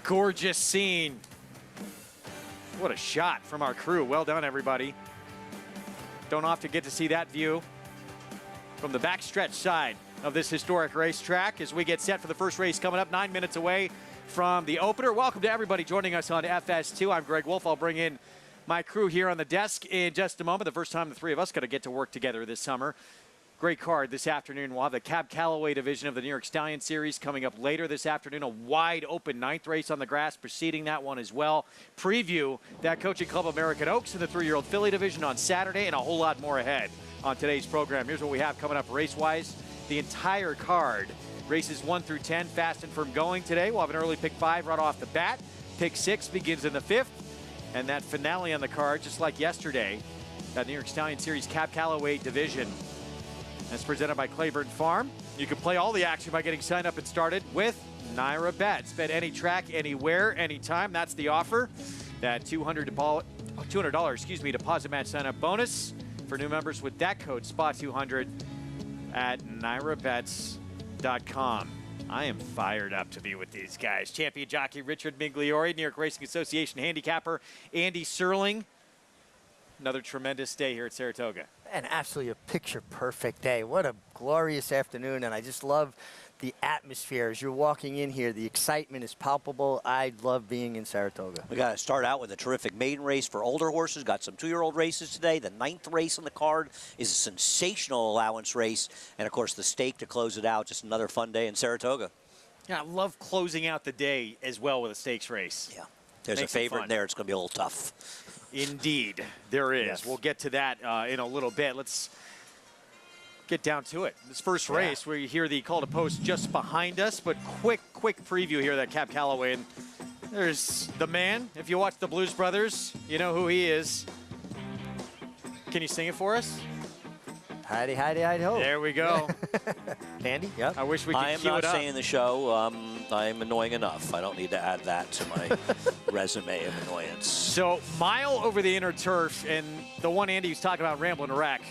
gorgeous scene. What a shot from our crew. Well done, everybody. Don't often get to see that view from the backstretch side of this historic racetrack as we get set for the first race coming up 9 minutes away from the opener. Welcome to everybody joining us on FS2. I'm Greg Wolf. I'll bring in my crew here on the desk in just a moment. The first time the three of us got to get to work together this summer. Great card this afternoon. We'll have the Cab Calloway division of the New York Stallion Series coming up later this afternoon. A wide open ninth race on the grass preceding that one as well. Preview that Coaching Club American Oaks in the 3-year-old filly division on Saturday, and a whole lot more ahead on today's program. Here's what we have coming up race-wise. The entire card, races 1 through 10, fast and firm going today. We'll have an early pick 5 right off the bat. Pick 6 begins in the 5th. And that finale on the card, just like yesterday, that New York Stallion Series Cab Calloway division. That's presented by Claiborne Farm. You can play all the action by getting signed up and started with Naira Bets. Bet any track, anywhere, anytime. That's the offer. That $200 deposit match sign-up bonus for new members with that code SPA200 at nairabets.com. I am fired up to be with these guys. Champion jockey Richard Migliore, New York Racing Association handicapper Andy Serling. Another tremendous day here at Saratoga. And absolutely a picture-perfect day. What a glorious afternoon, and I just love the atmosphere. As you're walking in here, the excitement is palpable. I love being in Saratoga. We got to start out with a terrific maiden race for older horses. Got some 2-year-old races today. The 9th race on the card is a sensational allowance race. And, of course, the stake to close it out. Just another fun day in Saratoga. Yeah, I love closing out the day as well with a stakes race. Yeah. There's a favorite in there. It's going to be a little tough. Indeed, there is. Yes. We'll get to that in a little bit. Let's get down to it. This first race, where you hear the call to post just behind us, but quick preview here of that Cab Calloway. And there's the man. If you watch the Blues Brothers, you know who he is. Can you sing it for us? Heidi, Heidi, Heidi, ho. There we go. Andy, yep. I wish we could I am cue not it up. saying the show. I'm annoying enough. I don't need to add that to my resume of annoyance. So, mile over the inner turf, and the one Andy was talking about, Ramblin' Wreck.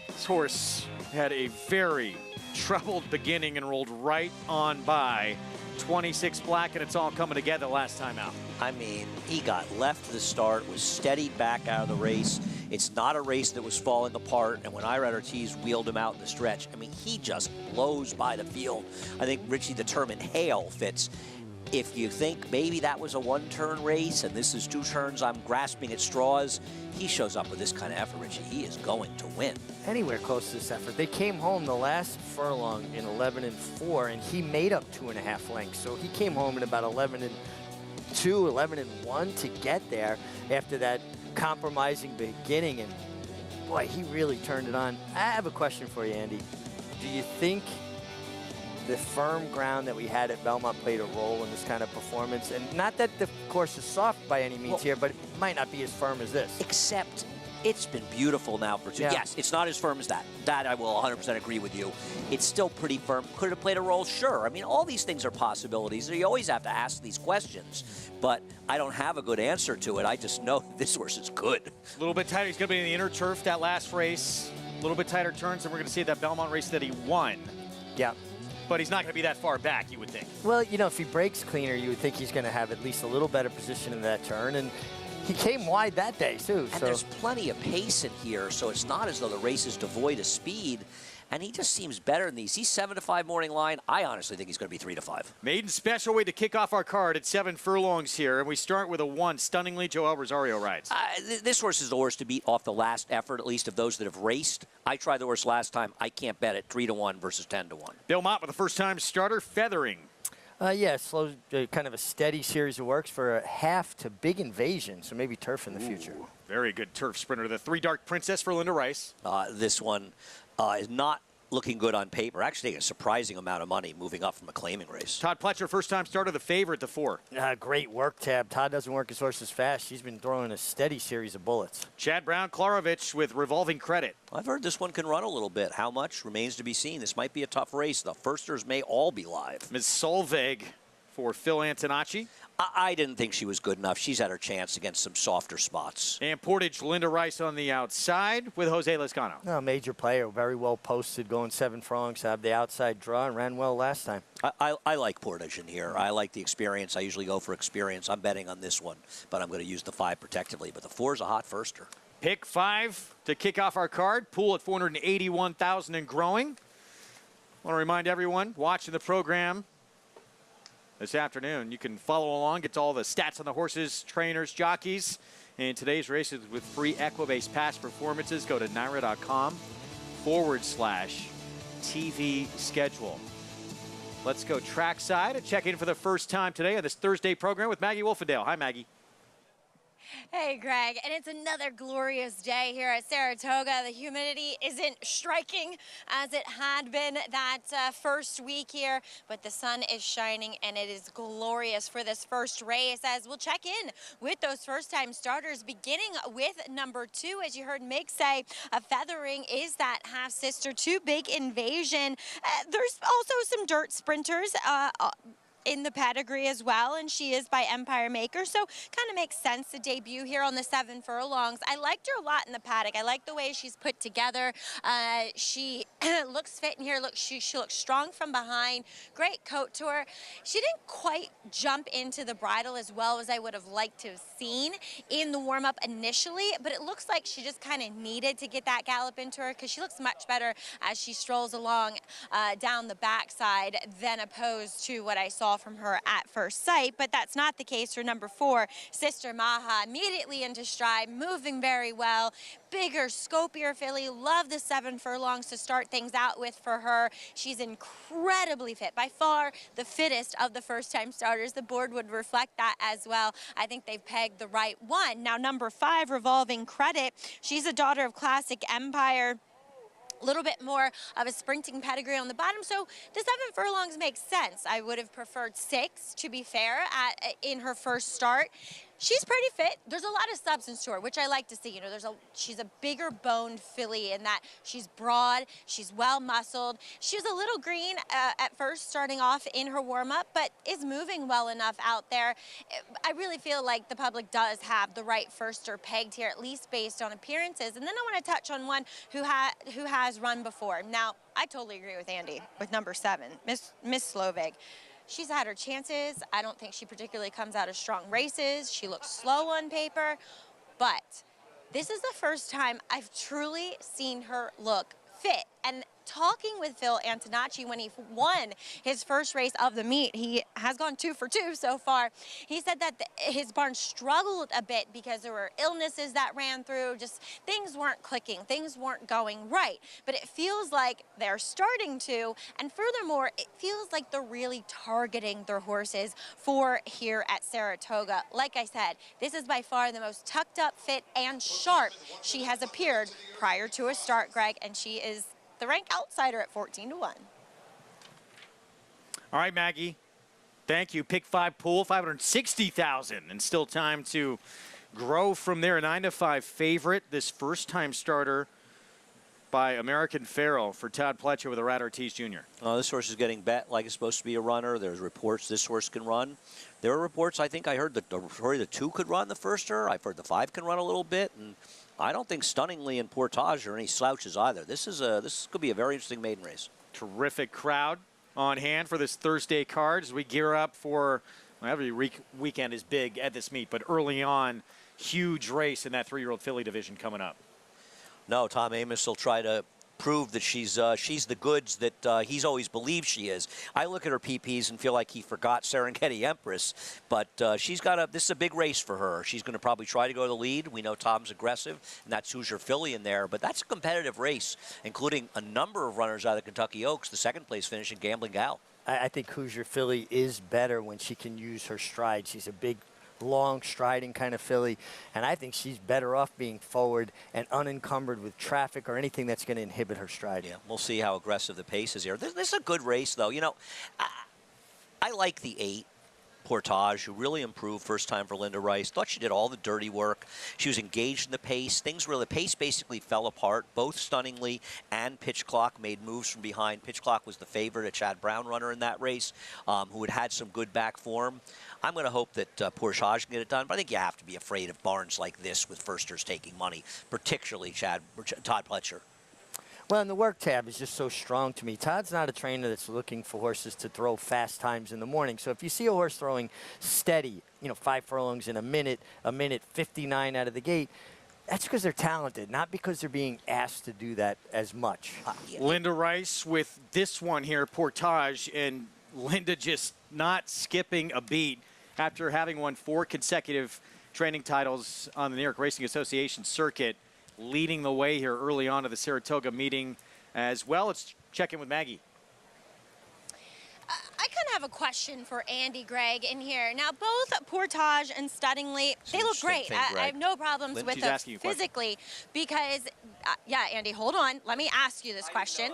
This horse had a very troubled beginning and rolled right on by 26 black, and it's all coming together last time out. I mean, he got left to the start, was steadied back out of the race. It's not a race that was falling apart, and when Ira Ortiz wheeled him out in the stretch, I mean, he just blows by the field. I think Richie determined hail fits. If you think maybe that was a one-turn race and this is 2 turns, I'm grasping at straws, he shows up with this kind of effort, Richie. He is going to win. Anywhere close to this effort. They came home the last furlong in 11-4, and he made up 2.5 lengths. So he came home in about 11-2, 11-1 to get there after that compromising beginning, and boy, he really turned it on. I have a question for you, Andy. Do you think the firm ground that we had at Belmont played a role in this kind of performance? And not that the course is soft by any means here, but it might not be as firm as this. Except it's been beautiful now for 2. Yeah. Yes, it's not as firm as that. That I will 100% agree with you. It's still pretty firm. Could it have played a role? Sure. I mean, all these things are possibilities. You always have to ask these questions, but I don't have a good answer to it. I just know this horse is good. A little bit tighter. He's going to be in the inner turf that last race. A little bit tighter turns, and we're going to see that Belmont race that he won. Yeah. But he's not going to be that far back, you would think. Well, you know, if he breaks cleaner, you would think he's going to have at least a little better position in that turn. And he came wide that day, too. And there's plenty of pace in here, so it's not as though the race is devoid of speed. And he just seems better in these. He's 7-5 morning line. I honestly think he's going to be 3-5. Maiden special way to kick off our card at 7 furlongs here. And we start with a 1. Stunningly, Joel Rosario rides. This horse is the horse to beat off the last effort, at least of those that have raced. I tried the horse last time. I can't bet it 3-1 versus 10-1. Bill Mott with the first-time starter, Feathering. Yeah, slow, kind of a steady series of works for a half to big invasion, so maybe turf in the future. Very good turf sprinter. The 3 Dark Princess for Linda Rice. This one is not looking good on paper. Actually, a surprising amount of money moving up from a claiming race. Todd Pletcher, first-time starter, the favorite, the 4. Great work, Tab. Todd doesn't work his horses fast. He's been throwing a steady series of bullets. Chad Brown-Klarovich with Revolving Credit. I've heard this one can run a little bit. How much remains to be seen. This might be a tough race. The firsters may all be live. Ms. Solveig for Phil Antonacci. I didn't think she was good enough. She's had her chance against some softer spots. And Portage, Linda Rice on the outside with Jose Lezcano. No, major player, very well posted, going 7 furlongs, have the outside draw, and ran well last time. I like Portage in here. I like the experience. I usually go for experience. I'm betting on this one, but I'm going to use the 5 protectively. But the 4 is a hot firster. Pick 5 to kick off our card. Pool at 481,000 and growing. I want to remind everyone watching the program this afternoon, you can follow along, get to all the stats on the horses, trainers, jockeys, and today's races with free Equibase past performances. Go to NYRA.com/TV schedule. Let's go trackside and check in for the first time today on this Thursday program with Maggie Wolfendale. Hi, Maggie. Hey, Greg, and it's another glorious day here at Saratoga. The humidity isn't striking as it had been that first week here, but the sun is shining and it is glorious for this first race as we'll check in with those first-time starters, beginning with number 2. As you heard Mig say, a feathering is that half-sister to Big Invasion. There's also some dirt sprinters in the pedigree as well, and she is by Empire Maker, so kind of makes sense to debut here on the 7 furlongs. I liked her a lot in the paddock. I like the way she's put together. She looks fit in here. Look, she looks strong from behind. Great coat to her. She didn't quite jump into the bridle as well as I would have liked to have seen in the warm-up initially, but it looks like she just kind of needed to get that gallop into her because she looks much better as she strolls along down the backside than opposed to what I saw from her at first sight. But that's not the case for number 4, Sister Maha. Immediately into stride, moving very well. Bigger, scopier filly. Love the 7 furlongs to start things out with for her. She's incredibly fit, by far the fittest of the first-time starters. The board would reflect that as well. I think they've pegged the right one. Now, number 5, Revolving Credit. She's a daughter of Classic Empire. A little bit more of a sprinting pedigree on the bottom, so the 7 furlongs makes sense. I would have preferred 6, to be fair, in her first start. She's pretty fit. There's a lot of substance to her, which I like to see. You know, she's a bigger boned filly in that she's broad, she's well muscled. She was a little green at first starting off in her warm-up, but is moving well enough out there. I really feel like the public does have the right firster pegged here, at least based on appearances. And then I want to touch on one who has run before. Now, I totally agree with Andy with number 7, Miss Slovig. She's had her chances. I don't think she particularly comes out of strong races. She looks slow on paper, but this is the first time I've truly seen her look fit. And talking with Phil Antonacci when he won his first race of the meet, he has gone 2 for 2 so far. He said that his barn struggled a bit because there were illnesses that ran through, just things weren't clicking, things weren't going right. But it feels like they're starting to, and furthermore, it feels like they're really targeting their horses for here at Saratoga. Like I said, this is by far the most tucked up, fit, and sharp she has appeared prior to a start, Greg, and she is the rank outsider at 14 to 1. All right, Maggie. Thank you. Pick 5 pool, 560,000, and still time to grow from there. A 9 to 5 favorite. This first-time starter by American Pharoah for Todd Pletcher with a Rat Ortiz Jr. This horse is getting bet like it's supposed to be a runner. There's reports this horse can run. There are reports, I think I heard that the 2 could run the firster. I've heard the 5 can run a little bit, and I don't think Stunningly and Portage are any slouches either. This could be a very interesting maiden race. Terrific crowd on hand for this Thursday card as we gear up for, well, every weekend is big at this meet, but early on, huge race in that 3-year-old filly division coming up. No, Tom Amos will try to prove that she's the goods that he's always believed she is. I look at her PPs and feel like he forgot Serengeti Empress, but this is a big race for her. She's going to probably try to go to the lead. We know Tom's aggressive, and that's Hoosier Philly in there, but that's a competitive race, including a number of runners out of Kentucky Oaks, the second place finish in Gambling Gal. I think Hoosier Philly is better when she can use her stride. She's a big, long striding kind of filly, and I think she's better off being forward and unencumbered with traffic or anything that's going to inhibit her stride. Yeah, we'll see how aggressive the pace is here. This is a good race, though. You know, I like the 8, Portage, who really improved first time for Linda Rice. Thought she did all the dirty work. She was engaged in the pace. The pace basically fell apart. Both Stunningly and Pitch Clock made moves from behind. Pitch Clock was the favorite, a Chad Brown runner in that race, who had some good back form. I'm going to hope that Portage can get it done, but I think you have to be afraid of barns like this with firsters taking money, particularly Todd Pletcher. Well, and the work tab is just so strong to me. Todd's not a trainer that's looking for horses to throw fast times in the morning. So if you see a horse throwing steady, 5 furlongs in a minute 59 out of the gate, that's because they're talented, not because they're being asked to do that as much. Linda Rice with this one here, Portage, and Linda just not skipping a beat after having won 4 consecutive training titles on the New York Racing Association circuit, leading the way here early on to the Saratoga meeting as well. Let's check in with Maggie. I kind of have a question for Andy, Greg, in here. Now, both Portage and Stunningly, they look great. I have no problems with them physically because, yeah, Andy, hold on. Let me ask you this question.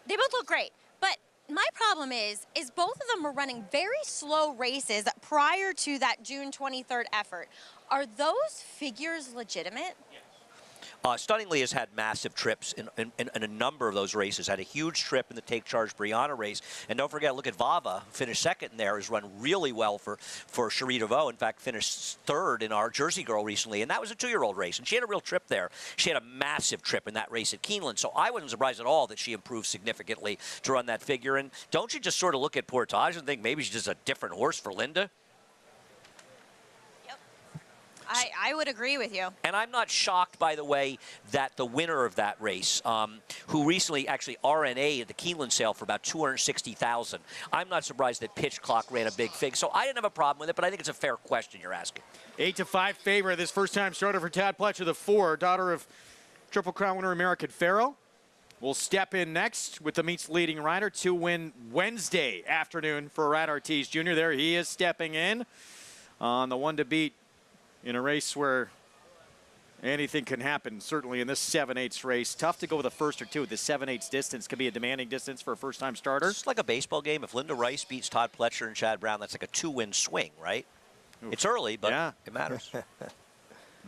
They both look great, but my problem is both of them were running very slow races prior to that June 23rd effort. Are those figures legitimate? Stunningly has had massive trips in a number of those races. Had a huge trip in the Take Charge Brianna race. And don't forget, look at Vava, finished second in there, has run really well for Cherie DeVoe. In fact, finished third in our Jersey Girl recently. And that was a 2-year-old race. And she had a real trip there. She had a massive trip in that race at Keeneland. So I wasn't surprised at all that she improved significantly to run that figure. And don't you just sort of look at Portage and think maybe she's just a different horse for Linda? I would agree with you. And I'm not shocked, by the way, that the winner of that race, who recently actually RNA at the Keeneland sale for about $260,000, I'm not surprised that Pitch Clock ran a big fig. So I didn't have a problem with it, but I think it's a fair question you're asking. 8-5 favorite. This first-time starter for Todd Pletcher, the 4, daughter of Triple Crown winner American Pharoah, will step in next with the meet's leading rider to win Wednesday afternoon for Rat Ortiz Jr. There he is stepping in on the one to beat in a race where anything can happen, certainly in this 7/8 race. Tough to go with a first or two. The 7/8 distance could be a demanding distance for a first-time starter. It's like a baseball game. If Linda Rice beats Todd Pletcher and Chad Brown, that's like a 2-win swing, right? Oof. It's early, but yeah, it matters.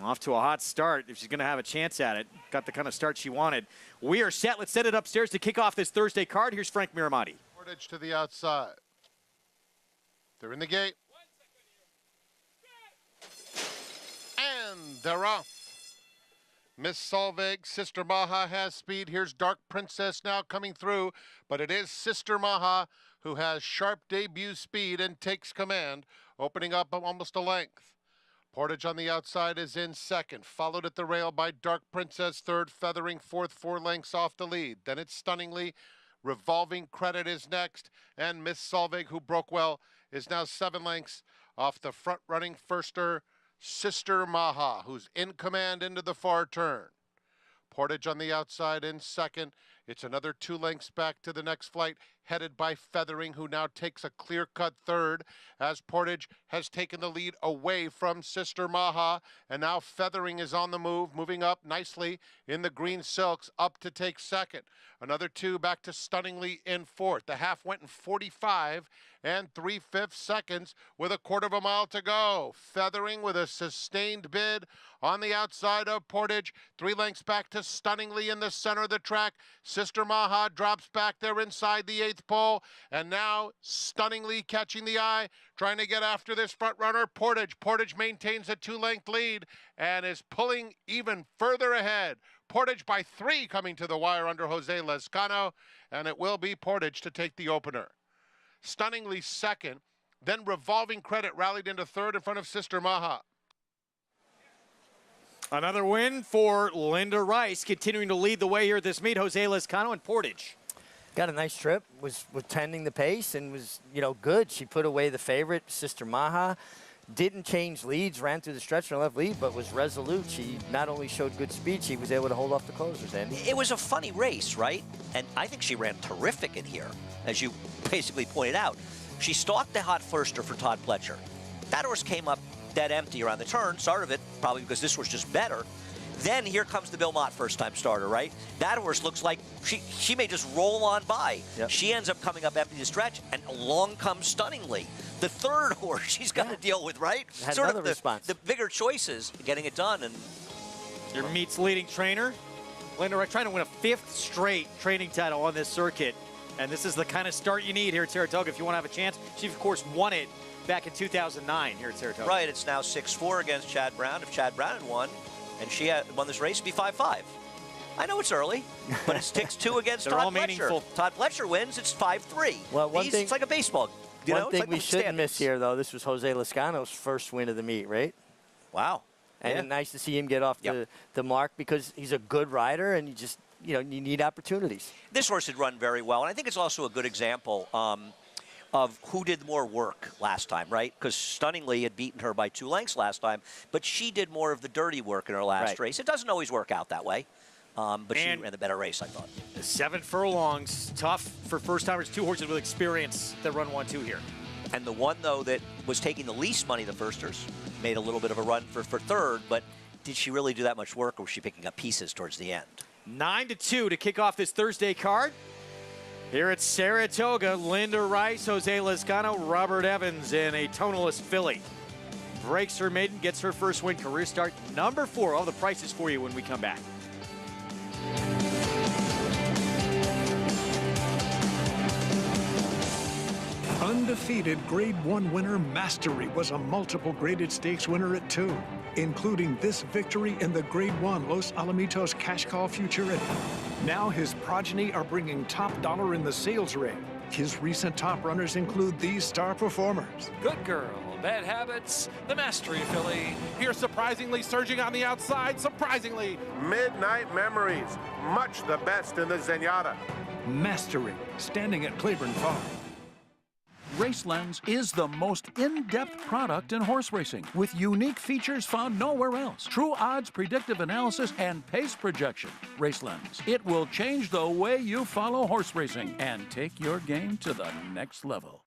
Off to a hot start if she's going to have a chance at it. Got the kind of start she wanted. We are set. Let's set it upstairs to kick off this Thursday card. Here's Frank Miramati. Portage to the outside. They're in the gate. And they're off. Miss Solveig, Sister Maha has speed. Here's Dark Princess now coming through, but it is Sister Maha who has sharp debut speed and takes command, opening up almost a length. Portage on the outside is in second, followed at the rail by Dark Princess, third, feathering fourth, 4 lengths off the lead. Then it's Stunningly. Revolving Credit is next, and Miss Solveig, who broke well, is now 7 lengths off the front-running firster, Sister Maha, who's in command into the far turn. Portage on the outside in second. It's another 2 lengths back to the next flight, headed by Feathering, who now takes a clear-cut third, as Portage has taken the lead away from Sister Maha, and now Feathering is on the move, moving up nicely in the green silks, up to take second. Another 2 back to Stunningly in fourth. The half went in 45 and 3/5 seconds with a quarter of a mile to go. Feathering with a sustained bid on the outside of Portage. 3 lengths back to Stunningly in the center of the track. Sister Maha drops back there inside the 8th pole, and now Stunningly catching the eye, trying to get after this front runner, Portage. Portage maintains a 2-length lead and is pulling even further ahead. Portage by 3 coming to the wire under Jose Lezcano, and it will be Portage to take the opener. Stunningly second, then Revolving Credit rallied into third in front of Sister Maha. Another win for Linda Rice, continuing to lead the way here at this meet. Jose Lezcano and Portage. Got a nice trip, was tending the pace and was, good. She put away the favorite, Sister Maha. Didn't change leads, ran through the stretch on the left lead, but was resolute. She not only showed good speed, she was able to hold off the closers, Andy. It was a funny race, right? And I think she ran terrific in here, as you basically pointed out. She stalked the hot firster for Todd Pletcher. That horse came up dead empty around the turn, start of it, probably because this was just better. Then here comes the Bill Mott first-time starter, right? That horse looks like she may just roll on by. Yep. She ends up coming up empty to stretch, and along comes Stunningly. the third horse she's got to deal with, right? Had Sort another of response. the bigger choices, getting it done. And Your meet's leading trainer, Linda Wright, trying to win a 5th straight training title on this circuit. And this is the kind of start you need here at Saratoga if you want to have a chance. She, of course, won it back in 2009 here at Saratoga. right, it's now 6-4 against Chad Brown. If Chad Brown had won, and she had won this race, it'd be 5-5. I know it's early, but it's 6-2 against They're all Todd Pletcher. meaningful. Todd Pletcher wins, it's 5-3. Well, one thing- It's like a baseball. You know, One it's thing like we the shouldn't miss standings. here, though, this was Jose Lezcano's first win of the meet, right? Wow. And Yeah. nice to see him get off Yep. the mark because he's a good rider, and you need opportunities. This horse had run very well, and I think it's also a good example of who did more work last time, right? Because Stunningly had beaten her by 2 lengths last time, but she did more of the dirty work in her last Right. race. It doesn't always work out that way, but she And- ran the better race, I thought. 7 furlongs, tough for first-timers, 2 horses with experience that run 1-2 here. And the one, though, that was taking the least money, the firsters, made a little bit of a run for third, but did she really do that much work, or was she picking up pieces towards the end? 9-2 to kick off this Thursday card. Here at Saratoga, Linda Rice, Jose Lezcano, Robert Evans in a tonalist filly. Breaks her maiden, gets her first win, career start number 4. All the prices for you when we come back. Undefeated Grade 1 winner Mastery was a multiple graded stakes winner at 2, including this victory in the Grade 1 Los Alamitos Cash Call Futurity. Now his progeny are bringing top dollar in the sales ring. His recent top runners include these star performers. Good Girl, Bad Habits, the Mastery filly. Here surprisingly surging on the outside, surprisingly. Midnight Memories, much the best in the Zenyatta. Mastery, standing at Claiborne Farm. RaceLens is the most in-depth product in horse racing, with unique features found nowhere else. True odds, predictive analysis, and pace projection. RaceLens. It will change the way you follow horse racing and take your game to the next level.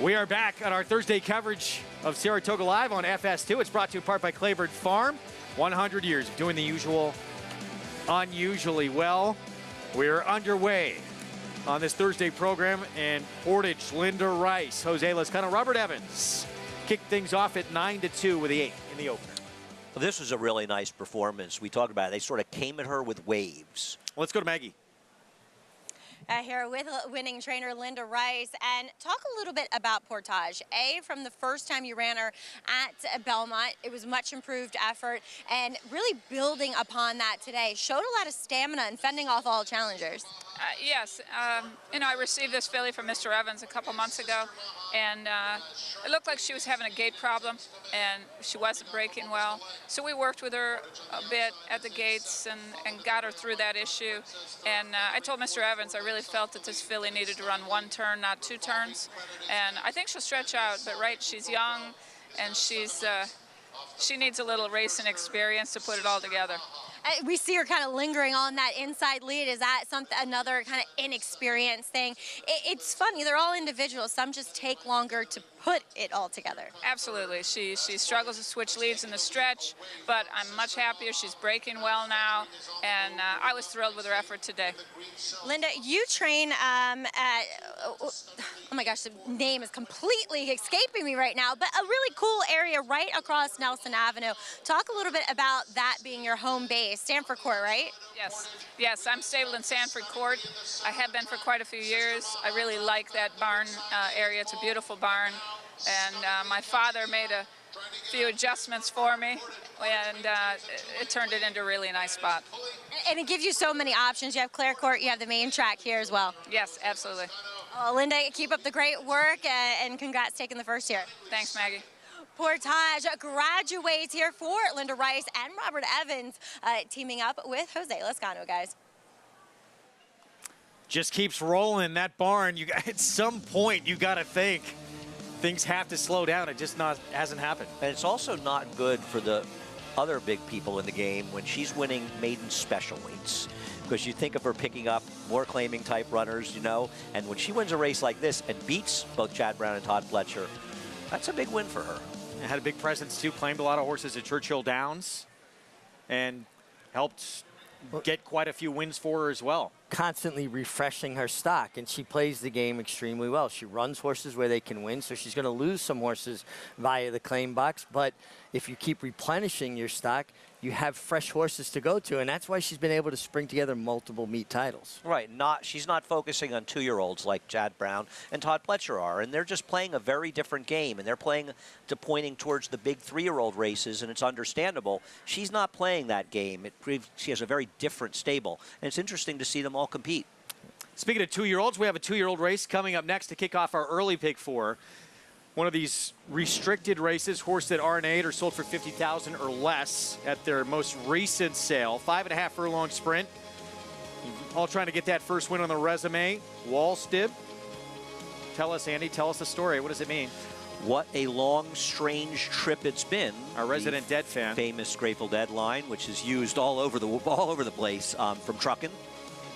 We are back on our Thursday coverage of Saratoga Live on FS2. It's brought to you in part by Claiborne Farm. 100 years of doing the usual unusually well. We're underway on this Thursday program, and Portage, Linda Rice, Jose Lezcano, Robert Evans kicked things off at 9-2 with the 8 in the opener. Well, this was a really nice performance. We talked about it. They sort of came at her with waves. Let's go to Maggie. Here with winning trainer Linda Rice, and talk a little bit about Portage. From the first time you ran her at Belmont, it was much improved effort, and really building upon that today. Showed a lot of stamina and fending off all challengers. Yes, you know, I received this filly from Mr. Evans a couple months ago, and it looked like she was having a gait problem, and she wasn't breaking well. So we worked with her a bit at the gates and got her through that issue. And I told Mr. Evans I really felt that this filly needed to run 1 turn, not 2 turns. And I think she'll stretch out, but right, she's young, and she needs a little racing experience to put it all together. We see her kind of lingering on that inside lead. Is that another kind of inexperienced thing? It's funny, they're all individuals. Some just take longer to put it all together. Absolutely. She struggles to switch leads in the stretch, but I'm much happier. She's breaking well now, and I was thrilled with her effort today. Linda, you train at, oh my gosh, the name is completely escaping me right now, but a really cool area right across Nelson Avenue. Talk a little bit about that being your home base. Sanford Court, right? Yes, I'm stabled in Sanford Court. I have been for quite a few years. I really like that barn area. It's a beautiful barn, and my father made a few adjustments for me, and it turned it into a really nice spot. And it gives you so many options. You have Clare Court, you have the main track here as well. Yes, absolutely. Oh, Linda, keep up the great work, and congrats taking the first here. Thanks, Maggie. Portage graduates here for Linda Rice and Robert Evans, teaming up with Jose Lezcano, guys. Just keeps rolling that barn. At some point, you got to think things have to slow down. It just hasn't happened. And it's also not good for the other big people in the game when she's winning maiden special weights, because you think of her picking up more claiming type runners, you know, and when she wins a race like this and beats both Chad Brown and Todd Pletcher, that's a big win for her. Had a big presence too, claimed a lot of horses at Churchill Downs, and helped get quite a few wins for her as well. Constantly refreshing her stock, and she plays the game extremely well. She runs horses where they can win, so she's going to lose some horses via the claim box, but if you keep replenishing your stock, you have fresh horses to go to, and that's why she's been able to spring together multiple meet titles. Right, she's not focusing on 2-year-olds like Chad Brown and Todd Pletcher are, and they're just playing a very different game, and they're pointing towards the big 3-year-old races, and it's understandable. She's not playing that game. She has a very different stable, and it's interesting to see them all compete. Speaking of 2-year-olds, we have a 2-year-old race coming up next to kick off our early pick 4. One of these restricted races, horse that RNA'd or sold for $50,000 or less at their most recent sale. 5.5 furlong sprint. All trying to get that first win on the resume. Wallstib. Tell us, Andy, tell us the story. What does it mean? What a long, strange trip it's been. Our resident Dead fan. Famous Grateful Dead line, which is used all over the place from trucking.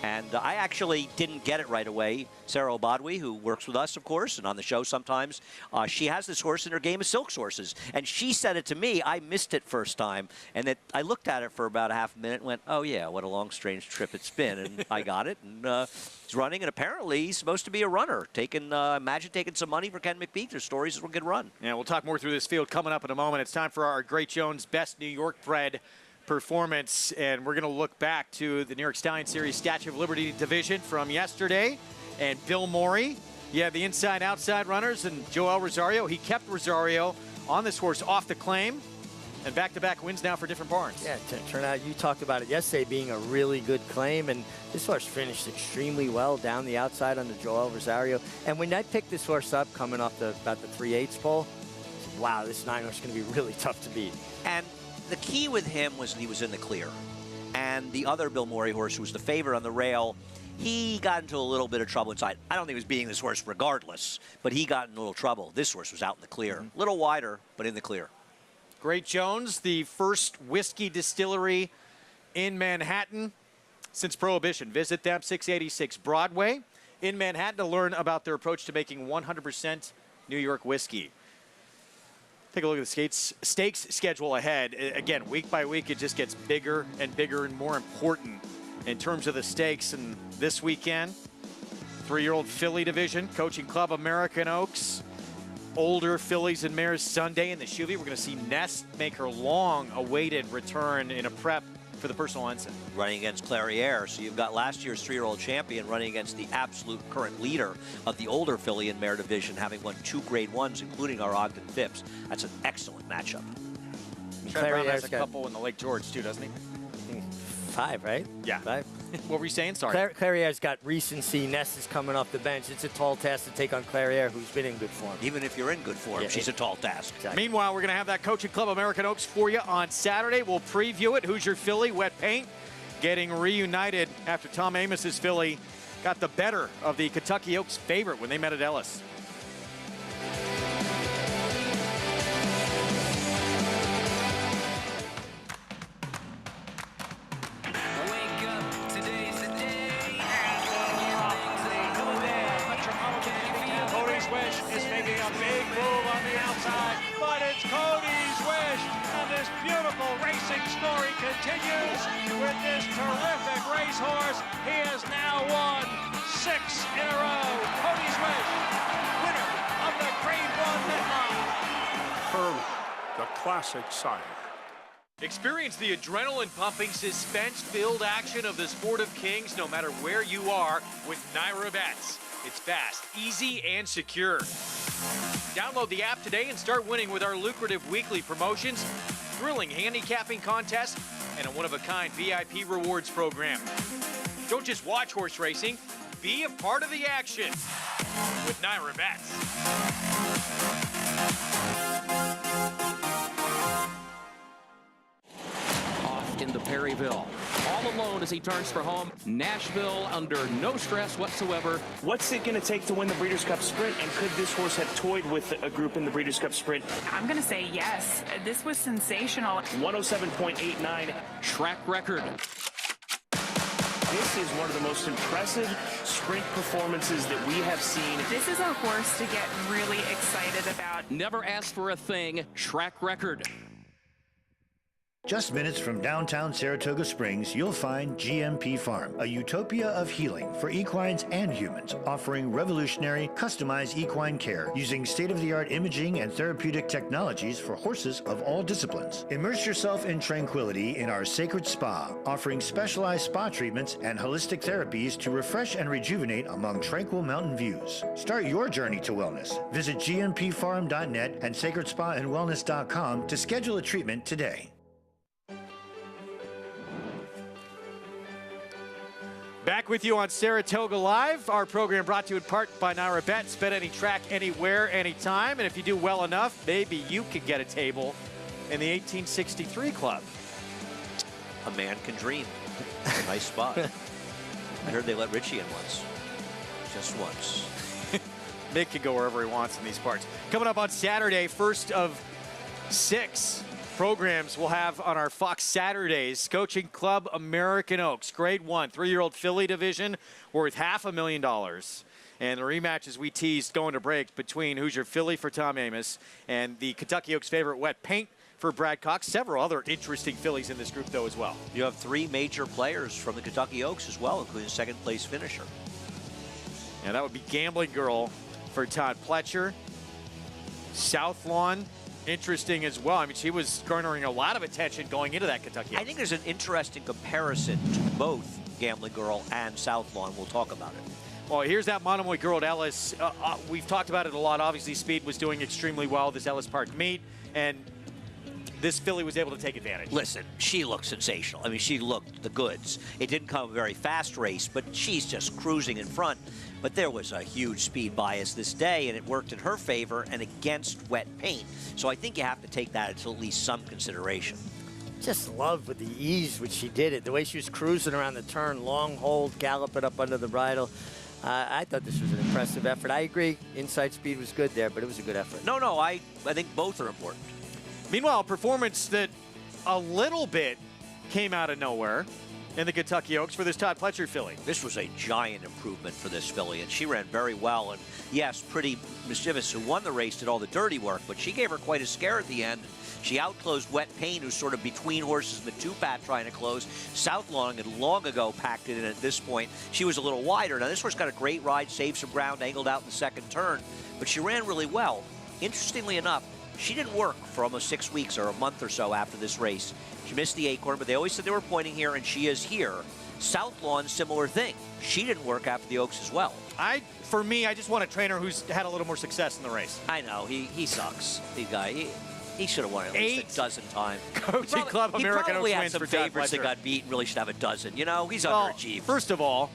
And I actually didn't get it right away. Sarah Obadwi, who works with us, of course, and on the show sometimes, she has this horse in her game of Silks horses. And she said it to me. I missed it first time. And I looked at it for about a half a minute and went, oh, yeah, what a long, strange trip it's been. And I got it. And he's running. And apparently he's supposed to be a runner. Imagine taking some money for Ken McPeak. There's stories that can run. Yeah, we'll talk more through this field coming up in a moment. It's time for our Great Jones Best New York Bred performance, and we're going to look back to the New York Stallion Series Statue of Liberty division from yesterday. And Bill Morey, the inside-outside runners, and Joel Rosario. He kept Rosario on this horse off the claim, and back-to-back wins now for different barns. Yeah, turn out, you talked about it yesterday being a really good claim, and this horse finished extremely well down the outside under Joel Rosario. And when I picked this horse up coming off about the 3/8 pole, I said, wow, this 9 horse is going to be really tough to beat. And the key with him was that he was in the clear. And the other Bill Morey horse, who was the favorite on the rail, he got into a little bit of trouble inside. I don't think he was beating this horse regardless, but he got in a little trouble. This horse was out in the clear. A little wider, but in the clear. Great Jones, the first whiskey distillery in Manhattan since Prohibition. Visit them, 686 Broadway in Manhattan, to learn about their approach to making 100% New York whiskey. Take a look at the stakes schedule ahead. Again, week by week, it just gets bigger and bigger and more important in terms of the stakes. And this weekend, 3-year-old filly division, Coaching Club American Oaks, older fillies and mares Sunday in the Chevy. We're going to see Nest make her long-awaited return in a prep for the personal ensign. Running against Clairiere. So you've got last year's 3-year-old champion running against the absolute current leader of the older filly and mare division, having won 2 Grade 1s, including our Ogden Phipps. That's an excellent matchup. Chad Brown has a couple in the Lake George, too, doesn't he? 5, right? Yeah. 5. What were you saying? Sorry. Clarier's got recency. Ness is coming off the bench. It's a tall task to take on Clarier, who's been in good form. Even if you're in good form, Yeah, she's a tall task. Exactly. Meanwhile, we're going to have that Coaching Club American Oaks for you on Saturday. We'll preview it. Hoosier Philly, Wet Paint, getting reunited after Tom Amos's Philly got the better of the Kentucky Oaks favorite when they met at Ellis. Story continues with this terrific racehorse. He has now won 6 in a row. Cody's Wish, winner of the Grade 1 Midline. Curly, the classic sire. Experience the adrenaline-pumping, suspense-filled action of the Sport of Kings no matter where you are with Naira Bets. It's fast, easy, and secure. Download the app today and start winning with our lucrative weekly promotions, thrilling handicapping contests, and a one-of-a-kind VIP rewards program. Don't just watch horse racing, be a part of the action with Naira Bets. Off into Perryville, all alone as he turns for home. Nashville under no stress whatsoever. What's it going to take to win the Breeders' Cup Sprint, and could this horse have toyed with a group in the Breeders' Cup Sprint? I'm going to say yes. This was sensational. 107.89. Track record. This is one of the most impressive sprint performances that we have seen. This is a horse to get really excited about. Never asked for a thing. Track record. Just minutes from downtown Saratoga Springs, you'll find GMP Farm, a utopia of healing for equines and humans, offering revolutionary, customized equine care using state-of-the-art imaging and therapeutic technologies for horses of all disciplines. Immerse yourself in tranquility in our sacred spa, offering specialized spa treatments and holistic therapies to refresh and rejuvenate among tranquil mountain views. Start your journey to wellness. Visit gmpfarm.net and sacredspaandwellness.com to schedule a treatment today. Back with you on Saratoga Live. Our program brought to you in part by Naira Bets. Bet any track, anywhere, anytime. And if you do well enough, maybe you could get a table in the 1863 Club. A man can dream. Nice spot. I heard they let Richie in once. Just once. Mick can go wherever he wants in these parts. Coming up on Saturday, first of 6 programs we'll have on our Fox Saturdays. Coaching Club American Oaks, Grade 1, 3-year-old filly division worth $500,000. And the rematch, as we teased going to break, between Hoosier Philly for Tom Amos and the Kentucky Oaks favorite Wet Paint for Brad Cox. Several other interesting fillies in this group, though, as well. You have 3 major players from the Kentucky Oaks as well, including second-place finisher. And that would be Gambling Girl for Todd Pletcher. South Lawn, interesting as well. I mean, she was garnering a lot of attention going into that Kentucky Oaks. I think there's an interesting comparison to both Gambling Girl and South Lawn. We'll talk about it. Well, here's that Monomoy girl at Ellis. We've talked about it a lot. Obviously, Speed was doing extremely well this Ellis Park meet, and this filly was able to take advantage. Listen, she looked sensational. I mean, she looked the goods. It didn't come a very fast race, but she's just cruising in front. But there was a huge speed bias this day, and it worked in her favor and against Wet Paint. So I think you have to take that into at least some consideration. Just loved with the ease which she did it. The way she was cruising around the turn, long hold, galloping up under the bridle. I thought this was an impressive effort. I agree, inside speed was good there, but it was a good effort. No, I think both are important. Meanwhile, a performance that a little bit came out of nowhere in the Kentucky Oaks for this Todd Pletcher filly. This was a giant improvement for this filly, and she ran very well. And yes, Pretty Mischievous, who won the race, did all the dirty work, but she gave her quite a scare at the end. She outclosed Wet Paint, who's sort of between horses in the 2-pat trying to close. South Lawn had long ago packed it in at this point. She was a little wider. Now, this horse got a great ride, saved some ground, angled out in the second turn, but she ran really well. Interestingly enough, she didn't work for almost 6 weeks or a month or so after this race. She missed the Acorn, but they always said they were pointing here, and she is here. South Lawn, similar thing. She didn't work after the Oaks as well. For me, I just want a trainer who's had a little more success in the race. I know, he sucks. The guy, He should have won it at least a dozen times. Coaching Club American He probably Oaks had wins some for Todd favorites that Pletcher. got beat and really should have a dozen. You know, he's Well, underachieved. first of all,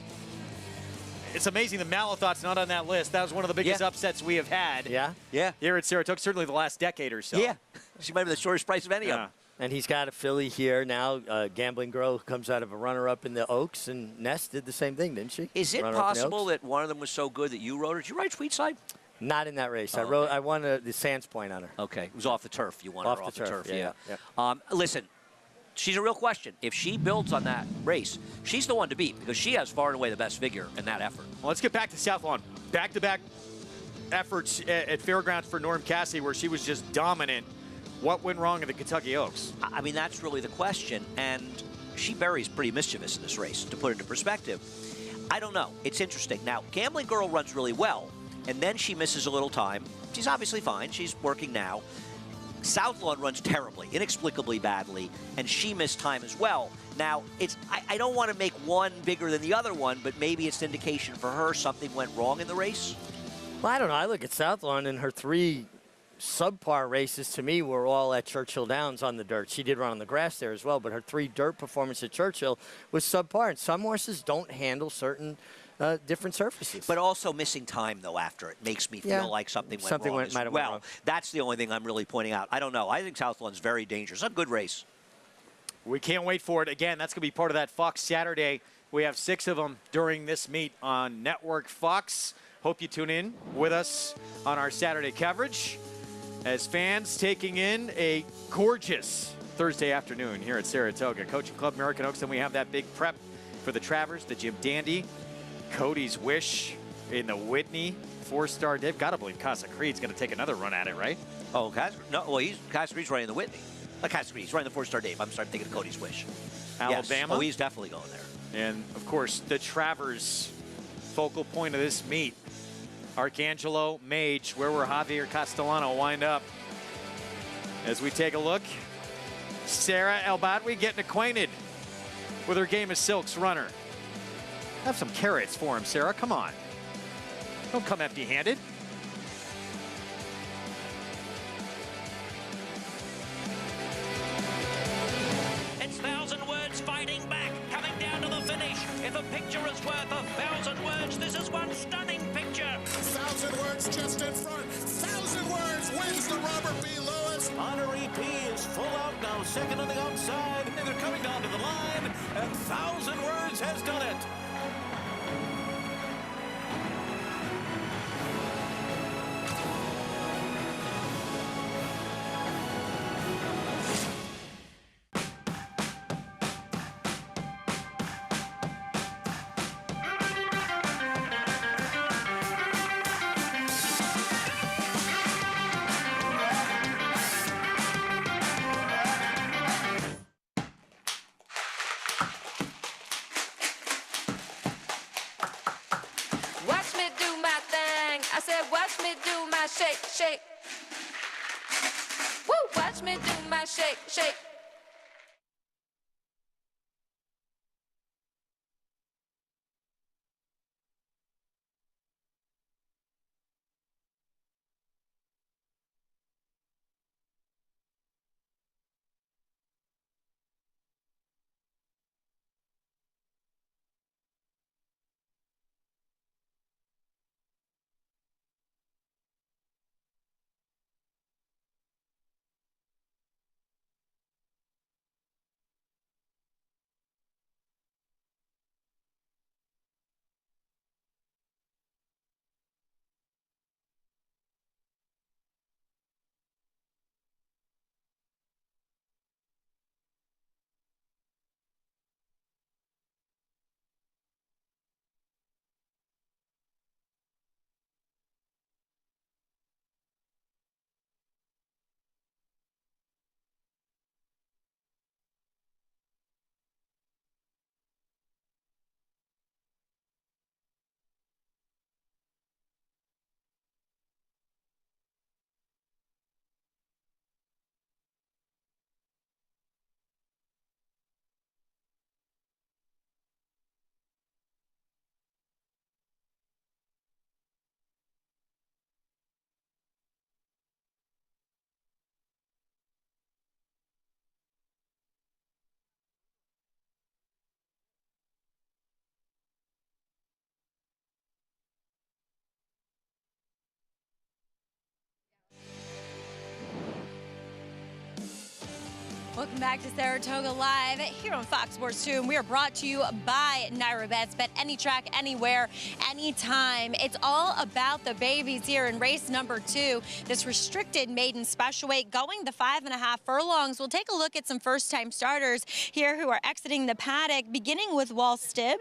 it's amazing the Malathont's not on that list. That was one of the biggest upsets we have had. Yeah? Yeah. Here at Saratoga, certainly the last decade or so. Yeah. She might be the shortest price of any of them. And he's got a filly here now. Gambling Girl comes out of a runner-up in the Oaks, and Ness did the same thing, didn't she? Is it Runner-up in the possible Oaks. that one of them was so good that you rode her? Did you ride Sweetside? Not in that race. Oh, I won the Sands Point on her. Okay. It was off the turf. You won her off the turf. Yeah. Listen, she's a real question. If she builds on that race, she's the one to beat because she has far and away the best figure in that effort. Well, let's get back to South Lawn. Back-to-back efforts at Fairgrounds for Norm Cassidy where she was just dominant. What went wrong at the Kentucky Oaks? I mean, that's really the question. And she buries pretty mischievous in this race, to put it into perspective. I don't know. It's interesting. Now, Gambling Girl runs really well, and then she misses a little time. She's obviously fine. She's working now. South Lawn runs terribly, inexplicably badly, and she missed time as well. Now, I don't want to make one bigger than the other one, but maybe it's an indication for her something went wrong in the race. Well, I don't know. I look at South Lawn, and her 3 subpar races to me were all at Churchill Downs on the dirt. She did run on the grass there as well, but her 3 dirt performance at Churchill was subpar. And some horses don't handle certain different surfaces. But also missing time, though, after it makes me feel like something went wrong as well. That's the only thing I'm really pointing out. I don't know. I think Southland's very dangerous. A good race. We can't wait for it. Again, that's going to be part of that Fox Saturday. We have 6 of them during this meet on Network Fox. Hope you tune in with us on our Saturday coverage as fans taking in a gorgeous Thursday afternoon here at Saratoga. Coaching Club American Oaks, and we have that big prep for the Travers, the Jim Dandy, Cody's Wish in the Whitney, 4-star. They've got to believe Casa Creed's going to take another run at it, right? Oh, Casa Creed's running the Whitney. Casa Creed, he's running the 4-star Dave. I'm sorry, I'm thinking of Cody's Wish. Alabama. Yes. Oh, he's definitely going there. And, of course, the Travers focal point of this meet. Arcangelo, Mage, where will Javier Castellano wind up? As we take a look, Sarah Elbadwi getting acquainted with her Game of Silks runner. Have some carrots for him, Sarah. Come on. Don't come empty-handed. It's 1,000 words fighting back, coming down to the finish. If a picture is worth 1,000 words, this is one stunning picture. 1,000 words just in front. 1,000 words wins the Robert B. Lewis. Honoree P is full out now, second on the outside. And they're coming down to the line, and 1,000 words has done it. Watch me do my thing. I said, watch me do my shake, shake. Woo, watch me do my shake, shake. Welcome back to Saratoga Live here on Fox Sports 2. And we are brought to you by Naira Bets. Bet any track, anywhere, anytime. It's all about the babies here in race number 2. This restricted maiden special weight going the 5.5 furlongs. We'll take a look at some first-time starters here who are exiting the paddock, beginning with Wall Stib,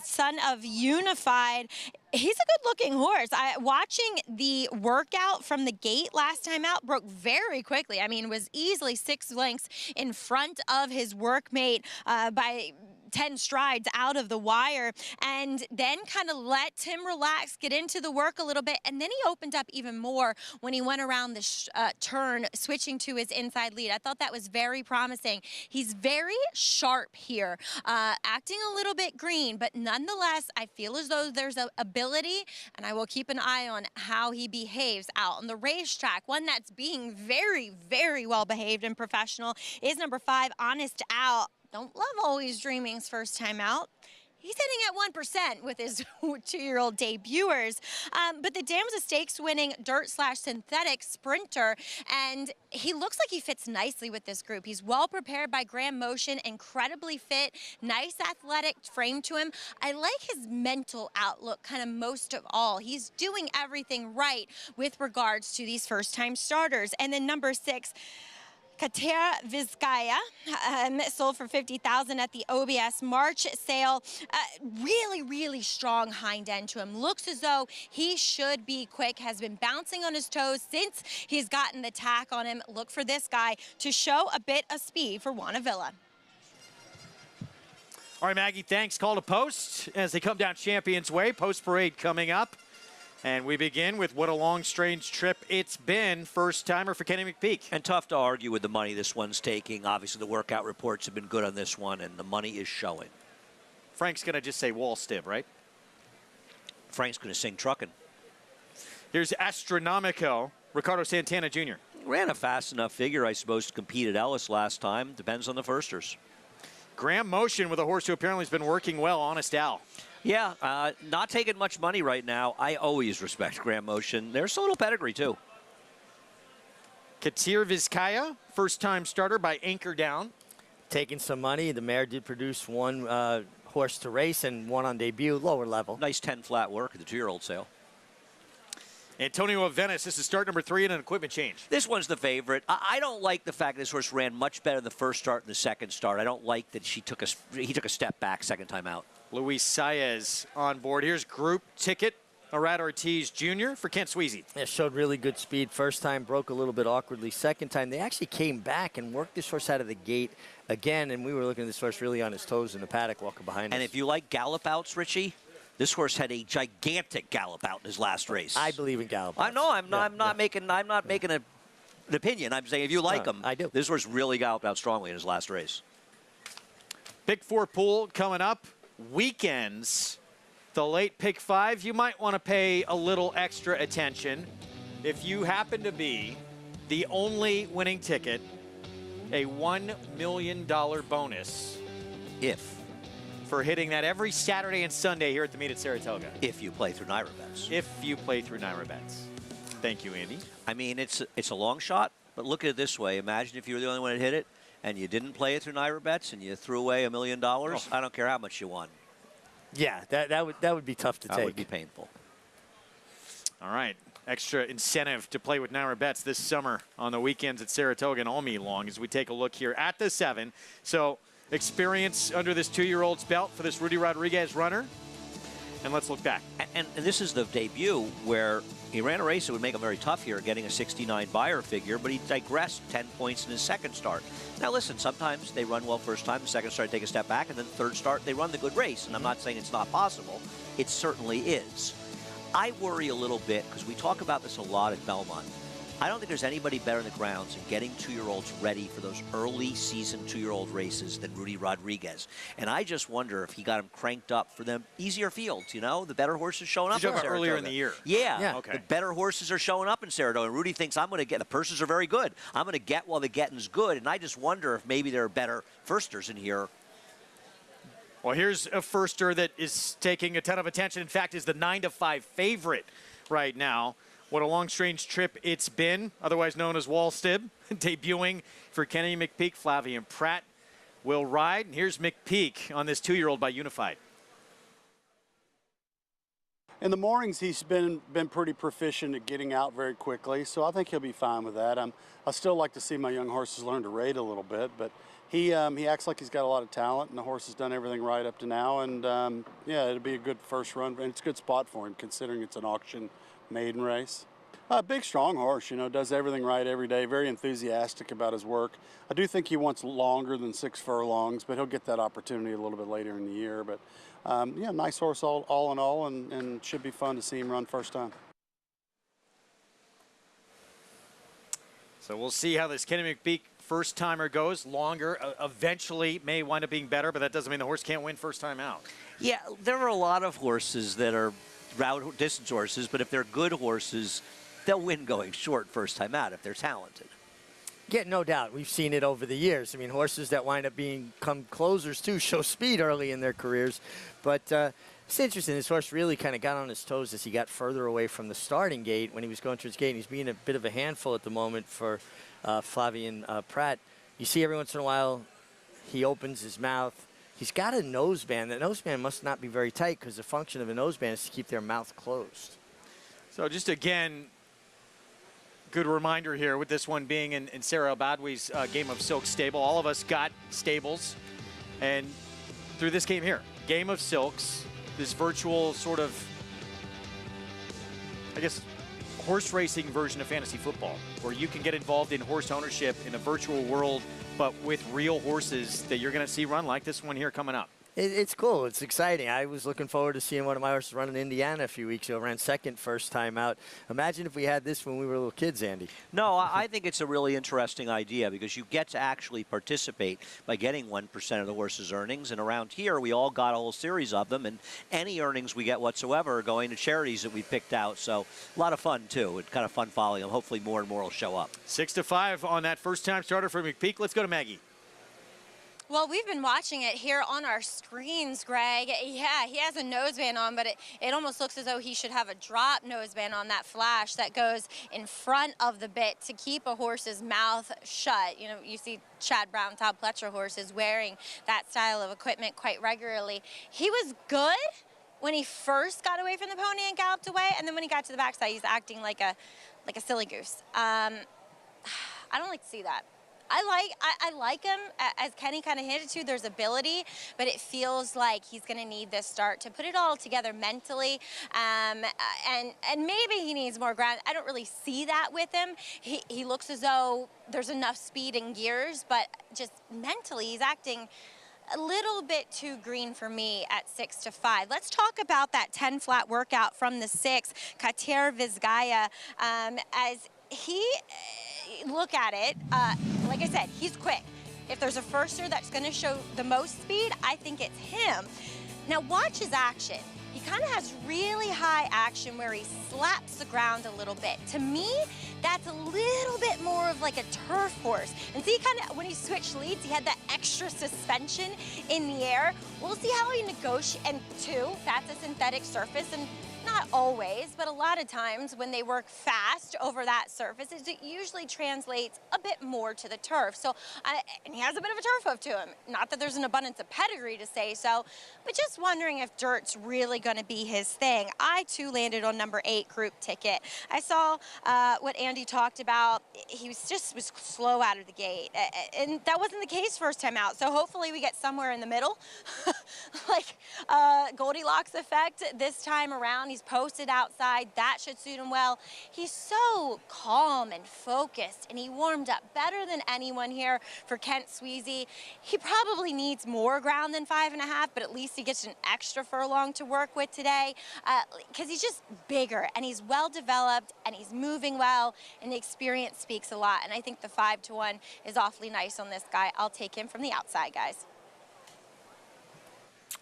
son of Unified. He's a good-looking horse. Watching the workout from the gate last time out, broke very quickly. I mean, was easily 6 lengths in front of his workmate by 10 strides out of the wire, and then kind of let him relax, get into the work a little bit, and then he opened up even more when he went around the turn, switching to his inside lead. I thought that was very promising. He's very sharp here, acting a little bit green, but nonetheless, I feel as though there's an ability, and I will keep an eye on how he behaves out on the racetrack. One that's being very, very well behaved and professional is number 5, Honest Out. Don't love Always Dreaming's first time out. He's hitting at 1% with his 2-year-old debuters. But the Damsa Stakes winning dirt/synthetic sprinter, and he looks like he fits nicely with this group. He's well prepared by Grand Motion, incredibly fit, nice athletic frame to him. I like his mental outlook kind of most of all. He's doing everything right with regards to these first-time starters. And then number 6, Katera Vizcaya, sold for $50,000 at the OBS March sale. Really, really strong hind end to him. Looks as though he should be quick, has been bouncing on his toes since he's gotten the tack on him. Look for this guy to show a bit of speed for Wanavilla. All right, Maggie, thanks. Call to post as they come down Champions Way. Post parade coming up. And we begin with what a long, strange trip it's been. First-timer for Kenny McPeak. And tough to argue with the money this one's taking. Obviously, the workout reports have been good on this one, and the money is showing. Frank's going to just say Wall Stib, right? Frank's going to sing Truckin'. Here's Astronomico, Ricardo Santana Jr. Ran a fast enough figure, I suppose, to compete at Ellis last time. Depends on the firsters. Grand Motion with a horse who apparently has been working well, Honest Al. Yeah, not taking much money right now. I always respect Grand Motion. There's a little pedigree, too. Katera Vizcaya, first-time starter by Anchor Down. Taking some money. The mare did produce one horse to race and one on debut, lower level. Nice 10 flat work at the 2-year-old sale. Antonio of Venice, this is start number 3 and an equipment change. This one's the favorite. I don't like the fact this horse ran much better the first start and the second start. I don't like that he took a step back second time out. Luis Saez on board. Here's Group Ticket, Arad Ortiz Jr. for Kent Sweezy. Yeah, showed really good speed. First time, broke a little bit awkwardly. Second time, they actually came back and worked this horse out of the gate again, and we were looking at this horse really on his toes in the paddock walking behind us. And if you like gallop outs, Richie, this horse had a gigantic gallop out in his last race. I believe in gallop. I know. I'm not making an opinion. I'm saying if you like him, I do. This horse really galloped out strongly in his last race. Pick 4 pool coming up. Weekends, the late pick 5, you might want to pay a little extra attention. If you happen to be the only winning ticket, a $1 million bonus. For hitting that every Saturday and Sunday here at the meet at Saratoga. If you play through Naira Bets. If you play through Naira Bets. Thank you, Andy. I mean, it's a long shot, but look at it this way. Imagine if you were the only one that hit it, and you didn't play it through Naira Bets, and you threw away $1 million. I don't care how much you won. Yeah, that would be tough to take. That would be painful. All right. Extra incentive to play with Naira Bets this summer on the weekends at Saratoga and all meet long as we take a look here at the 7. So experience under this 2-year-old's belt for this Rudy Rodriguez runner. And let's look back. And this is the debut where he ran a race that would make him very tough here, getting a 69 buyer figure, but he digressed 10 points in his second start. Now listen, sometimes they run well first time, the second start take a step back, and then third start they run the good race. And I'm not saying it's not possible. It certainly is. I worry a little bit because we talk about this a lot at Belmont. I don't think there's anybody better in the grounds in getting 2-year-olds ready for those early season 2-year-old races than Rudy Rodriguez. And I just wonder if he got him cranked up for them easier fields, you know, the better horses showing up in Saratoga. Earlier in the year. Yeah. Okay. The better horses are showing up in Saratoga. And Rudy thinks I'm going to get, the purses are very good. I'm going to get while the getting's good. And I just wonder if maybe there are better firsters in here. Well, here's a firster that is taking a ton of attention. In fact, is the 9-5 favorite right now. What a long, strange trip it's been, otherwise known as Wallstib, debuting for Kenny McPeek. Flavien Prat will ride. And here's McPeek on this 2-year-old by Unified. In the mornings, he's been pretty proficient at getting out very quickly, so I think he'll be fine with that. I still like to see my young horses learn to rate a little bit, but he acts like he's got a lot of talent, and the horse has done everything right up to now. And yeah, it'll be a good first run, and it's a good spot for him considering it's an auction maiden race. Big, strong horse, you know, does everything right every day, very enthusiastic about his work. I do think he wants longer than 6 furlongs, but he'll get that opportunity a little bit later in the year. But yeah, nice horse all in all, and should be fun to see him run first time. So we'll see how this Kenny McPeek first timer goes. Longer, eventually may wind up being better, but that doesn't mean the horse can't win first time out. Yeah, there are a lot of horses that are route distance horses, but if they're good horses, they'll win going short first time out if they're talented. Yeah, no doubt. We've seen it over the years. I mean, horses that wind up become closers, too, show speed early in their careers. But it's interesting. This horse really kind of got on his toes as he got further away from the starting gate when he was going towards the gate. And he's being a bit of a handful at the moment for Flavien Prat. You see every once in a while he opens his mouth. He's got a noseband. That noseband must not be very tight because the function of a noseband is to keep their mouth closed. So just again, good reminder here with this one being in Sarah Badwe's Game of Silk stable. All of us got stables, and through this game here, Game of Silks, this virtual sort of, I guess, horse racing version of fantasy football, where you can get involved in horse ownership in a virtual world, but with real horses that you're going to see run like this one here coming up. It's cool. It's exciting. I was looking forward to seeing one of my horses run in Indiana a few weeks ago. Ran second first time out. Imagine if we had this when we were little kids, Andy. No, I think it's a really interesting idea because you get to actually participate by getting 1% of the horse's earnings. And around here, we all got a whole series of them. And any earnings we get whatsoever are going to charities that we picked out. So a lot of fun, too. It's kind of fun following them. Hopefully more and more will show up. 6-5 on that first-time starter for McPeek. Let's go to Maggie. Well, we've been watching it here on our screens, Greg. Yeah, he has a noseband on, but it almost looks as though he should have a drop noseband on that flash that goes in front of the bit to keep a horse's mouth shut. You know, you see Chad Brown, Todd Pletcher horses wearing that style of equipment quite regularly. He was good when he first got away from the pony and galloped away, and then when he got to the backside, he's acting like a silly goose. I don't like to see that. I like him, as Kenny kind of hinted to. There's ability, but it feels like he's going to need this start to put it all together mentally, and maybe he needs more ground. I don't really see that with him. He looks as though there's enough speed and gears, but just mentally he's acting a little bit too green for me at 6-5. Let's talk about that 10 flat workout from the 6, Kater Vizgaya, as he, look at it, like I said, he's quick. If there's a firster that's going to show the most speed, I think it's him. Now watch his action. He kind of has really high action where he slaps the ground a little bit. To me, that's a little bit more of like a turf horse. And see, kind of when he switched leads, he had that extra suspension in the air. We'll see how he negotiates. And 2, that's a synthetic surface. And not always, but a lot of times when they work fast over that surface, it usually translates a bit more to the turf. So, and he has a bit of a turf hoof to him. Not that there's an abundance of pedigree to say so, but just wondering if dirt's really going to be his thing. I, too, landed on number 8, Group Ticket. I saw what Andy talked about. He was slow out of the gate, and that wasn't the case first time out. So hopefully we get somewhere in the middle, like Goldilocks effect this time around. He's posted outside. That should suit him well. He's so calm and focused, and he warmed up better than anyone here for Kent Sweezy. He probably needs more ground than 5.5, but at least he gets an extra furlong to work with today because he's just bigger, and he's well developed, and he's moving well, and the experience speaks a lot. And I think the 5-1 is awfully nice on this guy. I'll take him from the outside, guys.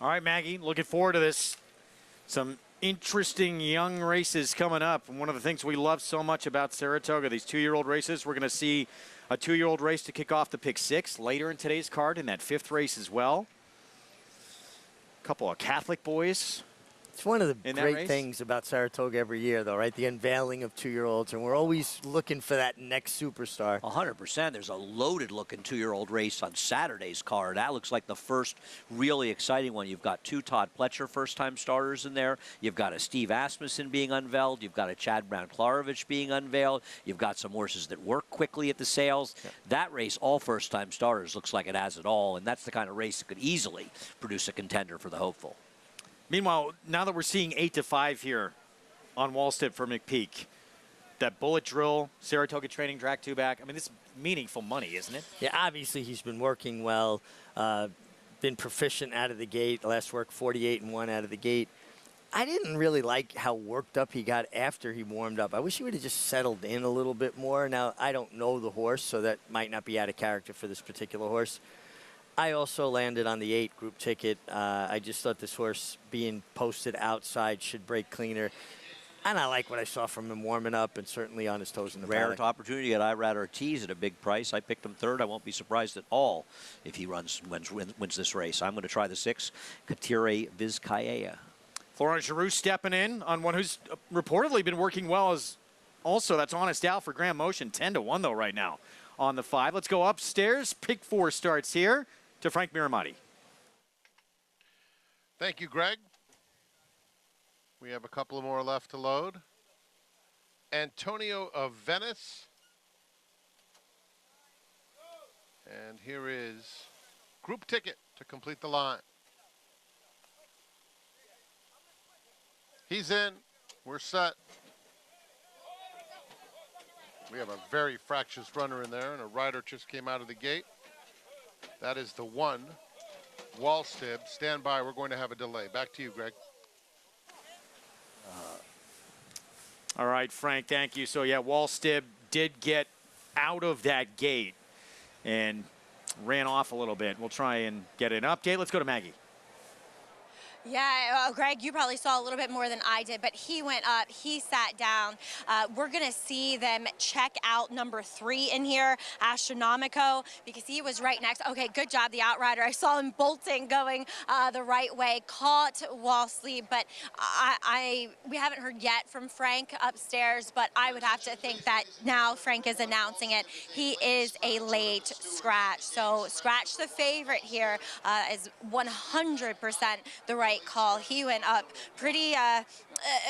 All right, Maggie, looking forward to this. Some interesting young races coming up. And one of the things we love so much about Saratoga, these 2-year-old races, we're going to see a 2-year-old race to kick off the pick 6 later in today's card in that 5th race as well. A couple of Catholic boys It's one of the in that great race? things about Saratoga every year, though, right? The unveiling of 2-year-olds, and we're always looking for that next superstar. 100%. There's a loaded-looking 2-year-old race on Saturday's card. That looks like the first really exciting one. You've got 2 Todd Pletcher first-time starters in there. You've got a Steve Asmussen being unveiled. You've got a Chad Brown-Klarovich being unveiled. You've got some horses that work quickly at the sales. Yeah. That race, all first-time starters, looks like it has it all, and that's the kind of race that could easily produce a contender for the hopeful. Meanwhile, now that we're seeing 8-5 here on Wallstead for McPeak, that Bullet Drill, Saratoga Training Track 2-back, I mean, this is meaningful money, isn't it? Yeah, obviously he's been working well, been proficient out of the gate. Last work, 48-1 out of the gate. I didn't really like how worked up he got after he warmed up. I wish he would have just settled in a little bit more. Now, I don't know the horse, so that might not be out of character for this particular horse. I also landed on the 8 group ticket. I just thought this horse being posted outside should break cleaner. And I like what I saw from him warming up and certainly on his toes in the Rare paddock. opportunity at Irad Ortiz at a big price. I picked him 3rd. I won't be surprised at all if he wins this race. I'm going to try the 6, Katire Vizcaya. Florent Giroux stepping in on one who's reportedly been working well as also, that's Honest Al for Grand Motion. 10-1 though right now on the 5. Let's go upstairs. Pick 4 starts here to Frank Miramati. Thank you, Greg. We have a couple more left to load. Antonio of Venice. And here is group ticket to complete the line. He's in. We're set. We have a very fractious runner in there, and a rider just came out of the gate. That is the 1, Wallstib. Stand by. We're going to have a delay. Back to you, Greg. All right, Frank, thank you. So, yeah, Wallstib did get out of that gate and ran off a little bit. We'll try and get an update. Let's go to Maggie. Yeah, Greg, you probably saw a little bit more than I did, but he went up, he sat down. We're going to see them check out number 3 in here, Astronomico, because he was right next. Okay, good job, the outrider. I saw him bolting, going the right way, caught Walsley, but we haven't heard yet from Frank upstairs, but I would have to think that now Frank is announcing it. He is a late scratch, so scratch the favorite here is 100% the right call. He went up pretty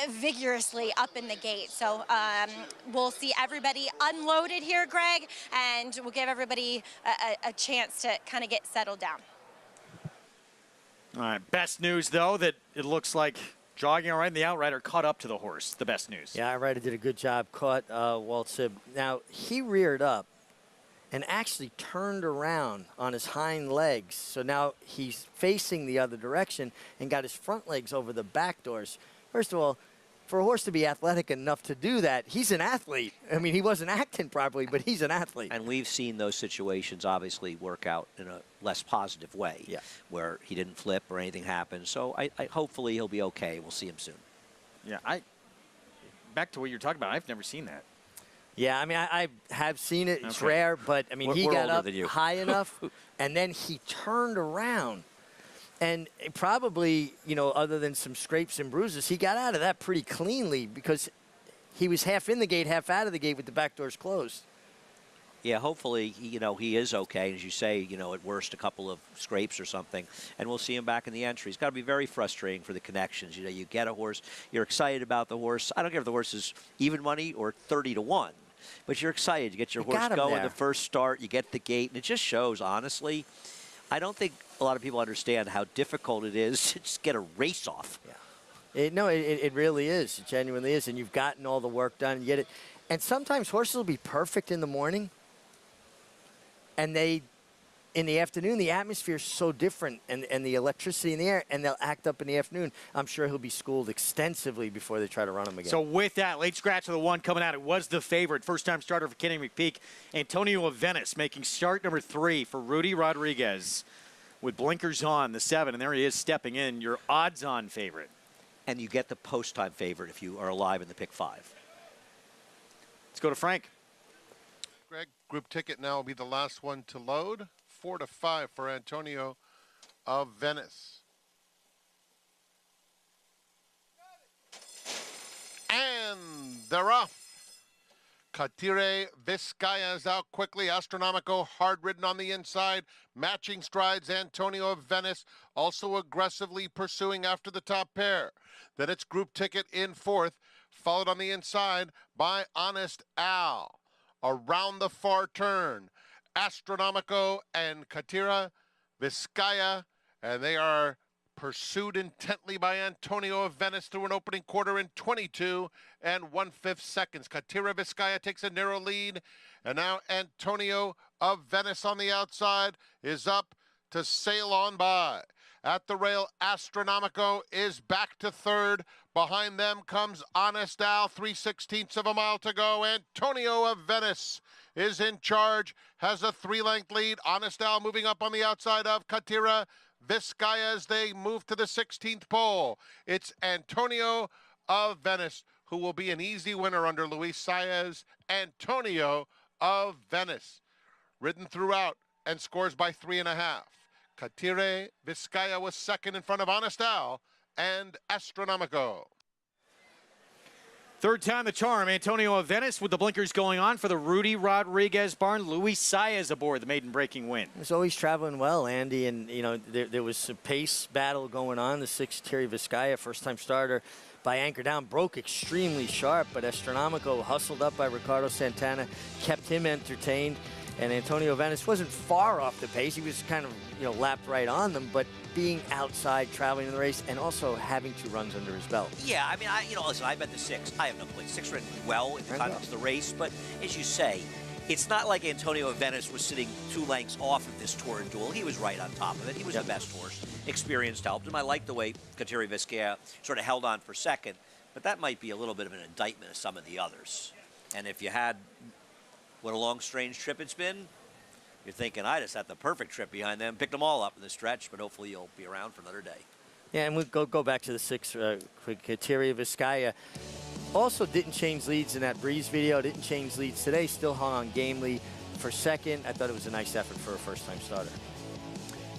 vigorously up in the gate. So we'll see everybody unloaded here, Greg, and we'll give everybody a chance to kind of get settled down. All right, best news, though, that it looks like jogging all right, and the outrider caught up to the horse. The best news. Yeah, outrider did a good job, caught Waltzib. Now, he reared up and actually turned around on his hind legs. So now he's facing the other direction and got his front legs over the back doors. First of all, for a horse to be athletic enough to do that, he's an athlete. I mean, he wasn't acting properly, but he's an athlete. And we've seen those situations obviously work out in a less positive way, yeah, where he didn't flip or anything happened. So I hopefully he'll be okay. We'll see him soon. Yeah, back to what you're talking about, I've never seen that. Yeah, I mean, I have seen it. It's rare, but, I mean, he got up high enough, and then he turned around. And probably, you know, other than some scrapes and bruises, he got out of that pretty cleanly because he was half in the gate, half out of the gate with the back doors closed. Yeah, hopefully, you know, he is okay. As you say, you know, at worst, a couple of scrapes or something, and we'll see him back in the entry. It's got to be very frustrating for the connections. You know, you get a horse, you're excited about the horse. I don't care if the horse is even money or 30-1. But you're excited. You get your horse going the first start. You get the gate. And it just shows, honestly, I don't think a lot of people understand how difficult it is to just get a race off. Yeah. It really is. It genuinely is. And you've gotten all the work done. You get it. And sometimes horses will be perfect in the morning. And in the afternoon, the atmosphere is so different and the electricity in the air, and they'll act up in the afternoon. I'm sure he'll be schooled extensively before they try to run him again. So with that, late scratch of the 1 coming out, it was the favorite. First-time starter for Kenny McPeak. Antonio of Venice making start number 3 for Rudy Rodriguez with blinkers on, the 7, and there he is stepping in, your odds-on favorite. And you get the post-time favorite if you are alive in the pick 5. Let's go to Frank. Greg, group ticket now will be the last one to load. 4-5 for Antonio of Venice. They're off. Katire Vizcaya is out quickly. Astronomico hard-ridden on the inside. Matching strides. Antonio of Venice also aggressively pursuing after the top pair. Then it's Group Ticket in fourth, followed on the inside by Honest Al. Around the far turn, Astronomico and Katire Vizcaya, and they are pursued intently by Antonio of Venice through an opening quarter in 22 1/5 seconds. Katire Vizcaya takes a narrow lead, and now Antonio of Venice on the outside is up to sail on by. At the rail, Astronomico is back to third. Behind them comes Honest Al, 3/16 of a mile to go. Antonio of Venice is in charge, has a 3-length lead. Honest Al moving up on the outside of Katire Vizcaya as they move to the 16th pole. It's Antonio of Venice who will be an easy winner under Luis Saez. Antonio of Venice, ridden throughout and scores by 3.5. Katire Vizcaya was second in front of Honest Al and Astronomico. Third time the charm, Antonio of Venice with the blinkers going on for the Rudy Rodriguez barn. Luis Saez aboard the maiden breaking win. He's always traveling well, Andy, and you know there was a pace battle going on. The 6 Katire Vizcaya, first-time starter, by anchor down, broke extremely sharp, but Astronomico, hustled up by Ricardo Santana, kept him entertained, and Antonio of Venice wasn't far off the pace. He was kind of lapped right on them, but being outside, traveling in the race, and also having 2 runs under his belt. Yeah, I mean, listen, I bet the 6. I have no clue. 6 ran well in the context of the race, but as you say, it's not like Antonio of Venice was sitting 2 lengths off of this Tour and Duel. He was right on top of it. He was the best horse. Experience helped him. I like the way Katire Vizcaya sort of held on for second, but that might be a little bit of an indictment of some of the others. And if you had what a long, strange trip it's been, you're thinking, I just had the perfect trip behind them, picked them all up in the stretch, but hopefully you'll be around for another day. Yeah, and we'll go back to the 6 Katire Vizcaya. Also didn't change leads in that Breeze video, didn't change leads today, still hung on gamely for second. I thought it was a nice effort for a first-time starter.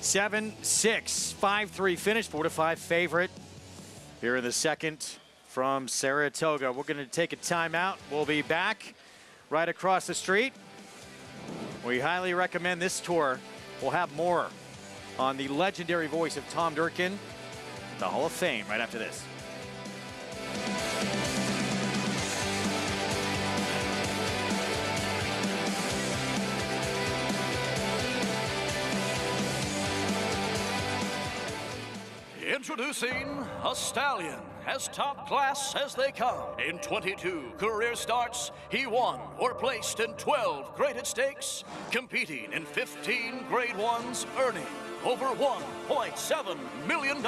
7-6, 5-3 finish, 4-5 favorite here in the second from Saratoga. We're going to take a timeout. We'll be back right across the street. We highly recommend this tour. We'll have more on the legendary voice of Tom Durkin, the Hall of Fame, right after this. Introducing a stallion, as top class as they come. In 22 career starts, he won or placed in 12 graded stakes, competing in 15 grade ones, earning over $1.7 million.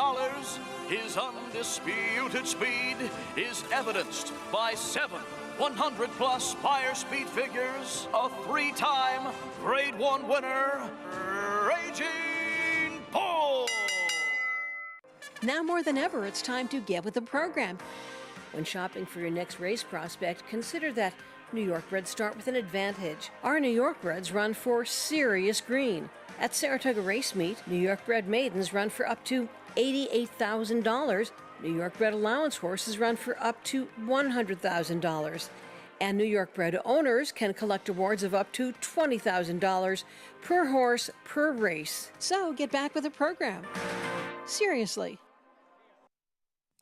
His undisputed speed is evidenced by 7 100-plus Spire speed figures, a 3-time grade 1 winner, Raging Bull. Now more than ever, it's time to get with the program. When shopping for your next race prospect, consider that New York breds start with an advantage. Our New York breds run for serious green. At Saratoga Race Meet, New York bred maidens run for up to $88,000. New York bred allowance horses run for up to $100,000. And New York bred owners can collect awards of up to $20,000 per horse per race. So get back with the program. Seriously.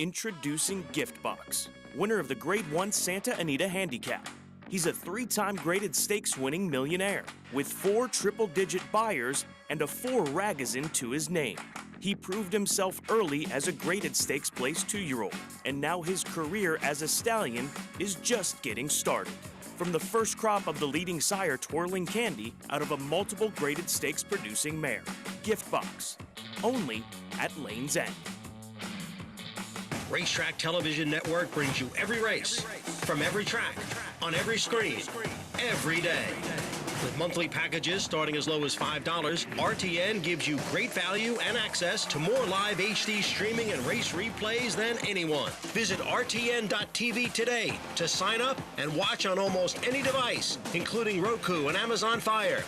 Introducing Gift Box, winner of the Grade 1 Santa Anita Handicap. He's a 3-time graded stakes winning millionaire with 4 triple-digit buyers and a 4 Ragazin to his name. He proved himself early as a graded stakes place 2-year-old, and now his career as a stallion is just getting started. From the first crop of the leading sire Twirling Candy out of a multiple graded stakes producing mare. Gift Box, only at Lane's End. Racetrack Television Network brings you every race, from every track, on every screen, every day. With monthly packages starting as low as $5, RTN gives you great value and access to more live HD streaming and race replays than anyone. Visit RTN.tv today to sign up and watch on almost any device, including Roku and Amazon Fire.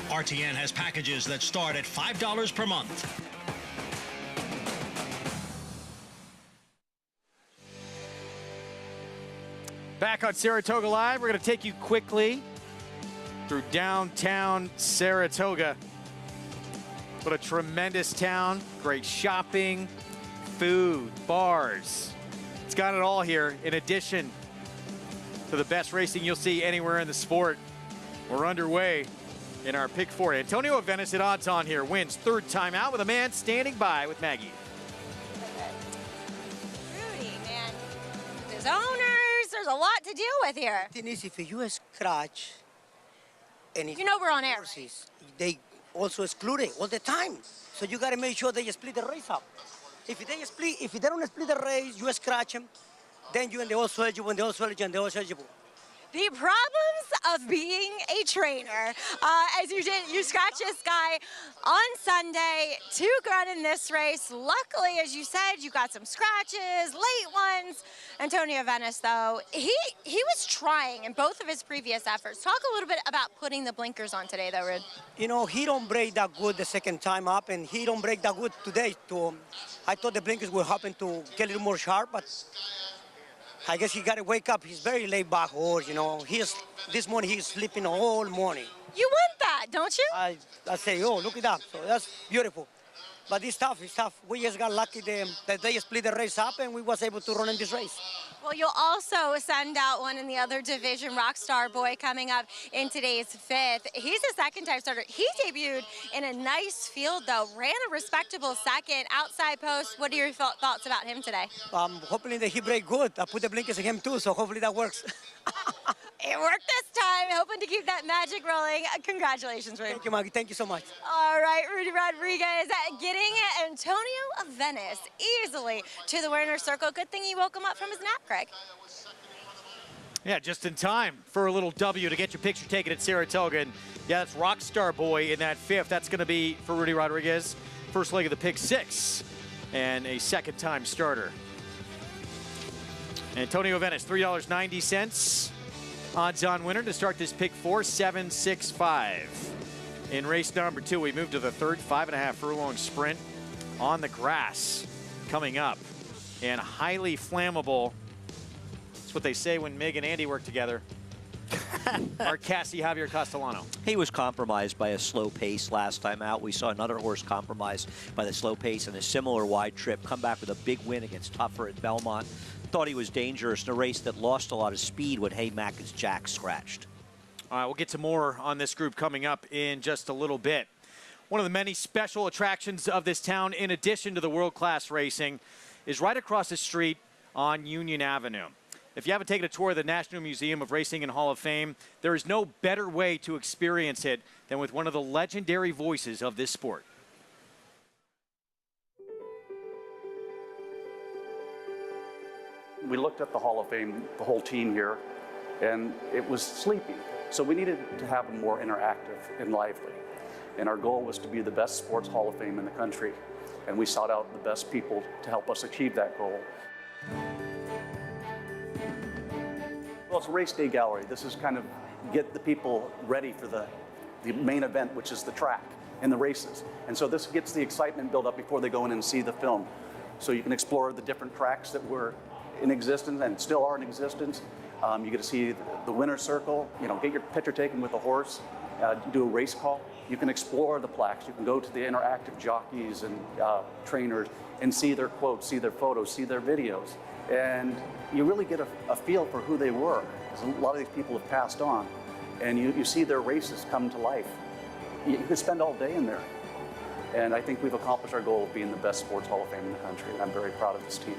RTN has packages that start at $5 per month. Back on Saratoga Live, we're going to take you quickly through downtown Saratoga. What a tremendous town. Great shopping, food, bars. It's got it all here, in addition to the best racing you'll see anywhere in the sport. We're underway in our pick 4. Antonio Avenis at odds on here wins third time out with a man standing by with Maggie. Rudy, man, there's owners. There's a lot to deal with here. The thing is, if you scratch, and you know we're on air. Horses, they also excluding all the time. So you got to make sure they split the race up. If they don't split the race, you scratch them, then you and they also eligible, and they also eligible, and they also eligible. The problems of being a trainer, as you scratch this guy on Sunday to run in this race. Luckily, as you said, you got some scratches, late ones. Antonio Avenis, though, he was trying in both of his previous efforts. Talk a little bit about putting the blinkers on today, though, Rid. You know, he don't break that good the second time up, and he don't break that good today. I thought the blinkers would happen to get a little more sharp, but I guess he got to wake up. He's very laid back horse, you know. This morning he's sleeping all morning. You want that, don't you? I say, oh, look at that. So that's beautiful. But it's tough, it's tough. We just got lucky that they split the race up and we was able to run in this race. Well, you'll also send out one in the other division, Rockstar Boy, coming up in today's 5th. He's a second-time starter. He debuted in a nice field, though. Ran a respectable second, outside post. What are your thoughts about him today? Hopefully that he break good. I put the blinkers in him, too, so hopefully that works. It worked this time. Hoping to keep that magic rolling. Congratulations, Rudy. Thank you, Maggie. Thank you so much. All right, Rudy Rodriguez getting Antonio Avenis easily to the winner's circle. Good thing he woke him up from his nap, Craig. Yeah, just in time for a little W to get your picture taken at Saratoga. And yeah, that's Rockstar Boy in that 5th. That's going to be for Rudy Rodriguez. First leg of the pick 6 and a second-time starter. Antonio Avenis, $3.90. Odds-on winner to start this pick 4, 7-6-5. In race number 2, we move to the third 5.5 furlong sprint on the grass coming up. And highly flammable. That's what they say when Mig and Andy work together. Cassie Javier Castellano. He was compromised by a slow pace last time out. We saw another horse compromised by the slow pace and a similar wide trip come back with a big win against Tougher at Belmont. Thought he was dangerous in a race that lost a lot of speed when Haymack's Jack scratched. All right, we'll get to more on this group coming up in just a little bit. One of the many special attractions of this town, in addition to the world-class racing, is right across the street on Union Avenue. If you haven't taken a tour of the National Museum of Racing and Hall of Fame, there is no better way to experience it than with one of the legendary voices of this sport. We looked at the Hall of Fame, the whole team here, and it was sleepy. So we needed to have them more interactive and lively. And our goal was to be the best sports Hall of Fame in the country. And we sought out the best people to help us achieve that goal. Well, it's a race day gallery. This is kind of get the people ready for the main event, which is the track and the races. And so this gets the excitement built up before they go in and see the film. So you can explore the different tracks that were in existence and still are in existence. You get to see the winner's circle, get your picture taken with the horse, do a race call. You can explore the plaques. You can go to the interactive jockeys and trainers and see their quotes, see their photos, see their videos. And you really get a feel for who they were, because a lot of these people have passed on. And you see their races come to life. You could spend all day in there. And I think we've accomplished our goal of being the best sports Hall of Fame in the country. And I'm very proud of this team.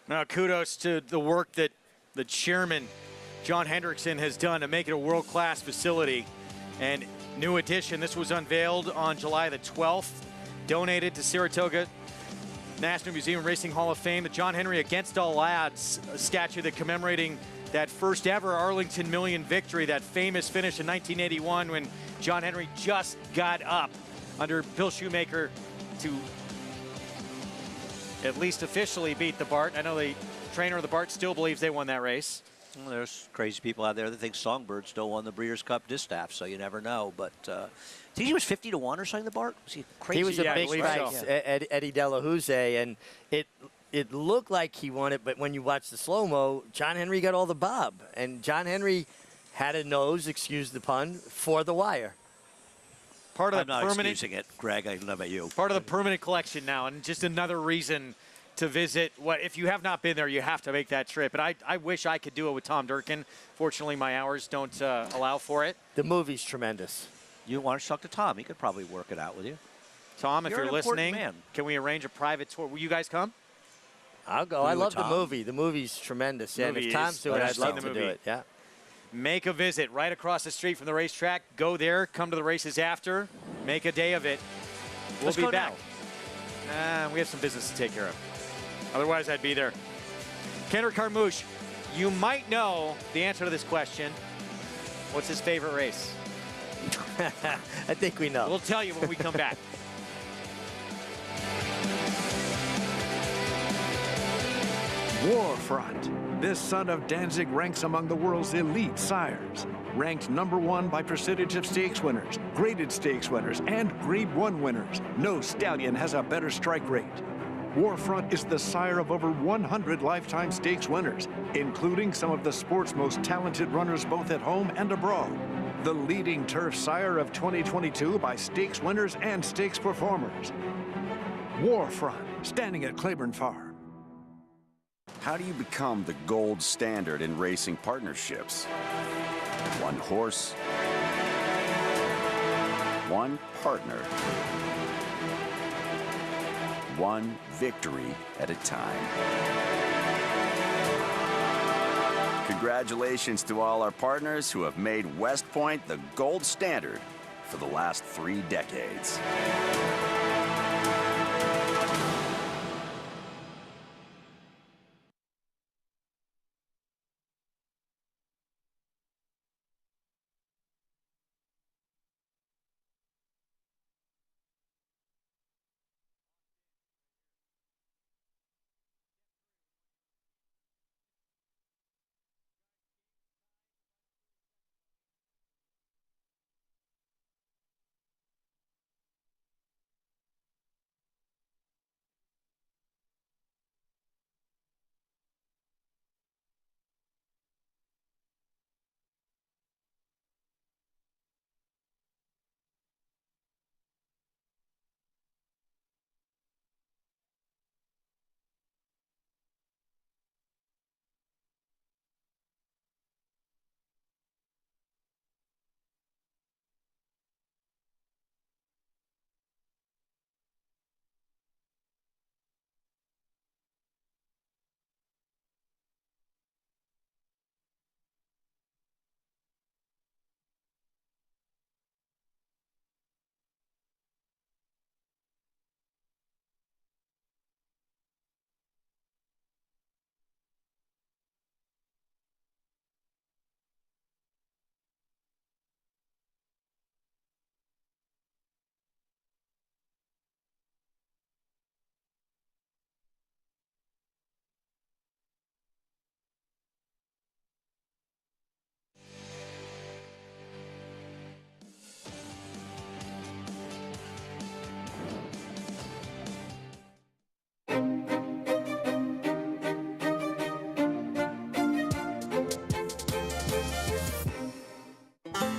Now, kudos to the work that the chairman, John Hendrickson, has done to make it a world-class facility. And new addition, this was unveiled on July the 12th, donated to Saratoga National Museum Racing Hall of Fame. The John Henry Against All Odds statue that commemorating that first ever Arlington Million victory, that famous finish in 1981 when John Henry just got up under Bill Shoemaker to at least officially beat the Bart. I know the trainer of the Bart still believes they won that race. Well, there's crazy people out there that think Songbird still won the Breeders' Cup Distaff, so you never know. But I think he was 50-1 or something, the Bart? Was he crazy? He was a big price, Eddie De La Houssaye, and it looked like he won it, but when you watch the slow-mo, John Henry got all the bob. And John Henry had a nose, excuse the pun, for the wire. Part of I'm the not permanent, excusing it, Greg. I don't know about you. part of the permanent collection now, and just another reason to visit. What if you have not been there? You have to make that trip. And I wish I could do it with Tom Durkin. Fortunately, my hours don't allow for it. The movie's tremendous. You want to talk to Tom? He could probably work it out with you. Tom, if You're you're an important listening, man. can we arrange a private tour? Will you guys come? I'll go. You I and love the Tom? movie. The movie's tremendous. Yeah, and Movie if Tom's is- doing it, I've I'd seen love the to do movie. it. Yeah. Make a visit right across the street from the racetrack. Go there, come to the races after, make a day of it. We'll Let's be go back. We have some business to take care of. Otherwise, I'd be there. Kendrick Carmouche, you might know the answer to this question. What's his favorite race? I think we know. We'll tell you when we come back. Warfront. This son of Danzig ranks among the world's elite sires. Ranked #1 by percentage of stakes winners, graded stakes winners, and Grade 1 winners. No stallion has a better strike rate. Warfront is the sire of over 100 lifetime stakes winners, including some of the sport's most talented runners both at home and abroad. The leading turf sire of 2022 by stakes winners and stakes performers. Warfront, standing at Claiborne Farm. How do you become the gold standard in racing partnerships? One horse, one partner, one victory at a time. Congratulations to all our partners who have made West Point the gold standard for the last 3 decades.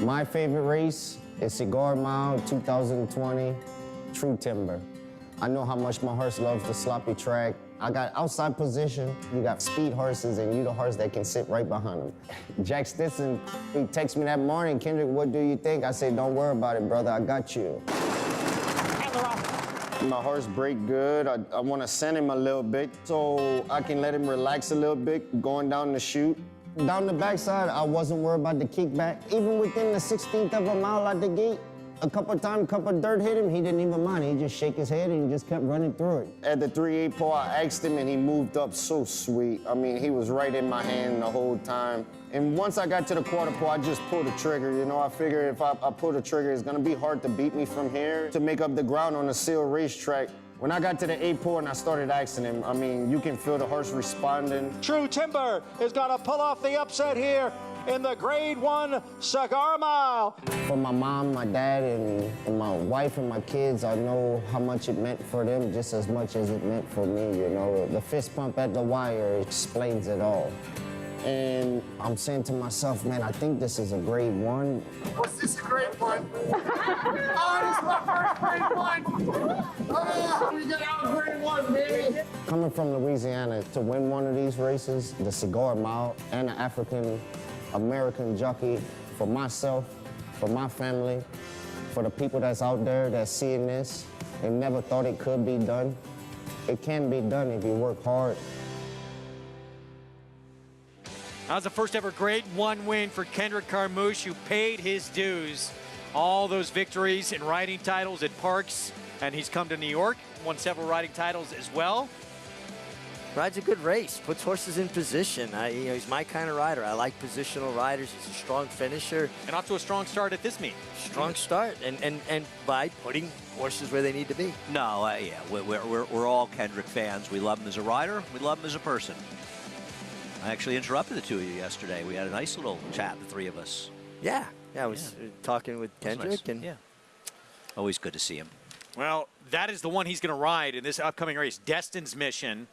My favorite race is Cigar Mile 2020 True Timber. I know how much my horse loves the sloppy track. I got outside position, you got speed horses, and you the horse that can sit right behind them. Jack Stinson, he texted me that morning, Kendrick, what do you think? I said, don't worry about it, brother, I got you. My horse break good. I want to send him a little bit so I can let him relax a little bit going down the chute. Down the backside, I wasn't worried about the kickback. Even within the 16th of a mile at the gate, a couple dirt hit him, he didn't even mind. He just shake his head and he just kept running through it. At the 3/8 pole, I asked him and he moved up so sweet. I mean, he was right in my hand the whole time. And once I got to the quarter pole, I just pulled the trigger. You know, I figured if I pull the trigger, it's gonna be hard to beat me from here to make up the ground on a sealed racetrack. When I got to the 8 pole and I started asking him, I mean, you can feel the horse responding. True Timber is going to pull off the upset here. in the Grade 1 Cigar Mile. For my mom, my dad, and my wife and my kids, I know how much it meant for them just as much as it meant for me, you know. The fist pump at the wire explains it all. And I'm saying to myself, man, I think this is a Grade 1. Was this a Grade 1? Oh, this is my first Grade 1. Oh, we got our Grade 1, baby. Coming from Louisiana to win one of these races, the Cigar Mile, and the African-American jockey, for myself, for my family, for the people that's out there that's seeing this and never thought it could be done. It can be done if you work hard. That was the first ever Grade 1 win for Kendrick Carmouche, who paid his dues. All those victories in riding titles at Parks, and he's come to New York, won several riding titles as well. Rides a good race, puts horses in position. He's my kind of rider. I like positional riders. He's a strong finisher. And off to a strong start at this meet. Strong start, and by putting horses where they need to be. No, yeah, we're all Kendrick fans. We love him as a rider. We love him as a person. I actually interrupted the two of you yesterday. We had a nice little chat, the three of us. Yeah, I was talking with Kendrick. Nice. And yeah. Always good to see him. Well, that is the one he's going to ride in this upcoming race, Destin's Mission.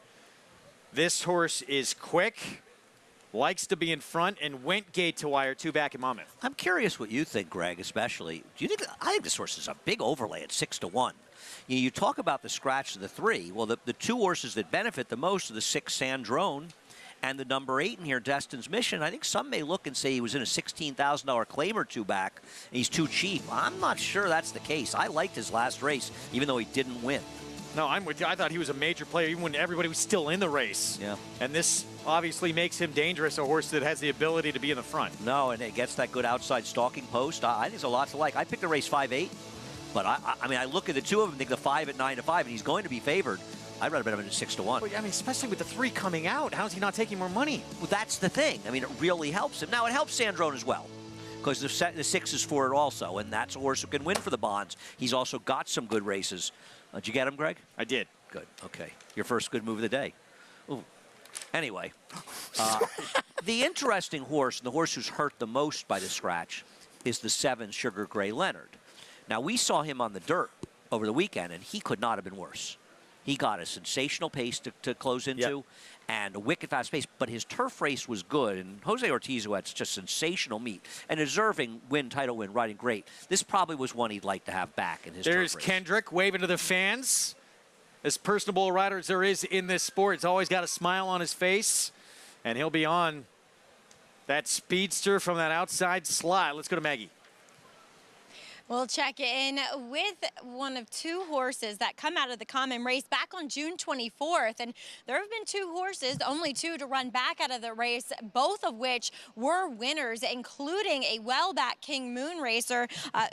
This horse is quick, likes to be in front, and went gate to wire 2 back at Monmouth. I'm curious what you think, Greg, especially. Do you think? I think this horse is a big overlay at 6-1. You talk about the scratch of the 3. Well, the 2 horses that benefit the most are the 6 Sandrone and the number 8 in here, Destin's Mission. I think some may look and say he was in a $16,000 claim or 2 back, and he's too cheap. I'm not sure that's the case. I liked his last race, even though he didn't win. No, I'm with you. I thought he was a major player even when everybody was still in the race. Yeah. And this obviously makes him dangerous, a horse that has the ability to be in the front. No, and it gets that good outside stalking post. I think there's a lot to like. I picked a race 5-8, but I mean, I look at the 2 of them, think the 5 at 9-5, and he's going to be favored. I'd rather bet him at 6-1. But, I mean, especially with the 3 coming out, how's he not taking more money? Well, that's the thing. I mean, it really helps him. Now, it helps Sandrone as well, because the 6 is for it also, and that's a horse who can win for the bonds. He's also got some good races. Did you get him, Greg? I did. Good. Okay. Your first good move of the day. Ooh. Anyway, the interesting horse, and the horse who's hurt the most by the scratch, is the 7 Sugar Gray Leonard. Now, we saw him on the dirt over the weekend, and he could not have been worse. He got a sensational pace to close into and a wicked fast pace, but his turf race was good. And Jose Ortiz, who had such a sensational meet, and deserving title win, riding great. This probably was one he'd like to have back in his turf race. There's Kendrick waving to the fans. As personable a rider as there is in this sport, he's always got a smile on his face, and he'll be on that speedster from that outside slide. Let's go to Maggie. We'll check in with one of 2 horses that come out of the common race back on June 24th. And there have been 2 horses, only 2 to run back out of the race, both of which were winners, including a well-back King Moon racer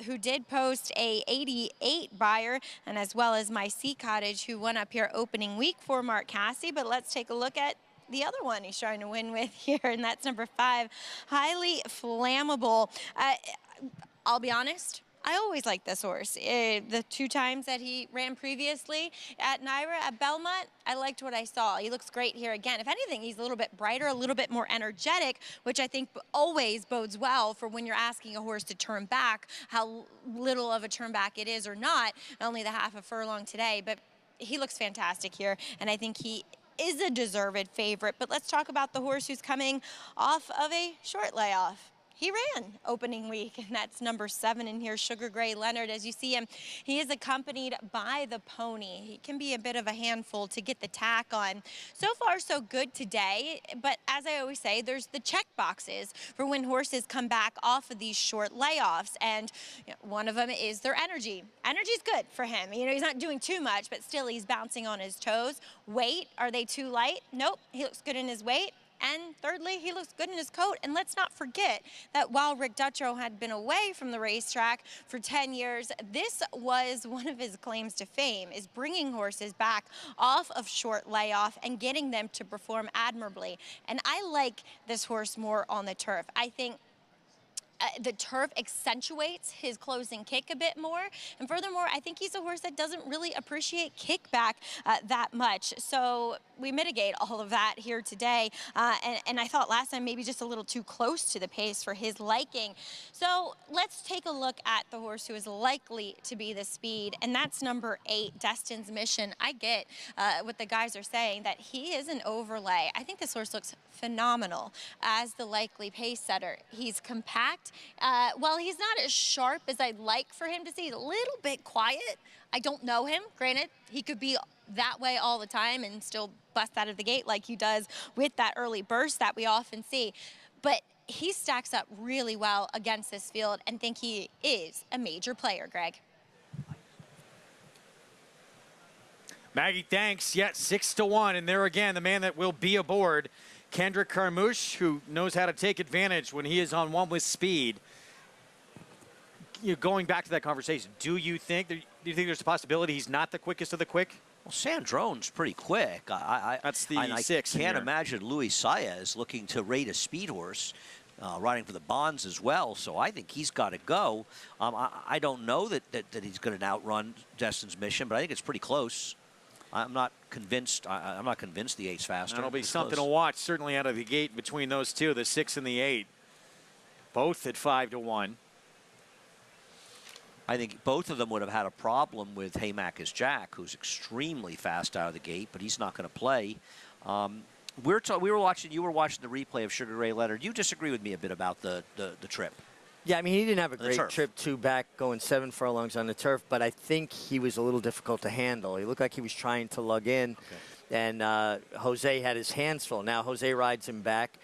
who did post a 88 buyer, and as well as My Sea Cottage, who won up here opening week for Mark Casse. But let's take a look at the other one he's trying to win with here, and that's number 5, Highly Flammable. I'll be honest, I always liked this horse. The 2 times that he ran previously at Naira, at Belmont, I liked what I saw. He looks great here again. If anything, he's a little bit brighter, a little bit more energetic, which I think always bodes well for when you're asking a horse to turn back, how little of a turn back it is or not. Only the half a furlong today, but he looks fantastic here, and I think he is a deserved favorite. But let's talk about the horse who's coming off of a short layoff. He ran opening week, and that's number 7 in here, Sugar Gray Leonard. As you see him, he is accompanied by the pony. He can be a bit of a handful to get the tack on. So far, so good today, but as I always say, there's the check boxes for when horses come back off of these short layoffs, and one of them is their energy. Energy's good for him. He's not doing too much, but still he's bouncing on his toes. Weight, are they too light? Nope, he looks good in his weight. And thirdly, he looks good in his coat. And let's not forget that while Rick Dutrow had been away from the racetrack for 10 years, this was one of his claims to fame, is bringing horses back off of short layoff and getting them to perform admirably. And I like this horse more on the turf. I think the turf accentuates his closing kick a bit more. And furthermore, I think he's a horse that doesn't really appreciate kickback that much. So we mitigate all of that here today. And I thought last time maybe just a little too close to the pace for his liking. So let's take a look at the horse who is likely to be the speed, and that's number 8, Destin's Mission. I get what the guys are saying, that he is an overlay. I think this horse looks phenomenal as the likely pace setter. He's compact. While he's not as sharp as I'd like for him to see, he's a little bit quiet. I don't know him. Granted, he could be that way all the time and still bust out of the gate like he does with that early burst that we often see. But he stacks up really well against this field and think he is a major player, Greg. Maggie, thanks. Yeah, 6-1. And there again, the man that will be aboard, Kendrick Carmouche, who knows how to take advantage when he is on one with speed. You know, going back to that conversation, do you think there's a possibility he's not the quickest of the quick? Well, Sandrone's pretty quick. That's the 6. I can't imagine Luis Saez looking to rate a speed horse, riding for the bonds as well. So I think he's got to go. I don't know that he's going to outrun Destin's Mission, but I think it's pretty close. I'm not convinced. I'm not convinced the 8's faster. That'll be It's something close. to watch, certainly out of the gate between those two, the 6 and the 8, both at 5-1. I think both of them would have had a problem with Haymack as Jack, who's extremely fast out of the gate, but he's not going to play. You were watching the replay of Sugar Ray Leonard. You disagree with me a bit about the trip. Yeah, I mean, he didn't have a The great turf. trip two back going 7 furlongs on the turf, but I think he was a little difficult to handle. He looked like he was trying to lug in, and Jose had his hands full. Now Jose rides him back,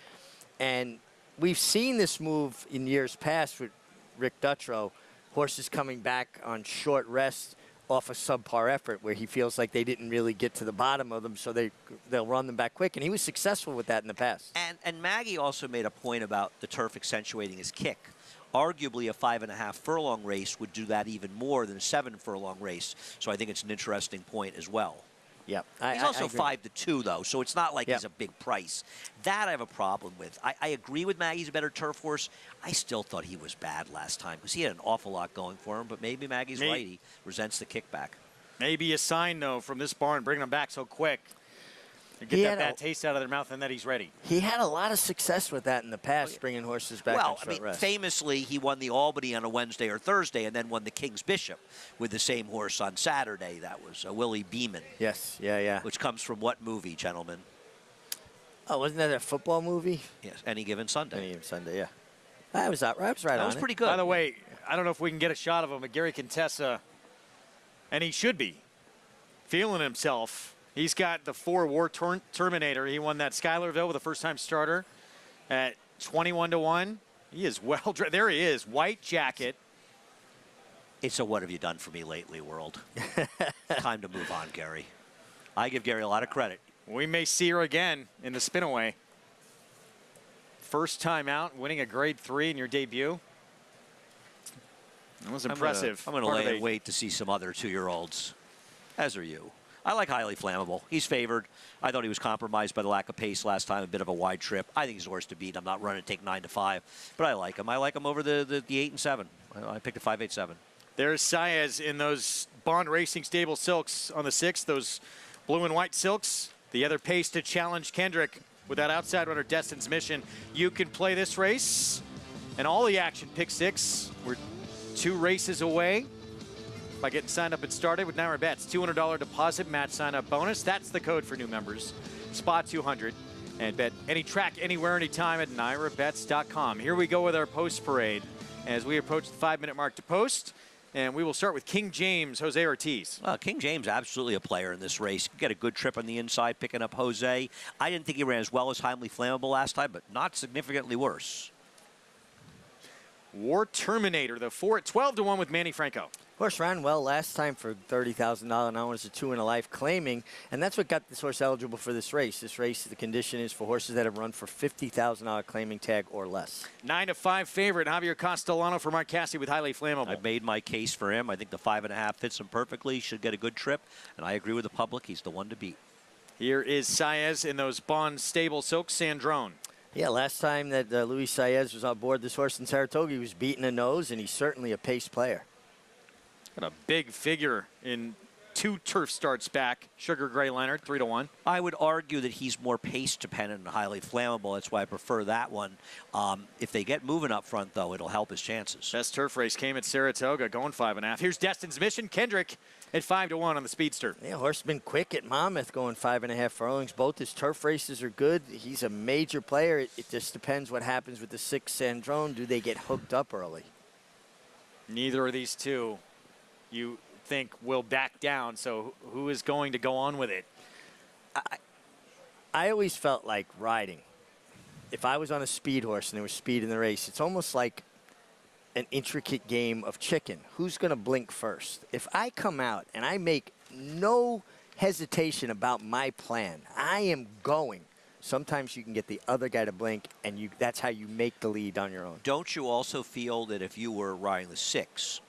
and we've seen this move in years past with Rick Dutrow, horses coming back on short rest off a subpar effort where he feels like they didn't really get to the bottom of them, so they'll run them back quick, and he was successful with that in the past. And Maggie also made a point about the turf accentuating his kick. Arguably, a 5.5 furlong race would do that even more than a 7 furlong race. So I think it's an interesting point as well. Yep. He's also 5-2, though, so it's not like he's a big price. That I have a problem with. I agree with Maggie's a better turf horse. I still thought he was bad last time because he had an awful lot going for him, but maybe Maggie's right. He resents the kickback. Maybe a sign, though, from this barn, bringing him back so quick. Get that bad taste out of their mouth and that he's ready. He had a lot of success with that in the past, bringing horses back on short rest. Famously, he won the Albany on a Wednesday or Thursday and then won the King's Bishop with the same horse on Saturday. That was Willie Beeman. Yes, yeah. Which comes from what movie, gentlemen? Oh, wasn't that a football movie? Yes, Any Given Sunday. Any Given Sunday, yeah. I was right on it. That was pretty good. By the way, I don't know if we can get a shot of him, but Gary Contessa, and he should be, feeling himself. He's got the 4 War Terminator. He won that Schuylerville with a first-time starter at 21-1. He is well dressed. There he is, white jacket. It's a what have you done for me lately world. Time to move on, Gary. I give Gary a lot of credit. We may see her again in the spin-away. First time out, winning a grade 3 in your debut. That was impressive. I'm going to lay in wait to see some other 2-year-olds, as are you. I like Highly Flammable. He's favored. I thought he was compromised by the lack of pace last time, a bit of a wide trip. I think he's a horse to beat. I'm not running to take 9-5, but I like him. I like him over the 8 and 7. I picked a 5-8-7. There's Saez in those Bond Racing Stable silks on the 6th, those blue and white silks. The other pace to challenge Kendrick with that outside runner, Destin's Mission. You can play this race and all the action. Pick 6. We're 2 races away by getting signed up and started with Naira Bets. $200 deposit match sign-up bonus. That's the code for new members. Spot 200. And bet any track, anywhere, anytime at NairaBets.com. Here we go with our post parade as we approach the 5-minute mark to post. And we will start with King James, Jose Ortiz. King James, absolutely a player in this race. Get a good trip on the inside, picking up Jose. I didn't think he ran as well as Highly Flammable last time, but not significantly worse. War Terminator, the 4 at 12-1 with Manny Franco. Horse ran well last time for $30,000. Now it's a 2 and a life claiming, and that's what got this horse eligible for this race. This race, the condition is for horses that have run for $50,000 claiming tag or less. 9-5 favorite, Javier Castellano for Mark Cassidy with Highly Flammable. I've made my case for him. I think the 5.5 fits him perfectly. Should get a good trip, and I agree with the public. He's the one to beat. Here is Saez in those Bond Stable silks, Sandrone. Yeah, last time that Luis Saez was on board this horse in Saratoga, he was beating a nose, and he's certainly a pace player. Got a big figure in 2 turf starts back. Sugar Gray Leonard, 3-1. I would argue that he's more pace dependent and highly flammable. That's why I prefer that one. If they get moving up front, though, it'll help his chances. Best turf race came at Saratoga, going 5.5. Here's Destin's Mission. Kendrick at 5-1 on the speedster. Yeah, horse been quick at Monmouth, going 5.5 furlongs. Both his turf races are good. He's a major player. It just depends what happens with the 6 Sandrone. Do they get hooked up early? Neither of these two you think will back down, so who is going to go on with it? I always felt like riding. If I was on a speed horse and there was speed in the race, it's almost like an intricate game of chicken. Who's going to blink first? If I come out and I make no hesitation about my plan, I am going. Sometimes you can get the other guy to blink, and that's how you make the lead on your own. Don't you also feel that if you were riding the 6,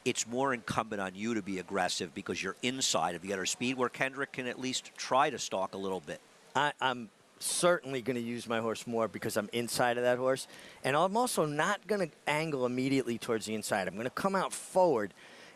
it's more incumbent on you to be aggressive because you're inside of the other speed, where Kendrick can at least try to stalk a little bit? I'm certainly going to use my horse more because I'm inside of that horse. And I'm also not going to angle immediately towards the inside. I'm going to come out forward.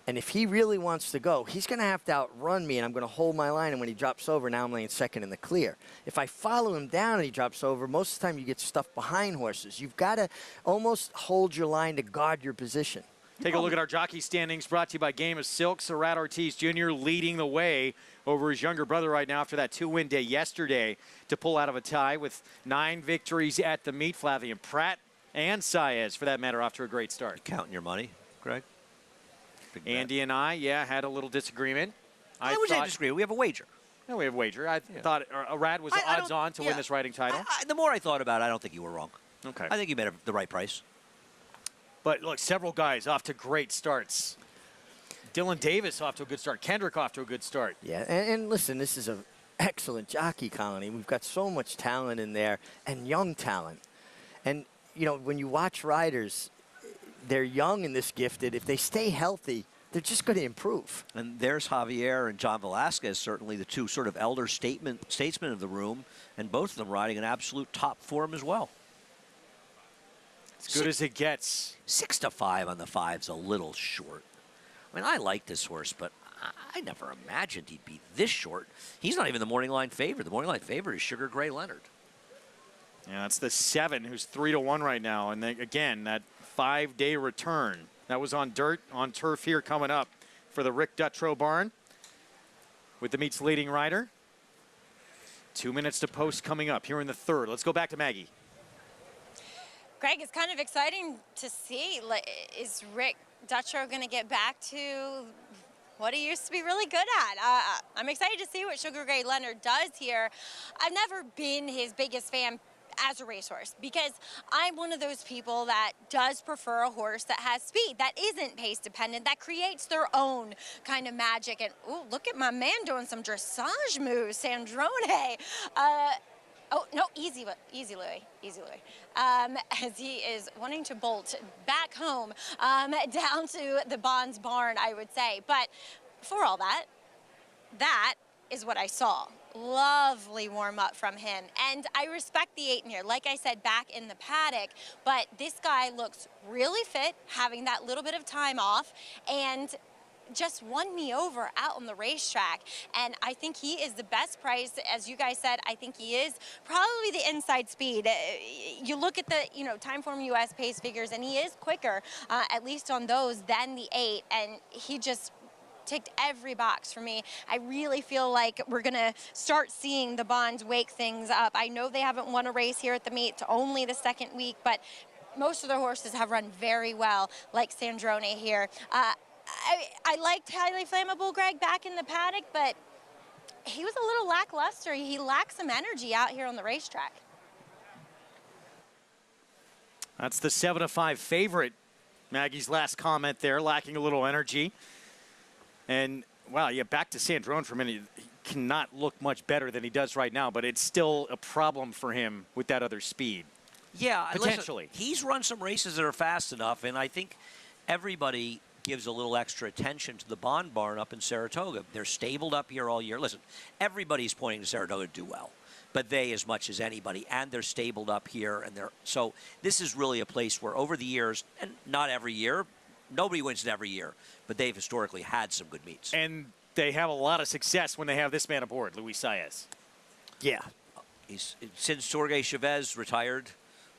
And if he really wants to go, he's going to have to outrun me, and I'm going to hold my line. And when he drops over, now I'm laying second in the clear. If I follow him down and he drops over, most of the time you get stuff behind horses. You've got to almost hold your line to guard your position. Take a look at our jockey standings, brought to you by Game of Silk. Sarat Ortiz Jr. leading the way over his younger brother right now after that 2-win day yesterday to pull out of a tie with 9 victories at the meet. Flavian Pratt and Saez, for that matter, off to a great start. You're counting your money, Greg? Andy and I, had a little disagreement. I would say disagree. We have a wager. No, we have a wager. I thought Arad was odds-on to win this riding title. The more I thought about it, I don't think you were wrong. Okay. I think you made the right price. But look, several guys off to great starts. Dylan Davis off to a good start. Kendrick off to a good start. Yeah, and listen, this is an excellent jockey colony. We've got so much talent in there, and young talent. And, you know, when you watch riders, they're young and this gifted. If they stay healthy, they're just going to improve. And there's Javier and John Velasquez, certainly the 2 sort of elder statesmen of the room, and both of them riding in absolute top form as well. As good as it gets. 6-5 on the 5's a little short. I mean, I like this horse, but I never imagined he'd be this short. He's not even the morning line favorite. The morning line favorite is Sugar Gray Leonard. Yeah, it's the 7 who's 3-1 right now. And then, again, that 5-day return. That was on dirt, on turf here coming up for the Rick Dutrow barn with the meet's leading rider. 2 minutes to post coming up here in the 3rd. Let's go back to Maggie. Greg, it's kind of exciting to see. Is Rick Dutrow going to get back to what he used to be really good at? I'm excited to see what Sugar Gray Leonard does here. I've never been his biggest fan as a racehorse because I'm one of those people that does prefer a horse that has speed, that isn't pace dependent, that creates their own kind of magic. And ooh, look at my man doing some dressage moves, Sandrone. Oh, no, easy Louis, as he is wanting to bolt back home down to the Bonds barn, I would say. But for all that, that is what I saw. Lovely warm up from him. And I respect the 8 in here, like I said, back in the paddock. But this guy looks really fit, having that little bit of time off, and just won me over out on the racetrack. And I think he is the best price. As you guys said, I think he is probably the inside speed. You look at the, Timeform US pace figures, and he is quicker, at least on those, than the 8. And he just ticked every box for me. I really feel like we're going to start seeing the Bonds wake things up. I know they haven't won a race here at the meet. It's only the 2nd week, but most of their horses have run very well, like Sandrone here. I liked Highly Flammable Greg back in the paddock, but he was a little lackluster. He lacked some energy out here on the racetrack. That's the 7-5 favorite. Maggie's last comment there, lacking a little energy. And, wow, yeah, back to Sandrone for a minute. He cannot look much better than he does right now, but it's still a problem for him with that other speed. Yeah, potentially. Listen, he's run some races that are fast enough, and I think everybody gives a little extra attention to the Bond barn up in Saratoga. They're stabled up here all year. Listen, everybody's pointing to Saratoga to do well. but they as much as anybody, and they're stabled up here, and so this is really a place where over the years, and not every year, nobody wins it every year, but they've historically had some good meets. And they have a lot of success when they have this man aboard, Luis Saez. Yeah. Since Jorge Chavez retired,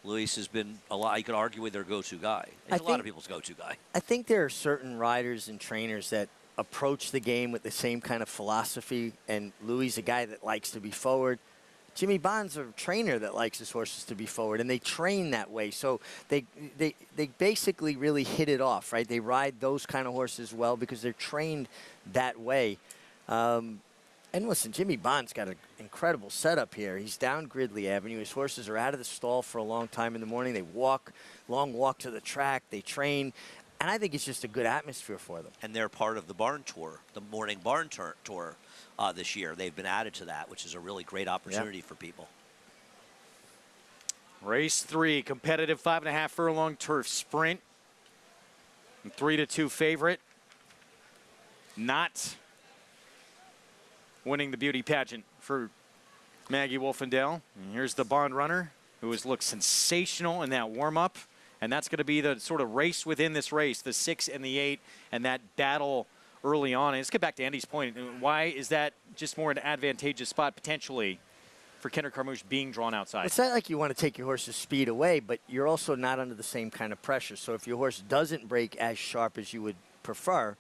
Luis has been a lot. You could argue with their go-to guy. He's a lot of people's go-to guy. I think there are certain riders and trainers that approach the game with the same kind of philosophy, and Luis a guy that likes to be forward. Jimmy Bond's a trainer that likes his horses to be forward, and they train that way. So they basically really hit it off, right? They ride those kind of horses well because they're trained that way. And listen, Jimmy Bond's got an incredible setup here. He's down Gridley Avenue. His horses are out of the stall for a long time in the morning. They walk, long walk to the track. They train. And I think it's just a good atmosphere for them. And they're part of the barn tour, the morning barn tour this year. They've been added to that, which is a really great opportunity for people. Race 3, competitive 5.5 furlong turf sprint. 3-2 favorite. Not winning the beauty pageant for Maggie Wolfendale. And here's the Bond runner, who has looked sensational in that warm-up. And that's going to be the sort of race within this race, the 6 and the 8, and that battle early on. And let's get back to Andy's point. Why is that just more an advantageous spot potentially for Kendrick Carmouche being drawn outside? It's not like you want to take your horse's speed away, but you're also not under the same kind of pressure. So if your horse doesn't break as sharp as you would prefer,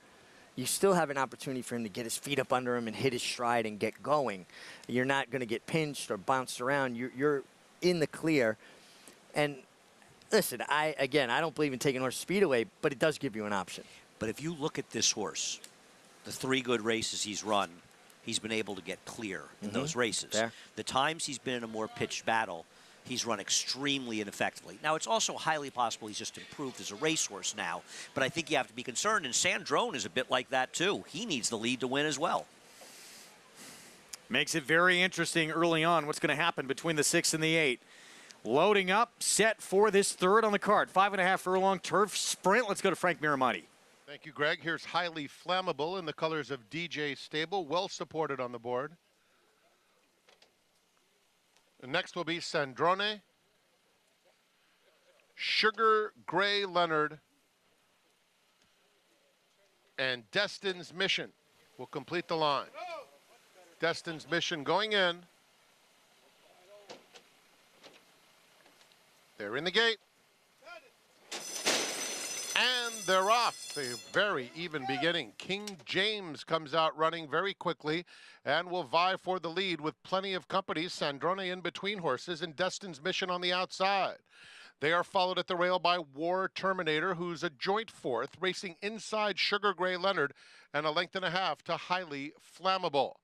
you still have an opportunity for him to get his feet up under him and hit his stride and get going. You're not going to get pinched or bounced around. You're in the clear. And listen, I don't believe in taking horse speed away, but it does give you an option. But if you look at this horse, the 3 good races he's run, he's been able to get clear in those races. Fair. The times he's been in a more pitched battle, he's run extremely ineffectively. Now, it's also highly possible he's just improved as a racehorse now, but I think you have to be concerned, and Sandrone is a bit like that, too. He needs the lead to win as well. Makes it very interesting early on what's going to happen between the 6 and the 8. Loading up, set for this third on the card. 5.5 furlong turf sprint. Let's go to Frank Miramati. Thank you, Greg. Here's Highly Flammable in the colors of DJ Stable, well supported on the board. And next will be Sandrone, Sugar Gray Leonard, and Destin's Mission will complete the line. Destin's Mission going in. They're in the gate. And they're off. A very even beginning. King James comes out running very quickly and will vie for the lead with plenty of company. Sandrone in between horses and Destin's Mission on the outside. They are followed at the rail by War Terminator, who's a joint fourth, racing inside Sugar Gray Leonard and a length and a half to Highly Flammable.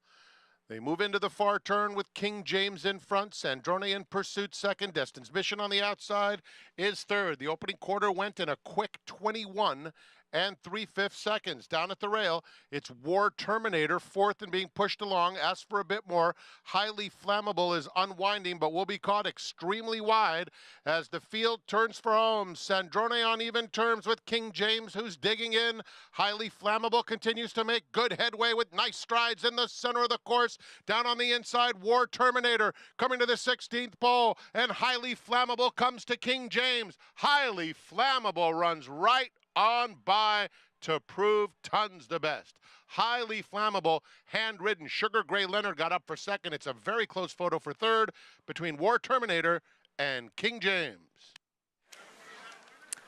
They move into the far turn with King James in front, Sandrone in pursuit second, Destin's Mission on the outside is third. The opening quarter went in a quick 21 3/5 seconds. Down at the rail, it's War Terminator, fourth and being pushed along, asks for a bit more. Highly Flammable is unwinding, but will be caught extremely wide as the field turns for home. Sandrone on even terms with King James, who's digging in. Highly Flammable continues to make good headway with nice strides in the center of the course. Down on the inside, War Terminator coming to the 16th pole, and Highly Flammable comes to King James. Highly Flammable runs right on by to prove tons the best. Highly Flammable, hand-ridden. Sugar Gray Leonard got up for second. It's a very close photo for third between War Terminator and King James.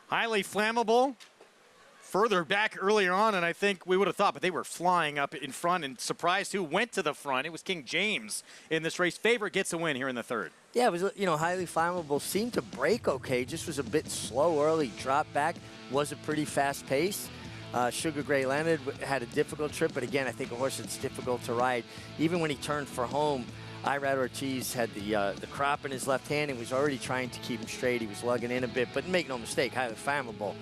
Highly Flammable, further back earlier on, and I think we would have thought, but they were flying up in front, and surprised who went to the front. It was King James in this race. Favorite gets a win here in the third. Yeah, it was, Highly Flammable seemed to break okay, just was a bit slow early, dropped back, was a pretty fast pace. Sugar Gray Leonard had a difficult trip, but again, I think a horse that's difficult to ride. Even when he turned for home, Irad Ortiz had the crop in his left hand and was already trying to keep him straight. He was lugging in a bit, but make no mistake, Highly Flammable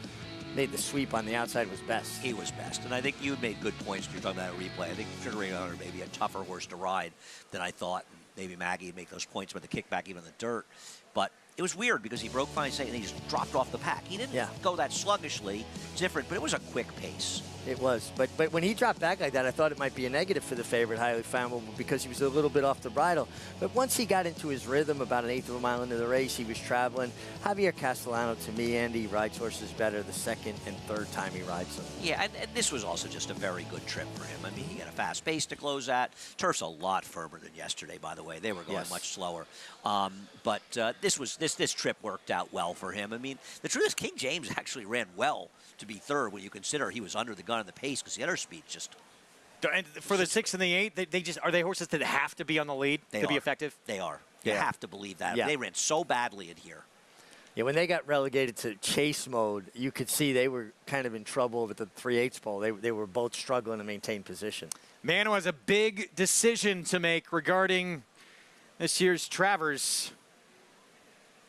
made the sweep on the outside, was best. He was best, and I think you made good points when you're talking about a replay. I think Sugar Gray Leonard may be a tougher horse to ride than I thought. maybe Maggie would make those points with the kickback, even in the dirt. But it was weird because he broke fine second and he just dropped off the pack. He didn't go that sluggishly, different, but it was a quick pace. It was, but when he dropped back like that, I thought it might be a negative for the favorite, Highly Flammable, because he was a little bit off the bridle. But once he got into his rhythm, about an eighth of a mile into the race, he was traveling. Javier Castellano, to me, Andy, rides horses better the second and third time he rides them. Yeah, and this was also just a very good trip for him. I mean, he had a fast pace to close at. Turf's a lot firmer than yesterday, by the way. They were going much slower. But this trip worked out well for him. I mean, the truth is King James actually ran well to be third when you consider he was under the gun in the pace because the other speed just. And for the 6 and the 8, they just are they horses that have to be on the lead to be effective? They are. You have to believe that. Yeah. They ran so badly in here. Yeah, when they got relegated to chase mode, you could see they were kind of in trouble with the 3/8 pole. They were both struggling to maintain position. Mano has a big decision to make regarding this year's Travers.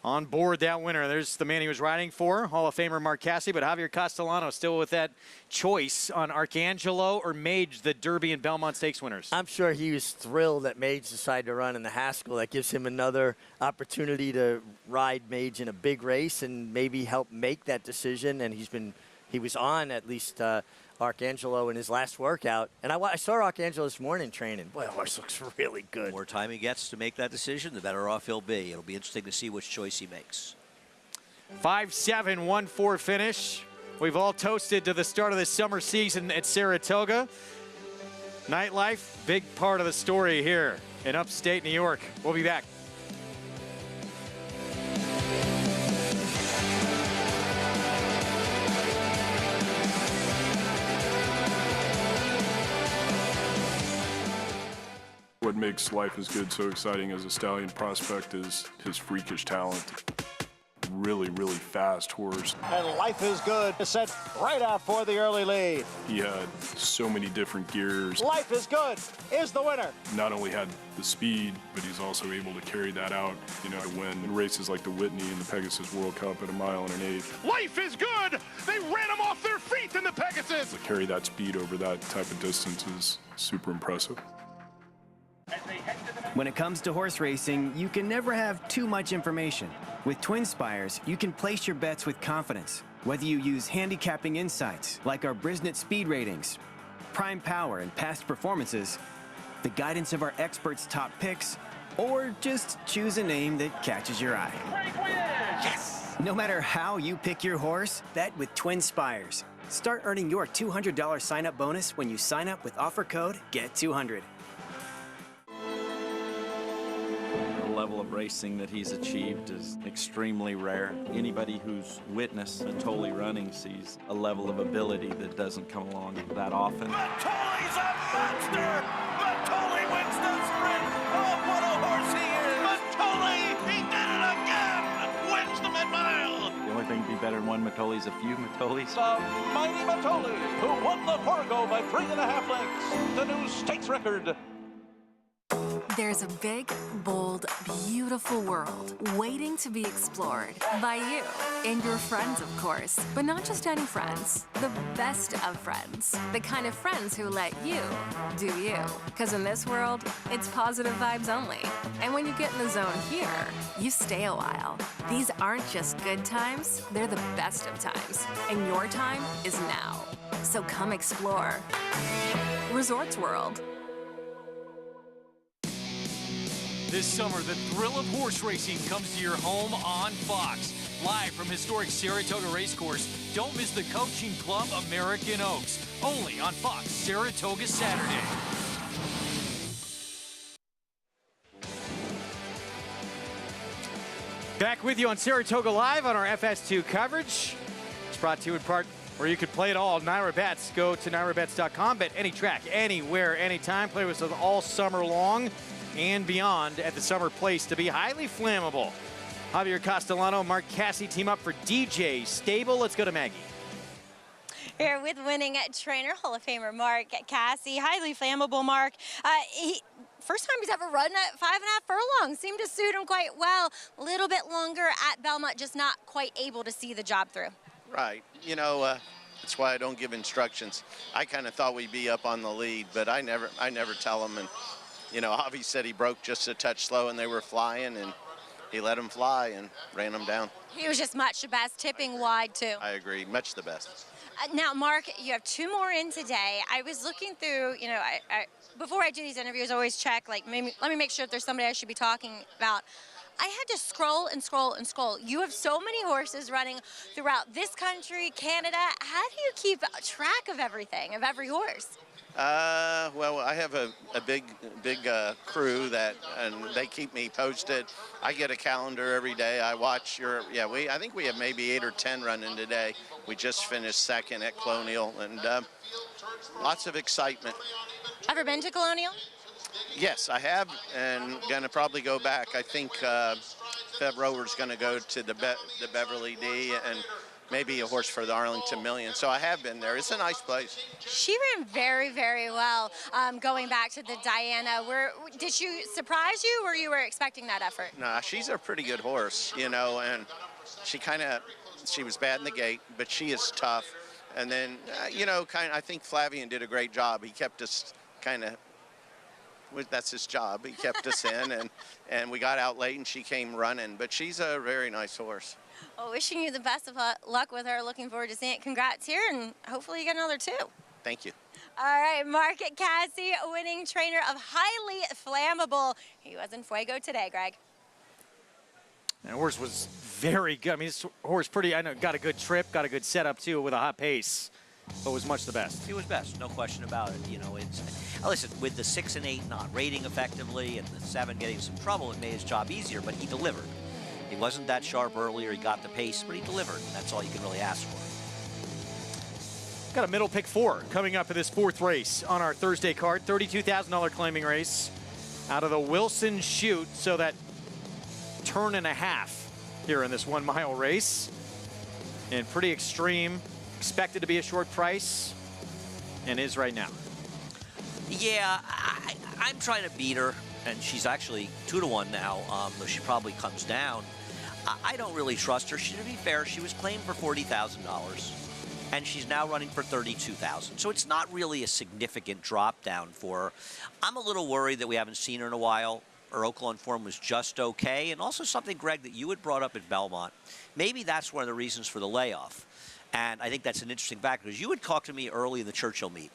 On board that winner. There's the man he was riding for, Hall of Famer Mark Casse, but Javier Castellano still with that choice on Arcangelo or Mage, the Derby and Belmont Stakes winners. I'm sure he was thrilled that Mage decided to run in the Haskell. That gives him another opportunity to ride Mage in a big race and maybe help make that decision. And he was on at least Arcangelo in his last workout. And I saw Arcangelo this morning training. Boy, the horse looks really good. The more time he gets to make that decision, the better off he'll be. It'll be interesting to see which choice he makes. 5-7, 1-4 finish. We've all toasted to the start of the summer season at Saratoga. Nightlife, big part of the story here in upstate New York. We'll be back. What makes Life is Good so exciting as a stallion prospect is his freakish talent. Really, really fast horse. And Life is Good set right out for the early lead. He had so many different gears. Life is Good is the winner. Not only had the speed, but he's also able to carry that out. You know, win in races like the Whitney and the Pegasus World Cup at 1 1/8. Life is Good! They ran him off their feet in the Pegasus! To carry that speed over that type of distance is super impressive. When it comes to horse racing, you can never have too much information. With Twin Spires, you can place your bets with confidence. Whether you use handicapping insights, like our Brisnet speed ratings, prime power and past performances, the guidance of our experts' top picks, or just choose a name that catches your eye. Yes! No matter how you pick your horse, bet with Twin Spires. Start earning your $200 sign-up bonus when you sign up with offer code GET200. The level of racing that he's achieved is extremely rare. Anybody who's witnessed Matoli running sees a level of ability that doesn't come along that often. Matoli's a monster! Matoli wins the sprint! Oh, what a horse he is! Matoli, he did it again! Wins the mid-mile! The only thing to be better than one Matoli's a few Matolis. The mighty Matoli, who won the Torgo by 3.5 lengths. The new stakes record. There's a big, bold, beautiful world waiting to be explored by you and your friends, of course. But not just any friends, the best of friends. The kind of friends who let you do you. Because in this world, it's positive vibes only. And when you get in the zone here, you stay a while. These aren't just good times, they're the best of times. And your time is now. So come explore. Resorts World. This summer, the thrill of horse racing comes to your home on Fox. Live from historic Saratoga Racecourse, don't miss the Coaching Club American Oaks. Only on Fox Saratoga Saturday. Back with you on Saratoga Live on our FS2 coverage. It's brought to you in part where you could play it all. Naira Bets. Go to nairabets.com. Bet any track, anywhere, anytime. Play with us all summer long and beyond at the Summer Place to be highly flammable. Javier Castellano, Mark Casse team up for DJ Stable. Let's go to Maggie. Here with winning trainer, Hall of Famer Mark Casse. Highly flammable, Mark. First time he's ever run at 5.5 furlongs. Seemed to suit him quite well. A little bit longer at Belmont, just not quite able to see the job through. Right. You know, that's why I don't give instructions. I kind of thought we'd be up on the lead, but I never tell them. And You know, Javi said he broke just a touch slow and they were flying, and he let them fly and ran them down. He was just much the best, tipping wide too. I agree, much the best. Now, Mark, you have 2 more in today. I was looking through, you know, before I do these interviews, I always check, like, maybe, let me make sure if there's somebody I should be talking about. I had to scroll and scroll and scroll. You have so many horses running throughout this country, Canada. How do you keep track of everything, of every horse? Well, I have a big crew and they keep me posted. I get a calendar every day. I watch I think we have maybe 8 or 10 running today. We just finished second at Colonial, and lots of excitement. Ever been to Colonial? Yes, I have, and gonna probably go back. I think Feb Rover's gonna go to the Beverly D and maybe a horse for the Arlington Million. So I have been there. It's a nice place. She ran very, very well going back to the Diana. Did she surprise you, or you were expecting that effort? Nah, she's a pretty good horse, you know, and she was bad in the gate, but she is tough. And then, you know, I think Flavian did a great job. He kept us that's his job. He kept us in, and we got out late, and she came running. But she's a very nice horse. Well, wishing you the best of luck with her. Looking forward to seeing it. Congrats here, and hopefully you get another 2. Thank you. All right, Mark Cassie, winning trainer of Highly Flammable. He was in Fuego today, Greg. That horse was very good. I mean, this horse got a good trip, got a good setup too with a hot pace, but was much the best. He was best, no question about it. You know, listen, with the 6 and 8 not rating effectively and the 7 getting some trouble, it made his job easier, but he delivered. He wasn't that sharp earlier. He got the pace, but he delivered. And that's all you can really ask for. Got a middle pick 4 coming up in this 4th race on our Thursday card. $32,000 claiming race out of the Wilson Chute. So that turn and a half here in this 1 mile race. And pretty extreme. Expected to be a short price and is right now. Yeah, I'm trying to beat her. And she's actually 2-1 now, though she probably comes down. I don't really trust her. To be fair, she was claimed for $40,000, and she's now running for $32,000. So it's not really a significant drop down for her. I'm a little worried that we haven't seen her in a while. Her Oaklawn form was just okay, and also something, Greg, that you had brought up at Belmont. Maybe that's one of the reasons for the layoff. And I think that's an interesting factor, because you had talked to me early in the Churchill meet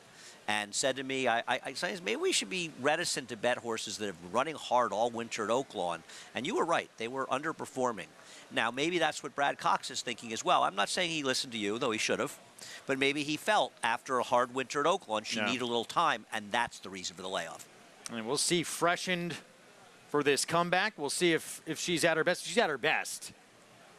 and said to me, I said, maybe we should be reticent to bet horses that have been running hard all winter at Oaklawn. And you were right. They were underperforming. Now, maybe that's what Brad Cox is thinking as well. I'm not saying he listened to you, though he should have. But maybe he felt after a hard winter at Oaklawn, she needed a little time, and that's the reason for the layoff. And we'll see freshened for this comeback. We'll see if she's at her best. She's at her best.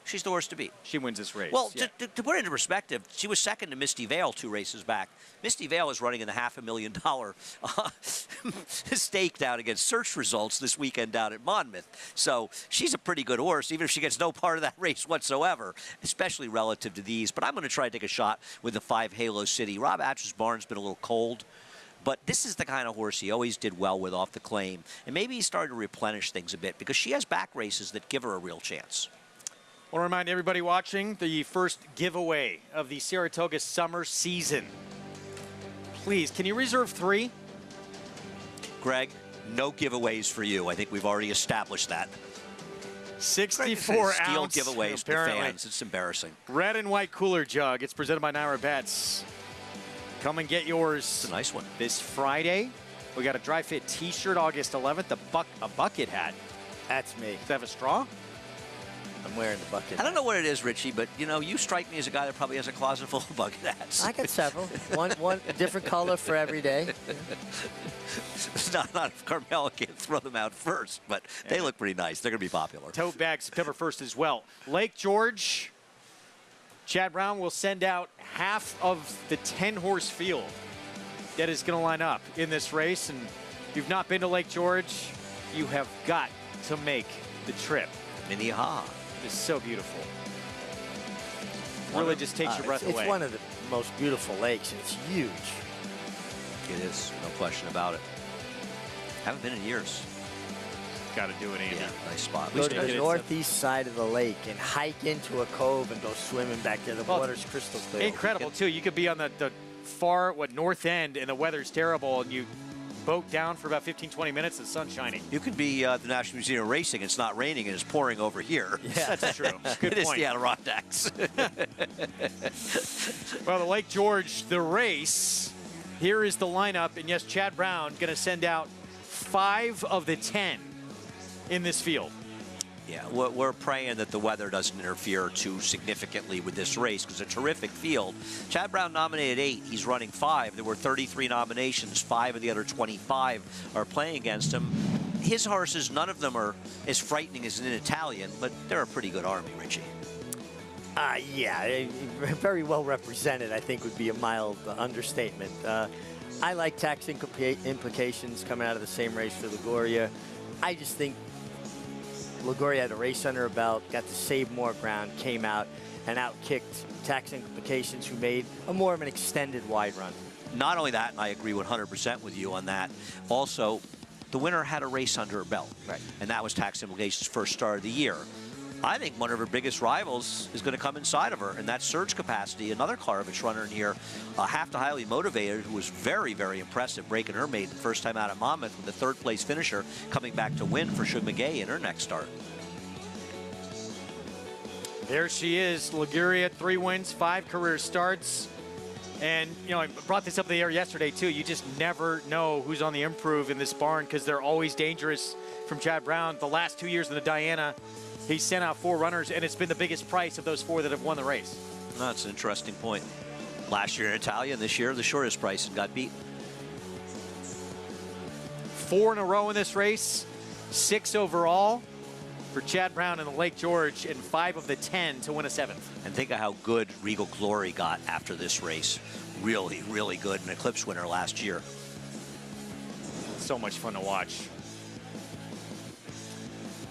She's the horse to beat. She wins this race. Well, to put it into perspective, she was second to Misty Vale 2 races back. Misty Vale is running in the $500,000 stake down against search results this weekend down at Monmouth. So she's a pretty good horse, even if she gets no part of that race whatsoever, especially relative to these. But I'm going to try to take a shot with the 5 Halo City. Rob Atch's barn's been a little cold. But this is the kind of horse he always did well with off the claim. And maybe he's starting to replenish things a bit because she has back races that give her a real chance. I want to remind everybody watching the first giveaway of the Saratoga summer season. Please, can you reserve 3? Greg, no giveaways for you. I think we've already established that. 64 steal ounce giveaways to fans. It's embarrassing. Red and white cooler jug. It's presented by Naira Bets. Come and get yours. It's a nice one. This Friday. We got a dry fit T-shirt August 11th. A bucket hat. That's me. Does that have a straw? I'm wearing the bucket. I don't know what it is, Richie, but, you know, you strike me as a guy that probably has a closet full of bucket hats. I got several. one different color for every day. It's not if Carmella can't throw them out first, but they look pretty nice. They're going to be popular. Tote bag September 1st as well. Lake George, Chad Brown will send out half of the 10-horse field that is going to line up in this race. And if you've not been to Lake George, you have got to make the trip. Minnehaha. It's so beautiful. Really just takes your breath away. It's one of the most beautiful lakes, and it's huge. It is, no question about it. Haven't been in years. Got to do it, Andy. Yeah, nice spot. Go to the northeast side of the lake and hike into a cove and go swimming back there. The water's crystal clear. Incredible, too. You could be on the far, north end, and the weather's terrible, and you boat down for about 15, 20 minutes. The sun's shining. You could be at the National Museum of Racing. It's not raining and it's pouring over here. Yeah, that's true. Good It is point. the Adirondacks. Well, the Lake George, the race. Here is the lineup, and yes, Chad Brown going to send out 5 of the 10 in this field. Yeah, we're praying that the weather doesn't interfere too significantly with this race because it's a terrific field. Chad Brown nominated 8. He's running 5. There were 33 nominations. 5 of the other 25 are playing against him. His horses, none of them are as frightening as an Italian, but they're a pretty good army, Richie. Yeah, very well represented, I think, would be a mild understatement. I like tax implications coming out of the same race for LaGuardia. I just think LaGuardia had a race under her belt, got to save more ground, came out and outkicked tax implications, who made a more of an extended wide run. Not only that, and I agree 100% with you on that, also, the winner had a race under her belt. Right. And that was tax implications' first start of the year. I think one of her biggest rivals is going to come inside of her, and that's Surge Capacity, another Klarovich runner in here, half to highly motivated, who was very, very impressive, breaking her maiden first time out of Monmouth with the 3rd place finisher coming back to win for Shug McGay in her next start. There she is, Liguria, 3 wins, 5 career starts. And, you know, I brought this up in the air yesterday, too. You just never know who's on the improve in this barn because they're always dangerous from Chad Brown. The last 2 years in the Diana, he sent out 4 runners, and it's been the biggest price of those 4 that have won the race. No, that's an interesting point. Last year in Italia, and this year the shortest price and got beat. 4 in a row in this race, 6 overall for Chad Brown in the Lake George, and 5 of the 10 to win a 7th. And think of how good Regal Glory got after this race. Really, really good. An Eclipse winner last year. So much fun to watch.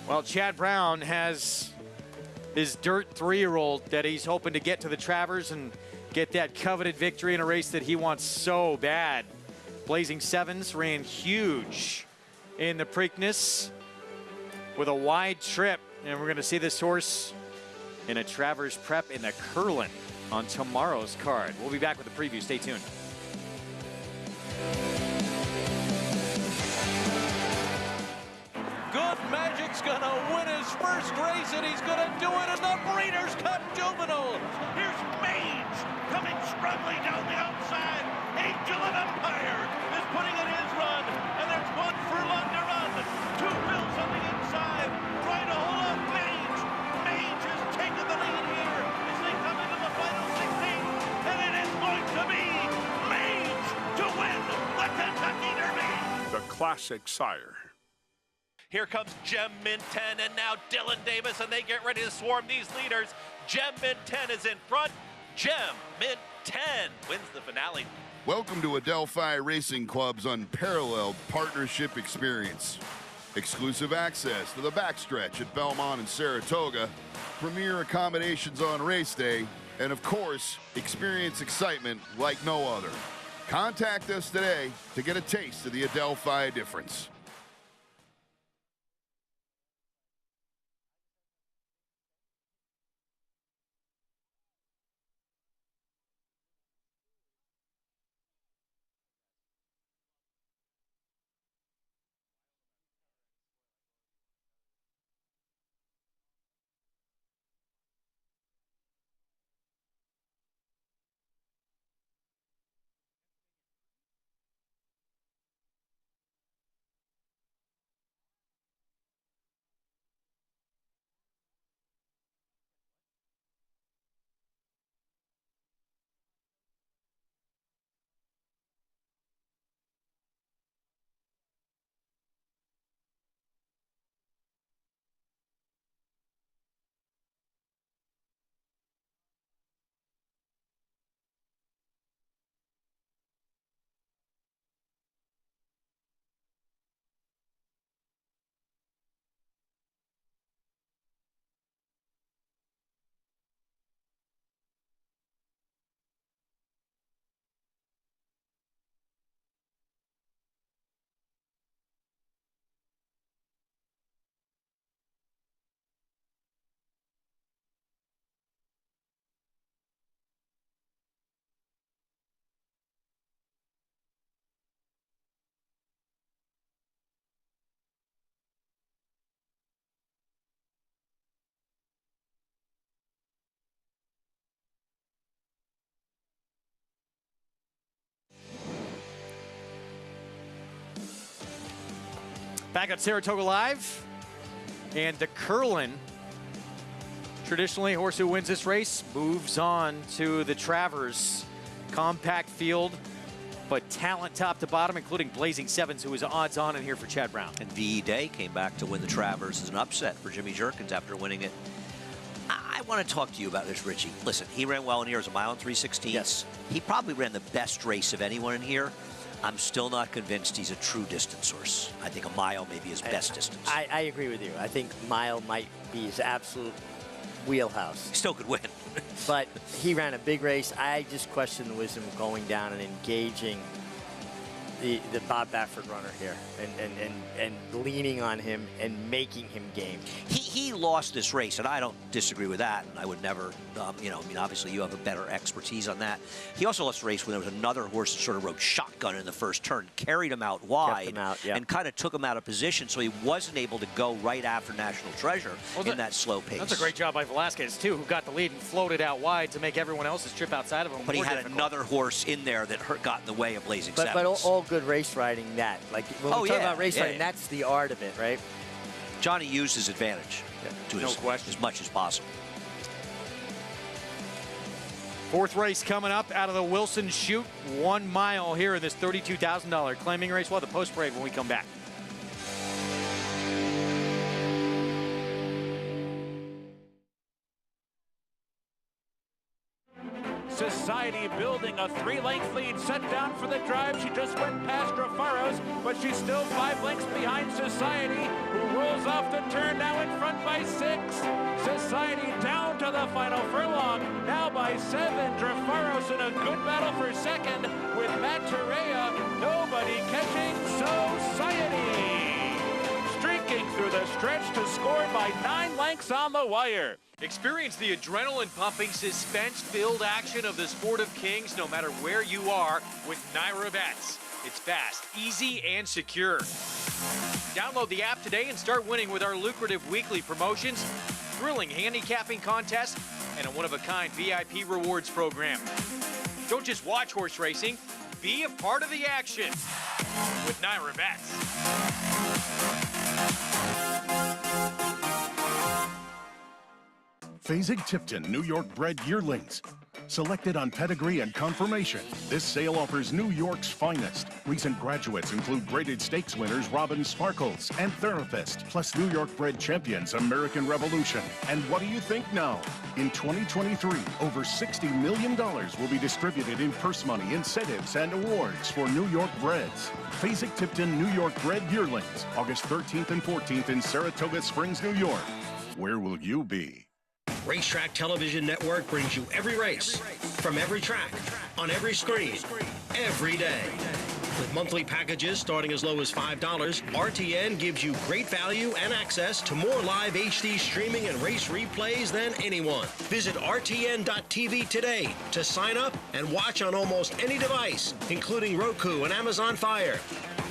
Well, Chad Brown has his dirt 3-year-old that he's hoping to get to the Travers and get that coveted victory in a race that he wants so bad. Blazing Sevens ran huge in the Preakness with a wide trip, and we're going to see this horse in a Travers prep in the Curlin on tomorrow's card. We'll be back with a preview. Stay tuned. Good Magic's gonna win his first race, and he's gonna do it in the Breeders' Cup Juvenile. Here's Mage coming strongly down the outside. Angel of Empire is putting in his run, and there's 1 furlong to run. 2 Bills on the inside. Right a hole of Mage. Mage has taken the lead here as they come into the final 16, and it is going to be Mage to win the Kentucky Derby. The classic sire. Here comes Gem Mint 10, and now Dylan Davis, and they get ready to swarm these leaders. Gem Mint 10 is in front. Gem Mint 10 wins the finale. Welcome to Adelphi Racing Club's unparalleled partnership experience. Exclusive access to the backstretch at Belmont and Saratoga, premier accommodations on race day, and of course, experience excitement like no other. Contact us today to get a taste of the Adelphi difference. Back at Saratoga Live. And the Curlin, traditionally, horse who wins this race moves on to the Travers. Compact field, but talent top to bottom, including Blazing Sevens, who was odds on in here for Chad Brown. And V.E. Day came back to win the Travers as an upset for Jimmy Jerkins after winning it. I want to talk to you about this, Richie. Listen, he ran well in here as a mile and 3/16. Yes. He probably ran the best race of anyone in here. I'm still not convinced he's a true distance horse. I think a mile may be his best distance. I agree with you. I think mile might be his absolute wheelhouse. Still could win. But he ran a big race. I just question the wisdom of going down and engaging the Bob Baffert runner here and leaning on him and making him game. He lost this race, and I don't disagree with that. And I would never, you know, I mean, obviously you have a better expertise on that. He also lost the race when there was another horse that sort of rode shotgun in the first turn, carried him out wide, and kind of took him out of position, so he wasn't able to go right after National Treasure in that slow pace. That's a great job by Velasquez, too, who got the lead and floated out wide to make everyone else's trip outside of him But he more had difficult. another horse in there that got in the way of Blazing But Sevens. all good race riding, that. Like, when we talk about race riding, yeah. that's the art of it, right? Johnny used his advantage to as much as possible. Fourth race coming up out of the Wilson Chute, 1 mile here in this $32,000 claiming race. We'll have the post parade when we come back. Society building a 3-length lead, set down for the drive. She just went past Rafaros, but she's still 5 lengths behind Society, who rolls off the turn, now in front by 6. Society down to the final furlong, now by 7. Drafaros in a good battle for second with Matt Torreya. Nobody catching Society. Streaking through the stretch to score by 9 lengths on the wire. Experience the adrenaline-pumping, suspense-filled action of the Sport of Kings no matter where you are with Naira Bets. It's fast, easy, and secure. Download the app today and start winning with our lucrative weekly promotions, thrilling handicapping contests, and a one-of-a-kind VIP rewards program. Don't just watch horse racing, be a part of the action with Naira Bets. Fasig-Tipton New York bred yearlings. Selected on pedigree and conformation, this sale offers New York's finest. Recent graduates include graded stakes winners Robin Sparkles and Therapist, plus New York bred champions American Revolution. And what do you think now? In 2023, over $60 million will be distributed in purse money, incentives, and awards for New York breds. Fasig-Tipton New York bred yearlings, August 13th and 14th in Saratoga Springs, New York. Where will you be? Racetrack Television Network brings you every race, from every track, on every screen, every day. With monthly packages starting as low as $5, RTN gives you great value and access to more live HD streaming and race replays than anyone. Visit RTN.tv today to sign up and watch on almost any device, including Roku and Amazon Fire.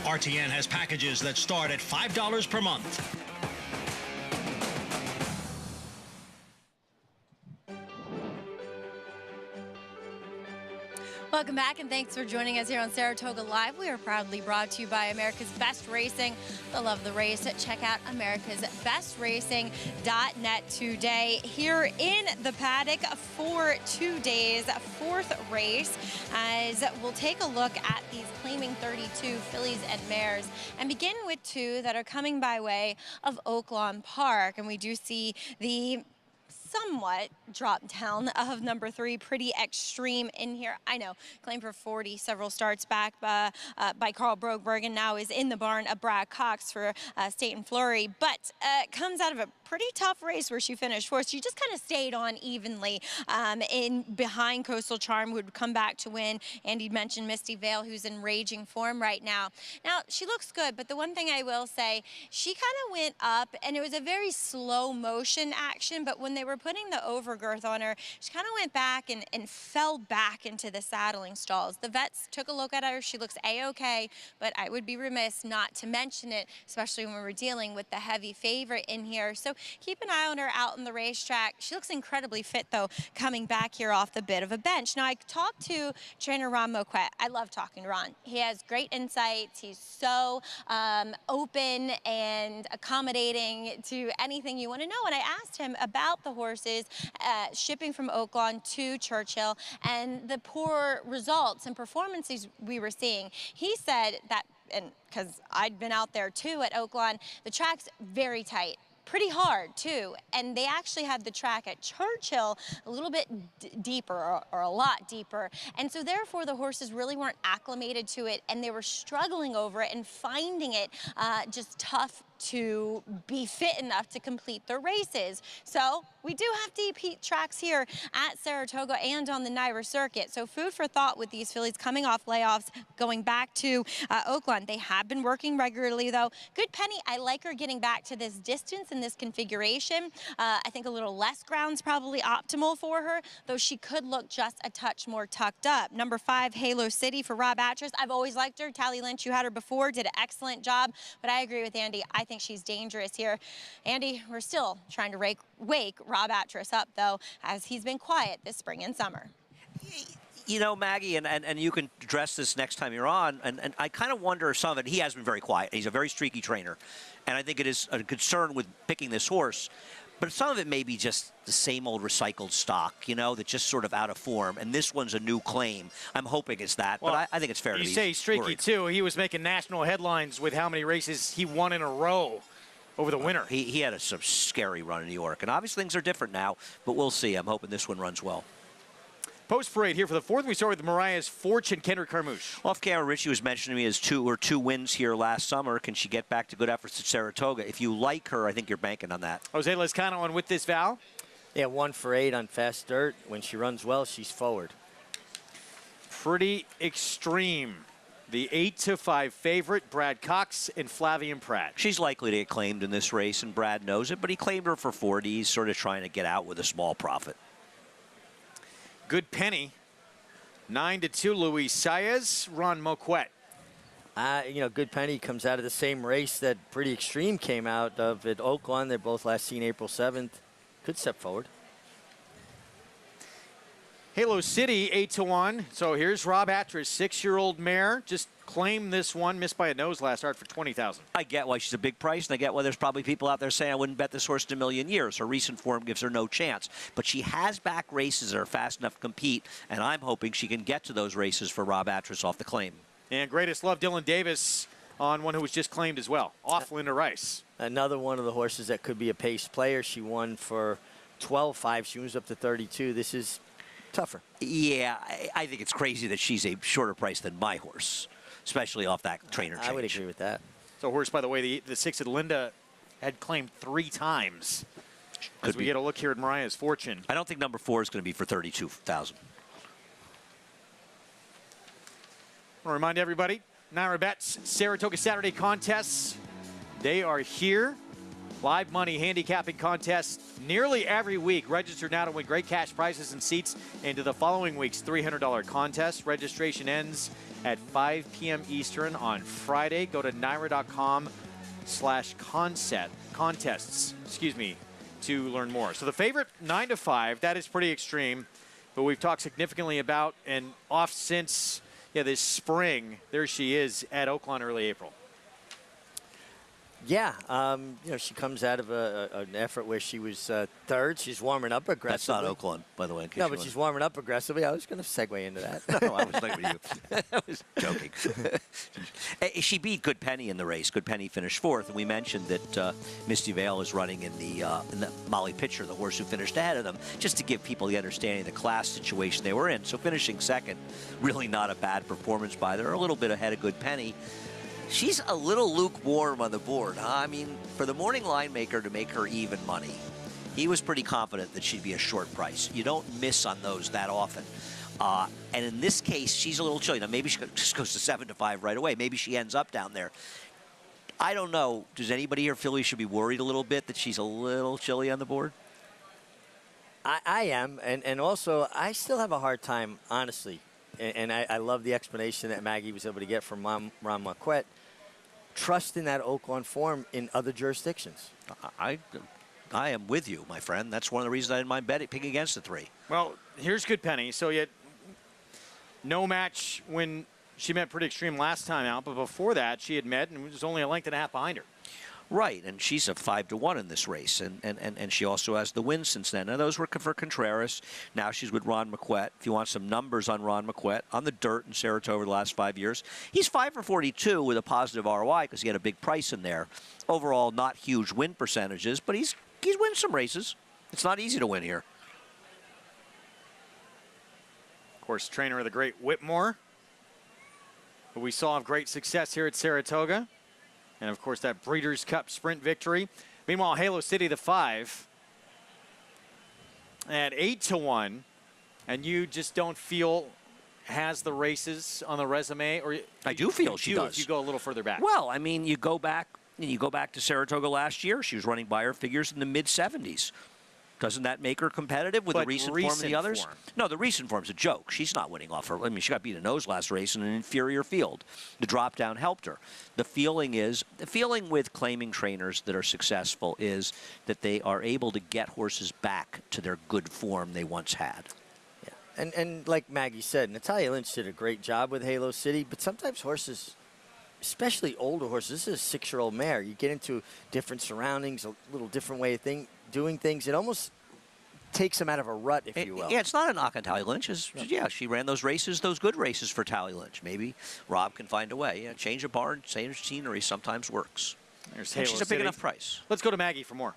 RTN has packages that start at $5 per month. Welcome back, and thanks for joining us here on Saratoga Live. We are proudly brought to you by America's Best Racing. The love of the race. Check out americasbestracing.net today. Here in the paddock for 2 days, 4th race, as we'll take a look at these claiming 32 fillies and mares, and begin with 2 that are coming by way of Oaklawn Park. And we do see the somewhat drop down of number 3, Pretty Extreme, in here. I know, claimed for 40 several starts back by Carl Broberg, and now is in the barn of Brad Cox for State and Flurry, but comes out of a pretty tough race where she finished 4th. She just kind of stayed on evenly in behind Coastal Charm, who would come back to win. Andy mentioned Misty Vale, who's in raging form right now. Now, she looks good, but the one thing I will say, she kind of went up, and it was a very slow motion action, but when they were were putting the overgirth on her, she kind of went back and fell back into the saddling stalls. The vets took a look at her. She looks A-okay, but I would be remiss not to mention it, especially when we're dealing with the heavy favorite in here. So keep an eye on her out on the racetrack. She looks incredibly fit, though, coming back here off the bit of a bench. Now, I talked to trainer Ron Moquette. I love talking to Ron. He has great insights. He's so open and accommodating to anything you want to know. And I asked him about the horses shipping from Oaklawn to Churchill and the poor results and performances we were seeing. He said that, and because I'd been out there too at Oaklawn, the track's very tight. Pretty hard too, and they actually had the track at Churchill a little bit deeper or a lot deeper, and so therefore the horses really weren't acclimated to it, and they were struggling over it and finding it just tough to be fit enough to complete their races. So we do have deep heat tracks here at Saratoga and on the NYRA circuit. So food for thought with these fillies coming off layoffs, going back to Oaklawn. They have been working regularly though. Good Penny, I like her getting back to this distance and this configuration. I think a little less ground's probably optimal for her, though she could look just a touch more tucked up. Number 5, Halo City for Rob Atras. I've always liked her. Tally Lynch, you had her before, did an excellent job, but I agree with Andy. I think she's dangerous here. Andy, we're still trying to wake Rob Atras up, though, as he's been quiet this spring and summer. You know, Maggie, and you can address this next time you're on, and I kind of wonder some of it. He has been very quiet. He's a very streaky trainer, and I think it is a concern with picking this horse. But some of it may be just the same old recycled stock, you know, that's just sort of out of form. And this one's a new claim. I'm hoping it's that, well, but I think it's fair to be You say streaky, worried. too. He was making national headlines with how many races he won in a row over the winter. He had some scary run in New York. And obviously things are different now, but we'll see. I'm hoping this one runs well. Post-parade here for the 4th. We start with Mariah's Fortune, Kendrick Carmouche. Off camera, Richie was mentioning to me as two wins here last summer. Can she get back to good efforts at Saratoga? If you like her, I think you're banking on that. Jose Lezcano on with this, Val? Yeah, 1 for 8 on fast dirt. When she runs well, she's forward. Pretty extreme. The 8-5 favorite, Brad Cox and Flavian Pratt. She's likely to get claimed in this race, and Brad knows it, but he claimed her for 40. He's sort of trying to get out with a small profit. Good Penny, 9-2, Luis Saez, Ron Moquette. You know, Good Penny comes out of the same race that Pretty Extreme came out of at Oaklawn. They're both last seen April 7th. Good step forward. Halo City, 8-1. So here's Rob Atras, 6-year-old mare. Just claimed this one, missed by a nose last start for $20,000. I get why she's a big price, and I get why there's probably people out there saying I wouldn't bet this horse in a million years. Her recent form gives her no chance. But she has back races that are fast enough to compete, and I'm hoping she can get to those races for Rob Atras off the claim. And greatest love, Dylan Davis on one who was just claimed as well, off Linda Rice. Another one of the horses that could be a pace player. She won for 12.5. She moves up to 32. This is tougher. Yeah, I think it's crazy that she's a shorter price than my horse, especially off that trainer change. I would agree with that. So horse, by the way, the 6 at Linda had claimed 3 times. As we get a look here at Mariah's Fortune. I don't think number 4 is going to be for $32,000. I want to remind everybody, NYRA Bets Saratoga Saturday contests. They are here. Live money handicapping contests nearly every week. Register now to win great cash prizes and seats into the following week's $300 contest. Registration ends at 5 p.m. Eastern on Friday. Go to NYRA.com/contests, to learn more. So the favorite, 9-5, that is pretty extreme, but we've talked significantly about and off since this spring. There she is at Oaklawn early April. Yeah, you know, she comes out of an effort where she was third. She's warming up aggressively. That's not Oaklawn, by the way. No, but she's warming up aggressively. I was going to segue into that. No, I was thinking with you. I was joking. She beat Good Penny in the race. Good Penny finished 4th, and we mentioned that Misty Vale is running in the Molly Pitcher, the horse who finished ahead of them, just to give people the understanding of the class situation they were in. So finishing 2nd, really not a bad performance by her. A little bit ahead of Good Penny. She's a little lukewarm on the board, huh? I mean, for the morning line maker to make her even money, he was pretty confident that she'd be a short price. You don't miss on those that often. And in this case, she's a little chilly. Now, maybe she just goes to 7-5 right away. Maybe she ends up down there. I don't know. Does anybody here feel we should be worried a little bit that she's a little chilly on the board? I am, and also I still have a hard time, honestly, and I love the explanation that Maggie was able to get from Ron Marquette, trusting that Oaklawn form in other jurisdictions. I am with you, my friend. That's one of the reasons I didn't mind picking against the 3. Well, here's good Penny. So you had no match when she met Pretty Extreme last time out, but before that she had met and was only a length and a half behind her. Right, and she's a 5-1 in this race, and she also has the wins since then. Now, those were for Contreras. Now she's with Ron Marquette. If you want some numbers on Ron Marquette, on the dirt in Saratoga the last 5 years, he's 5 for 42 with a positive ROI because he had a big price in there. Overall, not huge win percentages, but he's won some races. It's not easy to win here. Of course, trainer of the great Whitmore, who we saw have great success here at Saratoga. And, of course, that Breeders' Cup Sprint victory. Meanwhile, Halo City, the 5, at 8-1, and you just don't feel has the races on the resume? Or I do feel she does. If you go a little further back. Well, I mean, you go back to Saratoga last year. She was running by her figures in the mid-70s. Doesn't that make her competitive with the recent form of the others? No, the recent form's a joke. She's not winning off her. I mean, she got beat a nose last race in an inferior field. The drop down helped her. The feeling with claiming trainers that are successful is that they are able to get horses back to their good form they once had. Yeah. And like Maggie said, Natalia Lynch did a great job with Halo City, but sometimes horses, especially older horses, this is a 6-year-old mare. You get into different surroundings, a little different way of doing things. It almost takes them out of a rut, if you will. Yeah, it's not a knock on Tally Lynch. Yeah, she ran those races, those good races for Tally Lynch. Maybe Rob can find a way. Yeah, change of barn, change of scenery sometimes works. And she's a big enough price. Let's go to Maggie for more.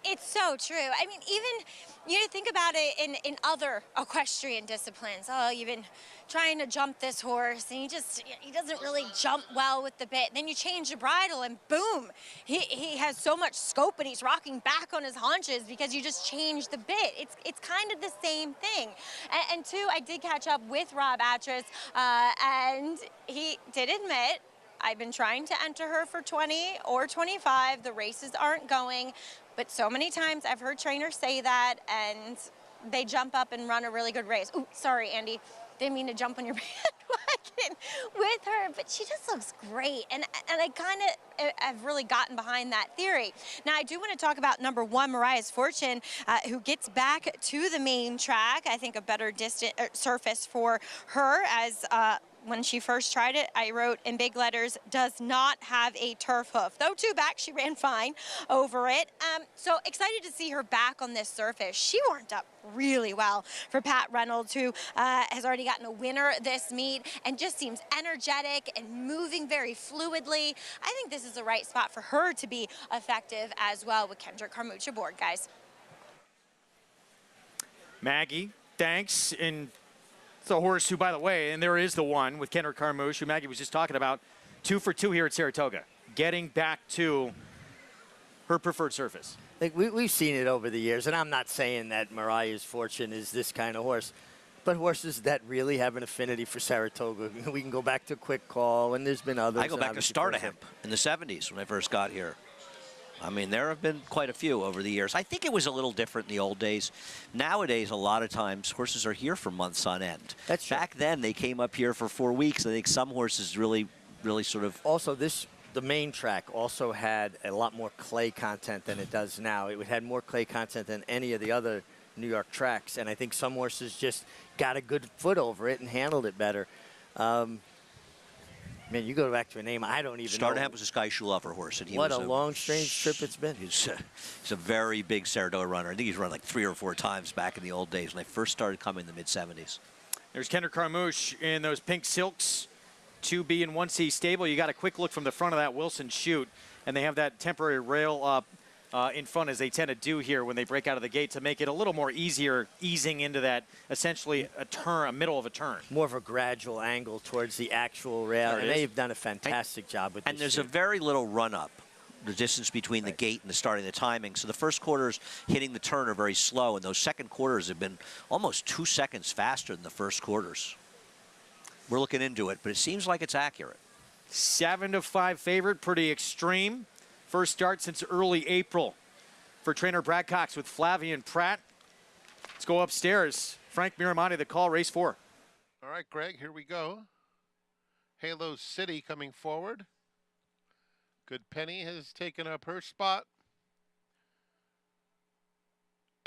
It's so true. I mean, even, think about it in other equestrian disciplines. Oh, you've been trying to jump this horse, and he doesn't really jump well with the bit. Then you change the bridle, and boom, he has so much scope, and he's rocking back on his haunches because you just changed the bit. It's kind of the same thing. And two, I did catch up with Rob Atras, and he did admit, I've been trying to enter her for 20 or 25. The races aren't going. But so many times I've heard trainers say that, and they jump up and run a really good race. Ooh, sorry, Andy. Didn't mean to jump on your bandwagon with her, but she just looks great. And I kind of have really gotten behind that theory. Now, I do want to talk about number 1, Mariah's Fortune, who gets back to the main track. I think a better surface for her, as when she first tried it, I wrote in big letters, does not have a turf hoof. Though 2 back, she ran fine over it. So excited to see her back on this surface. She warmed up really well for Pat Reynolds, who has already gotten a winner this meet and just seems energetic and moving very fluidly. I think this is the right spot for her to be effective as well with Kendrick Carmouche aboard, guys. Maggie, thanks. And it's a horse who, by the way, and there is the one with Kendrick Carmouche, who Maggie was just talking about, 2 for 2 here at Saratoga, getting back to her preferred surface. Like we've seen it over the years, and I'm not saying that Mariah's Fortune is this kind of horse, but horses that really have an affinity for Saratoga. We can go back to Quick Call, and there's been others. I go back to Startahemp in the 70s when I first got here. I mean, there have been quite a few over the years. I think it was a little different in the old days. Nowadays, a lot of times, horses are here for months on end. That's true. Back then, they came up here for 4 weeks. I think some horses really sort of... Also, the main track also had a lot more clay content than it does now. It had more clay content than any of the other New York tracks, and I think some horses just got a good foot over it and handled it better. Man, you go back to a name I don't even know. Startahemp was a Sky Schulofer horse. And he what was a long, strange trip it's been. He's a very big Saratoga runner. I think he's run like 3 or 4 times back in the old days when I first started coming in the mid-70s. There's Kendrick Carmouche in those pink silks, 2B and 1C stable. You got a quick look from the front of that Wilson chute, and they have that temporary rail up in front, as they tend to do here when they break out of the gate, to make it a little more easier easing into that, essentially a middle of a turn. More of a gradual angle towards the actual rail, and they've done a fantastic job with this. And there's a very little run-up, the distance between the gate and the starting the timing. So the first quarters hitting the turn are very slow, and those second quarters have been almost 2 seconds faster than the first quarters. We're looking into it, but it seems like it's accurate. 7-5 favorite, Pretty Extreme. First start since early April for trainer Brad Cox with Flavian Pratt. Let's go upstairs. Frank Miramonte, the call, race 4. All right, Greg, here we go. Halo City coming forward. Good Penny has taken up her spot.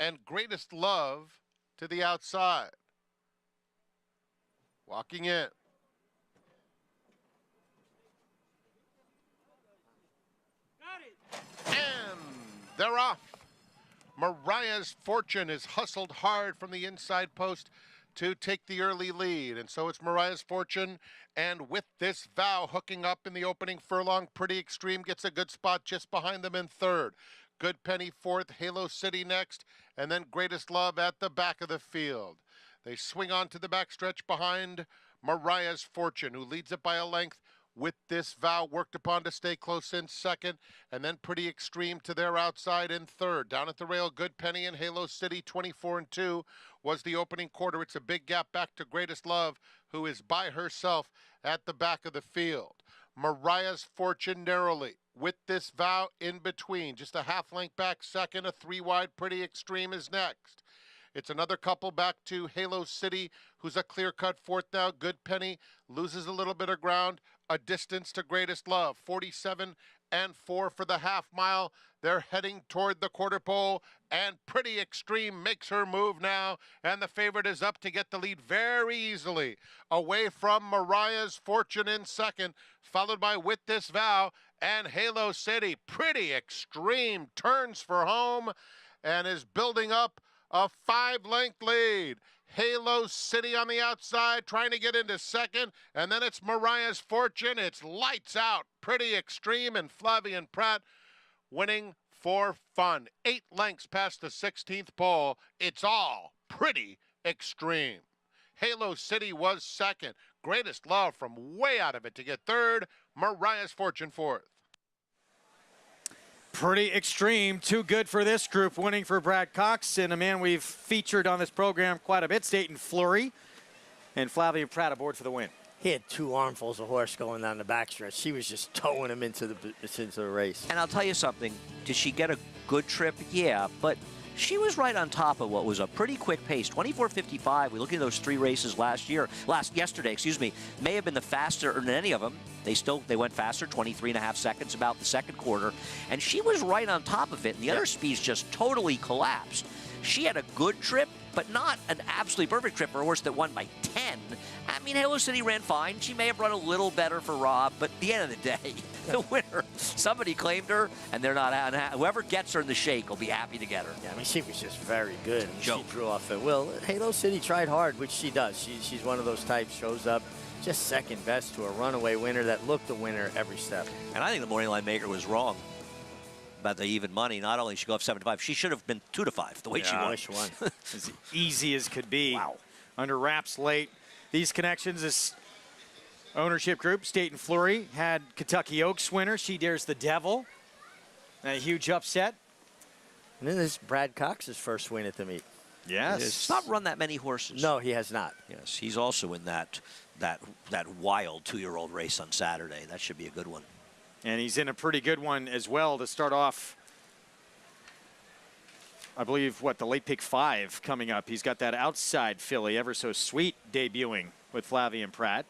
And Greatest Love to the outside. Walking in. And they're off. Mariah's Fortune is hustled hard from the inside post to take the early lead. And so it's Mariah's Fortune. And with this Vow hooking up in the opening furlong, Pretty Extreme gets a good spot just behind them in third. Good Penny fourth, Halo City next, and then Greatest Love at the back of the field. They swing on to the backstretch behind Mariah's Fortune, who leads it by a length. With this Vow worked upon to stay close in second, and then Pretty Extreme to their outside in third. Down at the rail, Good Penny and Halo City, 24-2 was the opening quarter. It's a big gap back to Greatest Love, who is by herself at the back of the field. Mariah's Fortune narrowly. With this Vow in between, just a half length back second, a 3 wide. Pretty Extreme is next. It's another couple back to Halo City, who's a clear-cut fourth now. Good Penny loses a little bit of ground, a distance to Greatest Love. 47-4 for the half mile. They're heading toward the quarter pole, and Pretty Extreme makes her move now, and the favorite is up to get the lead very easily. Away from Mariah's Fortune in second, followed by With This Vow and Halo City. Pretty Extreme turns for home and is building up a 5-length lead. Halo City on the outside trying to get into second, and then it's Mariah's Fortune. It's lights out. Pretty Extreme and Flavian Pratt winning for fun. 8 lengths past the 16th pole. It's all Pretty Extreme. Halo City was second. Greatest Love from way out of it to get third. Mariah's Fortune fourth. Pretty Extreme, too good for this group, winning for Brad Cox, and a man we've featured on this program quite a bit, Staten Fleury, and Flavian Pratt aboard for the win. He had 2 armfuls of horse going down the backstretch. She was just towing him into the race. And I'll tell you something. Did she get a good trip? Yeah, but she was right on top of what was a pretty quick pace. 24:55. We look at those 3 races yesterday, may have been the faster than any of them. They went faster, 23.5 seconds about the second quarter, and she was right on top of it, and the other speeds just totally collapsed. She had a good trip, but not an absolutely perfect trip for a horse that won by 10. I mean, Halo City ran fine. She may have run a little better for Rob, but at the end of the day, the winner, somebody claimed her, and they're not. Whoever gets her in the shake will be happy to get her. Yeah, I mean, she was just very good. She drew off at will. Halo City tried hard, which she does. She's one of those types, shows up just second best to a runaway winner that looked a winner every step. And I think the morning line maker was wrong about the even money. Not only she go up 7-5, she should have been 2-5 the way she won. As easy as could be. Wow. Under wraps late. These connections, this ownership group, Staten Fleury, had Kentucky Oaks winner. She Dares the Devil. A huge upset. And then this is Brad Cox's first win at the meet. Yes. He's not run that many horses. No, he has not. Yes, he's also in that wild 2-year-old race on Saturday. That should be a good one. And he's in a pretty good one as well to start off. I believe, the late pick 5 coming up. He's got that outside filly, Ever So Sweet, debuting with Flavian Pratt.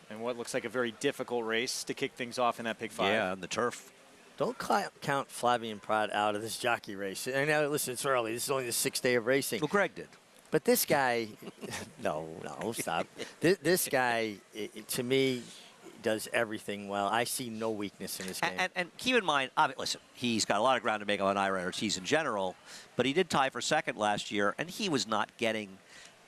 And what looks like a very difficult race to kick things off in that pick 5. Yeah, on the turf. Don't count Flavian Pratt out of this jockey race. And now, listen, it's early. This is only the 6th day of racing. Well, Greg did. But this guy, no, stop. This guy, to me, does everything well. I see no weakness in this game. And keep in mind, listen, he's got a lot of ground to make on Ira Ortiz in general, but he did tie for second last year, and he was not getting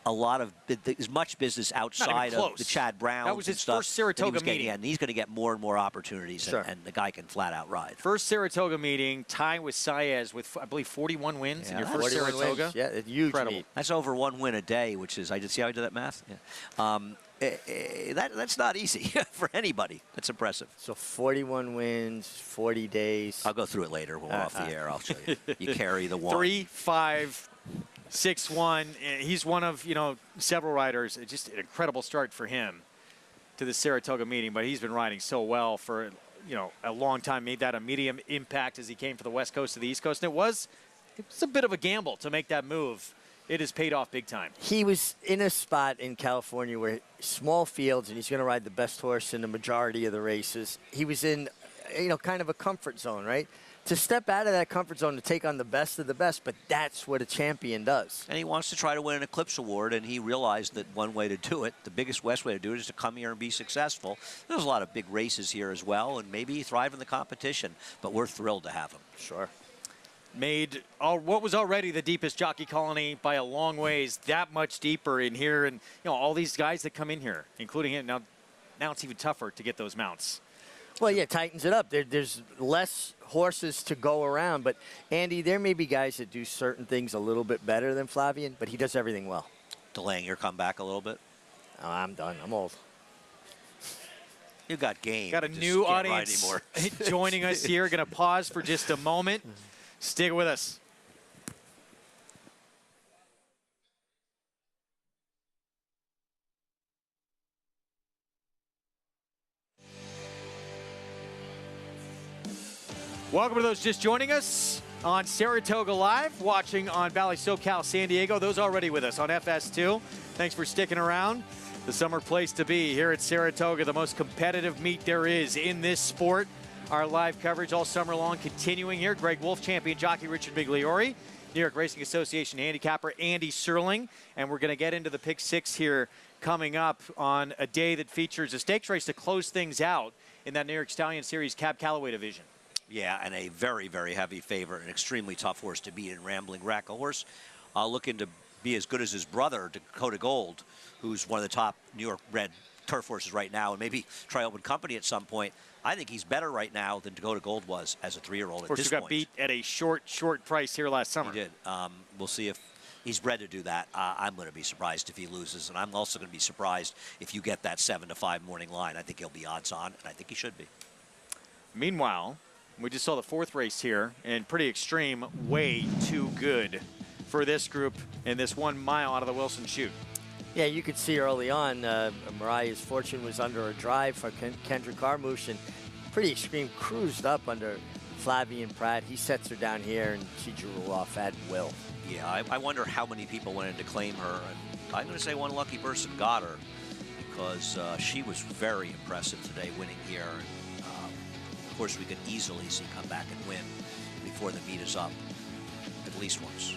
a lot of as much business outside of the Chad Browns. That was his stuff first Saratoga meeting. And he's going to get more and more opportunities, and the guy can flat out ride. First Saratoga meeting, tie with Saez with, I believe, 41 wins in your first Saratoga. Wins. Yeah, it's huge. Incredible. Meet. That's over 1 win a day, which is, I did see how I did that math? Yeah. That's not easy for anybody. That's impressive. So 41 wins, 40 days. I'll go through it later when we're off the air. I'll show you. You carry the 1. 3-5. 6-1. He's one of, several riders. Just an incredible start for him to the Saratoga meeting, but he's been riding so well for a long time, made that a medium impact as he came from the West Coast to the East Coast. And it's a bit of a gamble to make that move. It has paid off big time. He was in a spot in California where small fields, and he's going to ride the best horse in the majority of the races. He was in, kind of a comfort zone, right? To step out of that comfort zone to take on the best of the best, but that's what a champion does. And he wants to try to win an Eclipse Award, and he realized that one way to do it, the biggest, best way to do it, is to come here and be successful. There's a lot of big races here as well, and maybe thrive in the competition, but we're thrilled to have him. Sure. Made what was already the deepest jockey colony by a long ways that much deeper in here, and all these guys that come in here, including him. Now it's even tougher to get those mounts. Well, yeah, tightens it up. There's less horses to go around, but Andy, there may be guys that do certain things a little bit better than Flavien, but he does everything well. Delaying your comeback a little bit. Oh, I'm done. I'm old. You got game. Got a new audience joining us here. Going to pause for just a moment. Stick with us. Welcome to those just joining us on Saratoga Live, watching on Valley SoCal San Diego. Those already with us on FS2. Thanks for sticking around. The summer place to be here at Saratoga, the most competitive meet there is in this sport. Our live coverage all summer long continuing here. Greg Wolf, champion jockey Richard Migliori, New York Racing Association handicapper Andy Serling, and we're going to get into the Pick Six here coming up on a day that features a stakes race to close things out in that New York Stallion Series Cab Calloway division. Yeah, and a very, very heavy favorite, an extremely tough horse to beat in Rambling Wreck. A horse looking to be as good as his brother, Dakota Gold, who's one of the top New York bred turf horses right now, and maybe try Open Company at some point. I think he's better right now than Dakota Gold was as a 3-year-old at this point. Of course, he got beat at a short price here last summer. He did. We'll see if he's bred to do that. I'm going to be surprised if he loses, and I'm also going to be surprised if you get that 7-5 morning line. I think he'll be odds on, and I think he should be. Meanwhile, we just saw the fourth race here, and pretty extreme, way too good for this group in this 1 mile out of the Wilson Chute. Yeah, you could see early on, Mariah's Fortune was under a drive for Kendrick Carmouche, and pretty extreme cruised up under Flavien Prat. He sets her down here, and she drew off at will. Yeah, I wonder how many people went in to claim her. And I'm going to say one lucky person got her, because she was very impressive today winning here. Of course, we could easily see come back and win before the meet is up, at least once.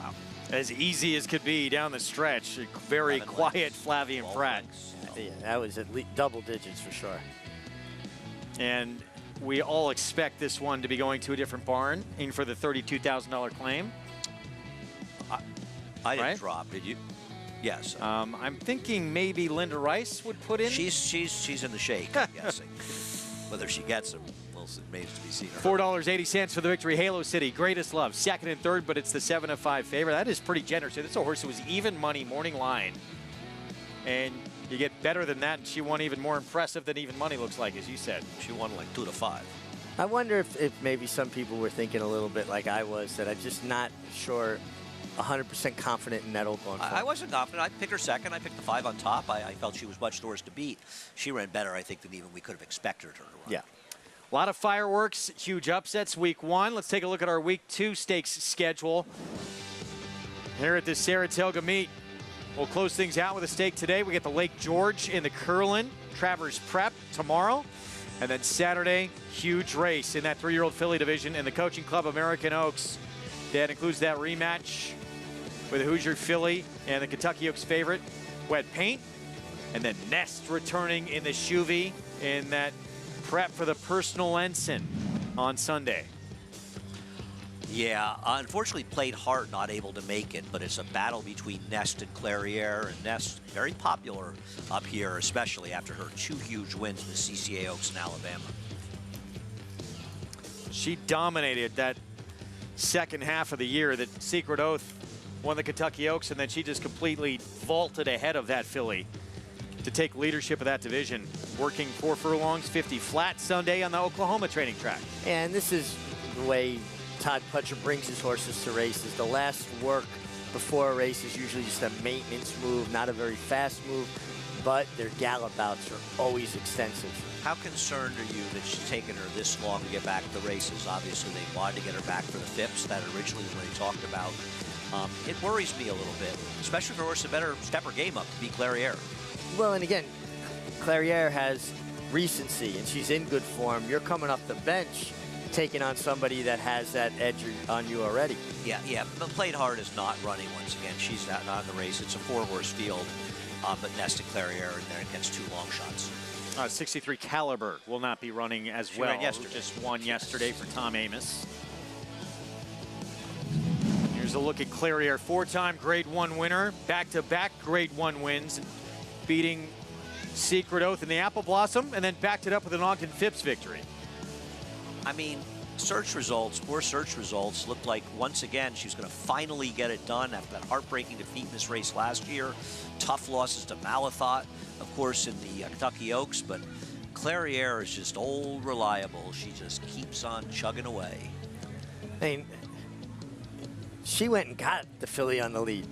Wow. As easy as could be down the stretch. A very quiet Flavien Prat. Yeah, that was at least double digits for sure. And we all expect this one to be going to a different barn in for the $32,000 claim. I didn't drop, did you? Yes. I'm thinking maybe Linda Rice would put in. She's in the shake, I'm guessing. Whether she gets him, remains to be seen. $4.80 for the victory. Halo City, Greatest Love, second and third, but it's the 7-5 favorite. That is pretty generous. This is a horse that was even money morning line. And you get better than that, and she won even more impressive than even money looks like, as you said. She won like 2-5. I wonder if maybe some people were thinking a little bit like I was, that I'm just not sure 100% confident in that Oakland. I wasn't confident. I picked her second. I picked the 5 on top. I felt she was much worse to beat. She ran better, I think, than even we could have expected her to run. Yeah. A lot of fireworks, huge upsets week 1. Let's take a look at our week 2 stakes schedule here at the Saratoga meet. We'll close things out with a stake today. We get the Lake George in the Curlin Travers Prep tomorrow. And then Saturday, huge race in that 3-year-old filly division in the Coaching Club American Oaks. That includes that rematch with the Hoosier filly and the Kentucky Oaks favorite, Wet Paint. And then Nest returning in the Chuvy in that prep for the Personal Ensign on Sunday. Yeah, unfortunately played hard, not able to make it, but it's a battle between Nest and Clairiere, and Nest very popular up here, especially after her 2 huge wins in the CCA Oaks in Alabama. She dominated that second half of the year. That Secret Oath won the Kentucky Oaks, and then she just completely vaulted ahead of that filly to take leadership of that division. Working 4 furlongs, 50 flat Sunday on the Oklahoma training track. And this is the way Todd Pletcher brings his horses to races. The last work before a race is usually just a maintenance move, not a very fast move, but their gallop outs are always extensive. How concerned are you that she's taken her this long to get back to the races? Obviously, they wanted to get her back for the Phipps. That originally was what they talked about. It worries me a little bit, especially for a horse that better step her game up to beat Clairiere. Well, and again, Clairiere has recency, and she's in good form. You're coming off the bench, taking on somebody that has that edge on you already. Yeah, but Played Hard is not running once again. She's not in the race. It's a 4-horse field, but Nesta Clairiere in there against 2 long shots. 63 Caliber will not be running as She well. ran yesterday. Just won yesterday for Tom Amos. Here's a look at Clairiere, 4-time Grade 1 winner, back-to-back Grade 1 wins, beating Secret Oath in the Apple Blossom, and then backed it up with an Ogden Phipps victory. I mean, search results looked like once again she was going to finally get it done after that heartbreaking defeat in this race last year. Tough losses to Malathot, of course, in the Kentucky Oaks, but Clairiere is just old reliable. She just keeps on chugging away. I mean, she went and got the filly on the lead.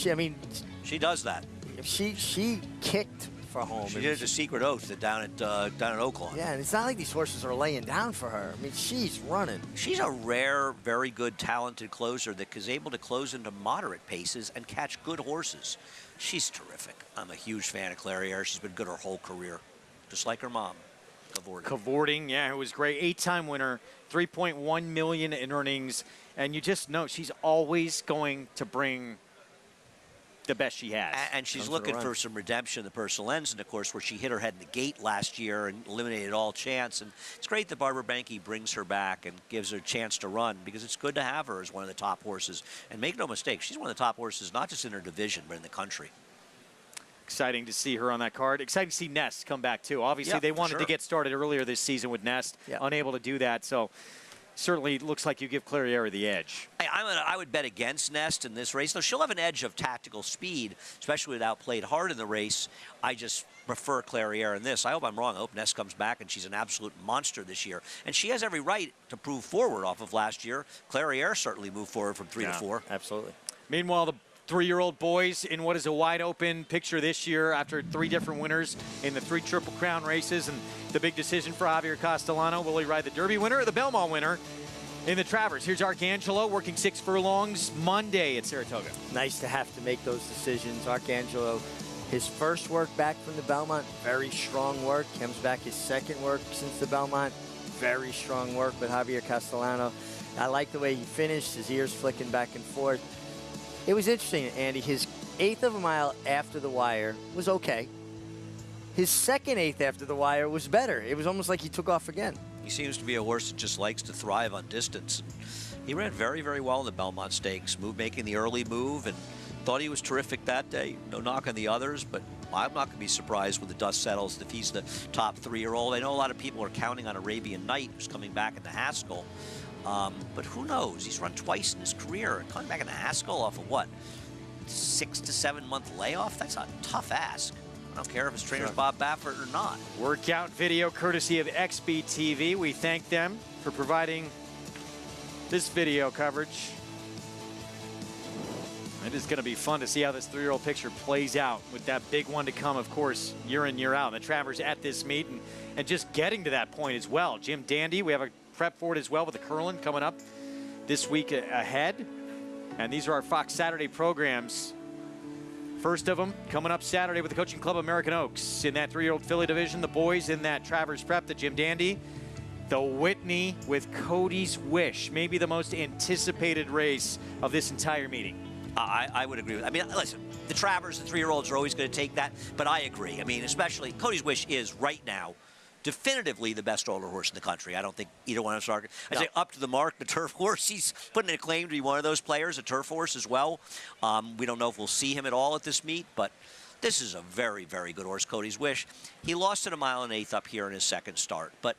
I mean, she does that. She kicked for home. She did it to Secret Oath down at Oaklawn. Yeah, and it's not like these horses are laying down for her. I mean, she's running. She's a rare, very good, talented closer that is able to close into moderate paces and catch good horses. She's terrific. I'm a huge fan of Clairiere. She's been good her whole career, just like her mom, Cavorting, yeah, who was great. 8-time winner, $3.1 million in earnings, and you just know she's always going to bring the best she has. And she's looking for some redemption in the personal ends, and of course, where she hit her head in the gate last year and eliminated all chance. And it's great that Barbara Benke brings her back and gives her a chance to run, because it's good to have her as one of the top horses. And make no mistake, she's one of the top horses, not just in her division, but in the country. Exciting to see her on that card. Exciting to see Nest come back, too. Obviously, they wanted to get started earlier this season with Nest, unable to do that. So certainly looks like you give Clairiere the edge. I would bet against Nest in this race, though she'll have an edge of tactical speed, especially without Played Hard in the race. I just prefer Clairiere in this. I hope I'm wrong. I hope Nest comes back and she's an absolute monster this year. And she has every right to prove forward off of last year. Clairiere certainly moved forward from 3 to 4. Absolutely. Meanwhile, the 3-year-old boys in what is a wide open picture this year after 3 different winners in the 3 Triple Crown races, and the big decision for Javier Castellano, will he ride the Derby winner or the Belmont winner in the Travers? Here's Arcangelo working 6 furlongs Monday at Saratoga. Nice to have to make those decisions. Arcangelo, his first work back from the Belmont, very strong work. Comes back his second work since the Belmont, very strong work with Javier Castellano. I like the way he finished, his ears flicking back and forth. It was interesting, Andy. His 1/8 of a mile after the wire was okay. His second 1/8 after the wire was better. It was almost like he took off again. He seems to be a horse that just likes to thrive on distance. He ran very, very well in the Belmont Stakes, making the early move, and thought he was terrific that day. No knock on the others, but I'm not going to be surprised when the dust settles if he's the top 3-year-old. I know a lot of people are counting on Arabian Night, who's coming back in the Haskell. But who knows? He's run twice in his career. Coming back in the Haskell off of what? 6 to 7 month layoff? That's a tough ask. I don't care if his trainer's Bob Baffert or not. Workout video courtesy of XBTV. We thank them for providing this video coverage. It is going to be fun to see how this 3-year-old picture plays out with that big one to come, of course, year in, year out. The Travers at this meet and just getting to that point as well. Jim Dandy, we have a prep for it as well with the Curlin coming up this week ahead. And these are our Fox Saturday programs. First of them coming up Saturday with the Coaching Club American Oaks in that 3-year-old filly division. The boys in that Travers prep, the Jim Dandy. The Whitney with Cody's Wish, maybe the most anticipated race of this entire meeting. I would agree with that. I mean, listen, the Travers, the 3-year-olds are always going to take that, but I agree. I mean, especially Cody's Wish is right now definitively the best older horse in the country. I don't think either one of us are. I say up to the mark, the turf horse. He's putting in a claim to be one of those players, a turf horse as well. We don't know if we'll see him at all at this meet, but this is a very, very good horse, Cody's Wish. He lost at 1 1/8 up here in his second start, but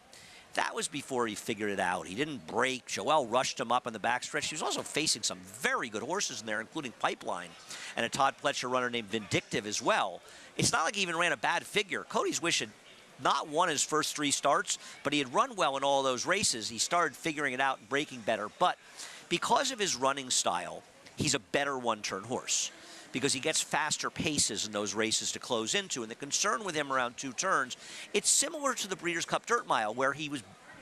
that was before he figured it out. He didn't break. Joel rushed him up on the backstretch. He was also facing some very good horses in there, including Pipeline and a Todd Pletcher runner named Vindictive as well. It's not like he even ran a bad figure. Cody's Wish had not won his first 3 starts, but he had run well in all those races. He started figuring it out and breaking better. But because of his running style, he's a better one-turn horse. because he gets faster paces in those races to close into. And the concern with him around 2 turns, it's similar to the Breeders' Cup Dirt Mile, where he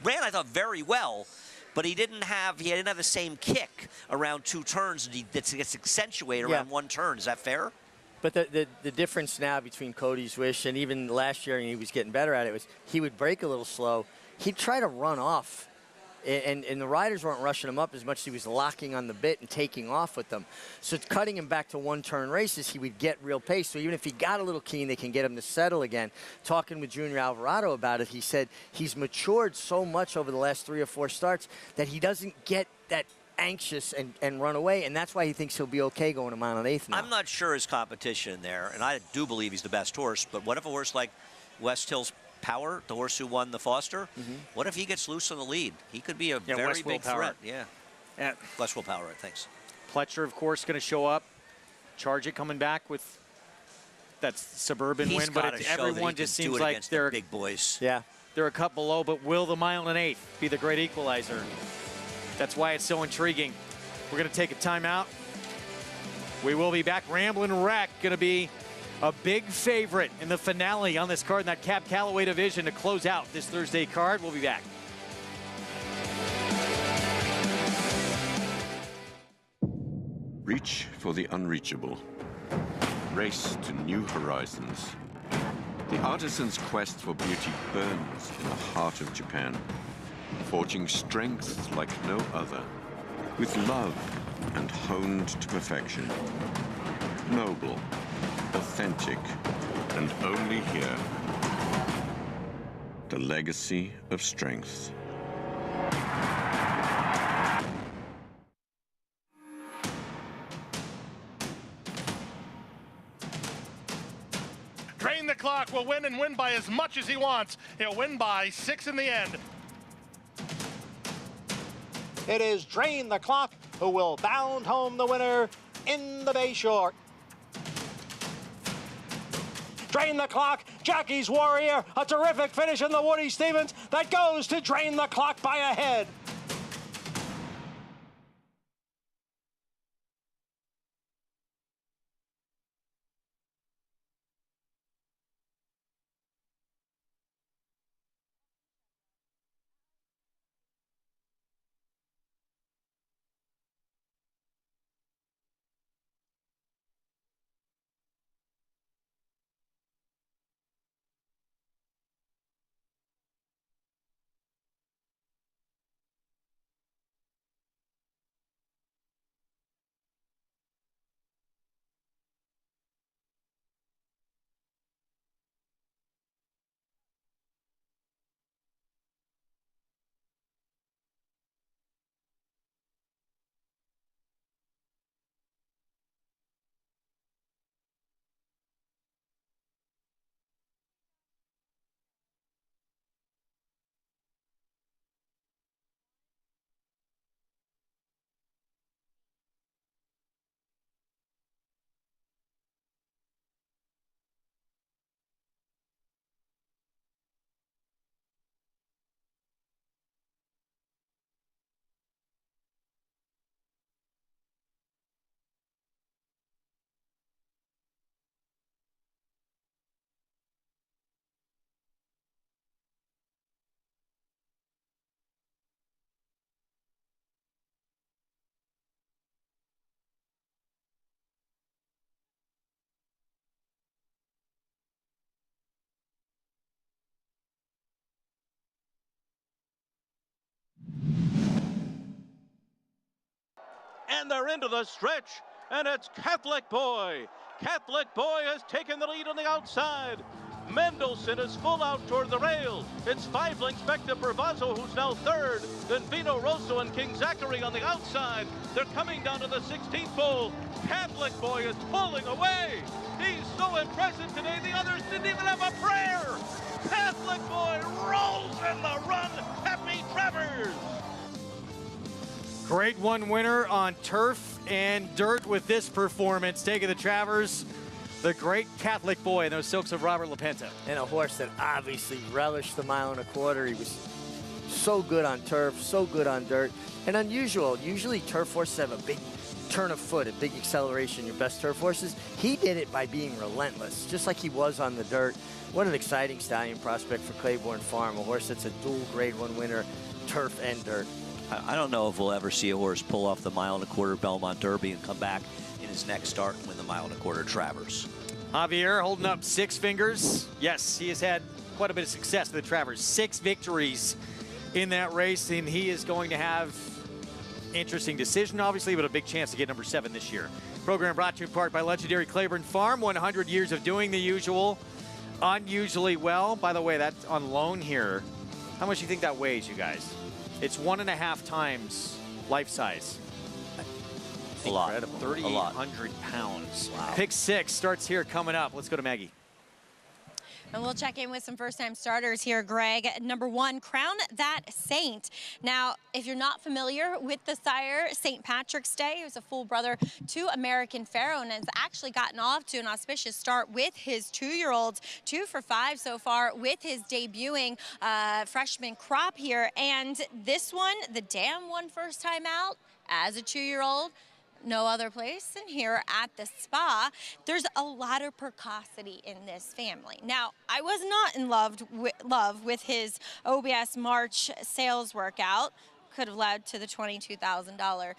ran, I thought, very well, but he didn't have the same kick around 2 turns that gets accentuated around 1 turn. Is that fair? But the difference now between Cody's Wish and even last year, and he was getting better at it, was he would brake a little slow. He'd try to run off, and the riders weren't rushing him up as much as he was locking on the bit and taking off with them. So cutting him back to 1-turn races, he would get real pace. So even if he got a little keen, they can get him to settle again. Talking with Junior Alvarado about it, he said he's matured so much over the last 3 or 4 starts that he doesn't get that anxious and run away, and that's why he thinks he'll be okay going a mile and 1/8 now. I'm not sure his competition there, and I do believe he's the best horse, but what if a horse like West Hills Power, the horse who won the Foster, what if he gets loose on the lead? He could be a very big threat. Yeah. West Will Power, thanks. Pletcher, of course, going to show up. Charge It coming back with that suburban win, but everyone just seems like they're big boys. Yeah. They're a cut below, but will the mile and 1/8 be the great equalizer? That's why it's so intriguing. We're going to take a timeout. We will be back. Ramblin' Wreck going to be a big favorite in the finale on this card in that Cab Calloway division to close out this Thursday card. We'll be back. Reach for the unreachable. Race to new horizons. The artisan's quest for beauty burns in the heart of Japan, forging strength like no other, with love and honed to perfection. Noble, authentic, and only here. The legacy of strength. Drain the Clock will win and win by as much as he wants. He'll win by 6 in the end. It is Drain the Clock who will bound home the winner in the Bayshore. Drain the Clock, Jackie's Warrior, a terrific finish in the Woody Stevens that goes to Drain the Clock by a head. And they're into the stretch, and it's Catholic Boy. Catholic Boy has taken the lead on the outside. Mendelssohn is full out toward the rail. It's 5 lengths back to Bravazzo, who's now 3rd. Then Vino Rosso and King Zachary on the outside. They're coming down to the 16th pole. Catholic Boy is pulling away. He's so impressive today, the others didn't even have a prayer. Catholic Boy rolls in the run. Happy Travers. Grade 1 winner on turf and dirt with this performance. Taking the Travers, the great Catholic Boy in those silks of Robert Lapenta. And a horse that obviously relished the 1 1/4. He was so good on turf, so good on dirt, and unusual. Usually turf horses have a big turn of foot, a big acceleration, your best turf horses. He did it by being relentless, just like he was on the dirt. What an exciting stallion prospect for Claiborne Farm, a horse that's a dual Grade 1 winner, turf and dirt. I don't know if we'll ever see a horse pull off the 1.25 mile Belmont Derby and come back in his next start and win the 1.25 mile Travers. Javier holding up 6 fingers. Yes, he has had quite a bit of success with the Travers. 6 victories in that race, and he is going to have interesting decision, obviously, but a big chance to get number 7 this year. Program brought to you in part by legendary Claiborne Farm. 100 years of doing the usual, unusually well. By the way, that's on loan here. How much do you think that weighs, you guys? It's 1.5 times life size. A lot. 3,800 pounds. Wow. Pick 6 starts here coming up. Let's go to Maggie. And we'll check in with some first-time starters here, Greg. Number 1, Crown That Saint. Now, if you're not familiar with the sire, St. Patrick's Day, he was a full brother to American Pharoah and has actually gotten off to an auspicious start with his 2-year-olds. 2 for 5 so far with his debuting freshman crop here. And this one, the dam won first time out as a 2-year-old. No other place than here at the spa. There's a lot of precocity in this family. Now, I was not in love with his OBS March sales workout. Could have led to the $22,000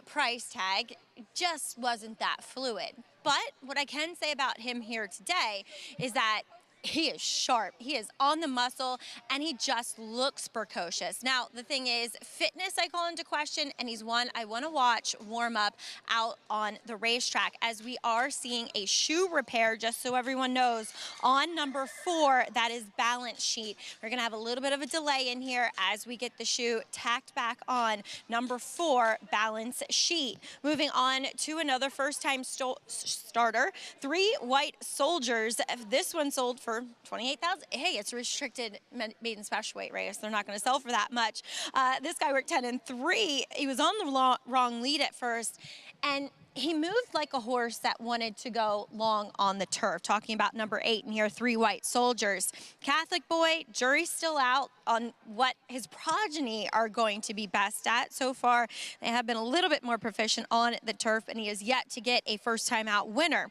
price tag. It just wasn't that fluid. But what I can say about him here today is that he is sharp, he is on the muscle, and he just looks precocious. Now, the thing is, fitness I call into question, and he's one I want to watch warm up out on the racetrack, as we are seeing a shoe repair, just so everyone knows, on number 4, that is Balance Sheet. We're going to have a little bit of a delay in here as we get the shoe tacked back on. Number 4, Balance Sheet. Moving on to another first-time starter, 3 White Soldiers. This one sold for $28,000. Hey, it's a restricted maiden special weight race. They're not going to sell for that much. This guy worked 10 and 3. He was on the wrong lead at first, and he moved like a horse that wanted to go long on the turf. Talking about number 8 in here, 3 White Soldiers. Catholic boy, jury's still out on what his progeny are going to be best at. So far, they have been a little bit more proficient on the turf, and he has yet to get a first-time out winner.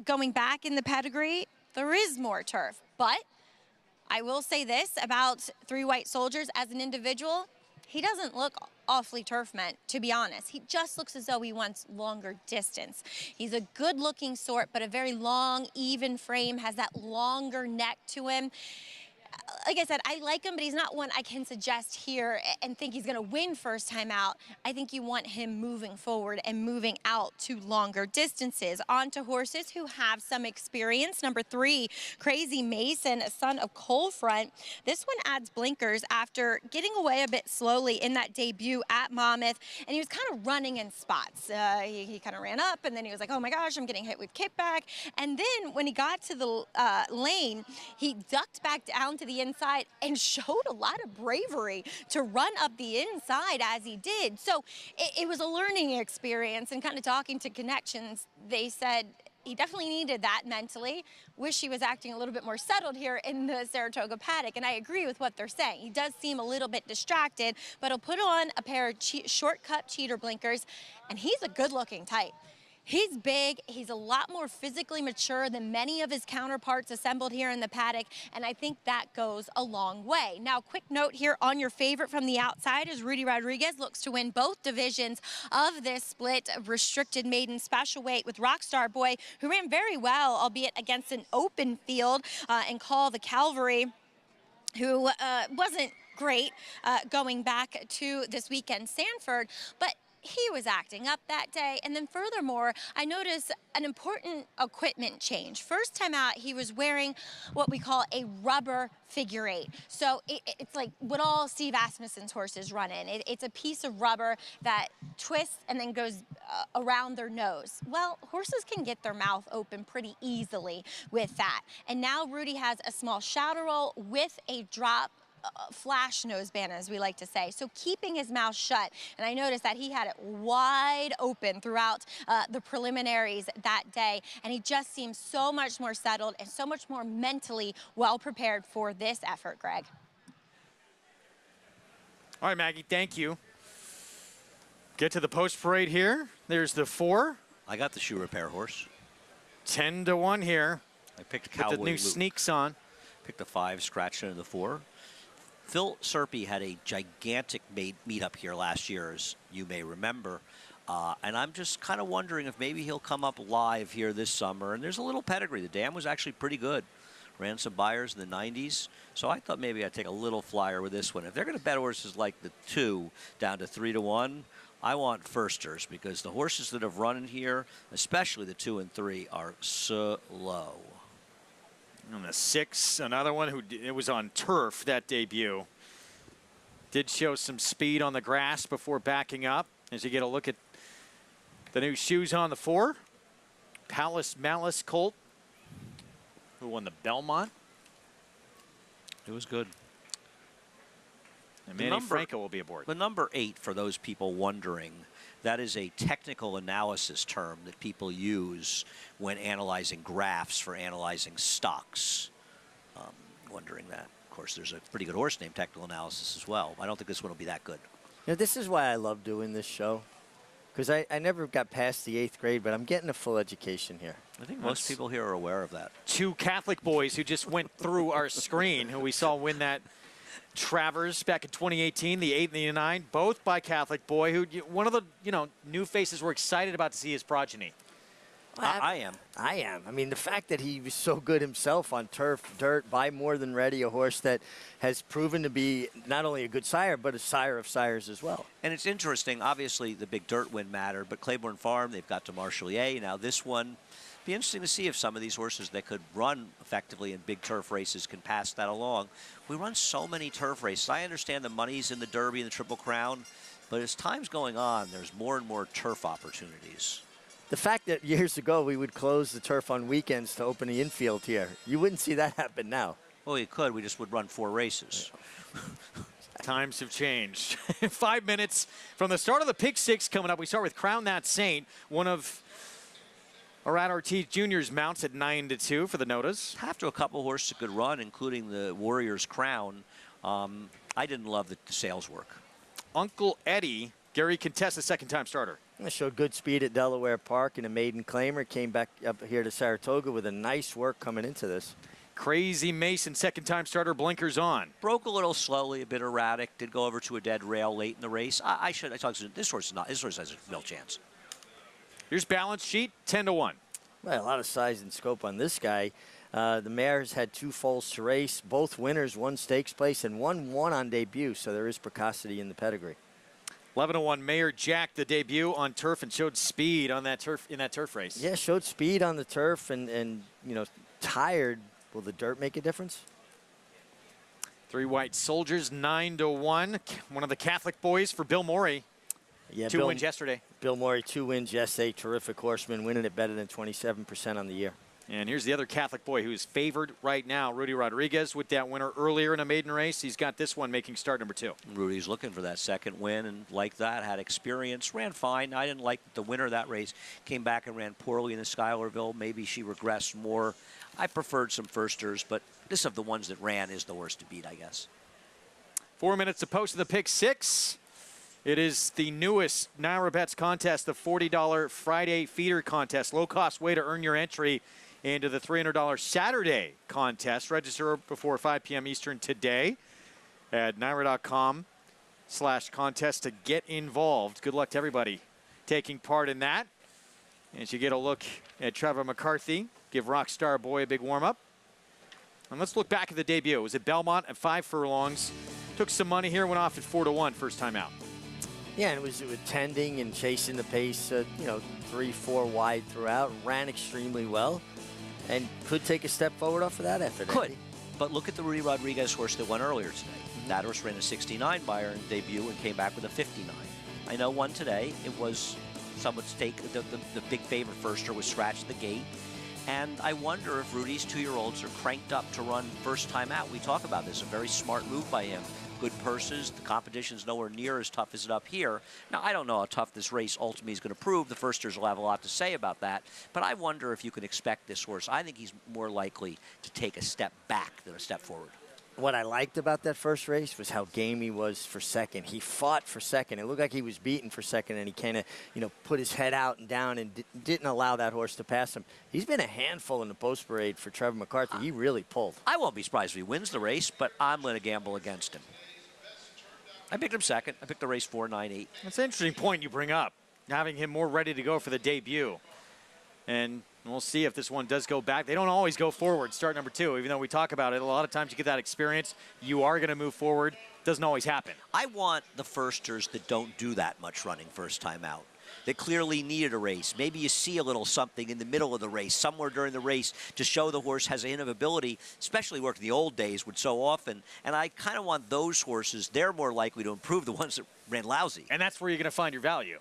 Going back in the pedigree, there is more turf, but I will say this about 3 White Soldiers as an individual. He doesn't look awfully turf meant, to be honest. He just looks as though he wants longer distance. He's a good-looking sort, but a very long, even frame, has that longer neck to him. Like I said, I like him, but he's not one I can suggest here and think he's going to win first time out. I think you want him moving forward and moving out to longer distances. On to horses who have some experience. Number 3, Crazy Mason, a son of Colefront. This one adds blinkers after getting away a bit slowly in that debut at Monmouth, and he was kind of running in spots. He kind of ran up, and then he was like, oh my gosh, I'm getting hit with kickback. And then when he got to the lane, he ducked back down to the inside and showed a lot of bravery to run up the inside as he did. So it was a learning experience, and kind of talking to connections, they said he definitely needed that mentally. Wish he was acting a little bit more settled here in the Saratoga paddock, and I agree with what they're saying. He does seem a little bit distracted, but he'll put on a pair of shortcut cheater blinkers, and he's a good-looking type. He's big, he's a lot more physically mature than many of his counterparts assembled here in the paddock, and I think that goes a long way. Now, quick note here on your favorite from the outside is Rudy Rodriguez looks to win both divisions of this split restricted maiden special weight with Rockstar Boy, who ran very well, albeit against an open field, and Call the Calvary, who wasn't great going back to this weekend Sanford, but he was acting up that day. And then furthermore, I noticed an important equipment change. First time out, he was wearing what we call a rubber figure 8. So it's like what all Steve Asmussen's horses run in. It's a piece of rubber that twists and then goes around their nose. Well, horses can get their mouth open pretty easily with that. And now Rudy has a small shouter roll with a drop flash noseband, as we like to say, so keeping his mouth shut. And I noticed that he had it wide open throughout the preliminaries that day, and he just seems so much more settled and so much more mentally well prepared for this effort, Greg. All right, Maggie, thank you. Get to the post parade here. There's the 4. I got the shoe repair horse. 10-1 here. I picked With Cowboy the new Luke. sneaks on. Picked a 5, scratched into the 4. Phil Serpy had a gigantic meetup here last year, as you may remember. And I'm just kind of wondering if maybe he'll come up live here this summer. And there's a little pedigree. The dam was actually pretty good. Ran some buyers in the 90s. So I thought maybe I'd take a little flyer with this one. If they're going to bet horses like the 2 down to 3-1, I want firsters, because the horses that have run in here, especially the 2 and 3, are so low. And the 6, another one who it was on turf that debut. Did show some speed on the grass before backing up. As you get a look at the new shoes on the 4. Palace Malice Colt, who won the Belmont. It was good. And Manny Franco will be aboard. The number 8, for those people wondering, that is a technical analysis term that people use when analyzing graphs for analyzing stocks. Wondering that. Of course, there's a pretty good horse named Technical Analysis as well. I don't think this one will be that good. You know, this is why I love doing this show, because I never got past the 8th grade, but I'm getting a full education here. I think most people here are aware of that. 2 Catholic boys who just went through our screen, who we saw win that Travers back in 2018, the 8 and the 9, both by Catholic boy, who one of the new faces we're excited about to see his progeny. I am. I mean, the fact that he was so good himself on turf, dirt, by More Than Ready, a horse that has proven to be not only a good sire, but a sire of sires as well. And it's interesting. Obviously, the big dirt win mattered, but Claiborne Farm, they've got to Marshalier. Now this one, be interesting to see if some of these horses that could run effectively in big turf races can pass that along. We run so many turf races. I understand the money's in the Derby and the Triple Crown, but as time's going on, there's more and more turf opportunities. The fact that years ago we would close the turf on weekends to open the infield here, you wouldn't see that happen now. Well, you could. We just would run 4 races. Times have changed. 5 minutes from the start of the Pick 6 coming up. We start with Crown That Saint, one of Arad Ortiz Jr.'s mounts at 9-2 for the Notas. After a couple horses that could run, including the Warriors Crown, I didn't love the sales work. Uncle Eddie, Gary Contessa, second-time starter. Showed good speed at Delaware Park in a maiden claimer. Came back up here to Saratoga with a nice work coming into this. Crazy Mason, second-time starter, blinkers on. Broke a little slowly, a bit erratic. Did go over to a dead rail late in the race. I talked to this horse. This horse has a real chance. Here's balance sheet, 10-1. Well, a lot of size and scope on this guy. The mare's had 2 foals to race. Both winners, 1 stakes place, and 1 won on debut. So there is precocity in the pedigree. 11-1 Mayor Jack, the debut on turf, and showed speed on that turf in that turf race. Yeah, showed speed on the turf and tired. Will the dirt make a difference? 3 White Soldiers, 9-1. One of the Catholic boys for Bill Morey. Yeah, 2 wins yesterday. Bill Morey, 2 wins yesterday. Terrific horseman, winning it better than 27% on the year. And here's the other Catholic boy who's favored right now, Rudy Rodriguez, with that winner earlier in a maiden race. He's got this one making start number 2. Rudy's looking for that second win, and like that, had experience, ran fine. I didn't like that the winner of that race came back and ran poorly in the Schuylerville. Maybe she regressed more. I preferred some firsters, but this of the ones that ran is the worst to beat, I guess. 4 minutes to post of the Pick 6. It is the newest Naira Bets contest, the $40 Friday feeder contest. Low-cost way to earn your entry into the $300 Saturday contest. Register before 5 p.m. Eastern today at naira.com/contest to get involved. Good luck to everybody taking part in that. As you get a look at Trevor McCarthy, give Rockstar Boy a big warm-up. And let's look back at the debut. It was at Belmont at 5 furlongs. Took some money here, went off at 4-1 first time out. Yeah, and it was tending and chasing the pace, 3-4 wide throughout. Ran extremely well. And could take a step forward off of that effort. Could. But look at the Rudy Rodriguez horse that won earlier today. That horse ran a 69 by her in debut and came back with a 59. I know one today. It was someone's take. The big favorite firster was scratched the gate. And I wonder if Rudy's 2-year-olds are cranked up to run first time out. We talk about this. A very smart move by him. Good purses. The competition's nowhere near as tough as it up here. Now, I don't know how tough this race ultimately is going to prove. The firsters will have a lot to say about that. But I wonder if you can expect this horse. I think he's more likely to take a step back than a step forward. what I liked about that first race was how game he was for second. He fought for second. It looked like he was beaten for second, and he kind of, put his head out and down and didn't allow that horse to pass him. He's been a handful in the post parade for Trevor McCarthy. He really pulled. I won't be surprised if he wins the race, but I'm going to gamble against him. I picked him second. I picked the race 4-9-8. That's an interesting point you bring up, having him more ready to go for the debut. And we'll see if this one does go back. They don't always go forward, start number 2, even though we talk about it. A lot of times you get that experience. You are going to move forward. Doesn't always happen. I want the firsters that don't do that much running first time out, that clearly needed a race. Maybe you see a little something in the middle of the race, somewhere during the race, to show the horse has a hint of ability, especially worked in the old days would so often. And I kind of want those horses. They're more likely to improve the ones that ran lousy. And that's where you're going to find your value.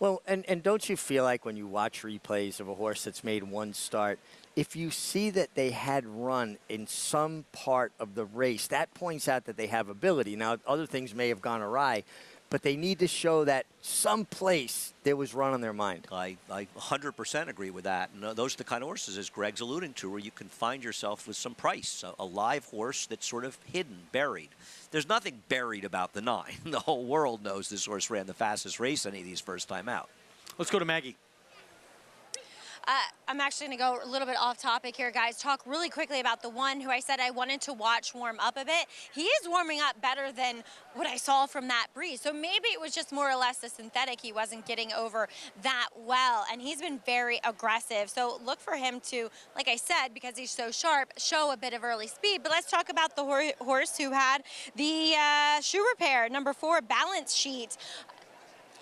Well, and don't you feel like when you watch replays of a horse that's made one start, if you see that they had run in some part of the race, that points out that they have ability. Now, other things may have gone awry, but they need to show that someplace there was run on their mind. I 100% agree with that. And those are the kind of horses, as Greg's alluding to, where you can find yourself with some price, a live horse that's sort of hidden, buried. There's nothing buried about the 9. The whole world knows this horse ran the fastest race any of these first time out. Let's go to Maggie. I'm actually going to go a little bit off topic here, guys. Talk really quickly about the one who I said I wanted to watch warm up a bit. He is warming up better than what I saw from that breeze. So maybe it was just more or less a synthetic. He wasn't getting over that well, and he's been very aggressive. So look for him to, like I said, because he's so sharp, show a bit of early speed. But let's talk about the horse who had the shoe repair, number 4, Balance Sheet.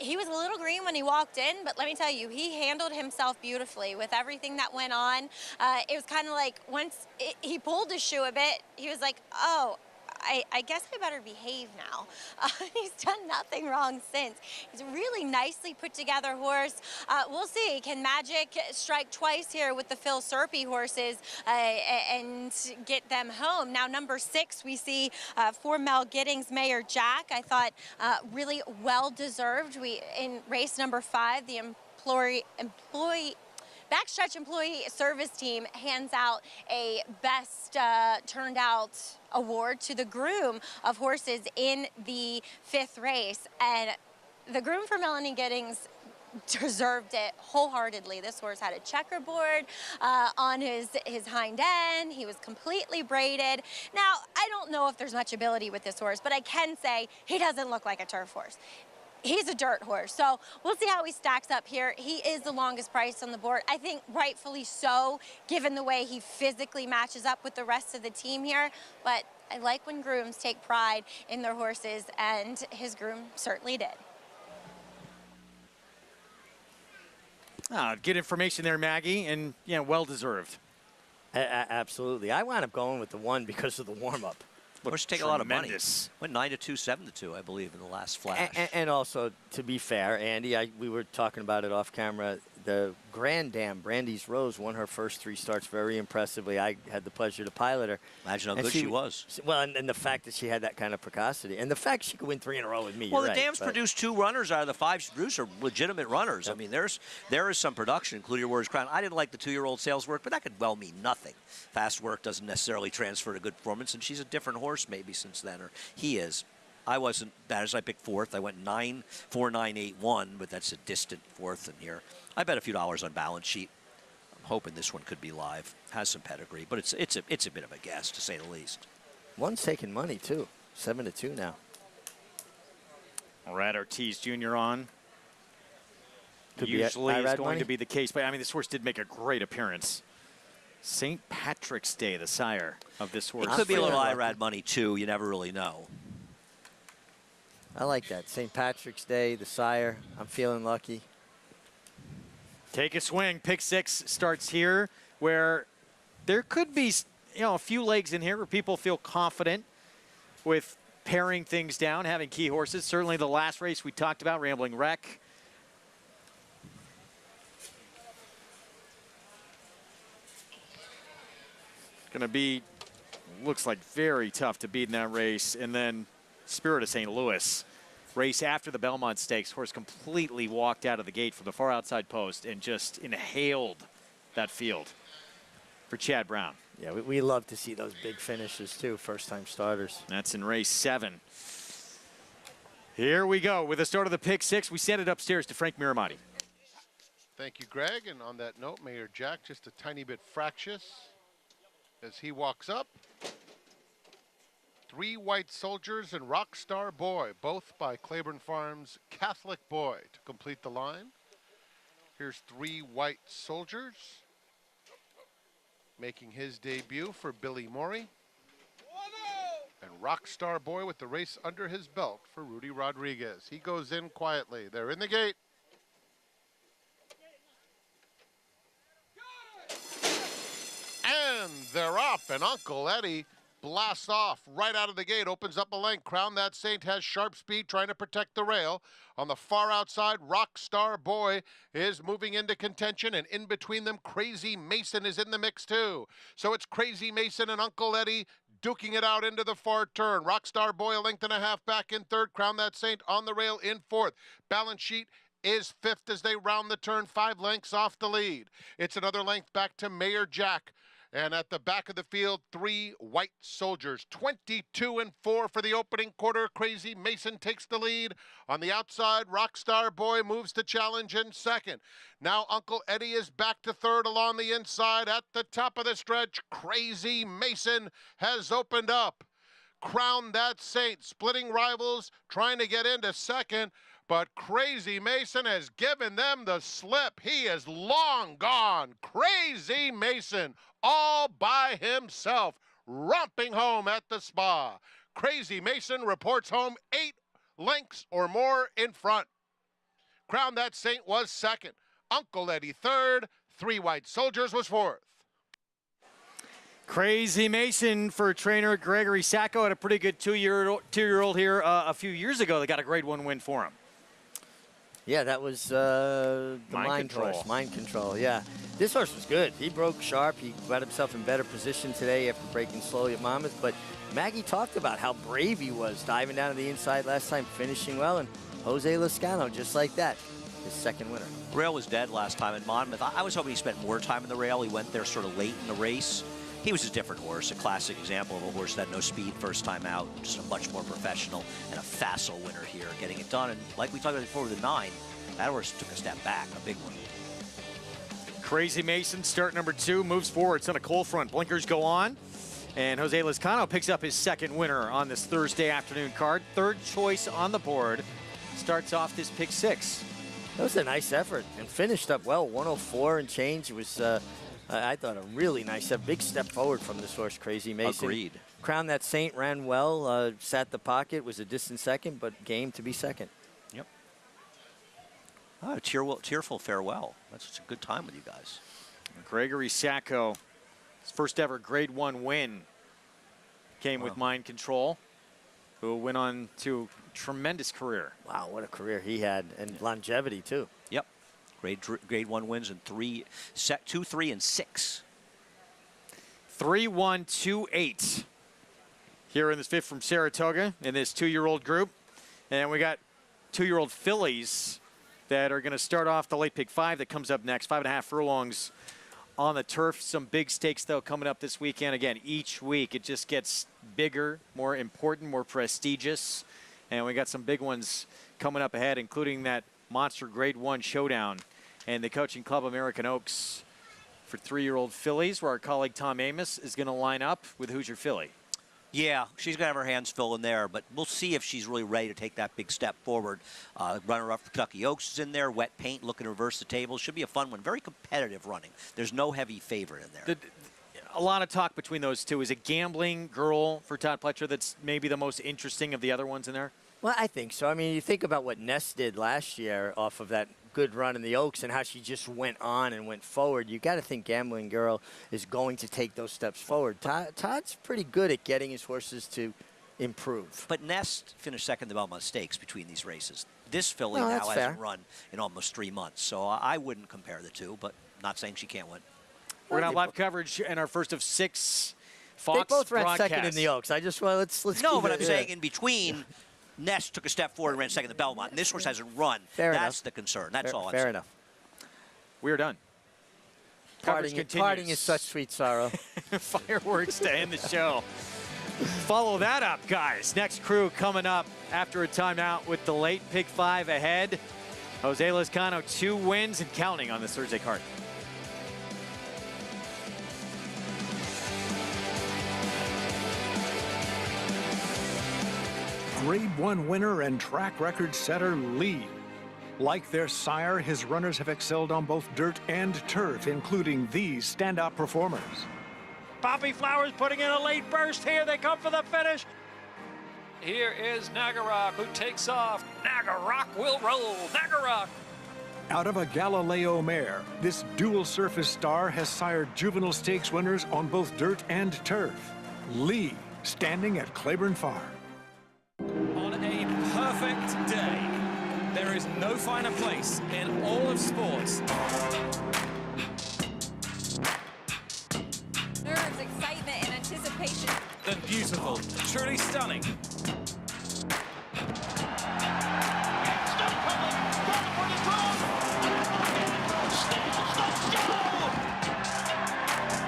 He was a little green when he walked in, but let me tell you, he handled himself beautifully with everything that went on. It was kind of like once he pulled his shoe a bit, he was like, oh, I guess I better behave now. He's done nothing wrong since. He's a really nicely put together horse. We'll see. Can Magic strike twice here with the Phil Serpy horses and get them home? Now, number 6, we see for Mel Giddings, Mayor Jack. I thought really well-deserved. In race number 5, the Backstretch Employee Service Team hands out a best turned out award to the groom of horses in the 5th race. And the groom for Melanie Giddings deserved it wholeheartedly. This horse had a checkerboard on his hind end. He was completely braided. Now, I don't know if there's much ability with this horse, but I can say he doesn't look like a turf horse. He's a dirt horse, so we'll see how he stacks up here. He is the longest price on the board. I think rightfully so, given the way he physically matches up with the rest of the team here. But I like when grooms take pride in their horses, and his groom certainly did. Good information there, Maggie, and yeah, well-deserved. Absolutely. I wound up going with the 1 because of the warm-up. Horse take a lot of money. Went 9-2, 7-2, I believe, in the last flash. And also, to be fair, Andy, we were talking about it off camera. The Grand Dam, Brandy's Rose, won her first 3 starts very impressively. I had the pleasure to pilot her. Imagine how good she was. Well, and the fact that she had that kind of precocity. And the fact she could win 3 in a row with me. Well, the right, Dams produced 2 runners out of the 5 she produced are legitimate runners. Yep. I mean, there is some production, including Warriors Crown. I didn't like the 2-year-old sales work, but that could well mean nothing. Fast work doesn't necessarily transfer to good performance, and she's a different horse maybe since then, or he is. I wasn't bad as I picked 4th. I went 9, 4, 9, 8, 1, but that's a distant 4th in here. I bet a few dollars on Balance Sheet. I'm hoping this one could be live. Has some pedigree, but it's a bit of a guess, to say the least. 1's taking money, too. 7-2 now. Brad Ortiz Jr. on. Could Usually be it's going money. to be the case, but I mean, this horse did make a great appearance. St. Patrick's Day, the sire of this horse. It could be a little IRAD money, too. You never really know. I like that. St. Patrick's Day, the sire. I'm feeling lucky. Take a swing. Pick 6 starts here, where there could be, a few legs in here where people feel confident with paring things down, having key horses. Certainly the last race we talked about, Rambling Wreck. Going to be, looks like very tough to beat in that race. And then Spirit of St. Louis. Race after the Belmont Stakes. Horse completely walked out of the gate from the far outside post and just inhaled that field for Chad Brown. Yeah, we love to see those big finishes, too, first-time starters. That's in race 7. Here we go. With the start of the pick 6, we send it upstairs to Frank Miramati. Thank you, Greg. And on that note, Mayor Jack just a tiny bit fractious as he walks up. 3 White Soldiers and Rockstar Boy, both by Claiborne Farms Catholic Boy, to complete the line. Here's 3 White Soldiers making his debut for Billy Morey. And Rockstar Boy with the race under his belt for Rudy Rodriguez. He goes in quietly. They're in the gate. And they're off, and Uncle Eddie blasts off right out of the gate, opens up a lane. Crown That Saint has sharp speed, trying to protect the rail. On the far outside, Rockstar Boy is moving into contention, and in between them, Crazy Mason is in the mix too. So it's Crazy Mason and Uncle Eddie duking it out into the far turn. Rockstar Boy a length and a half back in third. Crown That Saint on the rail in fourth. Balance Sheet is fifth as they round the turn, 5 lengths off the lead. It's another length back to Mayor Jack. And at the back of the field, 3 White Soldiers. 22-4 for the opening quarter. Crazy Mason takes the lead. On the outside, Rockstar Boy moves to challenge in second. Now Uncle Eddie is back to third along the inside. At the top of the stretch, Crazy Mason has opened up. Crown That Saint, splitting rivals, trying to get into second. But Crazy Mason has given them the slip. He is long gone. Crazy Mason, all by himself, romping home at the spa. Crazy Mason reports home 8 lengths or more in front. Crown That Saint was second. Uncle Eddie third. 3 White Soldiers was fourth. Crazy Mason for trainer Gregory Sacco had a pretty good two-year-old here a few years ago. They got a grade 1 win for him. Yeah, that was the Mind Control. Mind Control, yeah. This horse was good. He broke sharp. He got himself in better position today after breaking slowly at Monmouth. But Maggie talked about how brave he was diving down to the inside last time, finishing well. And Jose Lezcano, just like that, his second winner. Rail was dead last time at Monmouth. I was hoping he spent more time in the rail. He went there sort of late in the race. He was a different horse, a classic example of a horse that had no speed first time out, just a much more professional and a facile winner here, getting it done. And like we talked about before with the 9, that horse took a step back, a big one. Crazy Mason, start number 2, moves forward. It's on a cold front. Blinkers go on. And Jose Lezcano picks up his second winner on this Thursday afternoon card. Third choice on the board. Starts off this pick 6. That was a nice effort and finished up well, 104 and change. It was, I thought, a really nice, a big step forward from this horse, Crazy Mason. Agreed. Crown That Saint ran well, sat the pocket, was a distant second, but game to be second. Yep. Oh, tearful farewell. That's a good time with you guys. Gregory Sacco, his first ever grade 1 win came with Mind Control, who went on to a tremendous career. Wow, what a career he had, and longevity too. Yep. Grade 1 wins in 2, 3, and 6. 3, 1, 2, 8. Here in this 5th from Saratoga in this 2-year-old group. And we got 2-year-old fillies that are going to start off the late pick 5 that comes up next. 5.5 furlongs on the turf. Some big stakes, though, coming up this weekend. Again, each week it just gets bigger, more important, more prestigious. And we got some big ones coming up ahead, including that monster grade 1 showdown and the Coaching Club American Oaks for 3-year-old fillies, where our colleague Tom Amos is going to line up with Who's Your Filly. Yeah, she's going to have her hands full in there, but we'll see if she's really ready to take that big step forward. Runner-up for Kentucky Oaks is in there. Wet Paint looking to reverse the table. Should be a fun one. Very competitive running. There's no heavy favorite in there. A lot of talk between those two. Is it Gambling Girl for Todd Pletcher that's maybe the most interesting of the other ones in there? Well, I think so. I mean, you think about what Ness did last year off of that good run in the Oaks and how she just went on and went forward. You got to think Gambling Girl is going to take those steps forward. Todd's pretty good at getting his horses to improve. But Ness finished second in the Belmont Stakes between these races. This filly now hasn't run in almost 3 months, so I wouldn't compare the two, but not saying she can't win. We're going to have live coverage in our first of 6 Fox They both ran broadcasts. second in the Oaks. I just want let's No, but I'm saying in between, Ness took a step forward and ran second in the Belmont, and this horse hasn't run. That's the concern. That's all I'm saying. Fair enough. We're done. Coverage Parting is such sweet sorrow. Fireworks to end the show. Follow that up, guys. Next crew coming up after a timeout with the late pick 5 ahead. Jose Lezcano, 2 wins and counting on this Thursday card. Grade 1 winner and track record setter Lee. Like their sire, his runners have excelled on both dirt and turf, including these standout performers. Poppy Flowers putting in a late burst here. They come for the finish. Here is Nagarok, who takes off. Nagarok will roll. Nagarok. Out of a Galileo mare, this dual surface star has sired juvenile stakes winners on both dirt and turf. Lee, standing at Claiborne Farm. On a perfect day, there is no finer place in all of sports. Nerves, excitement, and anticipation. Than beautiful, truly stunning.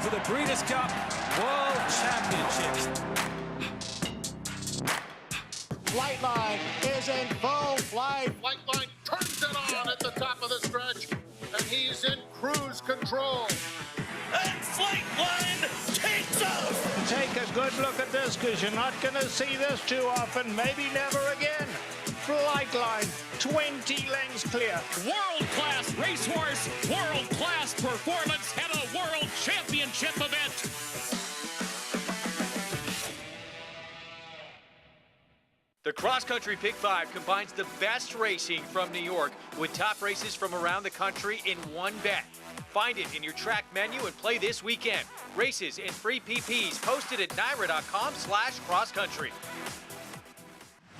For the Breeders' Cup World Championships. Flightline is in full flight. Flightline turns it on at the top of the stretch, and he's in cruise control. And Flightline takes off. Take a good look at this, because you're not going to see this too often, maybe never again. Flightline, 20 lengths clear. World-class racehorse, world-class performance at a world championship event. The Cross Country Pick 5 combines the best racing from New York with top races from around the country in one bet. Find it in your track menu and play this weekend. Races and free PPs posted at NYRA.com/crosscountry.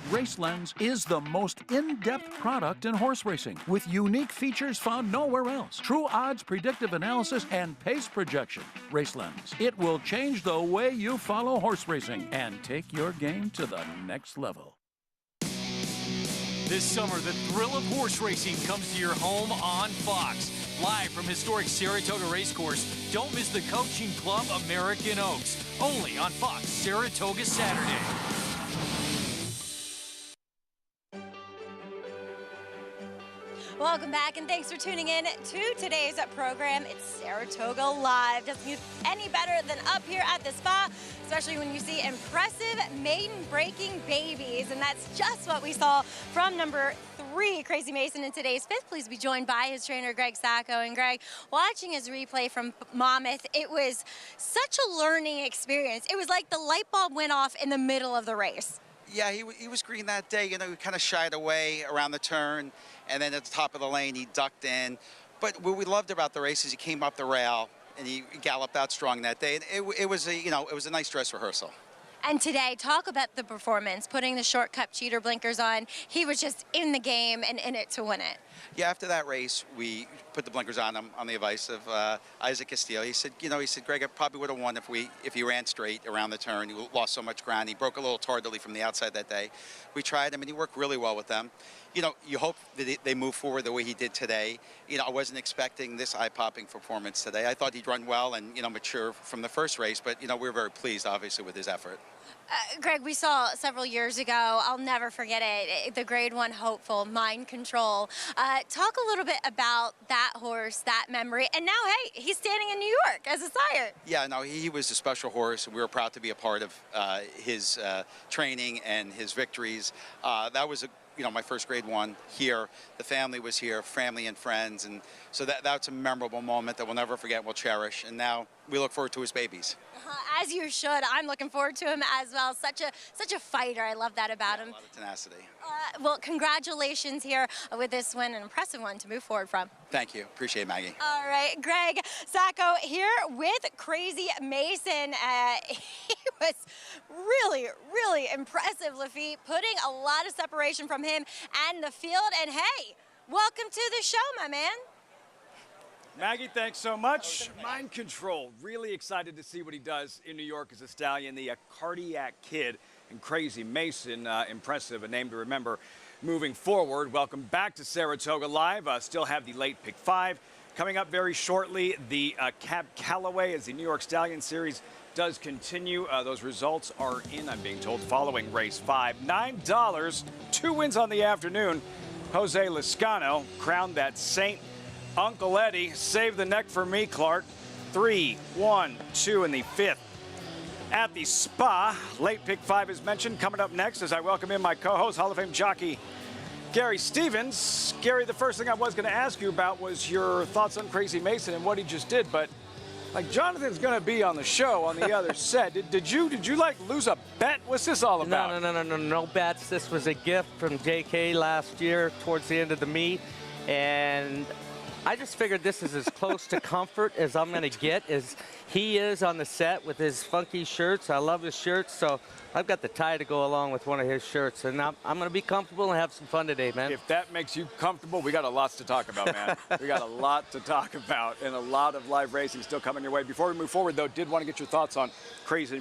RaceLens is the most in-depth product in horse racing with unique features found nowhere else. True odds, predictive analysis, and pace projection. RaceLens. It will change the way you follow horse racing and take your game to the next level. This summer, the thrill of horse racing comes to your home on Fox. Live from historic Saratoga Racecourse, don't miss the Coaching Club American Oaks. Only on Fox Saratoga Saturday. Welcome back, and thanks for tuning in to today's program. It's Saratoga Live. Doesn't get any better than up here at the spa, especially when you see impressive maiden-breaking babies, and that's just what we saw from number 3, Crazy Mason, in today's 5th. Please be joined by his trainer, Greg Sacco. And Greg, watching his replay from Monmouth, it was such a learning experience. It was like the light bulb went off in the middle of the race. Yeah, he was green that day. You know, he kind of shied away around the turn, and then at the top of the lane, he ducked in. But what we loved about the race is he came up the rail, and he galloped out strong that day. And it was a nice dress rehearsal. And today, talk about the performance, putting the shortcut cheater blinkers on. He was just in the game and in it to win it. Yeah, after that race, we put the blinkers on him on the advice of Isaac Castillo. He said, Greg, I probably would have won if he ran straight around the turn. He lost so much ground. He broke a little tardily from the outside that day. We tried him, and he worked really well with them. You hope that they move forward the way he did today. I wasn't expecting this eye-popping performance today. I thought he'd run well and, mature from the first race, but, we were very pleased, obviously, with his effort. Greg, we saw several years ago, I'll never forget it, the Grade 1 hopeful, Mind Control. Talk a little bit about that horse, that memory, and now, hey, he's standing in New York as a sire. Yeah, no, he was a special horse, and we were proud to be a part of his training and his victories. That was my first Grade 1 here. The family was here, family and friends, and so that's a memorable moment that we'll never forget, we'll cherish, and now we look forward to his babies. As you should. I'm looking forward to him as well. Such a fighter. I love that about him. A lot of tenacity. Well, congratulations here with this win, an impressive one to move forward from. Thank you. Appreciate it, Maggie. All right, Greg Sacco here with Crazy Mason. He was really, really impressive, Lafitte, putting a lot of separation from him and the field. And hey, welcome to the show, my man. Maggie, thanks so much. Mind Control, really excited to see what he does in New York as a stallion. The Cardiac Kid and Crazy Mason, impressive, a name to remember moving forward. Welcome back to Saratoga Live. Still have the late pick 5. Coming up very shortly, the Cab Calloway as the New York Stallion Series does continue. Those results are in, I'm being told, following race 5. $9, 2 wins on the afternoon. Jose Lezcano crowned that saint. Uncle Eddie saved the neck for me, Clark. 3, 1, 2 in the 5th. At the Spa, late pick 5 is mentioned. Coming up next as I welcome in my co-host, Hall of Fame jockey Gary Stevens. Gary, the first thing I was going to ask you about was your thoughts on Crazy Mason and what he just did, but like Jonathan's going to be on the show on the other set. Did you like lose a bet? What's this all about? No bets. This was a gift from JK last year towards the end of the meet, and I just figured this is as close to comfort as I'm going to get as he is on the set with his funky shirts. I love his shirts, so I've got the tie to go along with one of his shirts, and I'm going to be comfortable and have some fun today, man. If that makes you comfortable, we got a lot to talk about, man. We got a lot to talk about and a lot of live racing still coming your way. Before we move forward, though, did want to get your thoughts on Crazy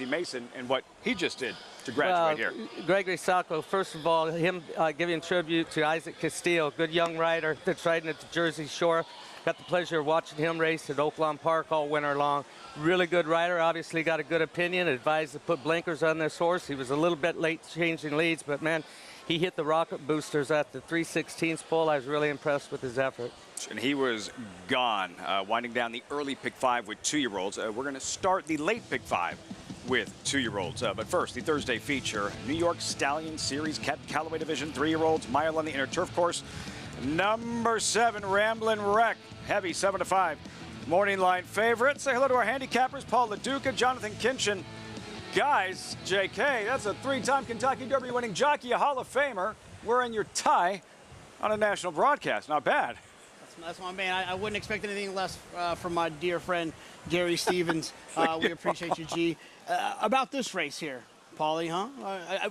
Mason and what he just did to graduate here. Gregory Sacco, first of all, him giving tribute to Isaac Castillo, good young rider that's riding at the Jersey Shore. Got the pleasure of watching him race at Oaklawn Park all winter long. Really good rider, obviously got a good opinion, advised to put blinkers on this horse. He was a little bit late changing leads, but man, he hit the rocket boosters at the 3/16 pole. I was really impressed with his effort. And he was gone, winding down the early pick 5 with 2-year-olds. We're going to start the late pick 5 with 2-year-olds. But first, the Thursday feature, New York Stallion Series, Cab Calloway Division, 3-year-olds, mile on the inner turf course. Number 7, Ramblin' Wreck, heavy 7-5. Morning line favorite. Say hello to our handicappers, Paul LaDuca, Jonathan Kinchin. Guys, JK, that's a 3-time Kentucky Derby winning jockey, a Hall of Famer, wearing your tie on a national broadcast. Not bad. That's my man. I wouldn't expect anything less from my dear friend, Gary Stevens. We appreciate you, G. About this race here, Paulie, huh?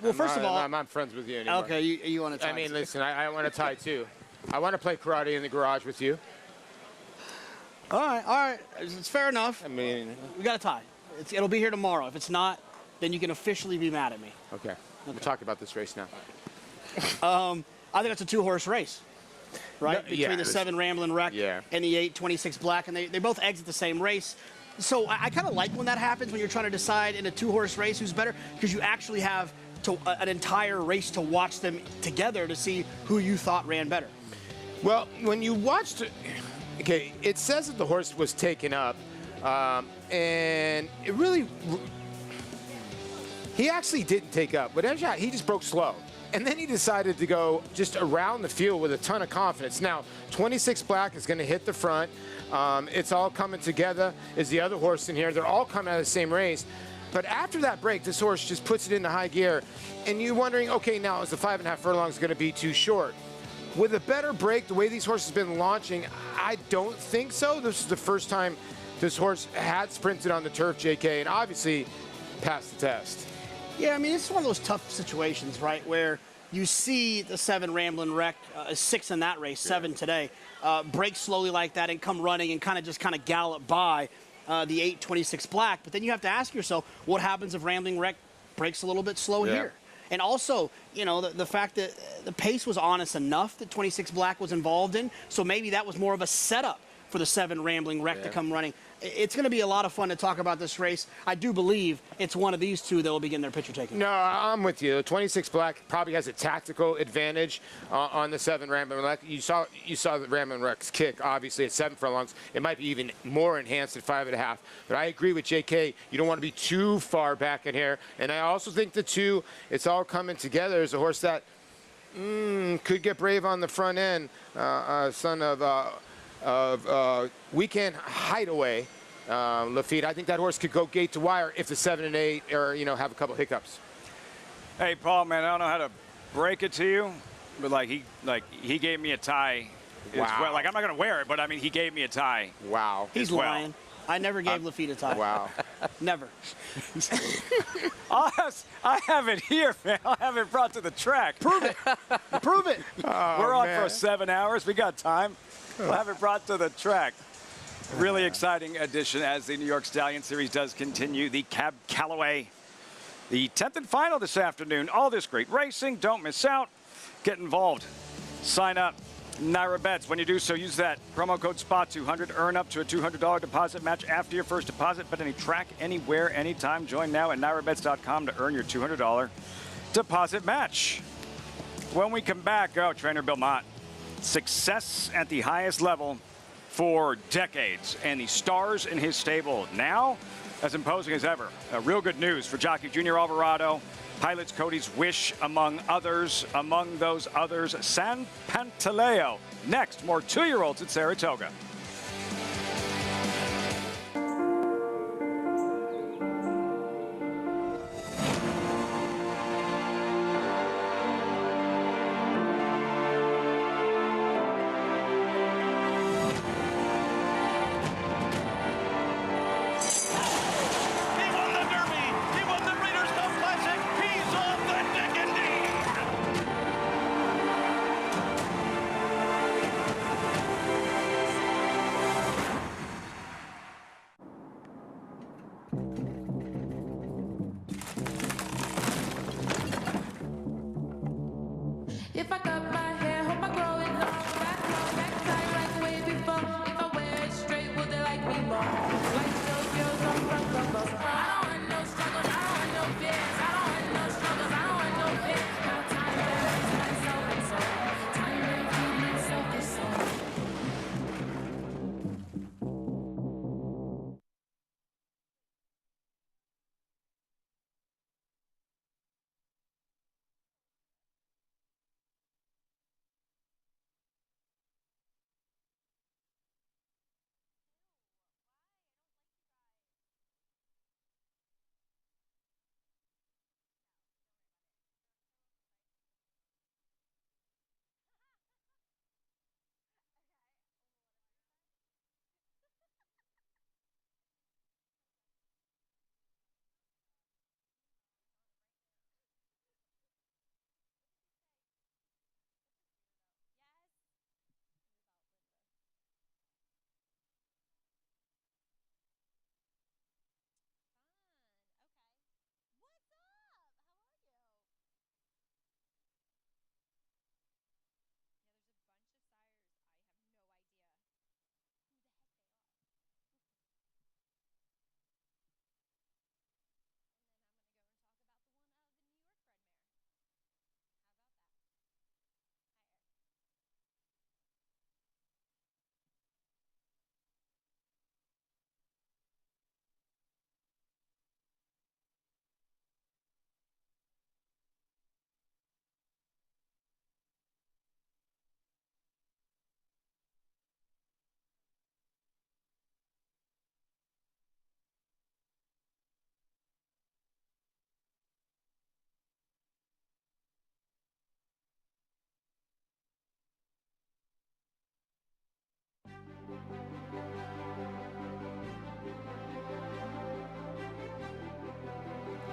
Well, first of all, I'm not friends with you anymore. Okay, you want to tie? I mean, listen, I want to tie too. I want to play karate in the garage with you. All right. It's fair enough. I mean, we got a tie. It'll be here tomorrow. If it's not, then you can officially be mad at me. Okay. We'll talk about this race now. I think it's a 2-horse race, right? No, Between the 7 Ramblin' Wreck and the 8 26 Black, and they both exit the same race. So I kind of like when that happens, when you're trying to decide in a 2-horse race who's better, because you actually have an entire race to watch them together to see who you thought ran better. Well, when you watched it, okay, it says that the horse was taken up, and it really, he actually didn't take up. But he just broke slow. And then he decided to go just around the field with a ton of confidence. Now, 26 Black is going to hit the front. It's all coming together. Is the other horse in here. They're all coming out of the same race. But after that break, this horse just puts it into high gear. And you're wondering, okay, now is the 5.5 furlongs going to be too short? With a better break, the way these horses have been launching, I don't think so. This is the first time this horse had sprinted on the turf, JK, and obviously passed the test. Yeah, I mean, it's one of those tough situations, right, where you see the 7 Ramblin' Wreck, 6 in that race, 7 today, break slowly like that and come running and kind of gallop by the 8 26 Black. But then you have to ask yourself, what happens if Ramblin' Wreck breaks a little bit slow here? And also, you know, the fact that the pace was honest enough that 26 Black was involved in, so maybe that was more of a setup for the 7 Ramblin' Wreck to come running. It's going to be a lot of fun to talk about this race. I do believe it's one of these two that will begin their picture taking. No, I'm with you. 26 Black probably has a tactical advantage on the 7 Ramblin' Wreck. You saw the Ramblin' Wreck's kick, obviously, at 7 furlongs. It might be even more enhanced at 5.5. But I agree with JK. You don't want to be too far back in here. And I also think the 2, it's all coming together. There's a horse that could get brave on the front end, son of Weekend Hideaway, Lafitte. I think that horse could go gate to wire if the 7 and 8 or have a couple hiccups. Hey Paul, man, I don't know how to break it to you, but he gave me a tie. Wow. Well. Like I'm not gonna wear it, but I mean he gave me a tie. Wow. He's lying. I never gave Lafitte a tie. Wow. Never. I have it here, man. I'll have it brought to the track. Prove it. Prove it. We're on for 7 hours. We got time. We'll have it brought to the track. Really exciting edition as the New York Stallion Series does continue. The Cab Calloway, the 10th and final this afternoon. All this great racing. Don't miss out. Get involved. Sign up Naira Bets. When you do so, use that promo code SPOT200. Earn up to a $200 deposit match after your first deposit. Bet any track, anywhere, anytime. Join now at NairaBets.com to earn your $200 deposit match. When we come back, trainer Bill Mott. Success at the highest level for decades, and the stars in his stable now as imposing as ever. Real good news for jockey Junior Alvarado, pilots Cody's Wish, among others. Among those others, San Pantaleo. Next, more 2-year-olds at Saratoga. If I cut my hair, hope I grow it long. Back tight like the way before. If I wear it straight, will they like me more? Like those girls on front covers. I don't want no struggles, I don't want no fears. I don't want no struggles, I don't want no fears. Now time to feed myself and soul. Time to feed myself and soul.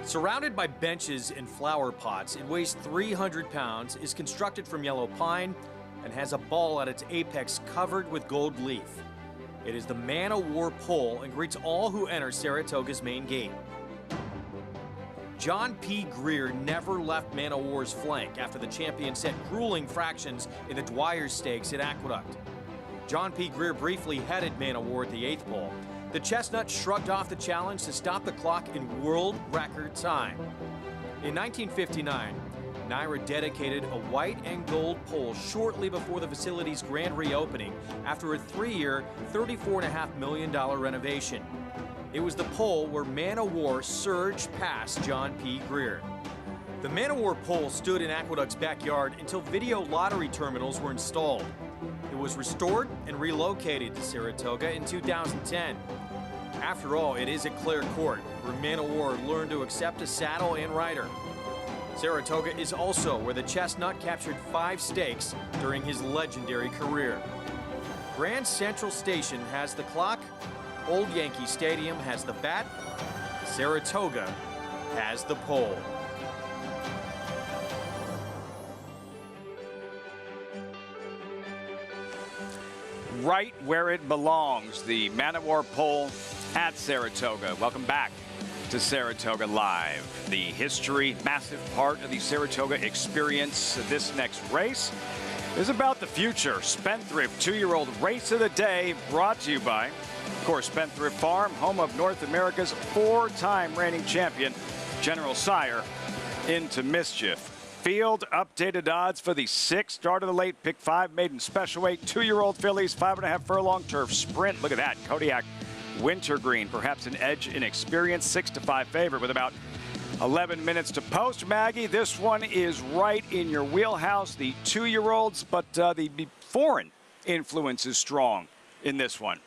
Surrounded by benches and flower pots, it weighs 300 pounds, is constructed from yellow pine, and has a ball at its apex covered with gold leaf. It is the Man o' War pole and greets all who enter Saratoga's main gate. John P. Greer never left Man o' War's flank after the champion set grueling fractions in the Dwyer Stakes at Aqueduct. John P. Greer briefly headed Man o' War at the 8th pole. The Chestnut shrugged off the challenge to stop the clock in world record time. In 1959, Naira dedicated a white and gold pole shortly before the facility's grand reopening after a 3-year, $34.5 million renovation. It was the pole where Man o' War surged past John P. Greer. The Man o' War pole stood in Aqueduct's backyard until video lottery terminals were installed. It was restored and relocated to Saratoga in 2010. After all, it is at Clare Court, where Man o' War learned to accept a saddle and rider. Saratoga is also where the Chestnut captured 5 stakes during his legendary career. Grand Central Station has the clock, Old Yankee Stadium has the bat, Saratoga has the pole. Right where it belongs, the Man o' War pole at Saratoga. Welcome back to Saratoga Live. The history, massive part of the Saratoga experience. This next race This is about the future. Spendthrift 2-year-old race of the day, brought to you by, of course, Spendthrift Farm, home of North America's 4-time reigning champion, General Sire, Into Mischief. Field updated odds for the 6th start of the late pick 5 maiden special weight 2-year-old fillies, 5.5 furlong turf sprint. Look at that. Kodiak Wintergreen, perhaps an edge in experience, 6-5 favorite with about 11 minutes to post. Maggie, this one is right in your wheelhouse. The 2-year-olds, but the foreign influence is strong in this one.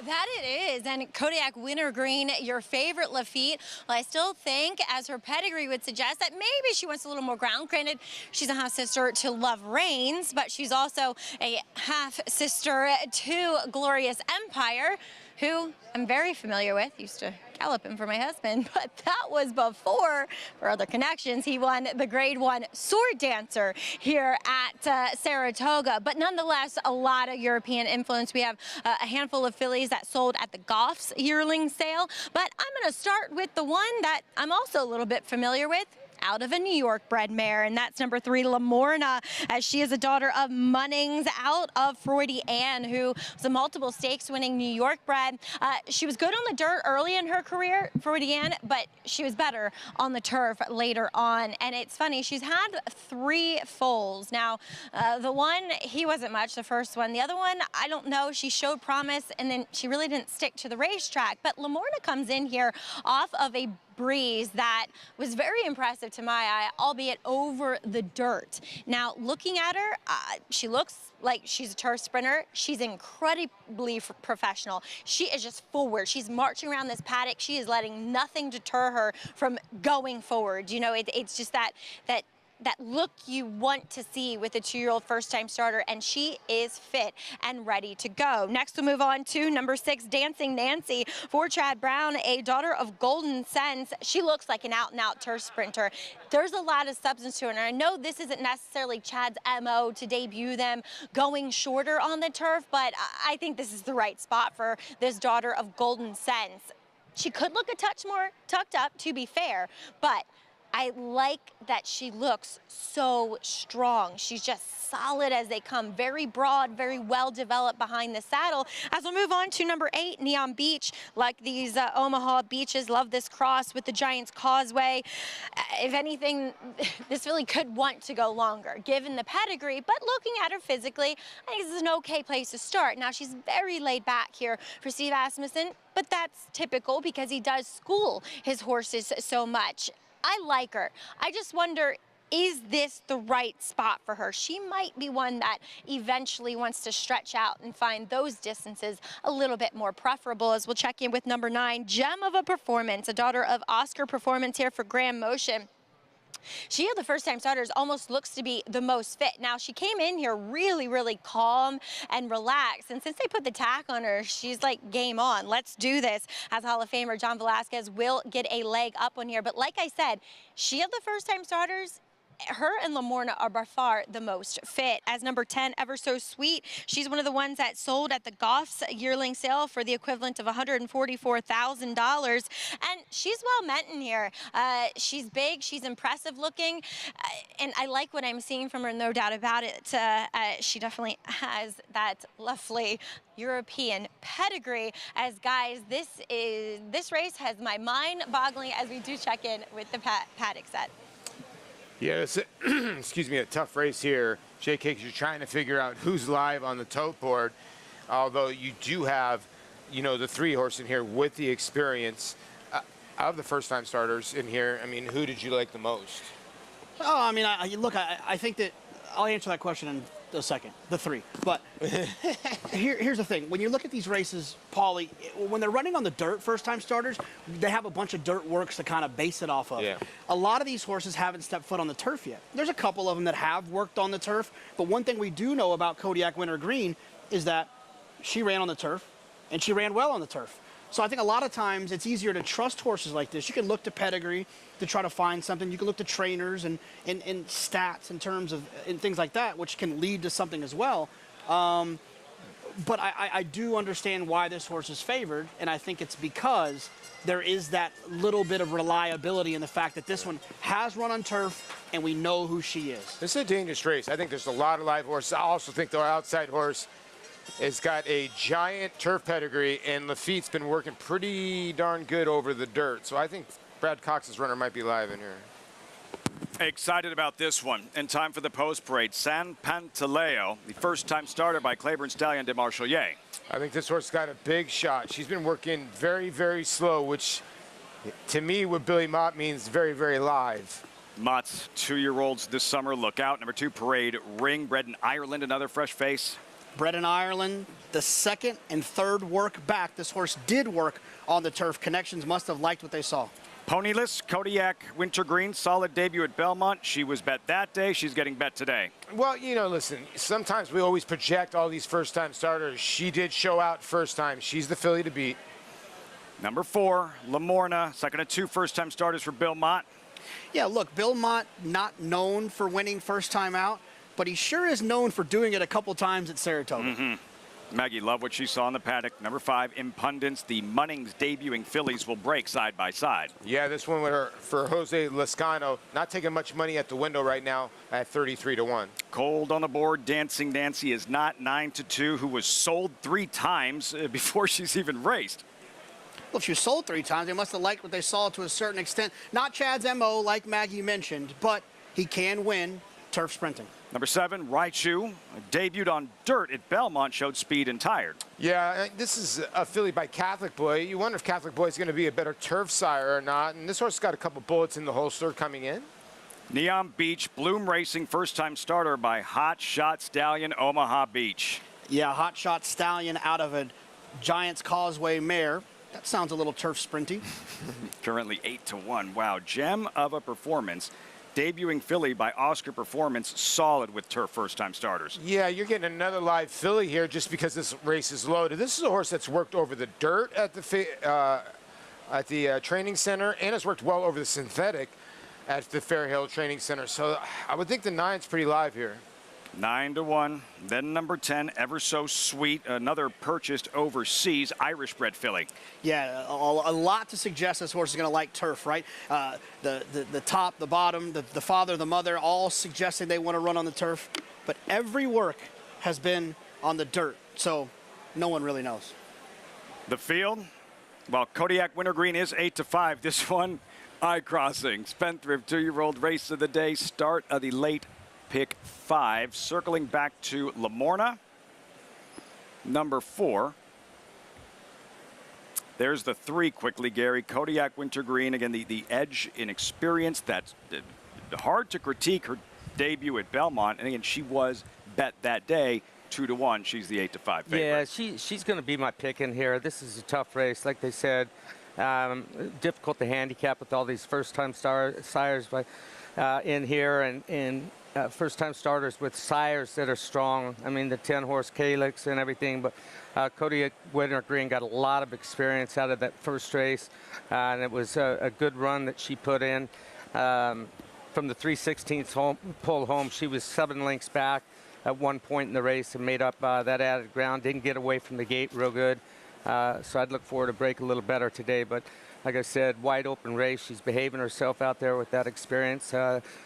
That it is, and Kodiak Wintergreen, your favorite Lafitte. Well, I still think, as her pedigree would suggest, that maybe she wants a little more ground. Granted, she's a half-sister to Love Reigns, but she's also a half-sister to Glorious Empire, who I'm very familiar with. Used to gallop him for my husband, but that was before, for other connections, he won the Grade 1 Sword Dancer here at Saratoga. But nonetheless, a lot of European influence. We have a handful of fillies that sold at the Goff's yearling sale, but I'm going to start with the one that I'm also a little bit familiar with, out of a New York bred mare, and that's number 3, Lamorna, as she is a daughter of Munnings, out of Freudy Ann, who was a multiple stakes winning New York bred. She was good on the dirt early in her career, Freudy Ann, but she was better on the turf later on. And it's funny, she's had 3 foals. Now, the one, he wasn't much, the first one. The other one, I don't know, she showed promise, and then she really didn't stick to the racetrack. But Lamorna comes in here off of a breeze that was very impressive to my eye, albeit over the dirt. Now, looking at her, she looks like she's a turf sprinter. She's incredibly professional. She is just forward. She's marching around this paddock. She is letting nothing deter her from going forward. You know, it's just that look you want to see with a 2-year-old first-time starter, and she is fit and ready to go. Next, we'll move on to number 6, Dancing Nancy, for Chad Brown, a daughter of Golden Sense. She looks like an out-and-out turf sprinter. There's a lot of substance to her, and I know this isn't necessarily Chad's MO to debut them going shorter on the turf, but I think this is the right spot for this daughter of Golden Sense. She could look a touch more tucked up, to be fair, but I like that she looks so strong. She's just solid as they come, very broad, very well developed behind the saddle. As we'll move on to number 8, Neon Beach, like these Omaha beaches. Love this cross with the Giant's Causeway. If anything, this filly could want to go longer, given the pedigree, but looking at her physically, I think this is an okay place to start. Now, she's very laid back here for Steve Asmussen, but that's typical because he does school his horses so much. I like her. I just wonder, is this the right spot for her? She might be one that eventually wants to stretch out and find those distances a little bit more preferable, as we'll check in with number 9, Gem of a Performance, a daughter of Oscar Performance here for Grand Motion. She, of the first-time starters, almost looks to be the most fit. Now, she came in here really, really calm and relaxed, and since they put the tack on her, she's like, game on. Let's do this, as Hall of Famer John Velasquez will get a leg up on here. But like I said, she, of the first-time starters, her and Lamorna are by far the most fit. As number 10, Ever So Sweet, she's one of the ones that sold at the Goff's yearling sale for the equivalent of $144,000, and she's well met in here. She's big, she's impressive looking, and I like what I'm seeing from her, no doubt about it. She definitely has that lovely European pedigree. As guys, this race has my mind boggling as we do check in with the paddock set. Yeah, it's excuse me, a tough race here. Jay Cakes, you're trying to figure out who's live on the tote board, although you do have, you know, the 3 horse in here with the experience. Out of the first-time starters in here, I mean, who did you like the most? Oh, I mean, I think that I'll answer that question in a second, the 3. But here's the thing. When you look at these races, Paulie, when they're running on the dirt, first-time starters, they have a bunch of dirt works to kind of base it off of. Yeah. A lot of these horses haven't stepped foot on the turf yet. There's a couple of them that have worked on the turf, but one thing we do know about Kodiak Wintergreen is that she ran on the turf, and she ran well on the turf. So I think a lot of times it's easier to trust horses like this. You can look to pedigree to try to find something. You can look to trainers and stats in terms of and things like that, which can lead to something as well. But I do understand why this horse is favored, and I think it's because there is that little bit of reliability in the fact that this one has run on turf, and we know who she is. This is a dangerous race. I think there's a lot of live horses. I also think the outside horse has got a giant turf pedigree, and Lafitte's been working pretty darn good over the dirt. So I think Brad Cox's runner might be live in here. Excited about this one. In time for the post parade, San Pantaleo, the first-time starter by Claiborne Stallion de Marchelier. I think this horse got a big shot. She's been working very, very slow, which to me with Billy Mott means very, very live. Mott's 2-year-olds this summer. Look out. Number 2, Parade Ring, bred in Ireland, another fresh face. Bred in Ireland, the second and third work back. This horse did work on the turf. Connections must have liked what they saw. Ponyless, Kodiak Wintergreen, solid debut at Belmont. She was bet that day. She's getting bet today. Well, you know, listen, sometimes we always project all these first-time starters. She did show out first time. She's the filly to beat. Number 4, Lamorna, second of 2 first-time starters for Bill Mott. Yeah, look, Bill Mott not known for winning first time out, but he sure is known for doing it a couple times at Saratoga. Maggie loved what she saw in the paddock. Number 5, Impundence. The Munnings debuting fillies will break side by side. Yeah, this one for Jose Lascano, not taking much money at the window right now at 33-1. Cold on the board. Dancing Nancy is not 9-2, who was sold 3 times before she's even raced. Well, if she was sold 3 times, they must have liked what they saw to a certain extent. Not Chad's MO, like Maggie mentioned, but he can win turf sprinting. Number 7, Raichu, debuted on dirt at Belmont, showed speed and tired. Yeah, this is a filly by Catholic Boy. You wonder if Catholic Boy is going to be a better turf sire or not. And this horse got a couple bullets in the holster coming in. Neon Beach, Bloom Racing, first-time starter by Hot Shot Stallion, Omaha Beach. Yeah, Hot Shot Stallion out of a Giants Causeway mare. That sounds a little turf sprinty. Currently 8-1. Wow, gem of a performance. Debuting filly by Oscar Performance, solid with turf first-time starters. Yeah, you're getting another live filly here just because this race is loaded. This is a horse that's worked over the dirt at the training center and has worked well over the synthetic at the Fairhill Training Center. So I would think the 9's pretty live here. 9-1. Then number 10, Ever So Sweet, another purchased overseas Irish-bred filly. Yeah, a lot to suggest this horse is going to like turf, right? The top, the bottom, the father, the mother, all suggesting they want to run on the turf. But every work has been on the dirt, so no one really knows. The field, well, Kodiak Wintergreen is 8-5. This one, eye-crossing. Spendthrift 2-year-old race of the day, start of the late pick 5, circling back to Lamorna. Number 4. There's the 3 quickly, Gary. Kodiak Wintergreen, again, the edge in experience. That's hard to critique her debut at Belmont. And again, she was bet that day 2-1. She's the 8-5 favorite. Yeah, she's going to be my pick in here. This is a tough race, like they said. Difficult to handicap with all these first-time sires in here, and first-time starters with sires that are strong. I mean, the 10-horse Calyx and everything, but Kodiak Wintergreen got a lot of experience out of that first race, and it was a good run that she put in. From the 3/16 pull home, she was 7 lengths back at one point in the race and made up that added ground. Didn't get away from the gate real good, so I'd look forward to break a little better today, but like I said, wide open race. She's behaving herself out there with that experience.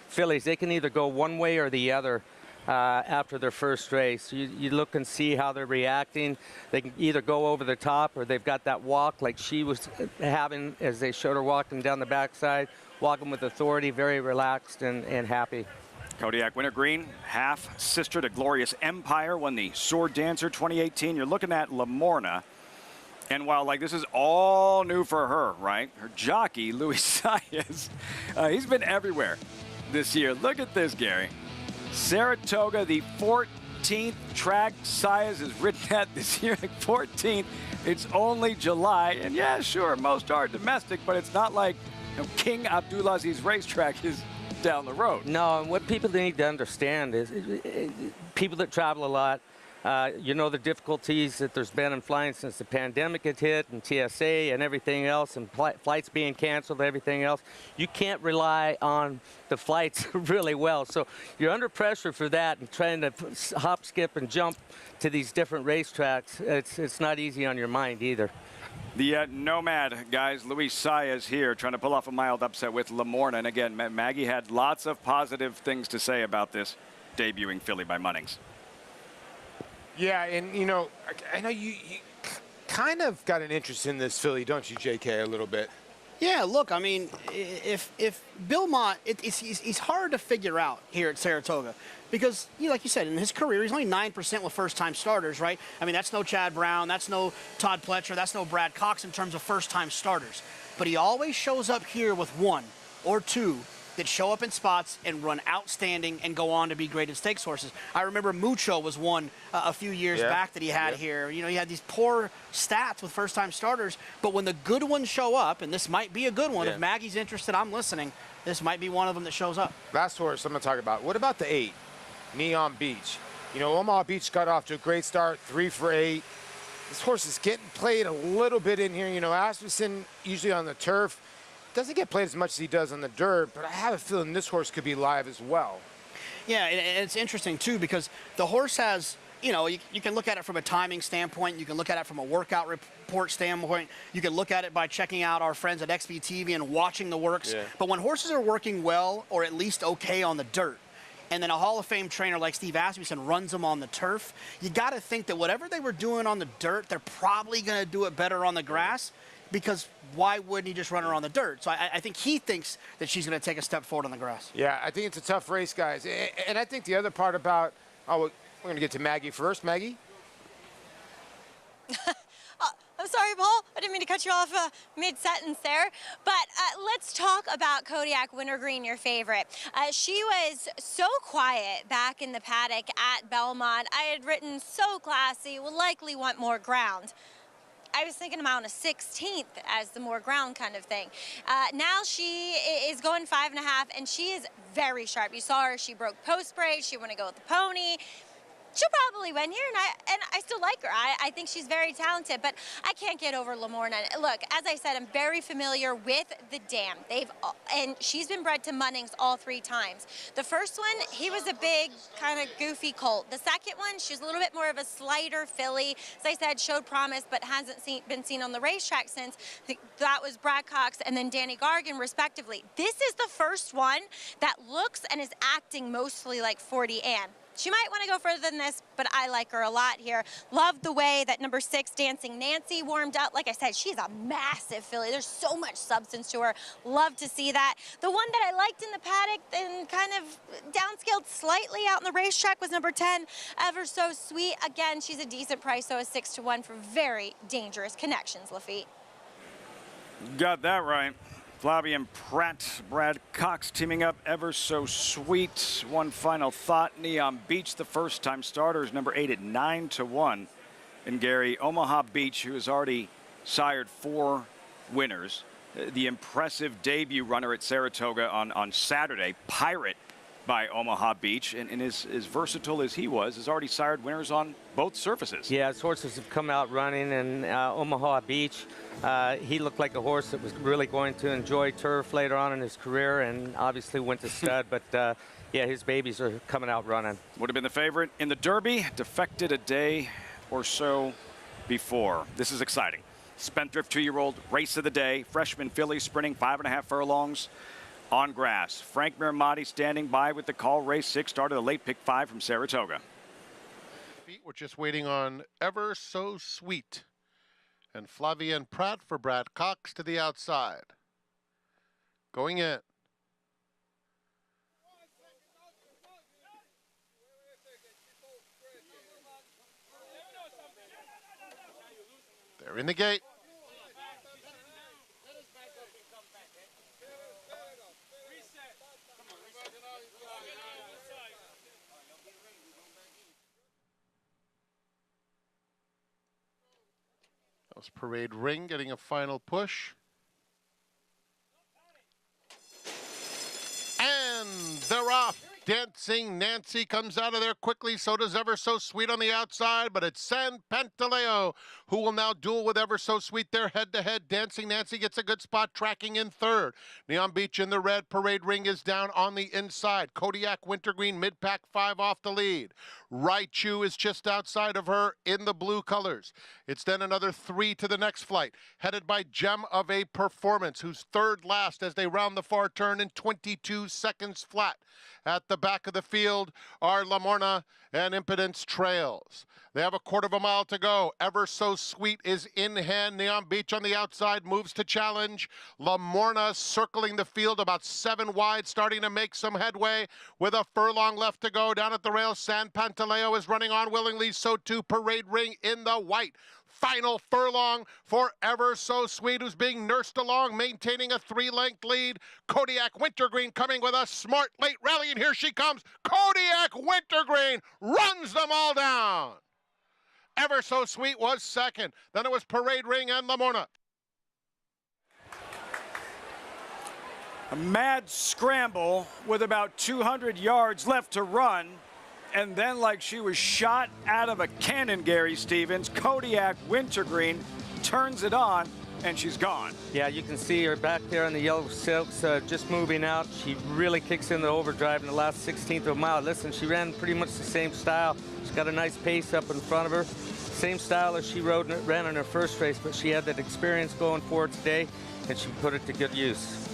Fillies, they can either go one way or the other after their first race. You look and see how they're reacting. They can either go over the top or they've got that walk like she was having as they showed her walking down the backside, walking with authority, very relaxed and happy. Kodiak Wintergreen, half sister to Glorious Empire, won the Sword Dancer 2018. You're looking at Lamorna. And while, like, this is all new for her, right? Her jockey, Luis Saez, he's been everywhere this year. Look at this, Gary. Saratoga, the 14th track Saez has ridden at this year, like 14th. It's only July. And, yeah, sure, most are domestic, but it's not like King Abdulaziz Racetrack is down the road. No, and what people need to understand is people that travel a lot, You know the difficulties that there's been in flying since the pandemic had hit and TSA and everything else and flights being canceled, everything else. You can't rely on the flights really well. So you're under pressure for that and trying to hop, skip, and jump to these different racetracks. It's not easy on your mind either. The Nomad guys, Luis Saez here, trying to pull off a mild upset with Lamorna. And again, Maggie had lots of positive things to say about this debuting filly by Munnings. Yeah, and you know, I know you kind of got an interest in this filly, don't you, JK, a little bit? Yeah, look, I mean, if Bilmont, he's hard to figure out here at Saratoga because, you know, like you said, in his career, he's only 9% with first-time starters, right? I mean, that's no Chad Brown, that's no Todd Pletcher, that's no Brad Cox in terms of first-time starters. But he always shows up here with one or two that show up in spots and run outstanding and go on to be graded stakes horses. I remember Mucho was one a few years back that he had here. You know, he had these poor stats with first-time starters, but when the good ones show up, and this might be a good one, if Maggie's interested, I'm listening, this might be one of them that shows up. Last horse I'm going to talk about. What about the 8, Neon Beach? You know, Omaha Beach got off to a great start, 3 for 8. This horse is getting played a little bit in here. You know, Asmussen usually on the turf doesn't get played as much as he does on the dirt, but I have a feeling this horse could be live as well. Yeah, and it's interesting, too, because the horse has, you know, you can look at it from a timing standpoint. You can look at it from a workout report standpoint. You can look at it by checking out our friends at XBTV and watching the works. But when horses are working well, or at least okay on the dirt, and then a Hall of Fame trainer like Steve Asmussen runs them on the turf, you got to think that whatever they were doing on the dirt, they're probably going to do it better on the grass. Because why wouldn't he just run her on the dirt? So I think he thinks that she's going to take a step forward on the grass. Yeah, I think it's a tough race, guys. And I think the other part about, we're going to get to Maggie first. Maggie? I'm sorry, Paul. I didn't mean to cut you off mid-sentence there. But let's talk about Kodiak Wintergreen, your favorite. She was so quiet back in the paddock at Belmont. I had written so classy, will likely want more ground. I was thinking about a 16th as the more ground kind of thing. Now she is going 5.5, and she is very sharp. You saw her, she broke post brace, she want to go with the pony. She'll probably win here, and I still like her. I think she's very talented, but I can't get over Lamorna. Look, as I said, I'm very familiar with the dam. And she's been bred to Munnings all 3 times. The first one, he was a big, kind of goofy colt. The second one, she's a little bit more of a slighter filly. As I said, showed promise, but hasn't been seen on the racetrack since. I think that was Brad Cox and then Danny Gargan, respectively. This is the first one that looks and is acting mostly like 40 Ann. She might want to go further than this, but I like her a lot here. Love the way that number 6, Dancing Nancy, warmed up. Like I said, she's a massive filly. There's so much substance to her. Love to see that. The one that I liked in the paddock and kind of downscaled slightly out in the racetrack was number 10, Ever So Sweet. Again, she's a decent price, so a 6-1 for very dangerous connections, Lafitte. Got that right. Flavian Pratt, Brad Cox teaming up, Ever So Sweet. One final thought, Neon Beach, the first-time starters, number 8 at 9-1. And Gary, Omaha Beach, who has already sired 4 winners. The impressive debut runner at Saratoga on Saturday, Pirate by Omaha Beach, and as versatile as he was, has already sired winners on both surfaces. Yeah, his horses have come out running, and Omaha Beach, he looked like a horse that was really going to enjoy turf later on in his career, and obviously went to stud, but yeah, his babies are coming out running. Would have been the favorite in the Derby, defected a day or so before. This is exciting. Spendthrift 2-year-old, race of the day, freshman filly sprinting 5.5 furlongs on grass. Frank Miramati standing by with the call. Race 6 started a late pick 5 from Saratoga. We're just waiting on Ever So Sweet. And Flavian Pratt for Brad Cox to the outside. Going in. They're in the gate. That was Parade Ring getting a final push. And they're off. Dancing Nancy comes out of there quickly. So does Ever So Sweet on the outside, but it's San Pantaleo who will now duel with Ever So Sweet there head-to-head. Dancing Nancy gets a good spot, tracking in third. Neon Beach in the red. Parade Ring is down on the inside. Kodiak Wintergreen mid-pack 5 off the lead. Raichu is just outside of her in the blue colors. It's then another 3 to the next flight, headed by Gem of a Performance, who's third last as they round the far turn in 22 seconds flat. At the back of the field are La Morna and Impedance Trails. They have a quarter of a mile to go. Ever So Sweet is in hand. Neon Beach on the outside moves to challenge. La Morna circling the field about 7 wide, starting to make some headway with a furlong left to go. Down at the rail, San Pantaleo is running on willingly. So too Parade Ring in the white. Final furlong for Ever So Sweet, who's being nursed along, maintaining a 3-length lead. Kodiak Wintergreen coming with a smart late rally, and here she comes. Kodiak Wintergreen runs them all down. Ever So Sweet was second. Then it was Parade Ring and La Morna. A mad scramble with about 200 yards left to run. And then, like she was shot out of a cannon, Gary Stevens, Kodiak Wintergreen turns it on, and she's gone. Yeah, you can see her back there in the yellow silks just moving out. She really kicks in the overdrive in the last 16th of a mile. Listen, she ran pretty much the same style. She's got a nice pace up in front of her. Same style as she ran in her first race, but she had that experience going for her today, and she put it to good use.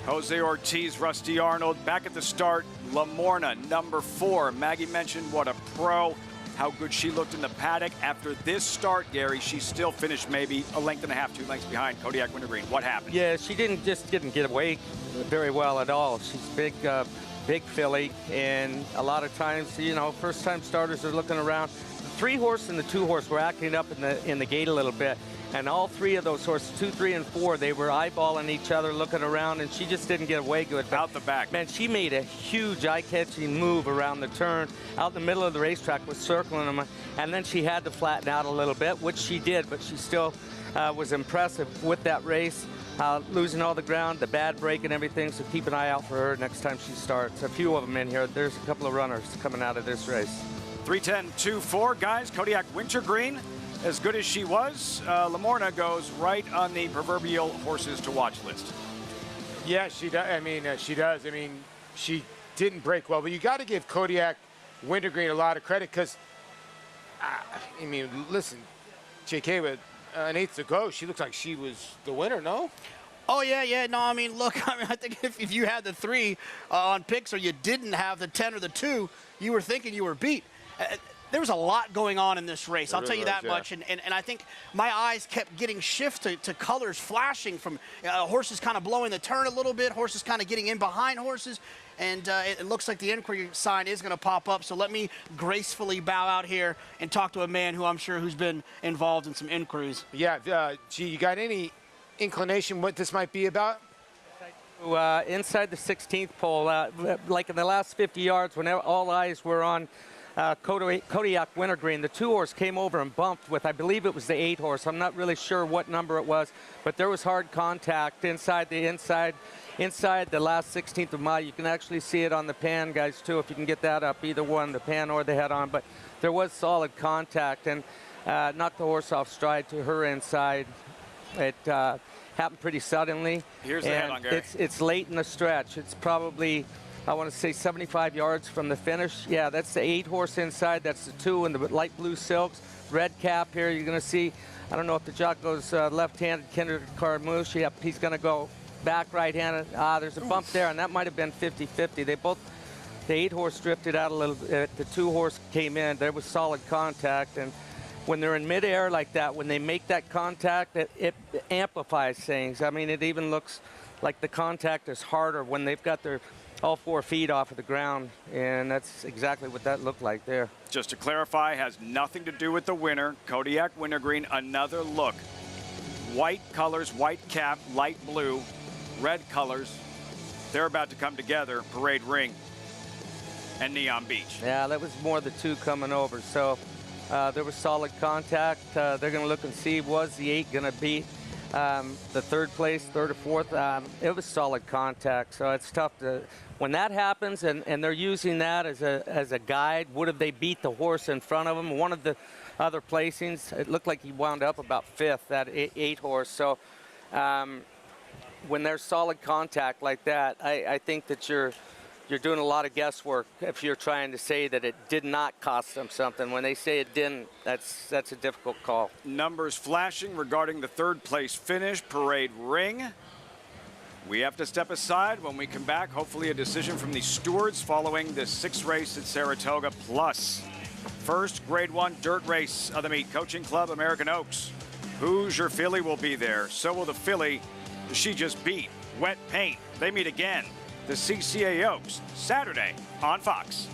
Jose Ortiz, Rusty Arnold, back at the start. La Morna, number 4. Maggie mentioned what a pro, how good she looked in the paddock. After this start, Gary, she still finished maybe a length and a half, 2 lengths behind Kodiak Wintergreen. What happened? Yeah, she didn't get away very well at all. She's big filly, and a lot of times, you know, first-time starters are looking around. The 3-horse and the 2-horse were acting up in the gate a little bit. And all 3 of those horses, 2, 3, and 4, they were eyeballing each other, looking around, and she just didn't get away good. But, out the back. Man, she made a huge eye-catching move around the turn, out in the middle of the racetrack, was circling them, and then she had to flatten out a little bit, which she did, but she still was impressive with that race, losing all the ground, the bad break and everything, so keep an eye out for her next time she starts. A few of them in here. There's a couple of runners coming out of this race. 3:10.24, guys. Kodiak Wintergreen, as good as she was, La Morna goes right on the proverbial horses to watch list. Yeah, she does. She does. I mean, she didn't break well, but you got to give Kodiak Wintergreen a lot of credit because, listen, JK, with an 8th to go, she looks like she was the winner, no? Oh, yeah. No, look, I think if you had the 3 on picks or you didn't have the 10 or the 2, you were thinking you were beat. There was a lot going on in this race, I'll tell you that much. And I think my eyes kept getting shifted to colors flashing from horses kind of blowing the turn a little bit, horses kind of getting in behind horses. And it looks like the inquiry sign is going to pop up. So let me gracefully bow out here and talk to a man who I'm sure who's been involved in some inquiries. Yeah, you got any inclination what this might be about? Inside the 16th pole, like in the last 50 yards, when all eyes were on Kodiak Wintergreen, the 2-horse came over and bumped with, I believe it was the 8-horse. I'm not really sure what number it was, but there was hard contact inside the last 16th of a mile. You can actually see it on the pan, guys, too, if you can get that up, either one, the pan or the head-on. But there was solid contact and knocked the horse off stride to her inside. It happened pretty suddenly. Here's the head-on, Gary. It's late in the stretch. It's probably, I want to say, 75 yards from the finish. Yeah, that's the 8-horse inside. That's the 2 in the light blue silks. Red cap here. You're going to see, I don't know if the jock goes left-handed, Kinder Carmouche. Yep, he's going to go back right-handed. There's a bump there, and that might have been 50-50. The 8-horse drifted out a little bit. The 2-horse came in. There was solid contact, and when they're in midair like that, when they make that contact, it amplifies things. It even looks like the contact is harder when they've got their all 4 feet off of the ground, and that's exactly what that looked like there. Just to clarify, has nothing to do with the winner. Kodiak Wintergreen, another look. White colors, white cap, light blue, red colors. They're about to come together, Parade Ring and Neon Beach. Yeah, that was more the 2 coming over, so there was solid contact. They're going to look and see, was the 8 going to beat the third or fourth, it was solid contact. So it's tough to, when that happens and they're using that as a guide, would have they beat the horse in front of them? One of the other placings, it looked like he wound up about 5th, that 8 horse. So when there's solid contact like that, I think that you're doing a lot of guesswork if you're trying to say that it did not cost them something. When they say it didn't, that's a difficult call. Numbers flashing regarding the third place finish, Parade Ring. We have to step aside. When we come back, hopefully a decision from the stewards following the 6th race at Saratoga. Plus, first Grade 1 dirt race of the meet, Coaching Club American Oaks. Hoosier filly will be there. So will the filly she just beat, Wet Paint. They meet again. The CCA Oaks, Saturday on Fox.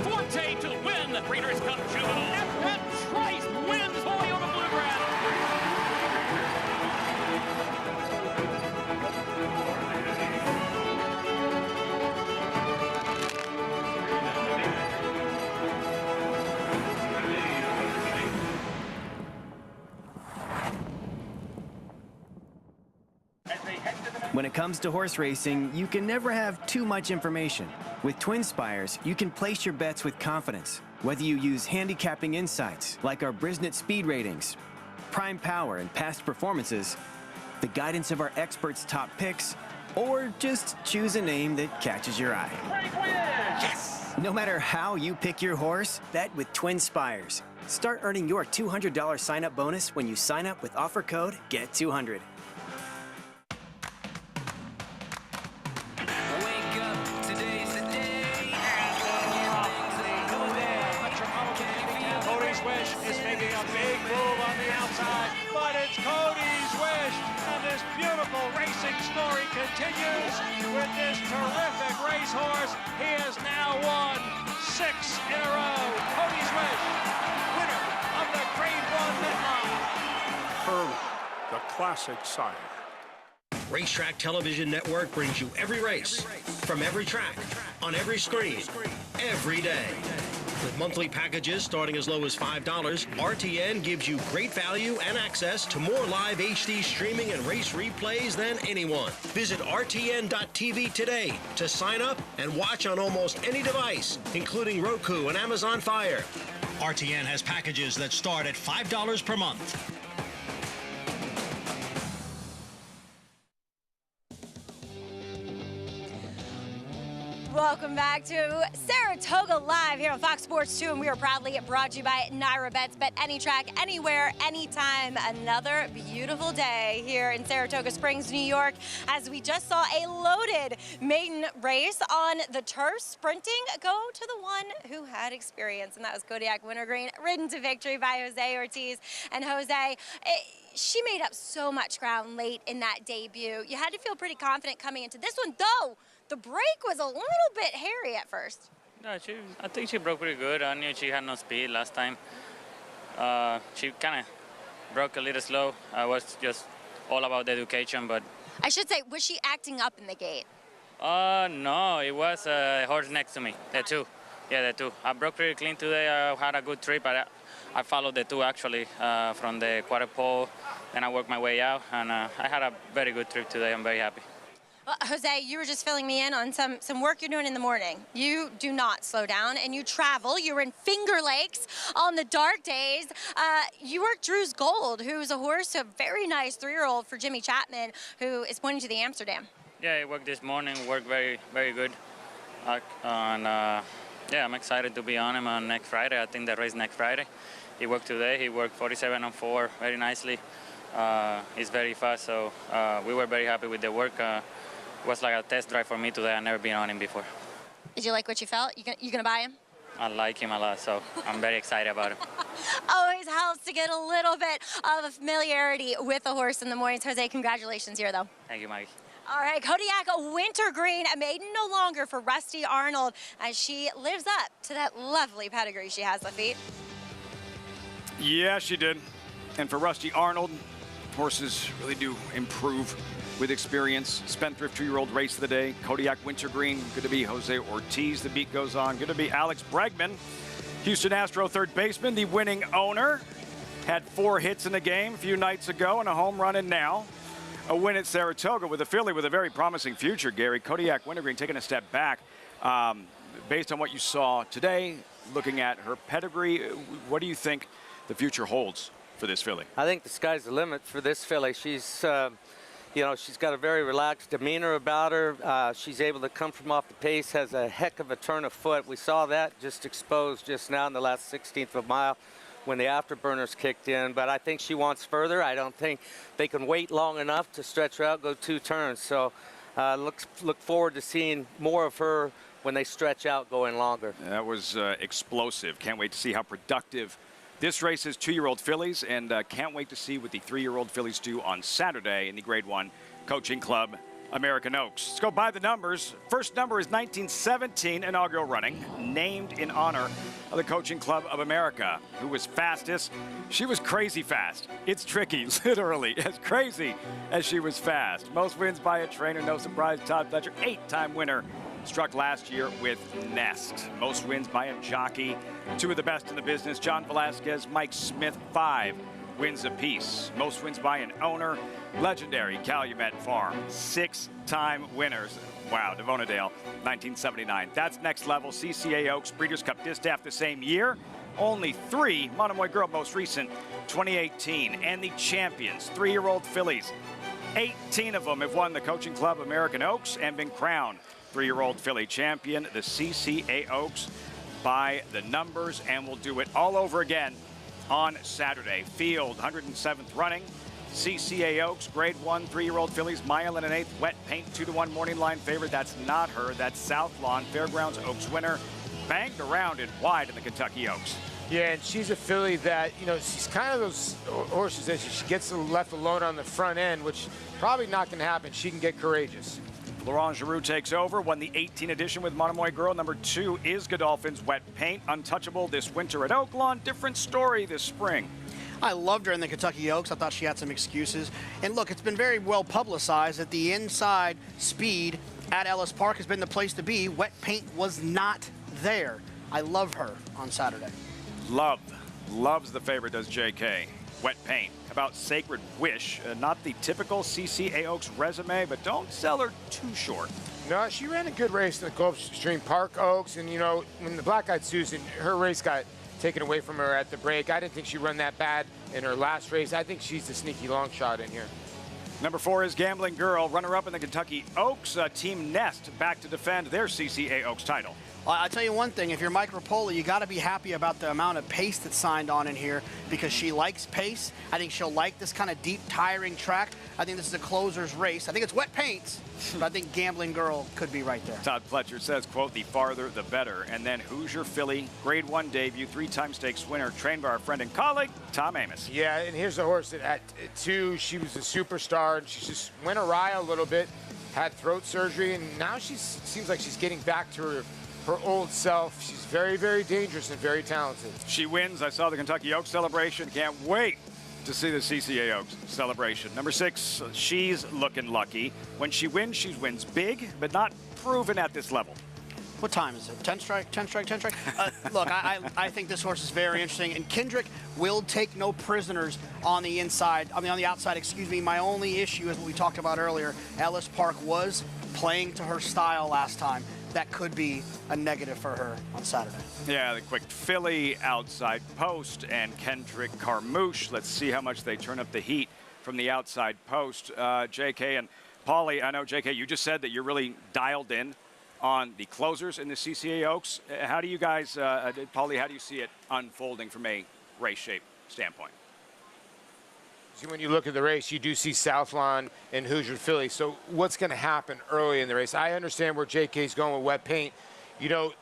Forte to win the Breeders' Cup Juvenile. And Trice wins Holyoke Bluegrass. When it comes to horse racing, you can never have too much information. With Twin Spires, you can place your bets with confidence. Whether you use handicapping insights, like our Brisnet speed ratings, prime power and past performances, the guidance of our experts' top picks, or just choose a name that catches your eye. Yes! No matter how you pick your horse, bet with Twin Spires. Start earning your $200 sign-up bonus when you sign up with offer code GET200. Story continues with this terrific racehorse. He has now won 6 in a row. Cody's Wish, winner of the Grade 1 Midline. Hurley, the classic sire. Racetrack Television Network brings you every race, from every track, on every screen, every day. With monthly packages starting as low as $5, RTN gives you great value and access to more live HD streaming and race replays than anyone. Visit RTN.tv today to sign up and watch on almost any device, including Roku and Amazon Fire. RTN has packages that start at $5 per month. Welcome back to Saratoga Live here on Fox Sports 2, and we are proudly brought to you by Naira Bets. Bet any track, anywhere, anytime. Another beautiful day here in Saratoga Springs, New York, as we just saw a loaded maiden race on the turf. Sprinting go to the one who had experience, and that was Kodiak Wintergreen, ridden to victory by Jose Ortiz. And Jose, she made up so much ground late in that debut. You had to feel pretty confident coming into this one, though the break was a little bit hairy at first. No, I think she broke pretty good. I knew she had no speed last time. She kind of broke a little slow. I was just all about the education, but... I should say, was she acting up in the gate? No, it was a horse next to me, the two. Yeah, the two. I broke pretty clean today. I had a good trip. I followed the two, actually, from the quarter pole, and I worked my way out, and I had a very good trip today. I'm very happy. Well, Jose, you were just filling me in on some work you're doing in the morning. You do not slow down, and you travel. You were in Finger Lakes on the dark days. You worked Drew's Gold, who's a horse, a very nice 3-year-old for Jimmy Chapman, who is pointing to the Amsterdam. Yeah, he worked this morning, worked very, very good. Yeah, I'm excited to be on him on next Friday. I think the race next Friday. He worked today. He worked 47 on 4 very nicely. He's very fast, so we were very happy with the work. It was like a test drive for me today. I've never been on him before. Did you like what you felt? You gonna buy him? I like him a lot, so I'm very excited about him. Always helps to get a little bit of familiarity with a horse in the mornings. Jose, congratulations here, though. Thank you, Maggie. All right, Kodiak Wintergreen, a maiden no longer for Rusty Arnold, as she lives up to that lovely pedigree she has, Lafitte. Yeah, she did. And for Rusty Arnold, horses really do improve with experience. Spendthrift 2-year-old race of the day. Kodiak Wintergreen, good to be Jose Ortiz. The beat goes on. Good to be Alex Bregman, Houston Astro third baseman, the winning owner. Had 4 hits in the game a few nights ago and a home run, and now a win at Saratoga with a filly with a very promising future, Gary. Kodiak Wintergreen taking a step back. Based on what you saw today, looking at her pedigree, what do you think the future holds for this filly? I think the sky's the limit for this filly. She's, you know, she's got a very relaxed demeanor about her. She's able to come from off the pace, has a heck of a turn of foot. We saw that just exposed just now in the last 16th of a mile when the afterburners kicked in, but I think she wants further. I don't think they can wait long enough to stretch her out, go 2 turns. So look forward to seeing more of her when they stretch out going longer. That was explosive. Can't wait to see how productive this race is. 2-year-old fillies, and can't wait to see what the 3-year-old fillies do on Saturday in the Grade 1 Coaching Club American Oaks. Let's go by the numbers. First number is 1917 inaugural running, named in honor of the Coaching Club of America. Who was fastest? She was crazy fast. It's tricky, literally, as crazy as she was fast. Most wins by a trainer, no surprise. Todd Fletcher, 8-time winner, struck last year with Nest. Most wins by a jockey, 2 of the best in the business. John Velasquez, Mike Smith, 5 wins apiece. Most wins by an owner, legendary Calumet Farm, 6-time winners. Wow, Devonadale, 1979. That's next level. CCA Oaks, Breeders' Cup Distaff the same year. Only 3, Monomoy Girl most recent, 2018. And the champions, 3-year-old fillies. 18 of them have won the Coaching Club American Oaks and been crowned 3-year-old filly champion. The CCA Oaks by the numbers, and we'll do it all over again on Saturday. Field, 107th running. CCA Oaks, Grade 1, 3-year-old fillies, mile and an eighth, wet paint, 2-to-1 morning line favorite. That's not her. That's South Lawn, Fairgrounds Oaks winner. Banged around and wide in the Kentucky Oaks. Yeah, and she's a filly that, you know, she's kind of those horses that she gets left alone on the front end, which probably not going to happen. She can get courageous. Laurent Giroux takes over, won the 18 edition with Monomoy Girl. Number 2 is Godolphin's Wet Paint. Untouchable this winter at Oaklawn. Different story this spring. I loved her in the Kentucky Oaks. I thought she had some excuses. And look, it's been very well publicized that the inside speed at Ellis Park has been the place to be. Wet Paint was not there. I love her on Saturday. Loves the favorite, does JK. Wet Paint. About Sacred Wish, not the typical CCA Oaks resume, but don't sell her too short. No, she ran a good race in the Gulfstream Park Oaks, and you know, when the Black-Eyed Susan, her race got taken away from her at the break. I didn't think she run that bad in her last race. I think she's the sneaky long shot in here. Number 4 is Gambling Girl, runner-up in the Kentucky Oaks. Team Nest back to defend their CCA Oaks title. I'll tell you one thing, if you're Mike Rapola, you got to be happy about the amount of pace that's signed on in here because she likes pace. I think she'll like this kind of deep, tiring track. I think this is a closer's race. I think it's wet paints, but I think Gambling Girl could be right there. Todd Fletcher says, quote, the farther the better. And then Hoosier Filly, Grade 1 debut, 3-time stakes winner, trained by our friend and colleague, Tom Amos. Yeah, and here's a horse that at 2, she was a superstar, and she just went awry a little bit, had throat surgery, and now she seems like she's getting back to her old self. She's very, very dangerous and very talented. She wins. I saw the Kentucky Oaks celebration. Can't wait to see the CCA Oaks celebration. Number 6, She's Looking Lucky. When she wins, she wins big, but not proven at this level. What time is it? 10 strike, 10 strike, 10 strike? Look, I think this horse is very interesting, and Kendrick will take no prisoners on the inside. I mean, on the outside, excuse me. My only issue is what we talked about earlier. Ellis Park was playing to her style last time. That could be a negative for her on Saturday. Yeah, the quick filly, outside post, and Kendrick Carmouche. Let's see how much they turn up the heat from the outside post. JK and Paulie, I know, JK, you just said that you're really dialed in on the closers in the CCA Oaks. How do you guys, Paulie, how do you see it unfolding from a race shape standpoint? See, when you look at the race, you do see Southlawn and Hoosier Philly. So what's going to happen early in the race? I understand where JK's going with Wet Paint. You know,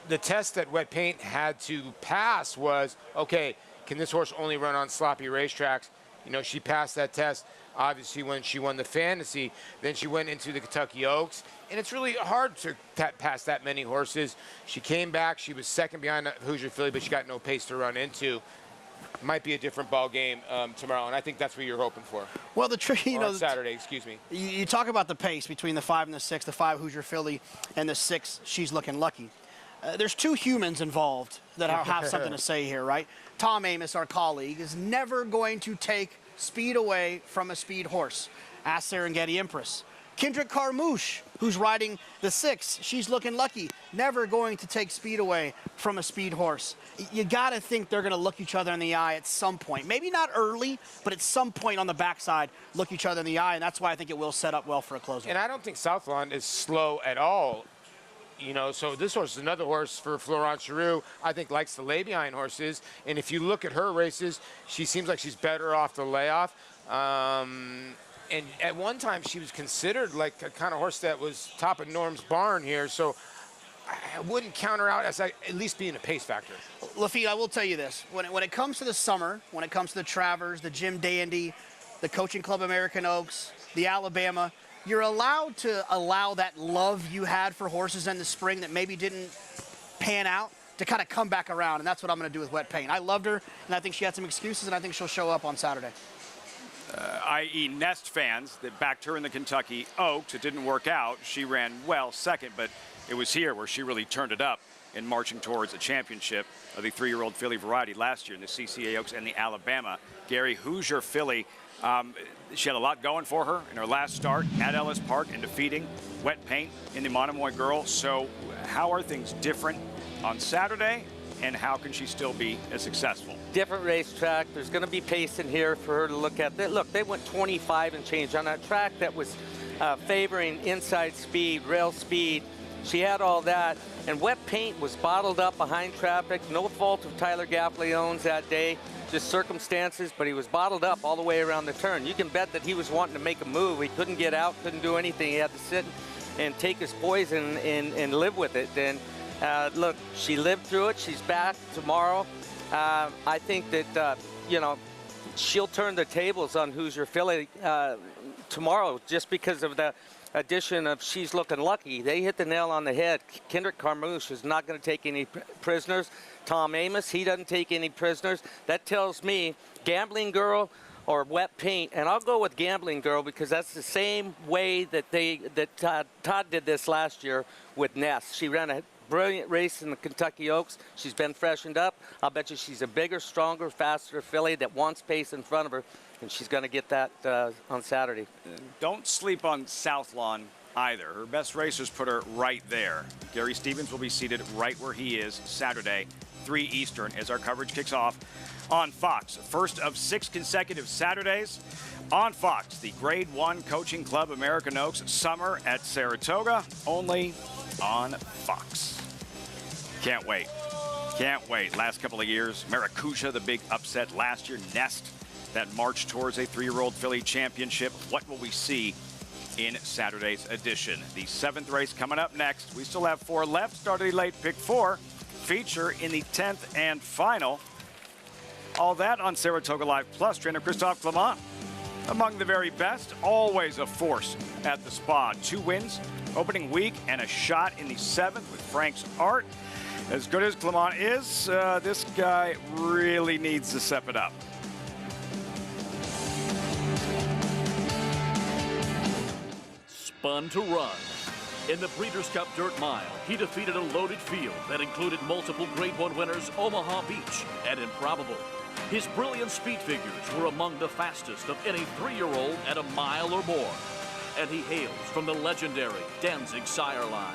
the test that Wet Paint had to pass was, okay, can this horse only run on sloppy racetracks? You know, she passed that test, obviously, when she won the Fantasy. Then she went into the Kentucky Oaks. And it's really hard to pass that many horses. She came back. She was second behind Hoosier Philly, but she got no pace to run into. might be a different ball game tomorrow, and I think that's what you're hoping for. Well, the trick, you know, Saturday, excuse me. You talk about the pace between the 5 and the 6, the 5 Hoosier Philly and the 6 She's Looking Lucky. There's two humans involved that have something to say here, right? Tom Amos, our colleague, is never going to take speed away from a speed horse. Ask Serengeti Empress. Kendrick Carmouche, who's riding the 6, She's Looking Lucky, never going to take speed away from a speed horse. You got to think they're going to look each other in the eye at some point. Maybe not early, but at some point on the backside, look each other in the eye, and that's why I think it will set up well for a closer. And I don't think Southland is slow at all. You know, so this horse is another horse for Florent Giroux. I think likes to lay behind horses. And if you look at her races, she seems like she's better off the layoff. And at one time, she was considered like a kind of horse that was top of Norm's barn here. So I wouldn't count her out as at least being a pace factor. Lafitte, I will tell you this. When it comes to the summer, when it comes to the Travers, the Jim Dandy, the Coaching Club American Oaks, the Alabama, you're allowed to allow that love you had for horses in the spring that maybe didn't pan out to kind of come back around, and that's what I'm going to do with Wet Paint. I loved her, and I think she had some excuses, and I think she'll show up on Saturday. I.e. Nest fans that backed her in the Kentucky Oaks. It didn't work out. She ran well second, but it was here where she really turned it up in marching towards a championship of the 3-year-old filly variety last year in the CCA Oaks and the Alabama. Gary Hoosier filly. She had a lot going for her in her last start at Ellis Park and defeating Wet Paint in the Monomoy Girl. So how are things different on Saturday, and how can she still be as successful? Different racetrack. There's going to be pace in here for her to look at. Look, they went 25 and change on that track that was favoring inside speed, rail speed. She had all that, and Wet Paint was bottled up behind traffic. No fault of Tyler Gaffleone's that day, just circumstances, but he was bottled up all the way around the turn. You can bet that he was wanting to make a move. He couldn't get out, couldn't do anything. He had to sit and take his poison and live with it. And look, she lived through it. She's back tomorrow. I think that, you know, she'll turn the tables on Hoosier filly tomorrow just because of the addition of She's Looking Lucky. They hit the nail on the head. Kendrick Carmouche is not going to take any prisoners. Tom Amos, he doesn't take any prisoners. That tells me Gambling Girl or Wet Paint, and I'll go with Gambling Girl because that's the same way that Todd did this last year with Ness. She ran a brilliant race in the Kentucky Oaks. She's been freshened up. I'll bet you she's a bigger, stronger, faster filly that wants pace in front of her, and she's going to get that on Saturday. Don't sleep on Southlawn either. Her best racers put her right there. Gary Stevens will be seated right where he is Saturday, 3 Eastern, as our coverage kicks off on Fox. First of 6 consecutive Saturdays on Fox, the Grade 1 Coaching Club American Oaks Summer at Saratoga, only on Fox. Can't wait. Can't wait. Last couple of years, Maracuja, the big upset last year. Nest, that march towards a 3-year-old filly championship. What will we see in Saturday's edition? The 7th race coming up next. We still have 4 left. Started late pick 4. Feature in the 10th and final. All that on Saratoga Live Plus. Trainer Christophe Clement, among the very best. Always a force at the spa. 2 wins opening week and a shot in the 7th with Frank's Art. As good as Clement is, this guy really needs to step it up. Spun to Run. In the Breeders' Cup Dirt Mile, he defeated a loaded field that included multiple Grade 1 winners Omaha Beach and Improbable. His brilliant speed figures were among the fastest of any 3-year-old at a mile or more. And he hails from the legendary Danzig sire line.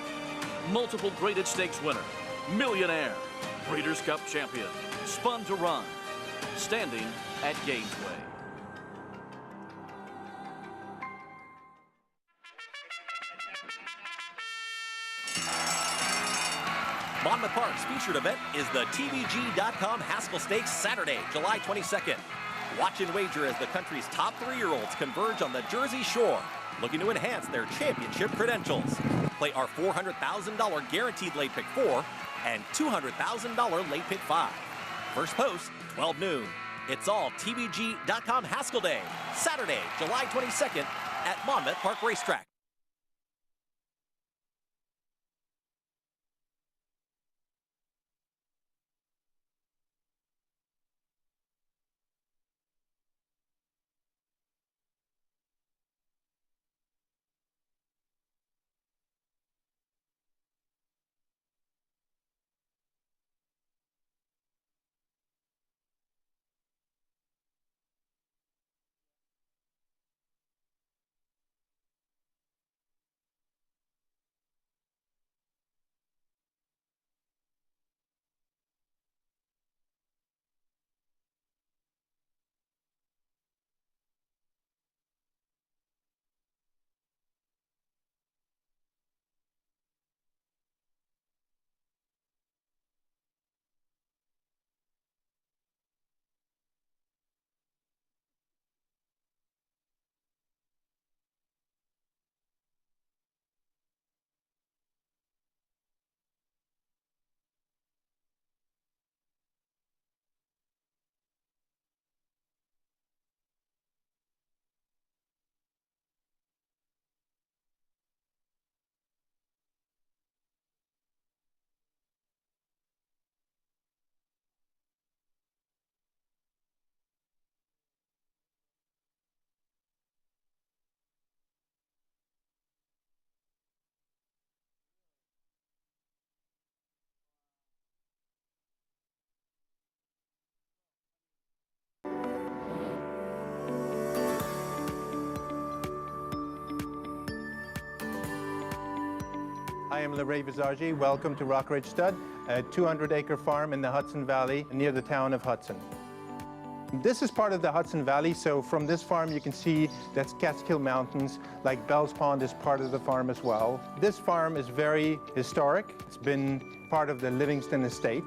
Multiple graded stakes winner, millionaire, Breeders' Cup champion, Spun to Run, standing at Gainesway. Monmouth Park's featured event is the TVG.com Haskell Stakes Saturday, July 22nd. Watch and wager as the country's top 3-year-olds converge on the Jersey Shore, looking to enhance their championship credentials. Play our $400,000 guaranteed late pick 4 and $200,000 late pick 5. First post, 12 noon. It's all TVG.com Haskell Day, Saturday, July 22nd at Monmouth Park Racetrack. I am LeRae Visagie. Welcome to Rock Ridge Stud, a 200-acre farm in the Hudson Valley near the town of Hudson. This is part of the Hudson Valley, so from this farm you can see that's Catskill Mountains, like Bell's Pond is part of the farm as well. This farm is very historic. It's been part of the Livingston estate.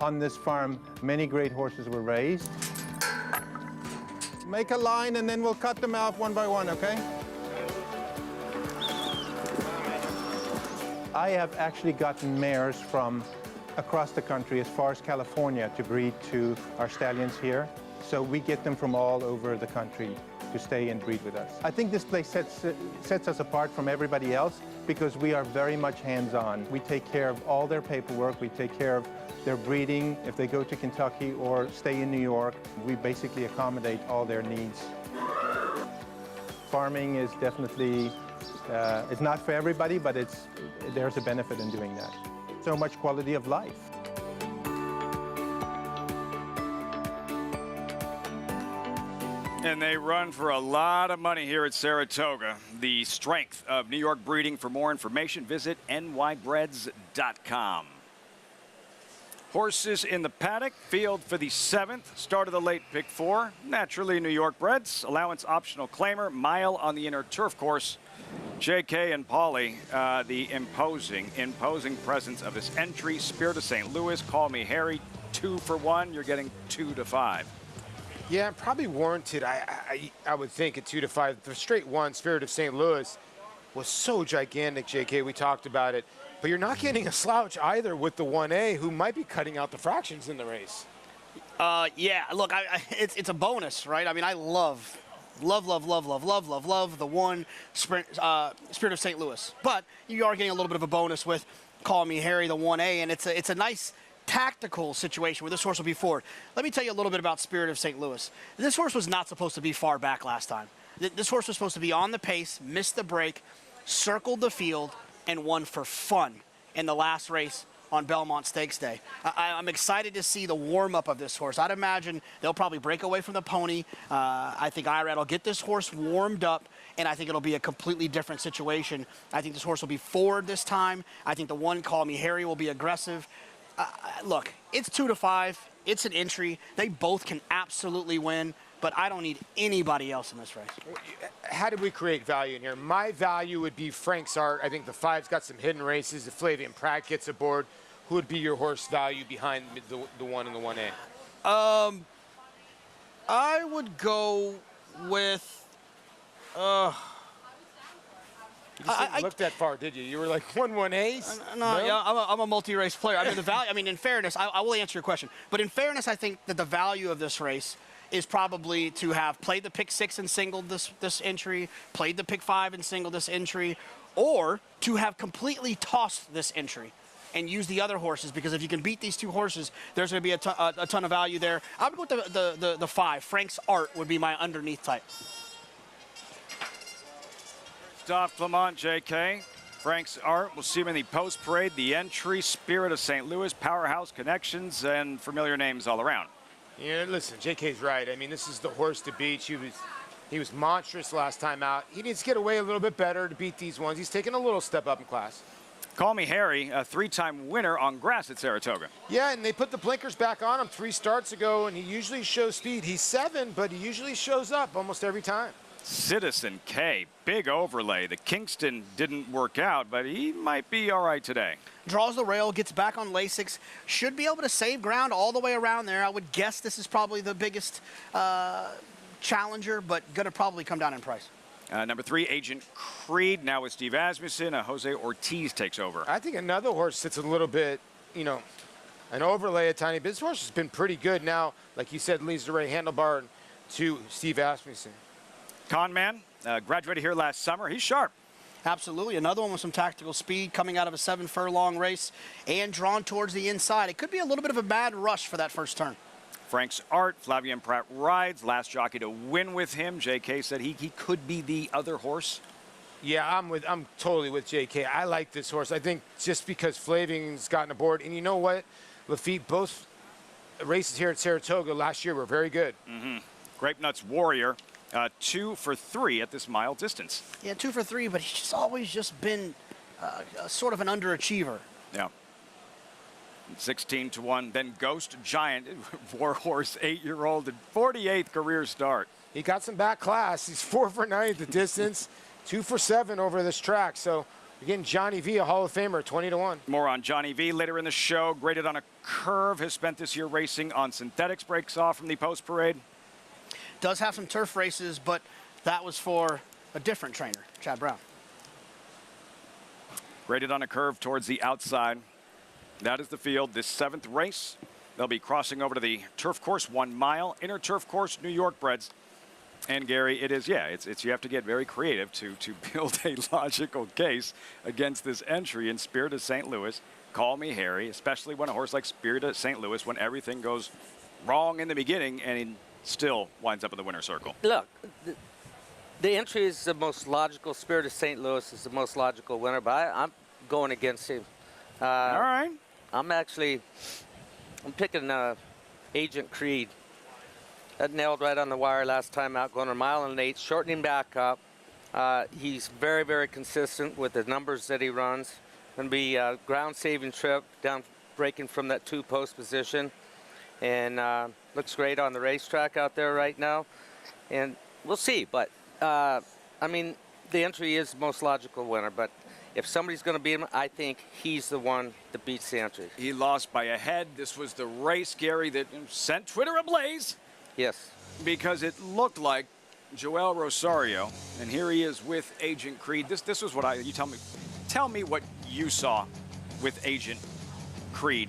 On this farm, many great horses were raised. Make a line and then we'll cut them out one by one, okay? I have actually gotten mares from across the country as far as California to breed to our stallions here. So we get them from all over the country to stay and breed with us. I think this place sets us apart from everybody else because we are very much hands-on. We take care of all their paperwork. We take care of their breeding. If they go to Kentucky or stay in New York, we basically accommodate all their needs. Farming is definitely, it's not for everybody, but there's a benefit in doing that. So much quality of life. And they run for a lot of money here at Saratoga. The strength of New York breeding. For more information, visit nybreds.com. Horses in the paddock, field for the 7th, start of the late pick 4. Naturally New York breds, allowance optional claimer, mile on the inner turf course. JK and Paulie, the imposing presence of this entry. Spirit of St. Louis, Call Me Harry, 2 for 1. You're getting 2 to 5. Yeah, probably warranted, I would think, at 2 to 5. The straight 1, Spirit of St. Louis, was so gigantic, JK. We talked about it. But you're not getting a slouch either with the 1A, who might be cutting out the fractions in the race. Yeah, look, it's a bonus, right? I mean, I love the 1 Spirit of St. Louis. But you are getting a little bit of a bonus with Call Me Harry, the 1A, and it's a nice tactical situation where this horse will be forward. Let me tell you a little bit about Spirit of St. Louis. This horse was not supposed to be far back last time. This horse was supposed to be on the pace, missed the break, circled the field, and won for fun in the last race on Belmont Stakes Day. I'm excited to see the warm-up of this horse. I'd imagine they'll probably break away from the pony. I think Irad will get this horse warmed up, and I think it'll be a completely different situation. I think this horse will be forward this time. I think the 1, Call Me Harry, will be aggressive. Look, it's 2 to 5. It's an entry. They both can absolutely win, but I don't need anybody else in this race. How did we create value in here? My value would be Frank's Art. I think the 5's got some hidden races. If Flavian Pratt gets aboard, who would be your horse value behind the 1 and the 1A? I would go with... You just didn't look that far, did you? You were like 1-1A's? No, yeah, I'm a multi-race player. I mean, the value. I mean, in fairness, I will answer your question. But in fairness, I think that the value of this race is probably to have played the pick 6 and singled this entry, played the pick 5 and singled this entry, or to have completely tossed this entry and use the other horses, because if you can beat these 2 horses, there's going to be a ton of value there. I would go with the 5. Frank's Art would be my underneath type. Off Clement, JK. Frank's Art. We'll see him in the post parade. The entry, Spirit of St. Louis, powerhouse connections, and familiar names all around. Yeah, listen, JK's right. I mean, this is the horse to beat. He was monstrous last time out. He needs to get away a little bit better to beat these ones. He's taking a little step up in class. Call Me Harry, a 3-time winner on grass at Saratoga. Yeah, and they put the blinkers back on him 3 starts ago, and he usually shows speed. He's 7, but he usually shows up almost every time. Citizen K, big overlay. The Kingston didn't work out, but he might be all right today. Draws the rail, gets back on Lasix, should be able to save ground all the way around there. I would guess this is probably the biggest challenger, but going to probably come down in price. Number 3, Agent Creed. Now with Steve Asmussen, Jose Ortiz takes over. I think another horse that's a little bit, an overlay a tiny bit. This horse has been pretty good now. Like you said, leads the Ray Handlebar to Steve Asmussen. Conman, graduated here last summer. He's sharp. Absolutely. Another one with some tactical speed coming out of a 7-furlong race and drawn towards the inside. It could be a little bit of a bad rush for that first turn. Frank's Art, Flavian Pratt rides. Last jockey to win with him. JK said he could be the other horse. Yeah, I'm totally with JK. I like this horse. I think just because Flavian's gotten aboard, and you know what, Lafitte, both races here at Saratoga last year were very good. Grape Nuts Warrior. 2 for 3 at this mile distance. Yeah, 2 for 3, but he's always just been sort of an underachiever. Yeah. 16-1, then Ghost Giant, Warhorse 8-year-old, and 48th career start. He got some back class. He's 4 for 9 at the distance, 2 for 7 over this track. So again, Johnny V, a Hall of Famer, 20-1. More on Johnny V later in the show. Graded on a curve, has spent this year racing on synthetics. Breaks off from the post parade. Does have some turf races, but that was for a different trainer, Chad Brown. Graded on a curve towards the outside. That is the field. This 7th race, they'll be crossing over to the turf course, 1 mile, inner turf course, New York breds. And Gary, it is, yeah, it's you have to get very creative to build a logical case against this entry in Spirit of St. Louis. Call me Harry, especially when a horse like Spirit of St. Louis, when everything goes wrong in the beginning and he still winds up in the winner's circle. Look, the entry is the most logical. Spirit of St. Louis is the most logical winner, but I'm going against him. All right. I'm picking Agent Creed. That nailed right on the wire last time out, going 1 mile and 1/8, shortening back up. He's very, very consistent with the numbers that he runs. Going to be a ground-saving trip down, breaking from that 2-post position. And looks great on the racetrack out there right now. And we'll see. But, I mean, the entry is the most logical winner. But if somebody's going to beat him, I think he's the one that beats the entry. He lost by a head. This was the race, Gary, that sent Twitter ablaze. Yes. Because it looked like Joel Rosario, and here he is with Agent Creed. This was what you tell me what you saw with Agent Creed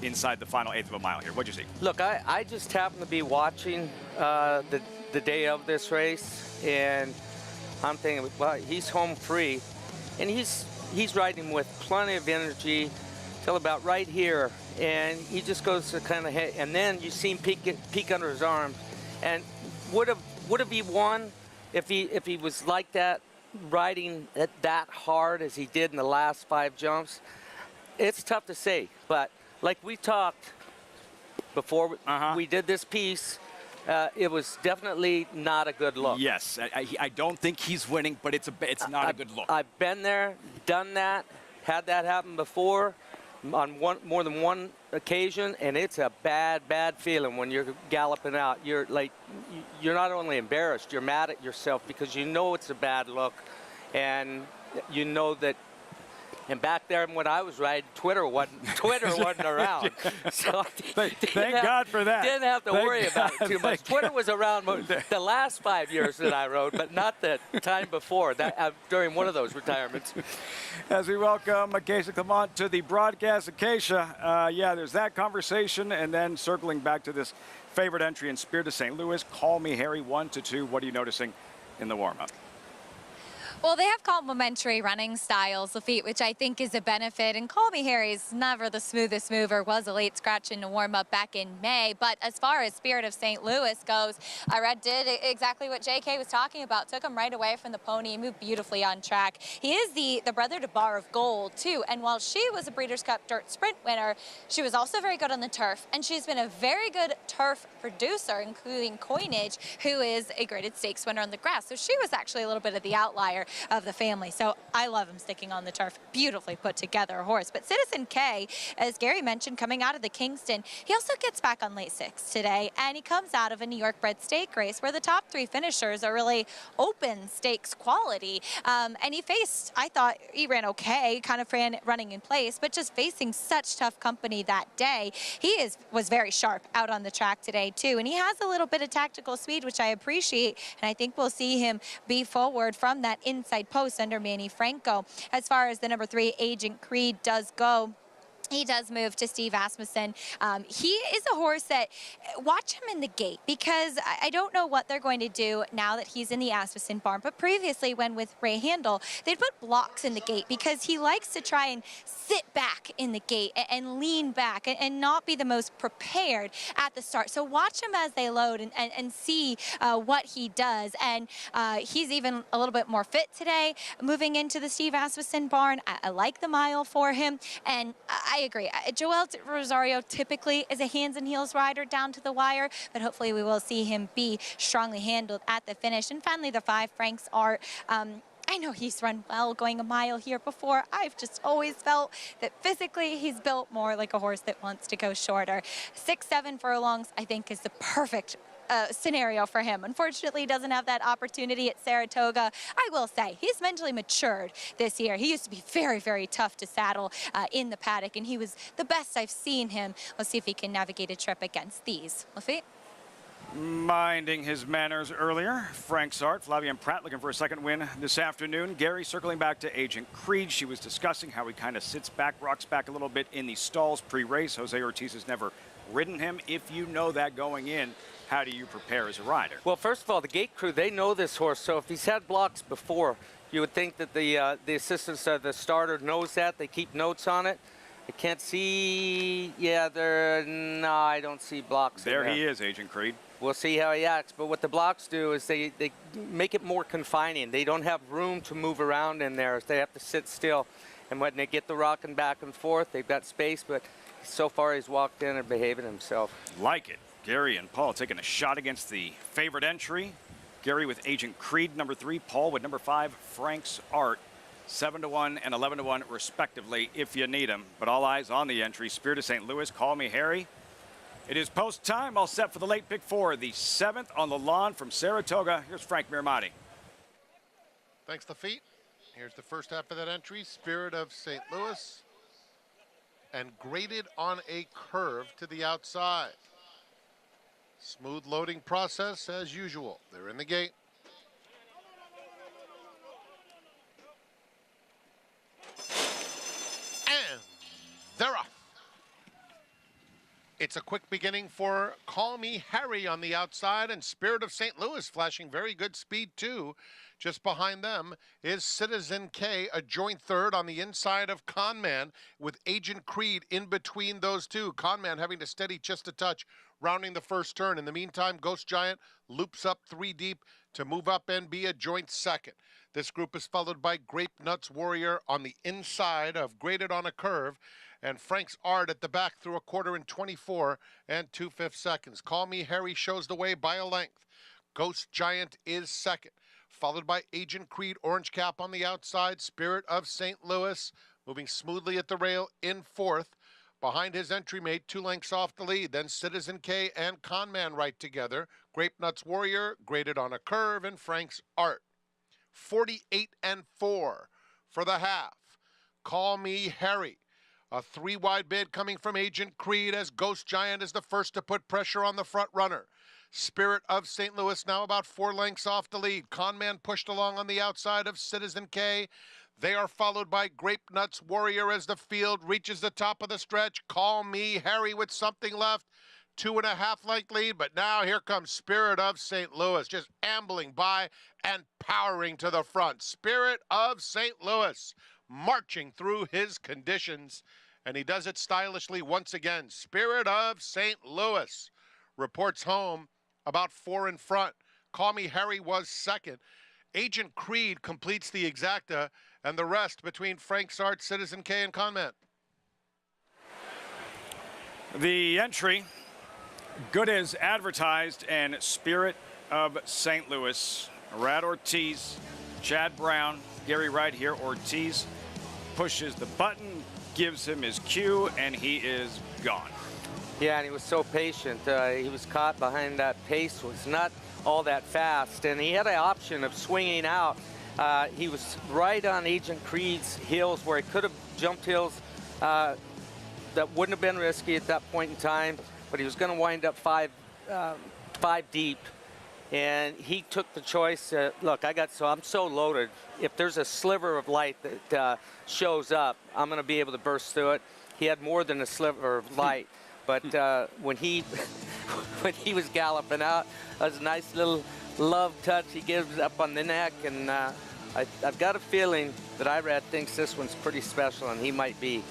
inside the final 1/8 of a mile here. What'd you see? Look, I just happened to be watching the day of this race, and I'm thinking, well, he's home free, and he's riding with plenty of energy till about right here, and he just goes to kind of hit, and then you see him peek under his arms, and would have he won if he was like that, riding it that hard as he did in the last 5 jumps? It's tough to say, but like we talked before we did this piece, it was definitely not a good look. Yes, I don't think he's winning, but it's not a good look. I've been there, done that, had that happen before on more than one occasion, and it's a bad feeling when you're galloping out. You're not only embarrassed, you're mad at yourself because you know it's a bad look, and you know that. And back there when I was riding, Twitter wasn't around. So thank God for that. Didn't have to worry about it too much. Twitter was around the last 5 years that I rode, but not the time before, during one of those retirements. As we welcome Acacia Clement to the broadcast, Acacia, yeah, there's that conversation, and then circling back to this favorite entry in Spirit of St. Louis, Call Me Harry, 1-2. What are you noticing in the warm-up? Well, they have complementary running styles, Lafitte, which I think is a benefit. And Call Me Harry's never the smoothest mover, was a late scratch in the warm-up back in May. But as far as Spirit of St. Louis goes, Red did exactly what JK was talking about. Took him right away from the pony, moved beautifully on track. He is the brother to Bar of Gold, too. And while she was a Breeders' Cup Dirt Sprint winner, she was also very good on the turf. And she's been a very good turf producer, including Coinage, who is a graded stakes winner on the grass. So she was actually a little bit of the outlier of the family. So I love him sticking on the turf. Beautifully put together horse. But Citizen K, as Gary mentioned, coming out of the Kingston, he also gets back on late 6 today, and he comes out of a New York bred stake race where the top 3 finishers are really open stakes quality. And he faced, I thought he ran okay, kind of running in place, but just facing such tough company that day. He was very sharp out on the track today too, and he has a little bit of tactical speed, which I appreciate, and I think we'll see him be forward from that inside post under Manny Franco. As far as the number 3, Agent Creed, does go, he does move to Steve Asmussen. He is a horse that, watch him in the gate, because I don't know what they're going to do now that he's in the Asmussen barn, but previously when with Ray Handel, they'd put blocks in the gate because he likes to try and sit back in the gate and lean back and not be the most prepared at the start. So watch him as they load and see what he does. And he's even a little bit more fit today moving into the Steve Asmussen barn. I like the mile for him, and I agree. Joel Rosario typically is a hands and heels rider down to the wire, but hopefully we will see him be strongly handled at the finish. And finally, the 5, Frank's Art. I I know he's run well going a mile here before. I've just always felt that physically he's built more like a horse that wants to go shorter. 6-7 furlongs, I think, is the perfect scenario for him. Unfortunately, he doesn't have that opportunity at Saratoga. I will say, he's mentally matured this year. He used to be very, very tough to saddle in the paddock, and he was the best I've seen him. Let's see if he can navigate a trip against these. Lafitte? Minding his manners earlier, Frank Sart, Flavien Prat looking for a second win this afternoon. Gary circling back to Agent Creed. She was discussing how he kind of sits back, rocks back a little bit in the stalls pre-race. Jose Ortiz has never ridden him. If you know that going in, how do you prepare as a rider? Well, first of all, the gate crew, they know this horse. So if he's had blocks before, you would think that the assistants, the starter knows that. They keep notes on it. I can't see. Yeah, no, I don't see blocks. There he is, Agent Creed. We'll see how he acts. But what the blocks do is they make it more confining. They don't have room to move around in there. They have to sit still. And when they get the rocking back and forth, they've got space. But so far, he's walked in and behaving himself. Like it. Gary and Paul taking a shot against the favorite entry. Gary with Agent Creed, number 3. Paul with number 5, Frank's Art. 7-1 and 11-1 respectively if you need them. But all eyes on the entry. Spirit of St. Louis, Call Me Harry. It is post time. All set for the late pick 4. The 7th on the lawn from Saratoga. Here's Frank Miramati. Thanks, Lafitte. Here's the first half of that entry. Spirit of St. Louis. And graded on a curve to the outside. Smooth loading process as usual. They're in the gate. And they're off. It's a quick beginning for Call Me Harry on the outside, and Spirit of St. Louis flashing very good speed too. Just behind them is Citizen K, a joint third on the inside of Conman, with Agent Creed in between those two. Conman having to steady just a touch, rounding the first turn. In the meantime, Ghost Giant loops up 3 deep to move up and be a joint second. This group is followed by Grape Nuts Warrior on the inside of Graded on a Curve, and Frank's Art at the back through a quarter in 24 and 2/5 seconds. Call Me Harry shows the way by a length. Ghost Giant is second, followed by Agent Creed, Orange Cap on the outside. Spirit of St. Louis moving smoothly at the rail in 4th. Behind his entry mate, 2 lengths off the lead. Then Citizen K and Conman right together. Grape Nuts Warrior, Graded on a Curve, and Frank's Art. 48-4 for the half. Call Me Harry. A 3-wide bid coming from Agent Creed as Ghost Giant is the first to put pressure on the front runner. Spirit of St. Louis now about 4 lengths off the lead. Conman pushed along on the outside of Citizen K. They are followed by Grape Nuts Warrior as the field reaches the top of the stretch. Call Me Harry with something left. 2.5 length lead, but now here comes Spirit of St. Louis, just ambling by and powering to the front. Spirit of St. Louis marching through his conditions, and he does it stylishly once again. Spirit of St. Louis reports home about 4 in front. Call Me Harry was second. Agent Creed completes the exacta, and the rest between Frank's Art, Citizen K, and Conman. The entry, good as advertised, and Spirit of St. Louis. Rad Ortiz, Chad Brown, Gary right here. Ortiz pushes the button, gives him his cue, and he is gone. Yeah, and he was so patient. He was caught behind that pace, was not all that fast, and he had an option of swinging out. He was right on Agent Creed's heels where he could have jumped hills that wouldn't have been risky at that point in time, but he was going to wind up 5 deep, and he took the choice. Look, I'm so loaded. If there's a sliver of light that shows up, I'm going to be able to burst through it. He had more than a sliver of light, but when he was galloping out, that was a nice little love touch he gives up on the neck, and I've got a feeling that Irad thinks this one's pretty special, and he might be.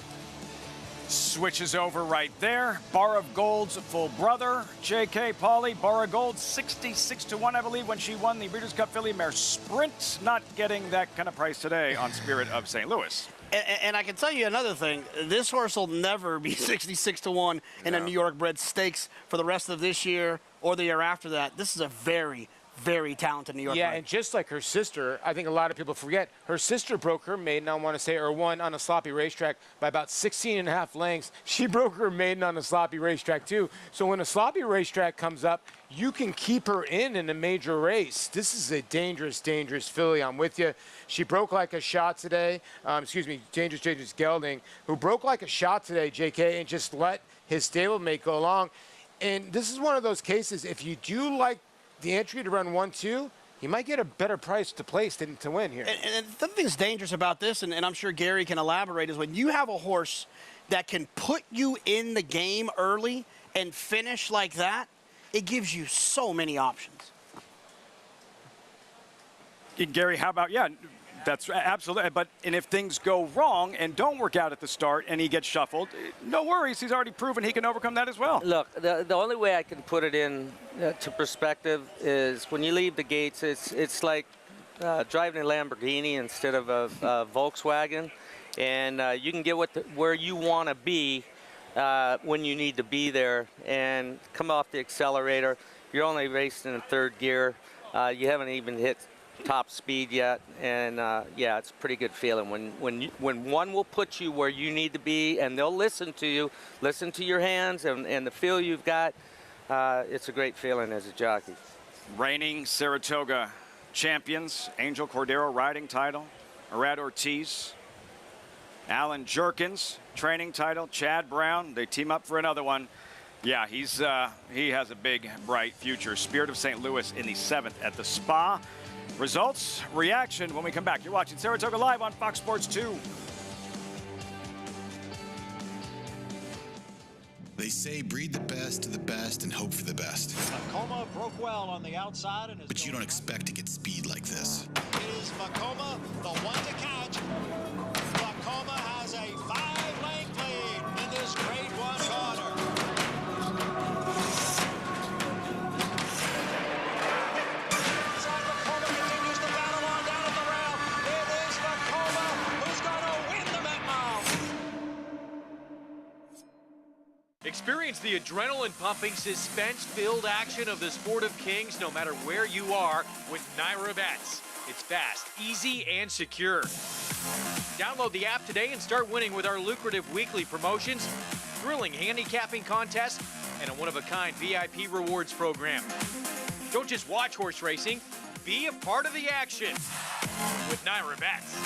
Switches over right there. Bar of Gold's full brother, J.K. Pauley. Bar of Gold, 66-1, I believe, when she won the Breeders' Cup Filly Mare Sprint. Not getting that kind of price today on Spirit of St. Louis. And I can tell you another thing. This horse will never be 66-1 in a New York bred stakes for the rest of this year or the year after that. This is a very, very talented New York. Yeah, rider. and just like her sister, I think a lot of people forget, her sister broke her maiden, I want to say, or won on a sloppy racetrack by about 16.5 lengths. She broke her maiden on a sloppy racetrack, too. So when a sloppy racetrack comes up, you can keep her in a major race. This is a dangerous, dangerous filly. I'm with you. She broke like a shot today. Dangerous Gelding, who broke like a shot today, JK, and just let his stablemate go along. And this is one of those cases, if you do like the entry to run 1-2, you might get a better price to place than to win here. And the thing that's dangerous about this, and I'm sure Gary can elaborate, is when you have a horse that can put you in the game early and finish like that, it gives you so many options. Gary, how about, yeah, that's absolutely, and if things go wrong and don't work out at the start and he gets shuffled, no worries, he's already proven he can overcome that as well. Look, the only way I can put it in to perspective is when you leave the gates, it's like driving a Lamborghini instead of a Volkswagen, and you can get where you want to be when you need to be there and come off the accelerator. You're only racing in third gear. You haven't even hit top speed yet, and yeah, it's a pretty good feeling when one will put you where you need to be, and they'll listen to you, listen to your hands and the feel you've got. It's a great feeling as a jockey. Reigning Saratoga champions, Angel Cordero riding title, Arad Ortiz, Alan Jerkins training title, Chad Brown, they team up for another one. Yeah, he has a big, bright future. Spirit of St. Louis in the 7th at the Spa. Results, reaction when we come back. You're watching Saratoga Live on Fox Sports 2. They say breed the best of the best and hope for the best. Macoma broke well on the outside. But you don't expect to get speed like this. It is Macoma, the one to catch. Macoma has a 5-length lead in this Grade 1 corner. Experience the adrenaline-pumping, suspense-filled action of the Sport of Kings no matter where you are with Naira Bets. It's fast, easy, and secure. Download the app today and start winning with our lucrative weekly promotions, thrilling handicapping contests, and a one-of-a-kind VIP rewards program. Don't just watch horse racing, be a part of the action with Naira Bets.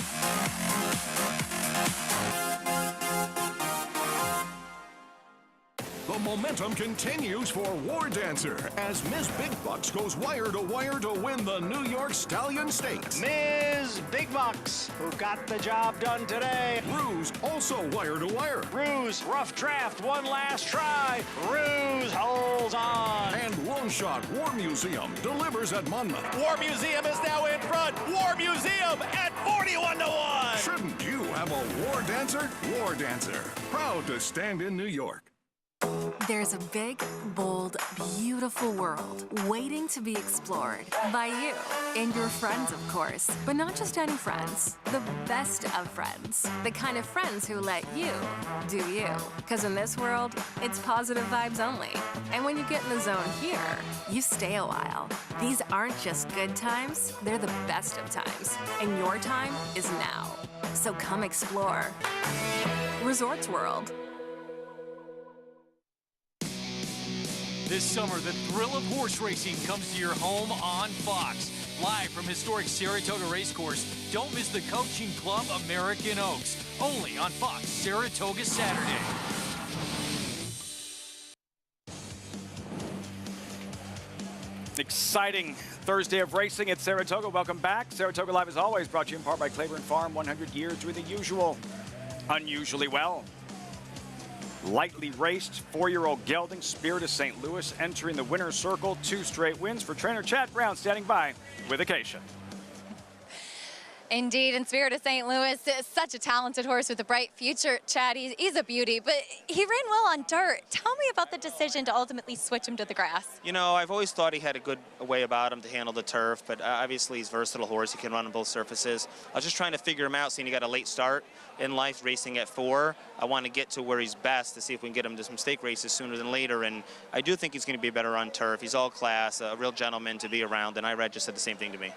The momentum continues for War Dancer as Ms. Big Bucks goes wire to win the New York Stallion Stakes. Ms. Big Bucks, who got the job done today. Ruse also wire to wire. Ruse, rough draft, one last try. Ruse holds on. And Long Shot War Museum delivers at Monmouth. War Museum is now in front. War Museum at 41-1. Shouldn't you have a War Dancer? War Dancer, proud to stand in New York. There's a big, bold, beautiful world waiting to be explored by you and your friends, of course. But not just any friends, the best of friends. The kind of friends who let you do you. Because in this world, it's positive vibes only. And when you get in the zone here, you stay a while. These aren't just good times, they're the best of times. And your time is now. So come explore. Resorts World. This summer, the thrill of horse racing comes to your home on Fox. Live from historic Saratoga Racecourse, don't miss the Coaching Club American Oaks. Only on Fox Saratoga Saturday. Exciting Thursday of racing at Saratoga. Welcome back. Saratoga Live is always brought to you in part by Claiborne Farm. 100 years doing the usual, unusually well. Lightly raced, 4-year-old gelding, Spirit of St. Louis, entering the winner's circle. 2 straight wins for trainer Chad Brown, standing by with Acacia. Indeed, in Spirit of St. Louis, such a talented horse with a bright future, Chad. He's a beauty, but he ran well on dirt. Tell me about the decision to ultimately switch him to the grass. You know, I've always thought he had a good way about him to handle the turf, but obviously he's a versatile horse. He can run on both surfaces. I was just trying to figure him out, seeing he got a late start in life, racing at 4. I want to get to where he's best to see if we can get him to some stake races sooner than later, and I do think he's going to be better on turf. He's all class, a real gentleman to be around, and Irad just said the same thing to me.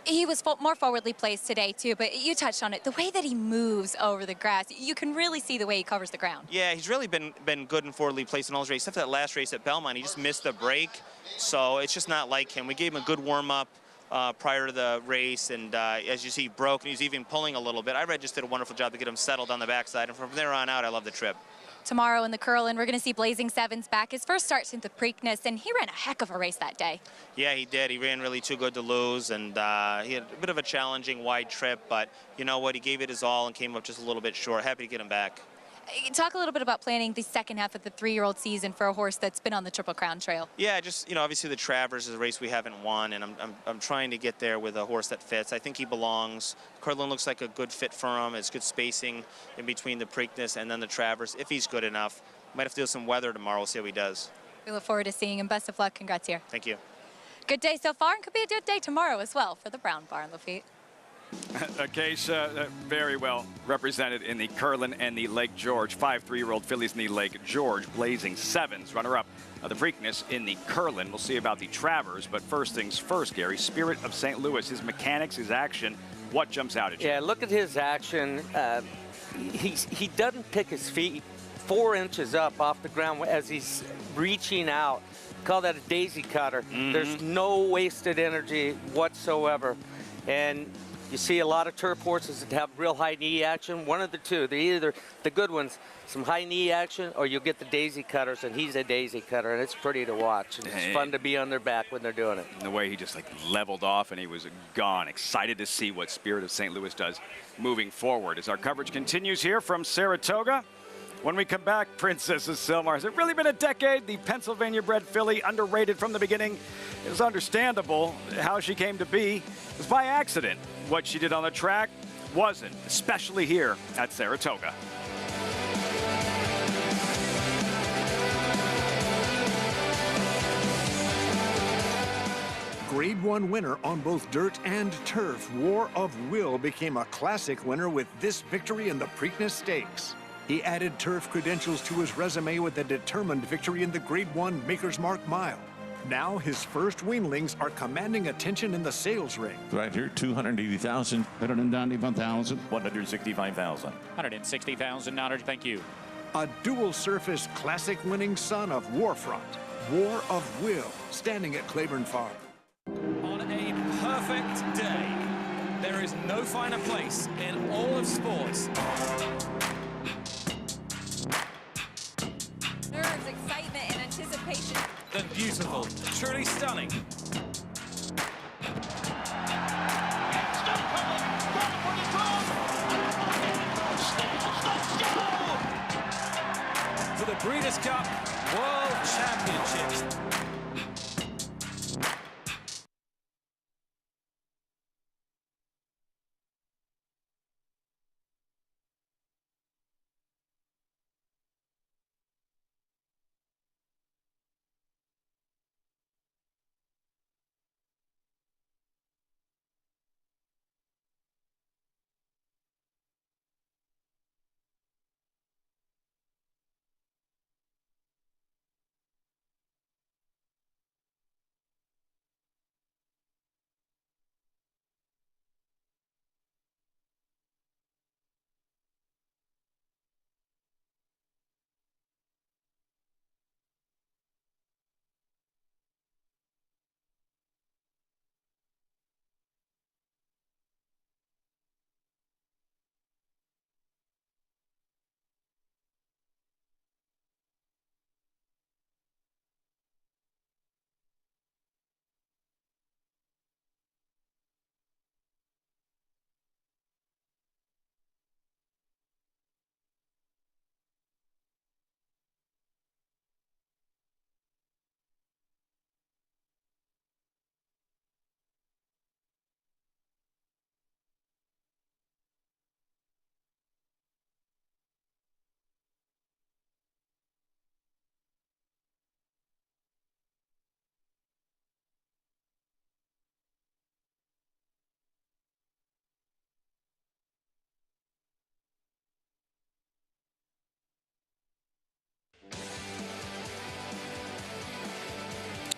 He was more forwardly placed today, too, but you touched on it. The way that he moves over the grass, you can really see the way he covers the ground. Yeah, he's really been good and forwardly placed in all his races, except for that last race at Belmont. He just missed the break, so it's just not like him. We gave him a good warm-up prior to the race, and as you see, he broke, and he's even pulling a little bit. Irad just did a wonderful job to get him settled on the backside, and from there on out, I love the trip. Tomorrow in the Curlin, we're going to see Blazing Sevens back. His first start since the Preakness, and he ran a heck of a race that day. Yeah, he did. He ran really too good to lose, and he had a bit of a challenging wide trip, but you know what? He gave it his all and came up just a little bit short. Happy to get him back. Talk a little bit about planning the second half of the 3-year-old season for a horse that's been on the Triple Crown Trail. Yeah, just, you know, obviously the Travers is a race we haven't won, and I'm trying to get there with a horse that fits. I think he belongs. Curlin looks like a good fit for him. It's good spacing in between the Preakness and then the Travers, if he's good enough. Might have to do some weather tomorrow. We'll see how he does. We look forward to seeing him. Best of luck. Congrats here. Thank you. Good day so far, and could be a good day tomorrow as well for the Brown Bar in Lafitte. A case very well represented in the Curlin and the Lake George. 5 3-year-old fillies in the Lake George. Blazing Sevens, runner-up of the Preakness in the Curlin. We'll see about the Travers, but first things first, Gary. Spirit of St. Louis, his mechanics, his action. What jumps out at you? Yeah, look at his action. He doesn't pick his feet 4 inches up off the ground as he's reaching out. Call that a daisy cutter. There's no wasted energy whatsoever. And you see a lot of turf horses that have real high knee action. One of the two. They're either the good ones, some high knee action, or you'll get the daisy cutters, and he's a daisy cutter, and it's pretty to watch. And it's fun to be on their back when they're doing it. The way he just like leveled off and he was gone. Excited to see what Spirit of St. Louis does moving forward. As our coverage continues here from Saratoga. When we come back, Princess of Silmar. Has it really been a decade? The Pennsylvania-bred filly, underrated from the beginning. It was understandable how she came to be. It was by accident. What she did on the track wasn't, especially here at Saratoga. Grade 1 winner on both dirt and turf, War of Will became a classic winner with this victory in the Preakness Stakes. He added turf credentials to his resume with a determined victory in the Grade 1 Maker's Mark Mile. Now his first weanlings are commanding attention in the sales ring. Right here, 280,000. 191,000. 165,000. $160,000, thank you. A dual-surface classic winning son of Warfront, War of Will, standing at Claiborne Farm. On a perfect day, there is no finer place in all of sports. Nerves, excitement, and anticipation. Than beautiful, truly stunning. For the Breeders' Cup World Championships.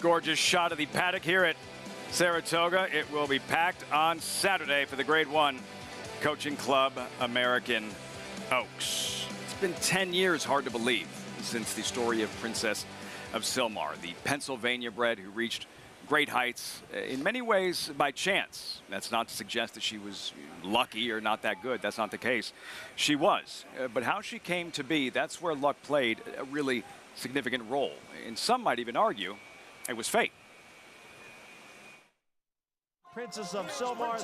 Gorgeous shot of the paddock here at Saratoga. It will be packed on Saturday for the Grade 1 Coaching Club American Oaks. It's been 10 years, hard to believe, since the story of Princess of Sylmar, the Pennsylvania bred who reached great heights in many ways by chance. That's not to suggest that she was lucky or not that good. That's not the case. She was. But how she came to be, that's where luck played a really significant role. And some might even argue it was fate. Princess of Sylmar.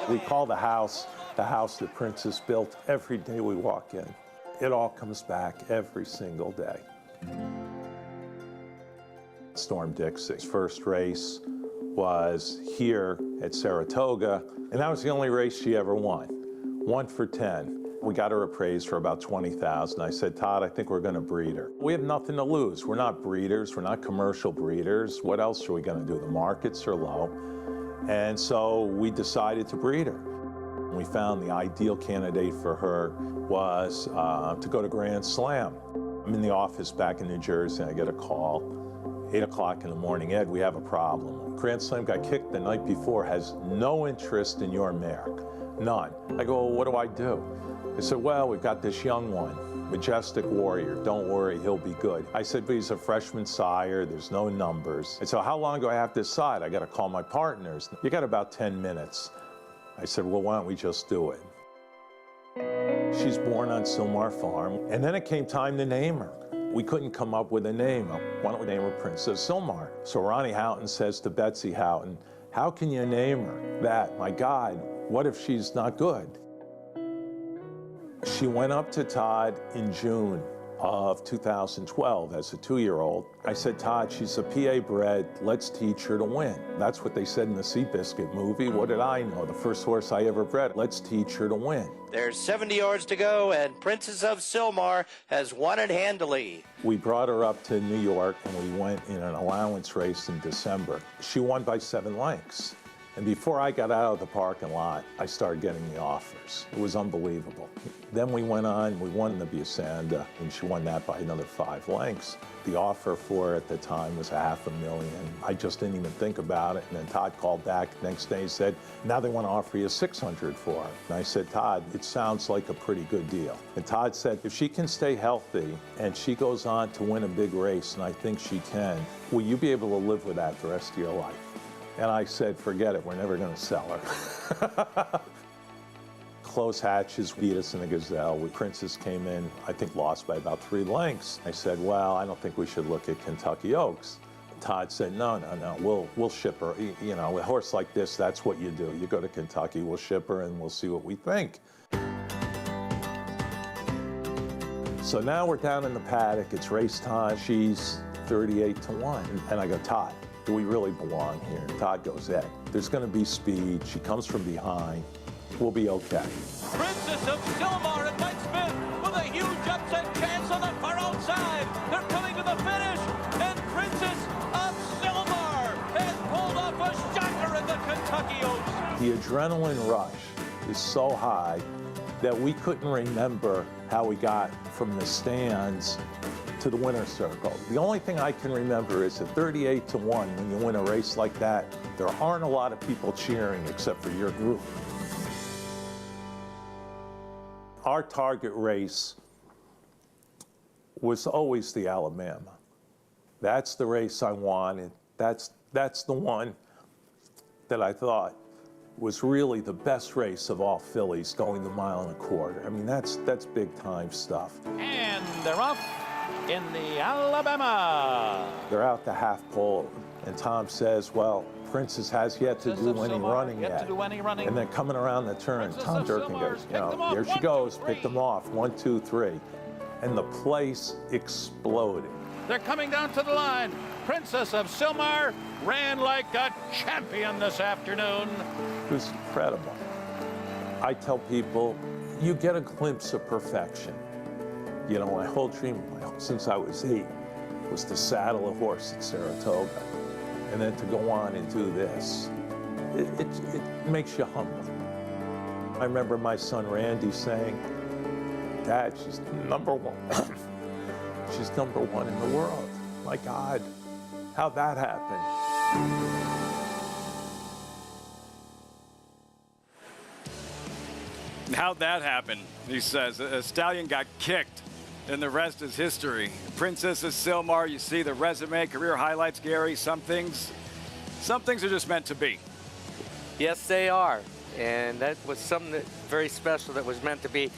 We call the house that Princess built every day we walk in. It all comes back every single day. Storm Dixie's first race was here at Saratoga, and that was the only race she ever won. 1 for 10. We got her appraised for about $20,000. I said, Todd, I think we're going to breed her. We have nothing to lose. We're not breeders. We're not commercial breeders. What else are we going to do? The markets are low. And so we decided to breed her. We found the ideal candidate for her was to go to Grand Slam. I'm in the office back in New Jersey, and I get a call. 8 o'clock in the morning, Ed, we have a problem. Grand Slam got kicked the night before, has no interest in your mare. None. I go, well, what do I do? They said, well, we've got this young one, Majestic Warrior. Don't worry, he'll be good. I said, but he's a freshman sire. There's no numbers. I said, how long do I have to decide? I got to call my partners. You got about 10 minutes. I said, well, why don't we just do it? She's born on Sylmar Farm, and then it came time to name her. We couldn't come up with a name. Why don't we name her Princess Sylmar? So Ronnie Houghton says to Betsy Houghton, how can you name her that? My God, what if she's not good? She went up to Todd in June of 2012 as a 2-year-old. I said, Todd, she's a PA bred. Let's teach her to win. That's what they said in the Seabiscuit movie. What did I know? The first horse I ever bred. Let's teach her to win. There's 70 yards to go, and Princess of Sylmar has won it handily. We brought her up to New York, and we went in an allowance race in December. She won by 7 lengths. And before I got out of the parking lot, I started getting the offers. It was unbelievable. Then we went on, we won the Busanda, and she won that by another 5 lengths. The offer for her at the time was $500,000. I just didn't even think about it. And then Todd called back the next day and said, now they want to offer you $600,000 for her. And I said, Todd, it sounds like a pretty good deal. And Todd said, if she can stay healthy and she goes on to win a big race, and I think she can, will you be able to live with that the rest of your life? And I said, forget it, we're never going to sell her. Close hatches beat us in the Gazelle. Princess came in, I think lost by about 3 lengths. I said, well, I don't think we should look at Kentucky Oaks. Todd said, no, we'll ship her. You know, a horse like this, that's what you do. You go to Kentucky, we'll ship her, and we'll see what we think. So now we're down in the paddock, it's race time. She's 38-1, and I go, Todd, do we really belong here? Todd goes, Ed, there's going to be speed. She comes from behind. We'll be okay. Princess of Sylmar and Mike Smith with a huge upset chance on the far outside. They're coming to the finish, and Princess of Sylmar has pulled off a shocker in the Kentucky Oaks. The adrenaline rush is so high that we couldn't remember how we got from the stands to the winner's circle. The only thing I can remember is at 38-1, when you win a race like that, there aren't a lot of people cheering except for your group. Our target race was always the Alabama. That's the race I wanted. That's the one that I thought was really the best race of all fillies, going the 1.25 miles. I mean, that's big time stuff. And they're off in the Alabama. They're out the half pole, and Tom says, well, Princess has yet to do any running yet. And then coming around the turn, Tom Durkin goes, you know, here she goes, pick them off, 1, 2, 3. And the place exploded. They're coming down to the line. Princess of Sylmar ran like a champion this afternoon. It was incredible. I tell people, you get a glimpse of perfection. You know, my whole dream since I was 8 was to saddle a horse at Saratoga. And then to go on and do this, it makes you humble. I remember my son Randy saying, Dad, she's #1. She's #1 in the world. My God, how'd that happen? How'd that happen? He says. A stallion got kicked, and the rest is history. Princess of Silmar, you see the resume, career highlights, Gary. Some things are just meant to be. Yes, they are. And that was something that very special that was meant to be.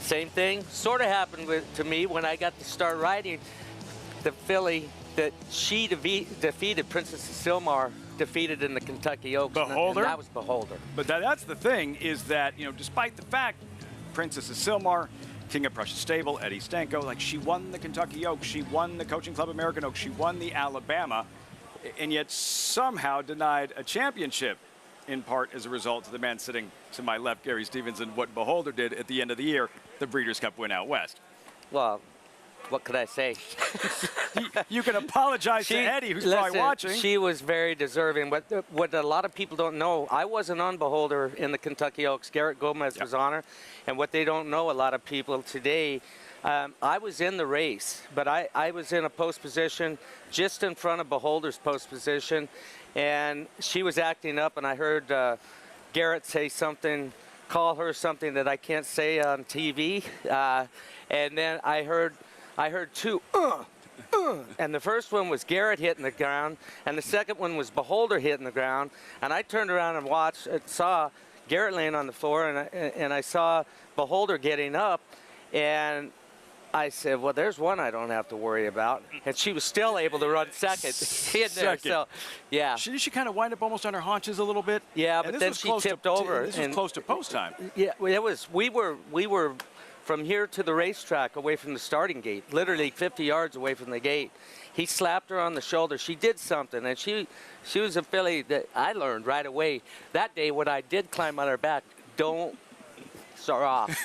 Same thing sort of happened to me when I got to start riding the filly that she defeated, Princess of Silmar, defeated in the Kentucky Oaks. Beholder? And that was Beholder. But that's the thing, is that, despite the fact Princess of Silmar, King of Prussia Stable, Eddie Stanko, like, she won the Kentucky Oaks, she won the Coaching Club American Oaks, she won the Alabama, and yet somehow denied a championship, in part as a result of the man sitting to my left, Gary Stevenson, what Beholder did at the end of the year, the Breeders' Cup win out west. Well, what could I say? You can apologize to Eddie, who's probably watching. She was very deserving. What a lot of people don't know, I wasn't on Beholder in the Kentucky Oaks. Garrett Gomez was on her. And what they don't know, a lot of people today, I was in the race, but I was in a post position just in front of Beholder's post position. And she was acting up, and I heard Garrett say something, call her something that I can't say on TV. And then I heard two, and the first one was Garrett hitting the ground, and the second one was Beholder hitting the ground. And I turned around and watched, saw Garrett laying on the floor, and I saw Beholder getting up, and I said, well, there's one I don't have to worry about. And she was still able to run second in there. So, yeah. She kind of wind up almost on her haunches a little bit. Yeah, but then she tipped over. This was close to post time. Yeah, it was. We were from here to the racetrack, away from the starting gate, literally 50 yards away from the gate. He slapped her on the shoulder. She did something, and she was a filly that I learned right away. That day when I did climb on her back, don't start off.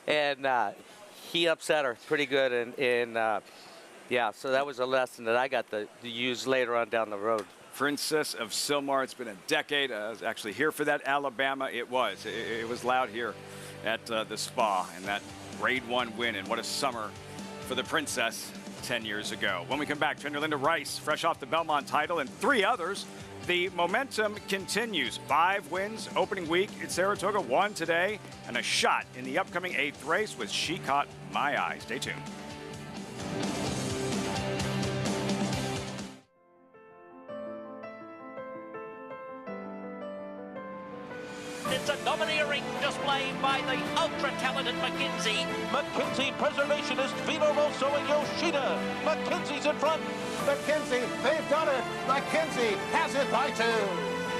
And he upset her pretty good, and yeah, so that was a lesson that I got to use later on down the road. Princess of Silmar, it's been a decade. I was actually here for that Alabama. It was loud here at the Spa, and that Grade 1 win, and what a summer for the Princess 10 years ago. When we come back, trainer Linda Rice, fresh off the Belmont title, and 3 others. The momentum continues. 5 wins opening week at Saratoga, 1 today, and a shot in the upcoming 8th race with She Caught My Eye. Stay tuned. It's a domineering display by the ultra-talented McKenzie. McKenzie Preservationist, Vino Rosso and Yoshida. McKenzie's in front. McKenzie, they've done it. McKenzie has it by 2.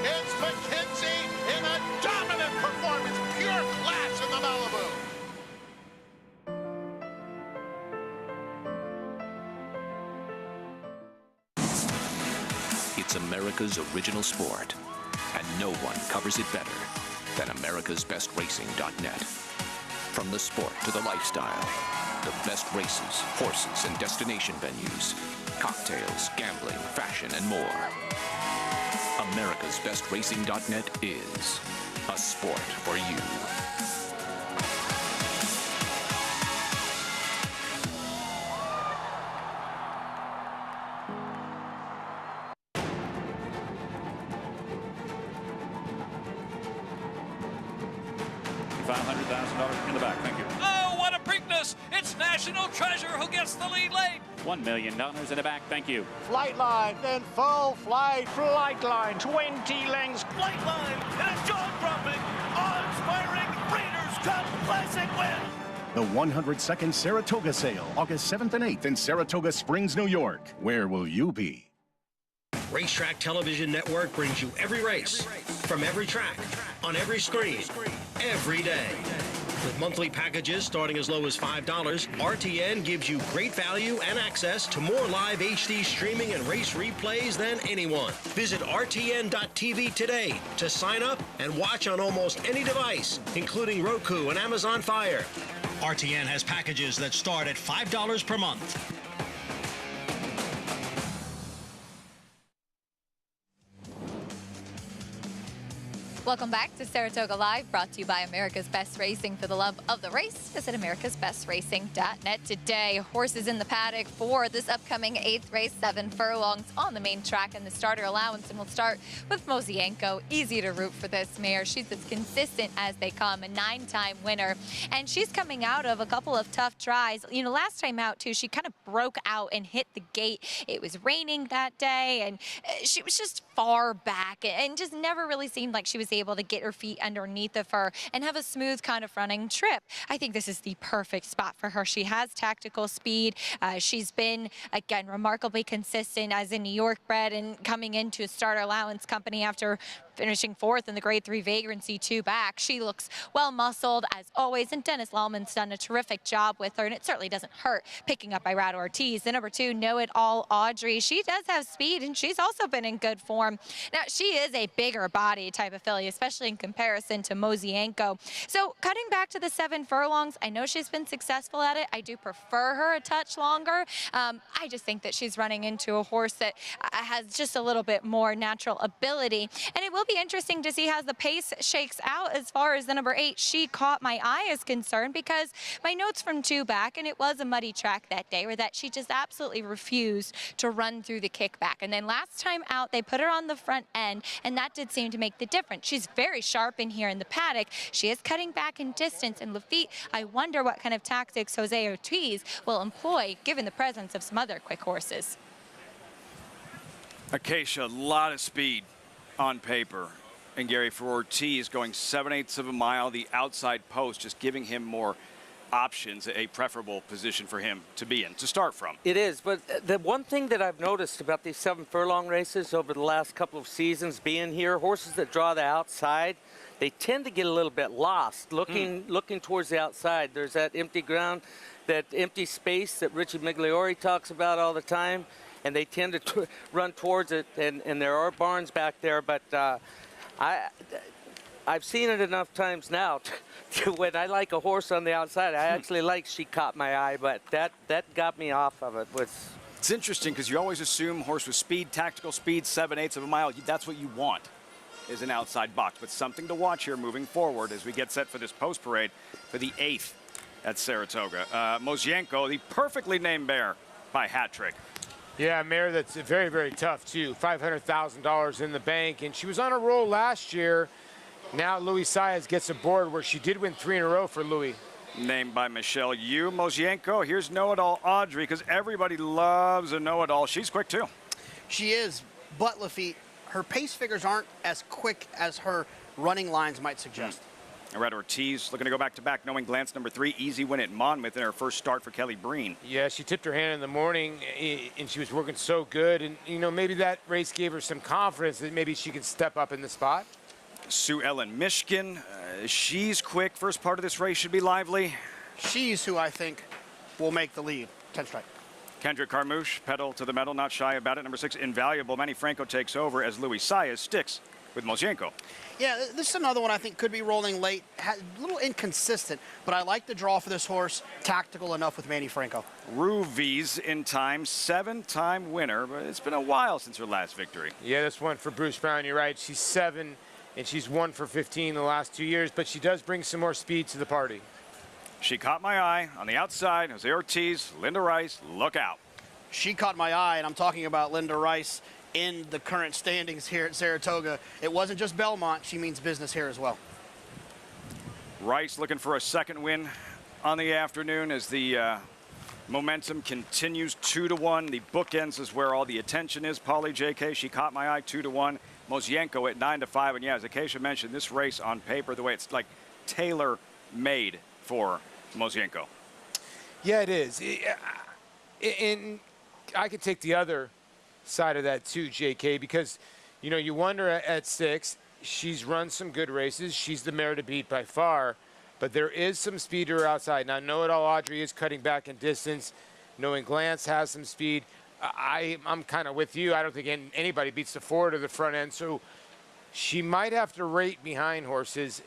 It's McKenzie in a dominant performance. Pure class in the Malibu. It's America's original sport, and no one covers it better than americasbestracing.net. From the sport to the lifestyle, the best races, horses, and destination venues, cocktails, gambling, fashion, and more. americasbestracing.net is a sport for you. $500,000 in the back. Thank you. Oh, what a Preakness! It's National Treasure who gets the lead late. $1 million in the back. Thank you. Flight line, then full flight. Flight line, 20 lengths. Flight line, and a jaw-dropping, awe-inspiring Breeders' Cup Classic win. The 102nd Saratoga Sale, August 7th and 8th in Saratoga Springs, New York. Where will you be? Racetrack Television Network brings you every race, from every track, on every screen, every day. With monthly packages starting as low as $5, RTN gives you great value and access to more live HD streaming and race replays than anyone. Visit RTN.tv today to sign up and watch on almost any device, including Roku and Amazon Fire. RTN has packages that start at $5 per month. Welcome back to Saratoga Live, brought to you by America's Best Racing. For the love of the race, visit americasbestracing.net today. Horses in the paddock for this upcoming 8th race, 7 furlongs on the main track and the starter allowance. And we'll start with Mozienko. Easy to root for this mare. She's as consistent as they come, a 9-time winner. And she's coming out of a couple of tough tries. You know, last time out, too, she kind of broke out and hit the gate. It was raining that day, and she was just far back and just never really seemed like she was able to get her feet underneath of her and have a smooth kind of running trip. I think this is the perfect spot for her. She has tactical speed. She's been, again, remarkably consistent as a New York bred and coming into a starter allowance company after finishing 4th in the Grade 3 Vagrancy 2 back. She looks well muscled as always, and Dennis Lallman's done a terrific job with her, and it certainly doesn't hurt picking up Irad Ortiz. The number 2, Know It All Audrey. She does have speed, and she's also been in good form. Now, she is a bigger body type of filly, especially in comparison to Mozienko. So cutting back to the 7 furlongs, I know she's been successful at it. I do prefer her a touch longer. I just think that she's running into a horse that has just a little bit more natural ability, and it will be interesting to see how the pace shakes out as far as the number 8, She Caught My Eye, is concerned, because my notes from 2 back, and it was a muddy track that day, were that she just absolutely refused to run through the kickback. And then last time out, they put her on the front end, and that did seem to make the difference. She's very sharp in here in the paddock. She is cutting back in distance, and Lafitte, I wonder what kind of tactics Jose Ortiz will employ, given the presence of some other quick horses. Acacia, a lot of speed on paper. And Gary, for Ortiz, going 7/8 of a mile, the outside post, just giving him more options, a preferable position for him to be in, to start from. It is, but the one thing that I've noticed about these 7 furlong races over the last couple of seasons being here, horses that draw the outside, they tend to get a little bit lost looking towards the outside. There's that empty ground, that empty space that Richie Migliore talks about all the time, and they tend to run towards it, and there are barns back there, but I've seen it enough times now to when I like a horse on the outside, I actually like She Caught My Eye, but that got me off of it. It's interesting because you always assume horse with speed, tactical speed, 7/8 of a mile, that's what you want, is an outside box. But something to watch here moving forward as we get set for this post parade for the 8th at Saratoga. Mozienko, the perfectly named bear by Hat Trick. Yeah, a mare that's very, very tough, too. $500,000 in the bank, and she was on a roll last year. Now Louis Saez gets aboard, where she did win 3 in a row for Louis. Named by Michelle Yu. Mozienko, here's Know It All Audrey, because everybody loves a Know It All. She's quick, too. She is, but Lafitte, her pace figures aren't as quick as her running lines might suggest. Irad Ortiz looking to go back-to-back, knowing glance number 3, easy win at Monmouth in her first start for Kelly Breen. Yeah, she tipped her hand in the morning, and she was working so good. And, you know, maybe that race gave her some confidence that maybe she could step up in the spot. Sue Ellen Mishkin, she's quick. First part of this race should be lively. She's who I think will make the lead. 10 strike. Kendrick Carmouche, pedal to the metal, not shy about it. Number 6, Invaluable. Manny Franco takes over as Louis Saez sticks with Mozienko. Yeah, this is another one I think could be rolling late. A little inconsistent, but I like the draw for this horse. Tactical enough with Manny Franco. Ruvies in time, 7-time winner, but it's been a while since her last victory. Yeah, this one for Bruce Brown, you're right. She's 7, and she's 1 for 15 the last 2 years, but she does bring some more speed to the party. She Caught My Eye on the outside. Jose Ortiz, Linda Rice, look out. She Caught My Eye, and I'm talking about Linda Rice in the current standings here at Saratoga. It wasn't just Belmont. She means business here as well. Rice looking for a second win on the afternoon as the momentum continues. 2-1. The bookends is where all the attention is. Paulie JK, She Caught My Eye, 2-1. Mozienko at 9-5. And yeah, as Acacia mentioned, this race on paper, the way it's like tailor-made for Mozienko. Yeah, it is. And I could take the other side of that too, JK, because, you know, you wonder at 6, she's run some good races. She's the mare to beat by far, but there is some speed to her outside. Now, Know It All Audrey is cutting back in distance. Knowing Glance has some speed. I'm kind of with you. I don't think anybody beats the forward or the front end, so she might have to rate behind horses.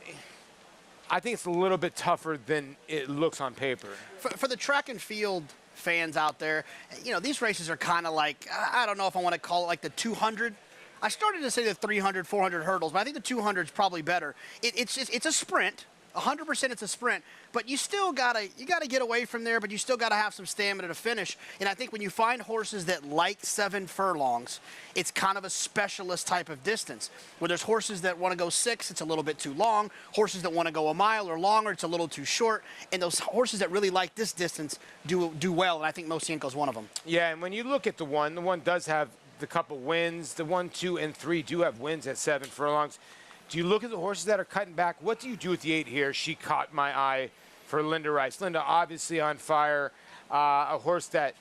I think it's a little bit tougher than it looks on paper. For the track and field fans out there, you know, these races are kind of like, I don't know if I want to call it like the 200 I started to say the 300, 400 hurdles, but I think the 200 is probably better. It's a sprint. 100% it's a sprint, but you still gotta get away from there, but you still gotta have some stamina to finish. And I think when you find horses that like 7 furlongs, it's kind of a specialist type of distance. Where there's horses that want to go 6, it's a little bit too long. Horses that want to go a mile or longer, it's a little too short. And those horses that really like this distance do well, and I think Mosienko's one of them. Yeah, and when you look at the one does have the couple wins. The 1, 2, and 3 do have wins at 7 furlongs. Do you look at the horses that are cutting back? What do you do with the 8 here? She caught my eye for Linda Rice. Linda obviously on fire. A horse that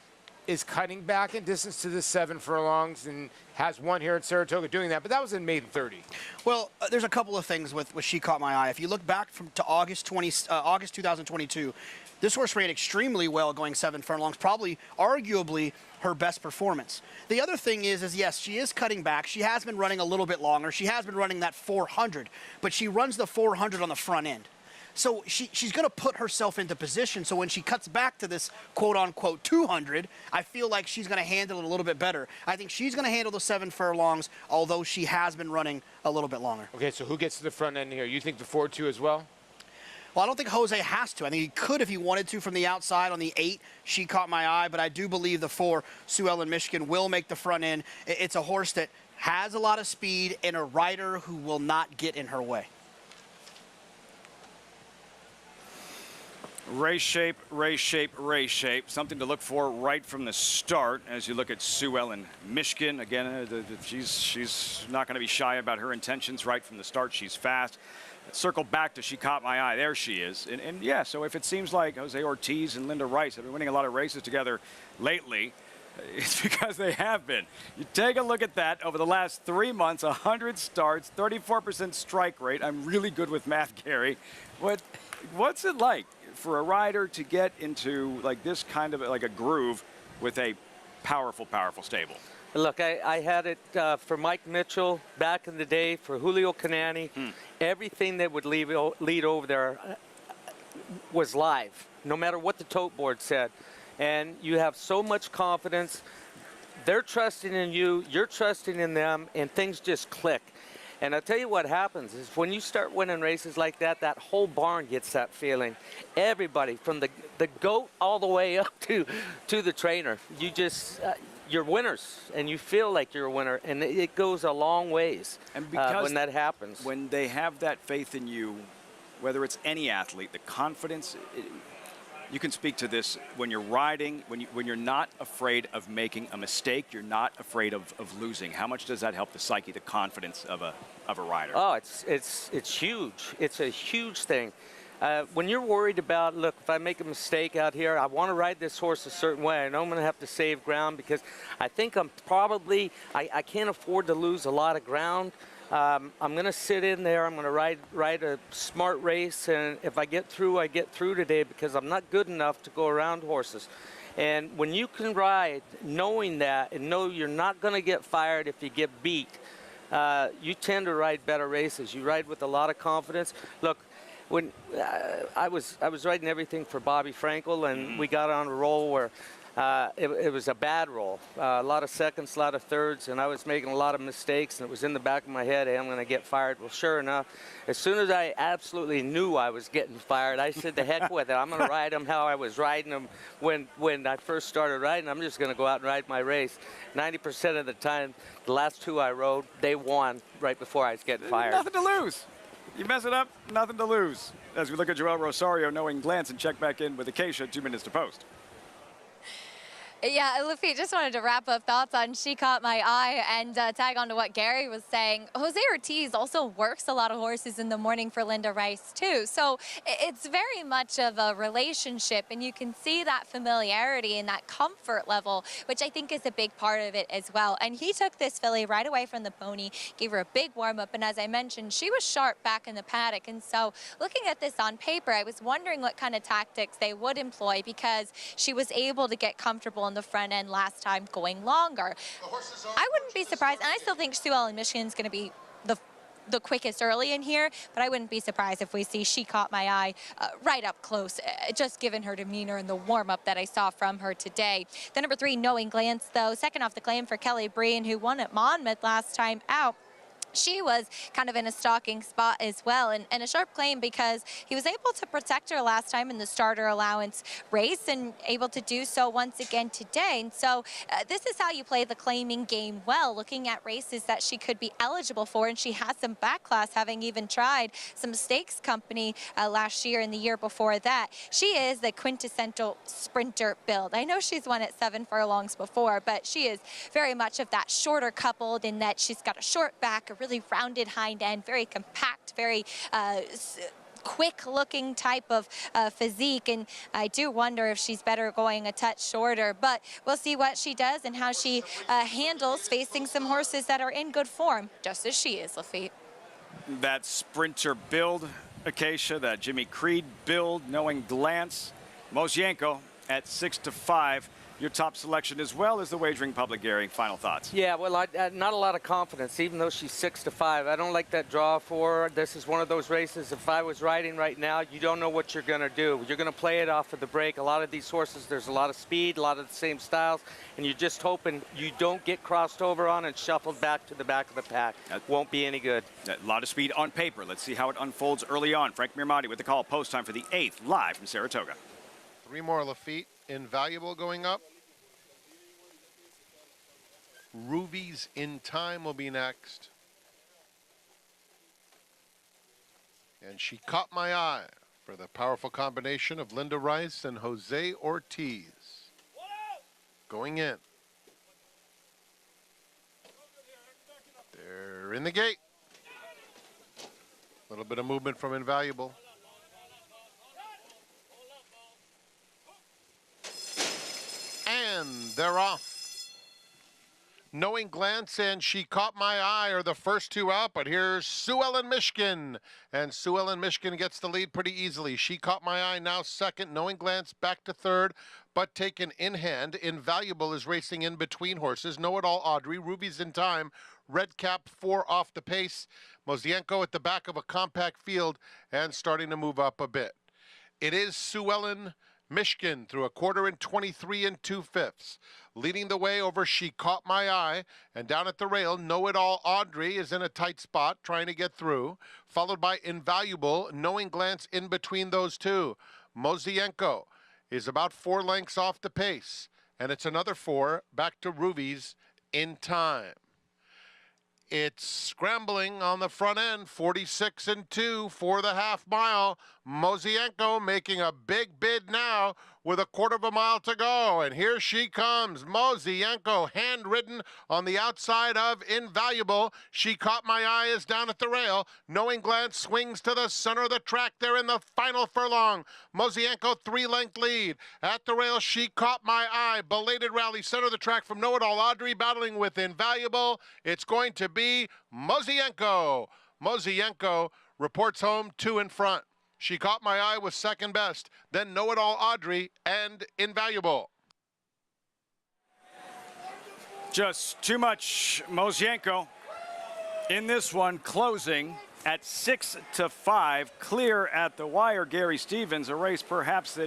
is cutting back in distance to the 7 furlongs and has won here at Saratoga doing that, but that was in maiden 30. Well, there's a couple of things with She Caught My Eye. If you look back to August 2022, this horse ran extremely well going 7 furlongs, probably arguably her best performance. The other thing is yes, she is cutting back. She has been running a little bit longer. She has been running that 400, but she runs the 400 on the front end. So she's going to put herself into position. So when she cuts back to this quote-unquote 200, I feel like she's going to handle it a little bit better. I think she's going to handle the 7 furlongs, although she has been running a little bit longer. Okay, so who gets to the front end here? You think the 4-2 as well? Well, I don't think Jose has to. I think he could if he wanted to from the outside on the 8. She Caught My Eye, but I do believe the 4, Sue Ellen Michigan, will make the front end. It's a horse that has a lot of speed and a rider who will not get in her way. Race shape, race shape, race shape. Something to look for right from the start as you look at Sue Ellen Michigan. Again, she's not going to be shy about her intentions right from the start. She's fast. Circle back to She Caught My Eye. There she is. And yeah, so if it seems like Jose Ortiz and Linda Rice have been winning a lot of races together lately, it's because they have been. You take a look at that over the last 3 months, 100 starts, 34% strike rate. I'm really good with math, Gary. What's it like for a rider to get into like this kind of like a groove with a powerful, powerful stable? Look, I had it for Mike Mitchell back in the day, for Julio Canani. Everything that would lead over there was live, no matter what the tote board said. And you have so much confidence. They're trusting in you, you're trusting in them, and things just click. And I'll tell you what happens is when you start winning races like that, that whole barn gets that feeling. Everybody, from the goat all the way up to the trainer, you just... you're winners, and you feel like you're a winner, and it goes a long ways when that happens. When they have that faith in you, whether it's any athlete, the confidence, you can speak to this when you're riding, when you're not afraid of making a mistake, you're not afraid of losing. How much does that help the psyche, the confidence of a rider? Oh, it's huge. It's a huge thing. When you're worried about, look, if I make a mistake out here, I want to ride this horse a certain way. I know I'm going to have to save ground because I think I'm probably, I can't afford to lose a lot of ground. I'm going to sit in there. I'm going to ride a smart race, and if I get through, I get through today because I'm not good enough to go around horses. And when you can ride knowing that and know you're not going to get fired if you get beat, you tend to ride better races. You ride with a lot of confidence. Look, when I was riding everything for Bobby Frankel, and we got on a roll where it was a bad roll. A lot of seconds, a lot of thirds, and I was making a lot of mistakes, and it was in the back of my head, hey, I'm going to get fired. Well, sure enough, as soon as I absolutely knew I was getting fired, I said, the heck with it. I'm going to ride them how I was riding them when I first started riding. I'm just going to go out and ride my race. 90% of the time, the last 2 I rode, they won right before I was getting fired. Nothing to lose. You mess it up, nothing to lose. As we look at Joel Rosario, knowing glance, and check back in with Acacia, 2 minutes to post. Yeah, Luffy, just wanted to wrap up thoughts on She Caught My Eye and tag on to what Gary was saying. Jose Ortiz also works a lot of horses in the morning for Linda Rice, too. So it's very much of a relationship, and you can see that familiarity and that comfort level, which I think is a big part of it as well. And he took this filly right away from the pony, gave her a big warm-up, and as I mentioned, she was sharp back in the paddock. And so looking at this on paper, I was wondering what kind of tactics they would employ because she was able to get comfortable in the front end last time going longer. I wouldn't be surprised, and I still think Sue Ellen Michigan's going to be the quickest early in here, but I wouldn't be surprised if we see She Caught My Eye right up close, just given her demeanor and the warm-up that I saw from her today. The number 3, Knowing Glance, though, second off the claim for Kelly Breen, who won at Monmouth last time out. She was kind of in a stalking spot as well, and a sharp claim because he was able to protect her last time in the starter allowance race and able to do so once again today. And so this is how you play the claiming game well, looking at races that she could be eligible for, and she has some back class, having even tried some stakes company last year and the year before that. She is the quintessential sprinter build. I know she's won at 7 furlongs before, but she is very much of that shorter coupled in that she's got a short back, a really rounded hind end, very compact, very quick looking type of physique, and I do wonder if she's better going a touch shorter, but we'll see what she does and how she handles facing some horses that are in good form, just as she is, Lafitte. That sprinter build, Acacia, that Jimmy Creed build, Knowing Glance, Mosienko at 6-5. Your top selection as well as the wagering public, Gary. Final thoughts. Yeah, well, not a lot of confidence, even though she's 6-5. I don't like that draw for her. This is one of those races, if I was riding right now, you don't know what you're going to do. You're going to play it off of the break. A lot of these horses, there's a lot of speed, a lot of the same styles, and you're just hoping you don't get crossed over on and shuffled back to the back of the pack. That won't be any good. A lot of speed on paper. Let's see how it unfolds early on. Frank Mirmati with the call. Post time for the 8th, live from Saratoga. 3 more Lafitte. Invaluable going up. Ruby's In Time will be next. And She Caught My Eye for the powerful combination of Linda Rice and Jose Ortiz. Going in. They're in the gate. A little bit of movement from Invaluable. And they're off. Knowing Glance and She Caught My Eye are the first 2 out, but here's Sue Ellen Mishkin. And Sue Ellen Mishkin gets the lead pretty easily. She Caught My Eye now second. Knowing Glance back to third, but taken in hand. Invaluable is racing in between horses. Know It All Audrey. Ruby's In Time. Red Cap 4 off the pace. Mosienko at the back of a compact field and starting to move up a bit. It is Sue Ellen Mishkin through a quarter in 23 2/5. Leading the way over She Caught My Eye, and down at the rail, Know It All Audrey is in a tight spot trying to get through, followed by Invaluable, Knowing Glance in between those two. Mosienko is about 4 lengths off the pace, and it's another 4 back to Ruby's In Time. It's scrambling on the front end, 46 2 for the half mile. Mosienko making a big bid now with a quarter of a mile to go. And here she comes. Mosienko hand-ridden on the outside of Invaluable. She Caught My Eye is down at the rail. Knowing Glance swings to the center of the track there in the final furlong. Mosienko 3-length lead. At the rail, She Caught My Eye. Belated rally, center of the track from Know It All Audrey battling with Invaluable. It's going to be Mosienko. Mosienko reports home 2 in front. She Caught My Eye was second best, then Know It All Audrey and Invaluable. Just too much Mosienko in this one, closing at 6-5, clear at the wire. Gary Stevens, a race perhaps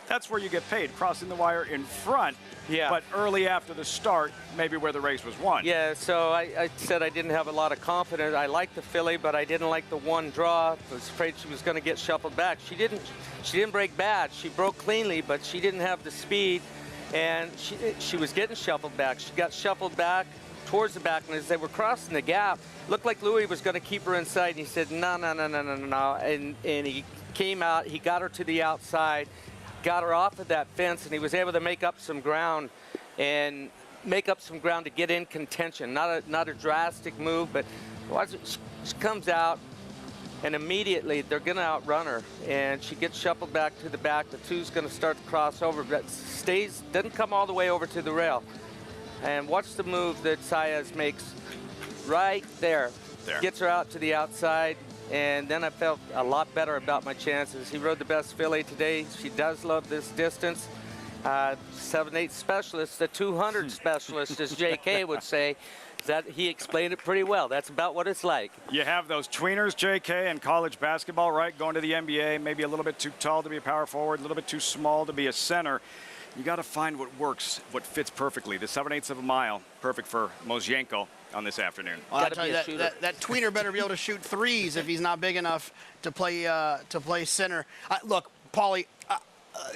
that's where you get paid, crossing the wire in front. Yeah. But early after the start, maybe where the race was won. Yeah, so I said I didn't have a lot of confidence. I liked the filly, but I didn't like the one draw. I was afraid she was going to get shuffled back. She didn't break bad. She broke cleanly, but she didn't have the speed, and she was getting shuffled back. She got shuffled back towards the back, and as they were crossing the gap, looked like Louis was going to keep her inside, and he said, no, and he came out. He got her to the outside, got her off of that fence, and he was able to make up some ground to get in contention. Not a drastic move, but watch it, she comes out, and immediately they're going to outrun her, and she gets shuffled back to the back. The 2's going to start to cross over, but doesn't come all the way over to the rail. And watch the move that Saez makes right there. Gets her out to the outside. And then I felt a lot better about my chances. He rode the best filly today. She does love this distance. 7-8 specialist, the 200 specialist, as JK would say. That he explained it pretty well. That's about what it's like. You have those tweeners, JK, in college basketball, right? Going to the NBA, maybe a little bit too tall to be a power forward, a little bit too small to be a center. You got to find what works, what fits perfectly. The 7/8 of a mile, perfect for Mosienko on this afternoon. Well, I tell you, that tweener better be able to shoot threes if he's not big enough to play center. Look, Paulie,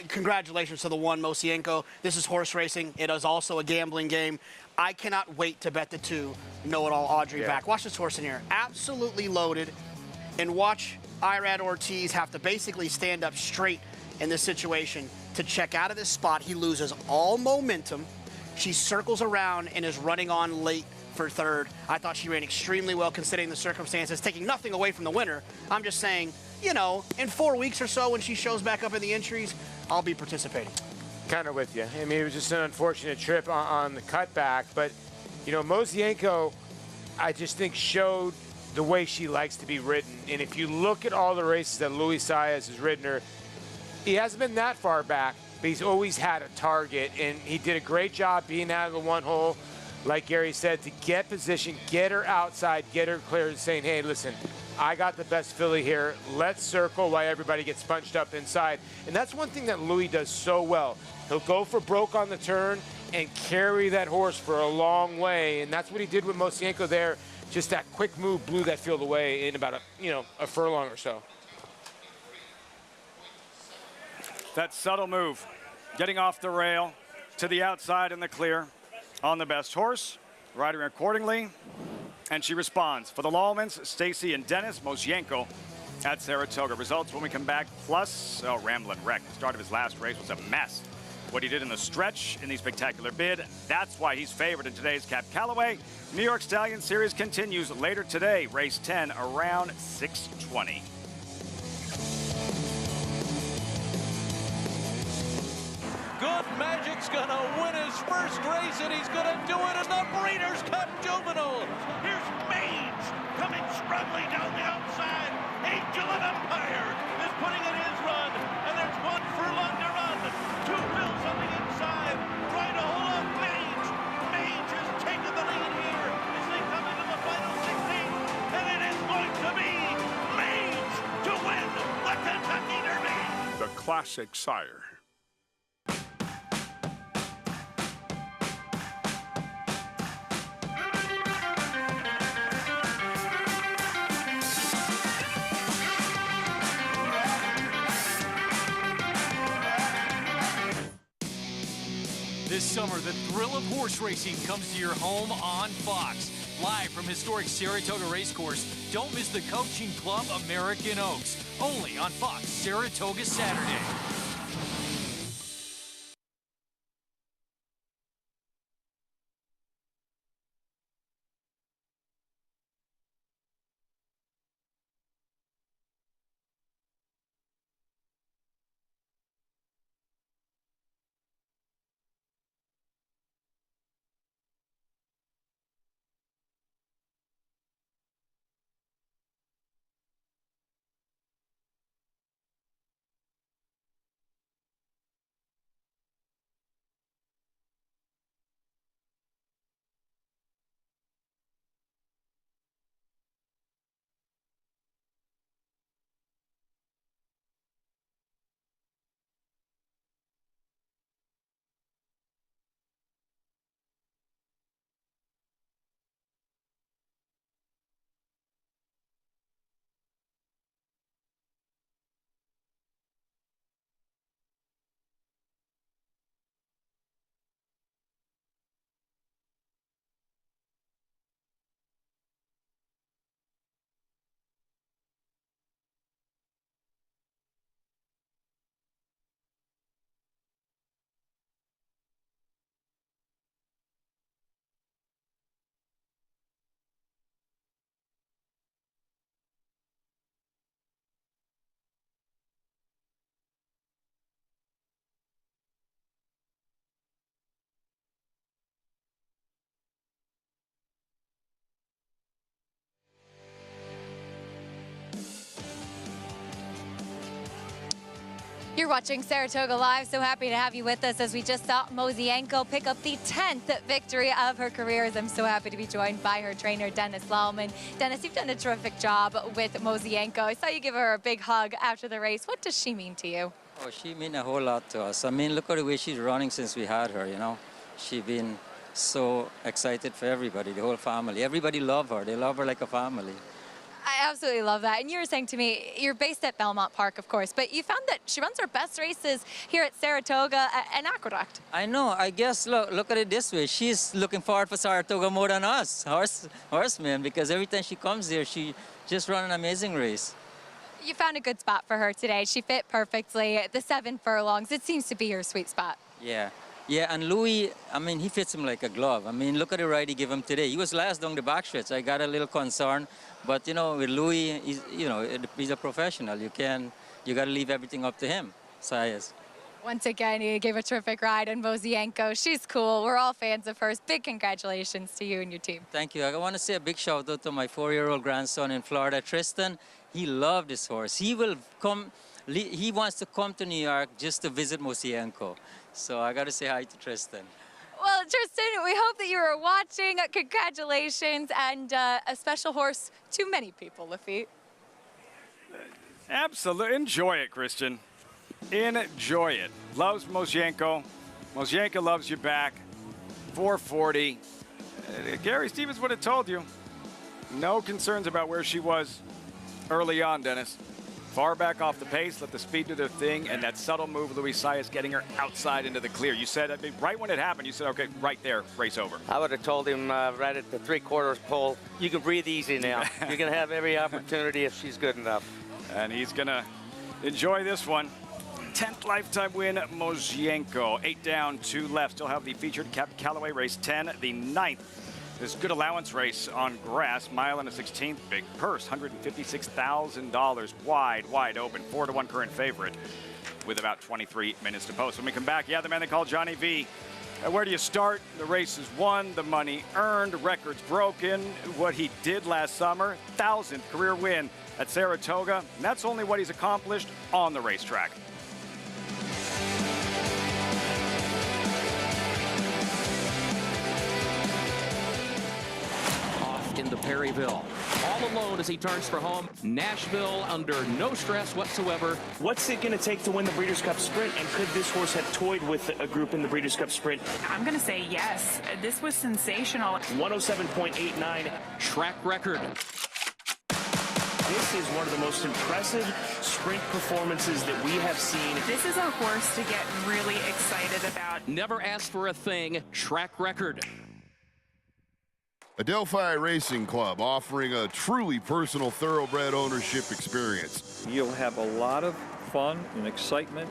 congratulations to the one, Mosienko. This is horse racing. It is also a gambling game. I cannot wait to bet the 2 know-it-all Audrey back. Watch this horse in here. Absolutely loaded. And watch Irad Ortiz have to basically stand up straight in this situation to check out of this spot. He loses all momentum. She circles around and is running on late for third. I thought she ran extremely well considering the circumstances, taking nothing away from the winner. I'm just saying, you know, in 4 weeks or so when she shows back up in the entries, I'll be participating. Kind of with you. I mean, it was just an unfortunate trip on the cutback, but, you know, Mosienko, I just think showed the way she likes to be ridden. And if you look at all the races that Luis Saez has ridden her, he hasn't been that far back, but he's always had a target, and he did a great job being out of the one hole, like Gary said, to get position, get her outside, get her clear, and saying, hey, listen, I got the best filly here. Let's circle while everybody gets punched up inside. And that's one thing that Louis does so well. He'll go for broke on the turn and carry that horse for a long way. And that's what he did with Mosienko there. Just that quick move blew that field away in about a furlong or so. That subtle move, getting off the rail to the outside in the clear on the best horse, riding accordingly. And she responds. For the Lallmans, Stacy and Dennis, Mosienko at Saratoga. Results when we come back. Plus, Ramblin' Wreck. The start of his last race was a mess. What he did in the stretch in the spectacular bid, that's why he's favored in today's Cab Calloway. New York Stallion Series continues later today, race 10, around 6:20. Good Magic's gonna win his first race, and he's gonna do it in the Breeders' Cup Juvenile. Here's Mage coming struggling down the outside. Angel of Empire is putting in his run, and there's 1 furlong to run. 2 Bills on the inside. Right a hole up Mage. Mage has taken the lead here as they come into the final 16, and it is going to be Mage to win the Kentucky Derby. The classic sire. This summer, the thrill of horse racing comes to your home on Fox. Live from historic Saratoga Racecourse, don't miss the Coaching Club American Oaks. Only on Fox, Saratoga Saturday. You're watching Saratoga Live. So happy to have you with us as we just saw Mozienko pick up the 10th victory of her career. As I'm so happy to be joined by her trainer, Dennis Laumann. Dennis, you've done a terrific job with Mozienko. I saw you give her a big hug after the race. What does she mean to you? Oh, she mean a whole lot to us. I mean, look at the way she's running since we had her, you know. She's been so excited for everybody, the whole family. Everybody love her. They love her like a family. I absolutely love that. And you were saying to me, you're based at Belmont Park, of course, but you found that she runs her best races here at Saratoga and Aqueduct. I know. I guess, look at it this way. She's looking forward for Saratoga more than us, horsemen, because every time she comes here, she just runs an amazing race. You found a good spot for her today. She fit perfectly. The 7 furlongs, it seems to be her sweet spot. Yeah. Yeah, and Louis, I mean, he fits him like a glove. I mean, look at the ride he gave him today. He was last down the backstretch. I got a little concerned. But, you know, with Louis, he's a professional. You got to leave everything up to him. So, yes. Once again, he gave a terrific ride on Mozienko. She's cool. We're all fans of hers. Big congratulations to you and your team. Thank you. I want to say a big shout out to my 4-year-old grandson in Florida, Tristan. He loved this horse. He will come. He wants to come to New York just to visit Mozienko. So I got to say hi to Tristan. Well, Tristan, we hope that you are watching. Congratulations, and a special horse to many people, Lafitte. Absolutely. Enjoy it, Christian. Enjoy it. Loves Mozienko. Mozienko loves you back. 440. Gary Stevens would have told you. No concerns about where she was early on, Dennis. Far back off the pace, let the speed do their thing, and that subtle move, Luis Saez getting her outside into the clear. You said, I mean, right when it happened, you said, okay, right there, race over. I would have told him right at the 3/4 pole, you can breathe easy now. You're going to have every opportunity if she's good enough. And he's going to enjoy this one. 10th lifetime win, Mozienko. 8 down, 2 left. Still have the featured Cap Callaway race 10, the 9th. This good allowance race on grass, mile and a 16th, big purse, $156,000, wide open, 4-1 current favorite, with about 23 minutes to post. When we come back, the man they call Johnny V. Where do you start? The race is won, the money earned, records broken. What he did last summer, 1,000th career win at Saratoga, and that's only what he's accomplished on the racetrack. Into Perryville, all alone as he turns for home. Nashville under no stress whatsoever. What's it going to take to win the Breeders' Cup Sprint, and could this horse have toyed with a group in the Breeders' Cup Sprint? I'm going to say yes. This was sensational. 107.89. Track record. This is one of the most impressive sprint performances that we have seen. This is a horse to get really excited about. Never asked for a thing. Track record. Adelphi Racing Club, offering a truly personal thoroughbred ownership experience. You'll have a lot of fun and excitement,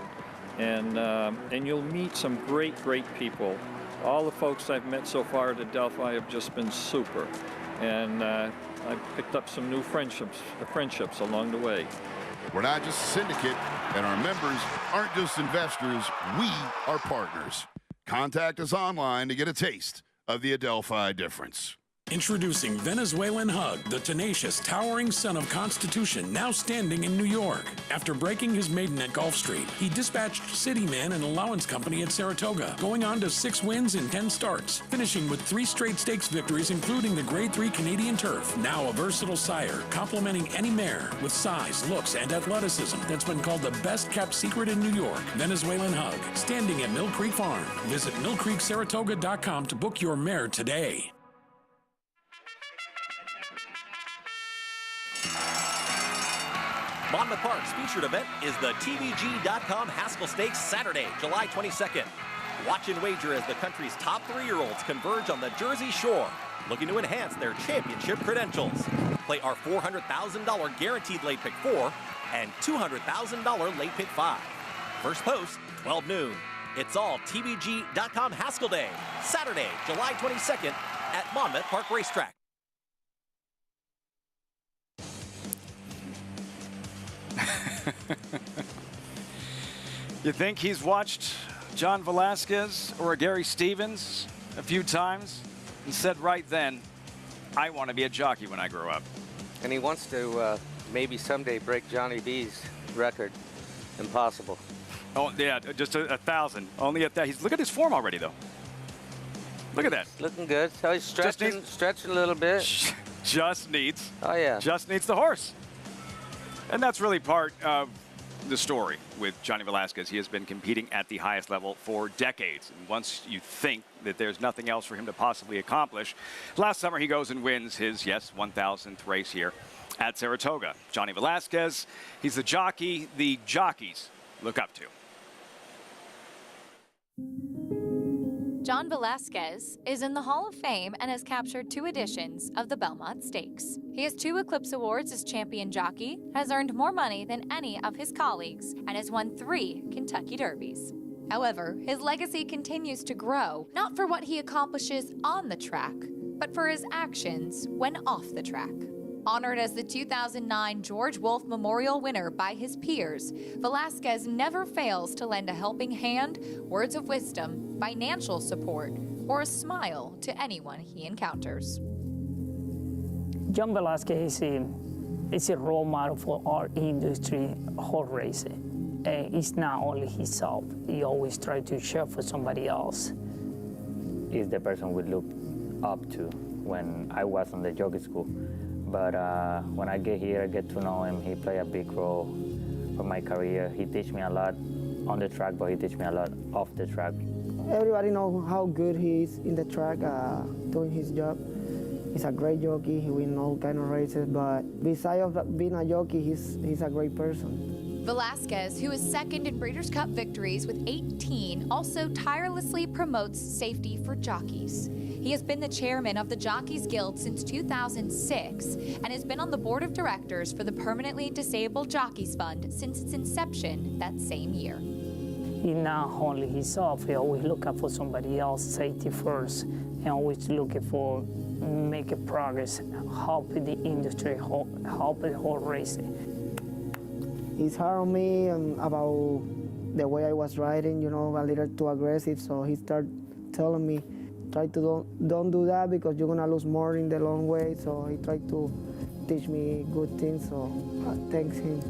and you'll meet some great people. All the folks I've met so far at Adelphi have just been super, and I've picked up some new friendships along the way. We're not just a syndicate, and our members aren't just investors, we are partners. Contact us online to get a taste of the Adelphi difference. Introducing Venezuelan Hug, the tenacious, towering son of Constitution, now standing in New York. After breaking his maiden at Gulfstreet, he dispatched Cityman and Allowance Company at Saratoga, going on to 6 wins in 10 starts, finishing with 3 straight stakes victories, including the Grade 3 Canadian Turf. Now a versatile sire, complementing any mare with size, looks, and athleticism that's been called the best-kept secret in New York. Venezuelan Hug, standing at Mill Creek Farm. Visit millcreeksaratoga.com to book your mare today. Monmouth Park's featured event is the TVG.com Haskell Stakes Saturday, July 22nd. Watch and wager as the country's top 3-year-olds converge on the Jersey Shore, looking to enhance their championship credentials. Play our $400,000 guaranteed late pick 4 and $200,000 late pick 5. First post, 12 noon. It's all TVG.com Haskell Day, Saturday, July 22nd at Monmouth Park Racetrack. You think he's watched John Velasquez or Gary Stevens a few times and said right then, I want to be a jockey when I grow up. And he wants to maybe someday break Johnny V's record. Impossible. Oh, yeah, just a 1,000. Only at that. Look at his form already, though. Look at that. Looking good. So he's stretching a little bit. Just needs. Oh, yeah. Just needs the horse. And that's really part of the story with Johnny Velasquez. He has been competing at the highest level for decades. And once you think that there's nothing else for him to possibly accomplish, last summer he goes and wins his, 1,000th race here at Saratoga. Johnny Velasquez, he's the jockey the jockeys look up to. John Velasquez is in the Hall of Fame and has captured 2 editions of the Belmont Stakes. He has 2 Eclipse Awards as champion jockey, has earned more money than any of his colleagues, and has won 3 Kentucky Derbies. However, his legacy continues to grow, not for what he accomplishes on the track, but for his actions when off the track. Honored as the 2009 George Wolfe Memorial winner by his peers, Velasquez never fails to lend a helping hand, words of wisdom, financial support, or a smile to anyone he encounters. John Velasquez is a role model for our industry, horse racing. It's not only himself. He always tries to share for somebody else. He's the person we look up to when I was on the jockey school. But when I get here, I get to know him. He played a big role for my career. He teach me a lot on the track, but he teach me a lot off the track. Everybody knows how good he is in the track, doing his job. He's a great jockey. He wins all kind of races. But besides of being a jockey, he's a great person. Velasquez, who is second in Breeders' Cup victories with 18, also tirelessly promotes safety for jockeys. He has been the chairman of the Jockeys Guild since 2006 and has been on the board of directors for the Permanently Disabled Jockeys Fund since its inception that same year. He not only himself, he always look out for somebody else, safety first, and always looking for making progress, helping the industry, helping horse racing. He's hard on me about the way I was riding, a little too aggressive, so he started telling me, try to don't do that because you're gonna lose more in the long way. So he tried to teach me good things. So thanks him.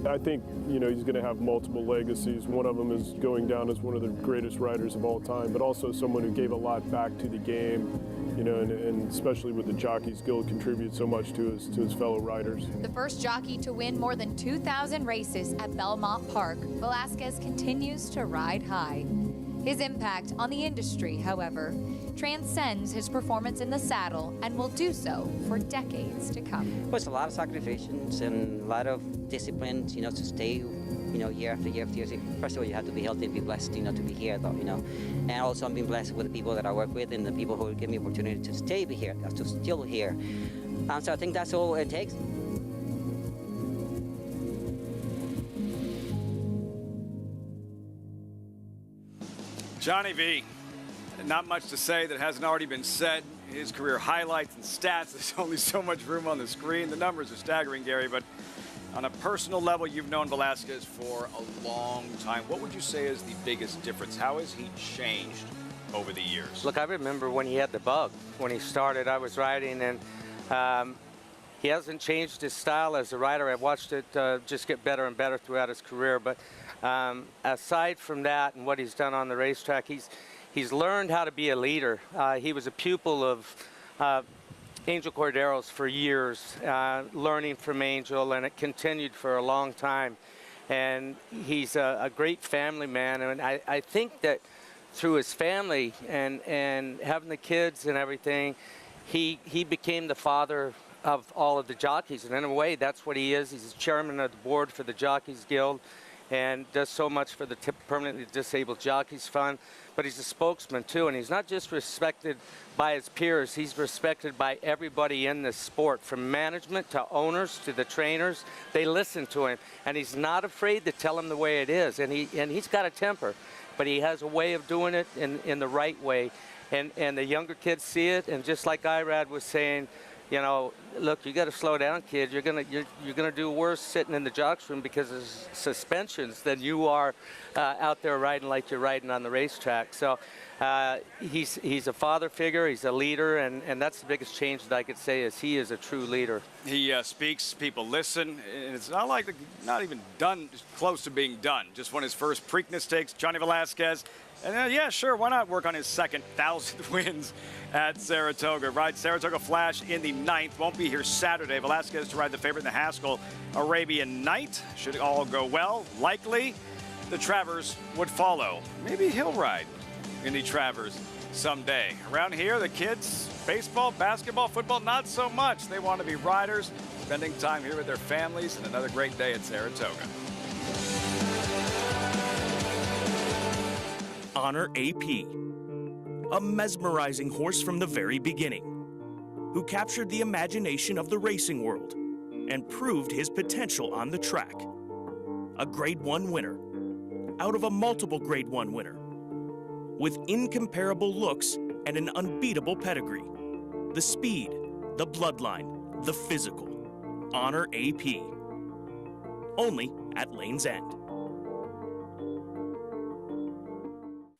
I think he's going to have multiple legacies. One of them is going down as one of the greatest riders of all time, but also someone who gave a lot back to the game. And especially with the Jockeys Guild, contribute so much to his fellow riders. The first jockey to win more than 2,000 races at Belmont Park, Velasquez continues to ride high. His impact on the industry, however, transcends his performance in the saddle and will do so for decades to come. Well, it's a lot of sacrifices and a lot of discipline, to stay, year after year after year. First of all, you have to be healthy and be blessed, to be here, though, And also, I'm being blessed with the people that I work with and the people who give me opportunity to stay here, to still here. So I think that's all it takes. Johnny V, not much to say that hasn't already been said. His career highlights and stats, there's only so much room on the screen. The numbers are staggering, Gary, but on a personal level, you've known Velasquez for a long time. What would you say is the biggest difference? How has he changed over the years? Look, I remember when he had the bug. When he started, I was riding, and he hasn't changed his style as a rider. I've watched it just get better and better throughout his career, but aside from that and what he's done on the racetrack, he's learned how to be a leader. He was a pupil of Angel Cordero's for years, learning from Angel, and it continued for a long time. And he's a great family man, and I think that through his family and having the kids and everything, he became the father of all of the jockeys, and in a way, that's what he is. He's chairman of the board for the Jockeys Guild, and does so much for the Permanently Disabled Jockeys Fund, but he's a spokesman too, and he's not just respected by his peers, he's respected by everybody in this sport, from management to owners to the trainers. They listen to him, and he's not afraid to tell them the way it is, and he's got a temper, but he has a way of doing it in the right way, and the younger kids see it, and just like Irad was saying, look, you got to slow down, kid. You're gonna do worse sitting in the jocks room because of suspensions than you are out there riding like you're riding on the racetrack. So He's a father figure, he's a leader, and that's the biggest change that I could say is he is a true leader. He speaks, people listen, and it's not like not even done, close to being done. Just won his first Preakness Stakes, Johnny Velasquez. And yeah, sure, why not work on his second 1,000th wins at Saratoga? Ride Saratoga Flash in the 9th. Won't be here Saturday. Velasquez to ride the favorite in the Haskell Arabian Night. Should all go well. Likely the Travers would follow. Maybe he'll ride in the Travers someday. Around here, the kids, baseball, basketball, football, not so much. They want to be riders, spending time here with their families, and another great day at Saratoga. Honor AP, a mesmerizing horse from the very beginning, who captured the imagination of the racing world and proved his potential on the track. A Grade 1 winner, out of a multiple Grade 1 winner, with incomparable looks and an unbeatable pedigree. The speed, the bloodline, the physical. Honor AP. Only at Lane's End.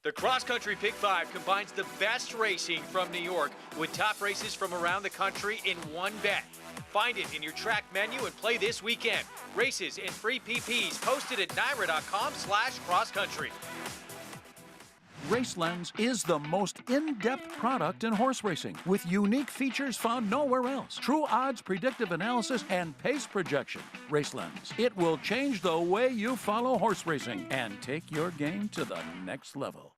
The Cross Country Pick 5 combines the best racing from New York with top races from around the country in one bet. Find it in your track menu and play this weekend. Races and free PPs posted at NYRA.com/crosscountry. RaceLens is the most in-depth product in horse racing with unique features found nowhere else. True odds, predictive analysis, and pace projection. RaceLens. It will change the way you follow horse racing and take your game to the next level.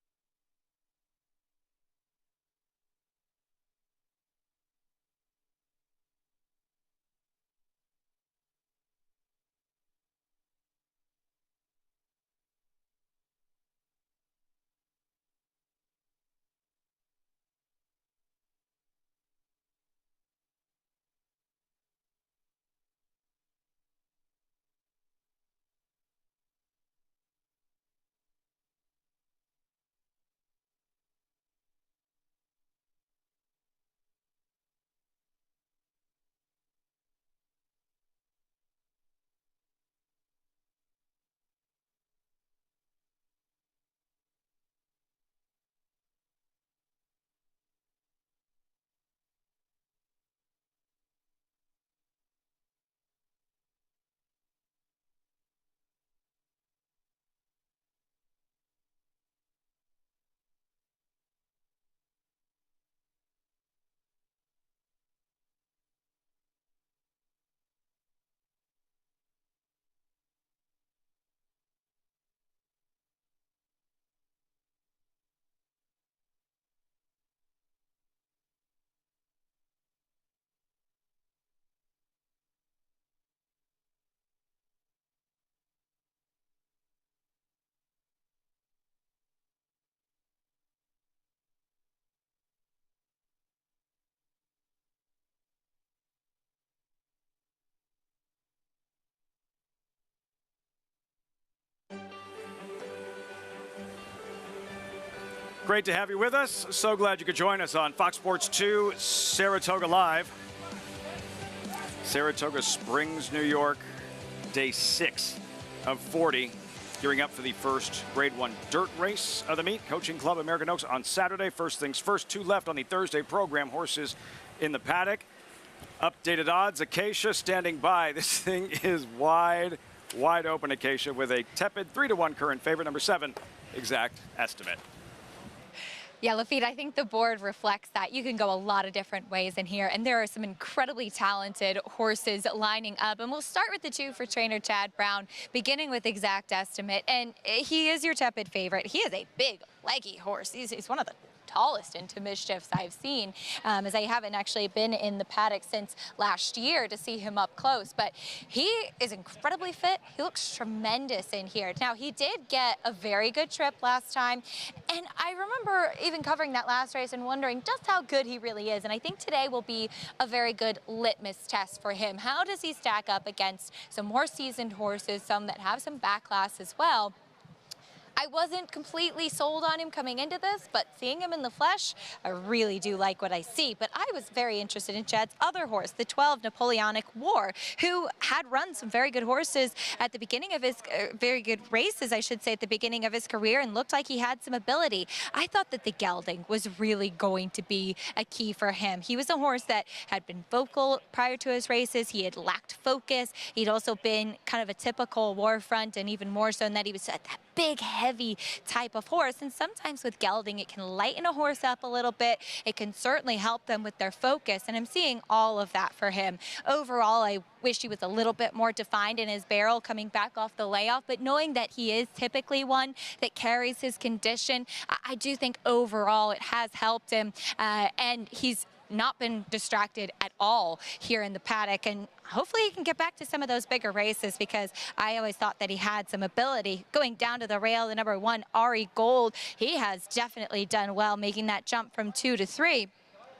Great to have you with us. So glad you could join us on Fox Sports 2 Saratoga Live. Saratoga Springs, New York, day 6 of 40. Gearing up for the first Grade 1 dirt race of the meet. Coaching Club American Oaks on Saturday. First things first, 2 left on the Thursday program. Horses in the paddock. Updated odds, Acacia standing by. This thing is wide open, Acacia, with a tepid 3-1 current favorite, number 7, exact estimate. Yeah, Lafitte, I think the board reflects that. You can go a lot of different ways in here, and there are some incredibly talented horses lining up. And we'll start with the 2 for trainer Chad Brown, beginning with exact estimate. And he is your tepid favorite. He is a big, leggy horse. He's one of the tallest into mischiefs I've seen, as I haven't actually been in the paddock since last year to see him up close, but he is incredibly fit. He looks tremendous in here. Now, he did get a very good trip last time, and I remember even covering that last race and wondering just how good he really is, and I think today will be a very good litmus test for him. How does he stack up against some more seasoned horses, some that have some backlash as well? I wasn't completely sold on him coming into this, but seeing him in the flesh, I really do like what I see. But I was very interested in Chad's other horse, the 12 Napoleonic War, who had run some very good horses at the beginning of his, very good races, I should say, at the beginning of his career, and looked like he had some ability. I thought that the gelding was really going to be a key for him. He was a horse that had been vocal prior to his races. He had lacked focus. He'd also been kind of a typical war front, and even more so in that he was that big, heavy type of horse. And sometimes with gelding, it can lighten a horse up a little bit. It can certainly help them with their focus, and I'm seeing all of that for him. Overall, I wish he was a little bit more defined in his barrel coming back off the layoff, but knowing that he is typically one that carries his condition, I do think overall it has helped him, and he's not been distracted at all here in the paddock, and hopefully he can get back to some of those bigger races, because I always thought that he had some ability. Going down to the rail, the number 1, Ari Gold, he has definitely done well, making that jump from 2 to 3.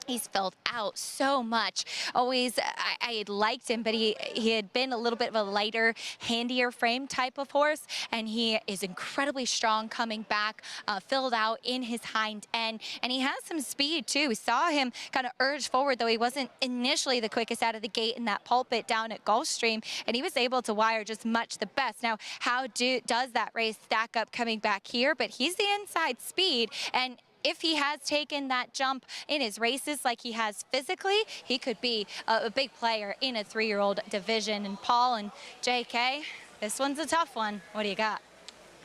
He's filled out so much. Always, I had liked him, but he had been a little bit of a lighter, handier frame type of horse, and he is incredibly strong coming back, filled out in his hind end, and he has some speed too. We saw him kind of urge forward, though he wasn't initially the quickest out of the gate in that pulpit down at Gulfstream, and he was able to wire just much the best. Now, how does that race stack up coming back here? But he's the inside speed, and if he has taken that jump in his races like he has physically, he could be a big player in a 3-year-old division. And Paul and JK, this one's a tough one. What do you got?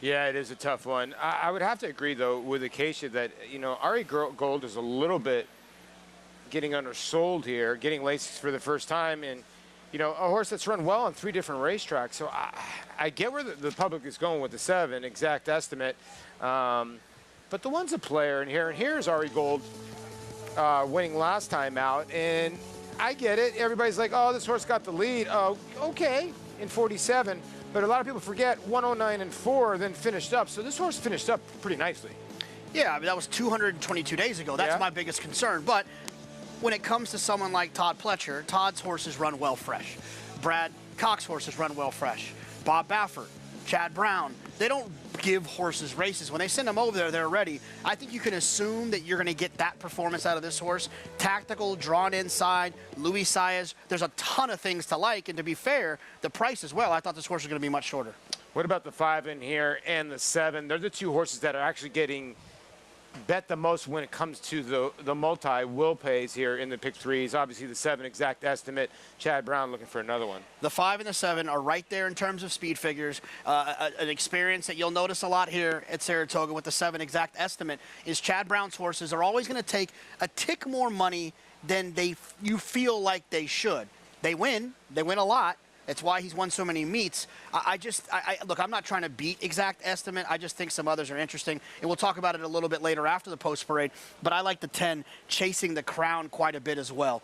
Yeah, it is a tough one. I would have to agree, though, with Acacia that, you know, Ari Gold is a little bit getting undersold here, getting laces for the first time, and, you know, a horse that's run well on 3 different racetracks. So I get where the public is going with the 7, exact estimate. But the one's a player in here, and here's Ari Gold winning last time out, and I get it. Everybody's like, oh, this horse got the lead. Oh, okay, in 47. But a lot of people forget 109 and 4, then finished up. So this horse finished up pretty nicely. Yeah, I mean, that was 222 days ago. That's my biggest concern. But when it comes to someone like Todd Pletcher, Todd's horses run well fresh. Brad Cox's horses run well fresh. Bob Baffert, Chad Brown, they don't give horses races. When they send them over there, they're ready. I think you can assume that you're going to get that performance out of this horse. Tactical, drawn inside, Luis Saez. There's a ton of things to like, and to be fair, the price as well. I thought this horse was going to be much shorter. What about the 5 in here and the 7? They're the 2 horses that are actually getting bet the most when it comes to the multi-will pays here in the pick 3s. Obviously, the 7 exact estimate. Chad Brown looking for another one. The 5 and the 7 are right there in terms of speed figures. An experience that you'll notice a lot here at Saratoga with the 7 exact estimate is Chad Brown's horses are always going to take a tick more money than you feel like they should. They win a lot. It's why he's won so many meets. Look, I'm not trying to beat exact estimate. I just think some others are interesting. And we'll talk about it a little bit later after the post parade. But I like the 10 chasing the crown quite a bit as well.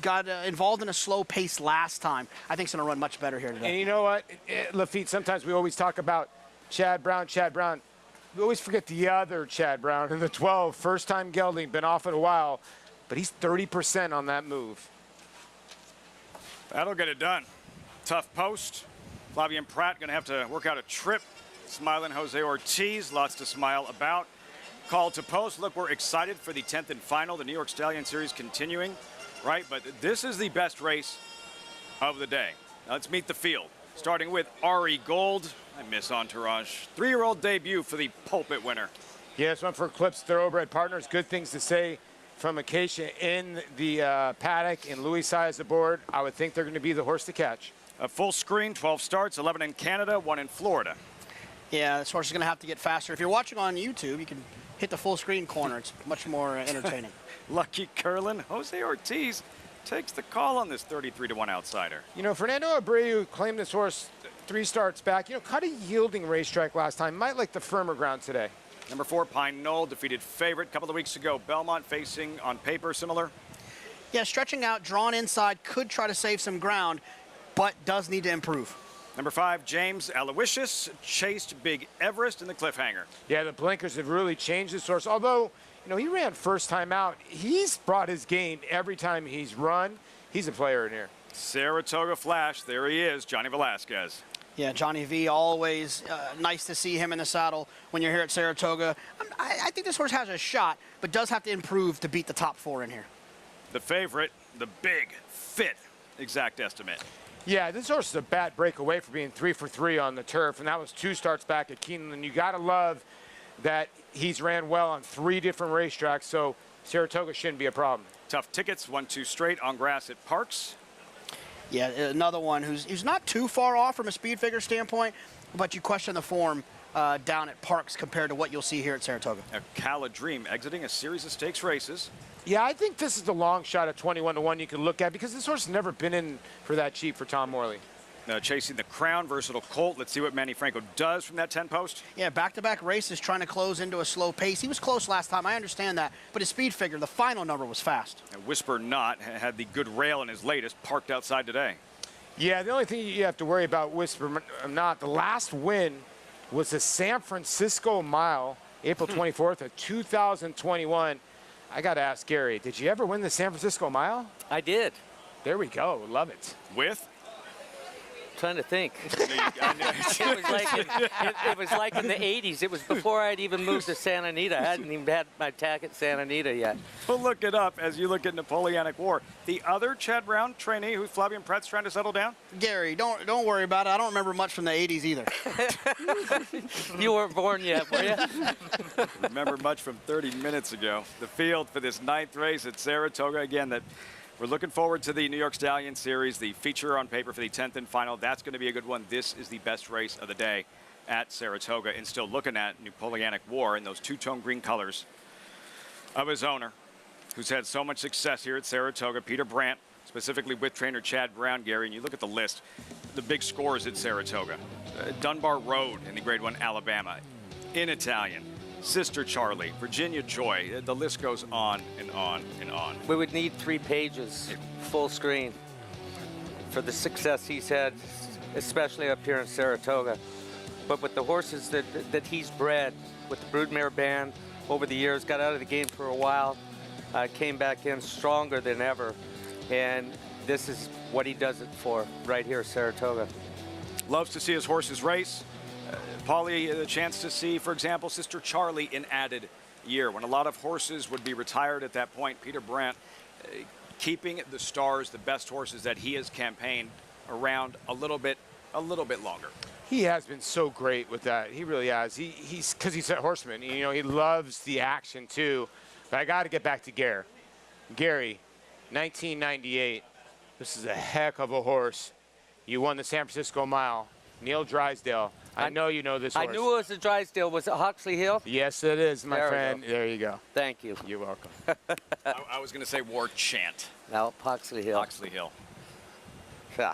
Got involved in a slow pace last time. I think it's going to run much better here today. And you know what, Lafitte, sometimes we always talk about Chad Brown. We always forget the other Chad Brown in the 12. First-time gelding, been off in a while. But he's 30% on that move. That'll get it done. Tough post. Flavien Prat going to have to work out a trip. Smiling Jose Ortiz, lots to smile about. Call to post. Look, we're excited for the 10th and final. The New York Stallion Series continuing, right? But this is the best race of the day. Now let's meet the field. Starting with Ari Gold. I miss Entourage. 3-year-old debut for the pulpit winner. Yeah, this one for Eclipse Thoroughbred Partners. Good things to say from Acacia in the paddock, and Luis Saez aboard. I would think they're going to be the horse to catch. A full screen, 12 starts, 11 in Canada, 1 in Florida. Yeah, this horse is going to have to get faster. If you're watching on YouTube, you can hit the full screen corner. It's much more entertaining. Lucky Curlin, Jose Ortiz takes the call on this 33-1 outsider. You know, Fernando Abreu claimed this horse 3 starts back. You know, cut a yielding racetrack last time. Might like the firmer ground today. Number 4, Pine Knoll, defeated favorite a couple of weeks ago. Belmont facing on paper similar. Yeah, stretching out, drawn inside, could try to save some ground, but does need to improve. Number 5, James Aloysius, chased Big Everest in the cliffhanger. Yeah, the blinkers have really changed this horse. Although, you know, he ran first time out. He's brought his game every time he's run. He's a player in here. Saratoga Flash, there he is, Johnny Velasquez. Yeah, Johnny V, always nice to see him in the saddle when you're here at Saratoga. I think this horse has a shot, but does have to improve to beat the top 4 in here. The favorite, the big, fit, exact estimate. Yeah, this horse is a bad break away for being 3 for 3 on the turf, and that was 2 starts back at Keeneland. You got to love that he's ran well on 3 different racetracks, so Saratoga shouldn't be a problem. Tough tickets, 1-2 straight on grass at Parks. Yeah, another one who's not too far off from a speed figure standpoint, but you question the form down at Parks compared to what you'll see here at Saratoga. Cala Dream exiting a series of stakes races. Yeah, I think this is the long shot at 21-1 you can look at because this horse has never been in for that cheap for Tom Morley. Chasing the Crown, versatile colt. Let's see what Manny Franco does from that 10-post. Yeah, back-to-back races trying to close into a slow pace. He was close last time, I understand that. But his speed figure, the final number was fast. And Whisper Not had the good rail in his latest, parked outside today. Yeah, the only thing you have to worry about Whisper Not, the last win was the San Francisco Mile, April 24th of 2021. I got to ask Gary, did you ever win the San Francisco Mile? I did. There we go. Love it. With? Trying to think. It was like in the 80s. It was before I'd even moved to Santa Anita. I hadn't even had my tack at Santa Anita yet. We'll look it up as you look at Napoleonic War. The other Chad Brown trainee who Flavian Pratt's trying to settle down? Gary, don't worry about it. I don't remember much from the 80s either. You weren't born yet, were you? Remember much from 30 minutes ago. The field for this 9th race at Saratoga. Again, that we're looking forward to the New York Stallion Series, the feature on paper for the 10th and final. That's going to be a good one. This is the best race of the day at Saratoga. And still looking at Napoleonic War in those 2-tone green colors of his owner, who's had so much success here at Saratoga, Peter Brandt, specifically with trainer Chad Brown, Gary. And you look at the list, the big scores at Saratoga. Dunbar Road in the Grade 1 Alabama, in Italian. Sister Charlie, Virginia Joy, the list goes on and on and on. We would need 3 pages, full screen, for the success he's had, especially up here in Saratoga. But with the horses that he's bred, with the broodmare band over the years, got out of the game for a while, came back in stronger than ever. And this is what he does it for right here at Saratoga. Loves to see his horses race. Paulie, a chance to see, for example, Sister Charlie in added year. When a lot of horses would be retired at that point, Peter Brandt keeping the stars, the best horses that he has campaigned around a little bit longer. He has been so great with that. He really has. He's because he's a horseman. You know, he loves the action too. But I got to get back to Gary. Gary, 1998. This is a heck of a horse. You won the San Francisco Mile. Neil Drysdale. I know you know this horse. I knew it was a Drysdale. Was it Huxley Hill? Yes, it is, my friend. There you go. Thank you. You're welcome. I was going to say War Chant. No, Huxley Hill. Huxley Hill. Yeah.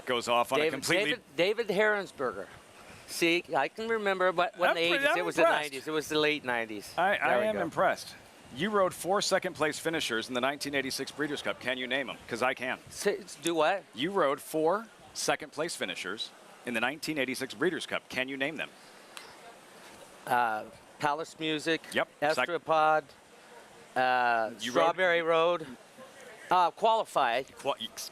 Goes off on a completely... David Herensberger. See, I can remember, but when the 80s, it was impressed. the 90s. It was the late 90s. I am impressed. You rode 4 second-place finishers in the 1986 Breeders' Cup. Can you name them? Because I can. Do what? You rode 4 second-place finishers in the 1986 Breeders' Cup. Can you name them? Palace Music. Yep. Estropod. Strawberry Road. Qualified.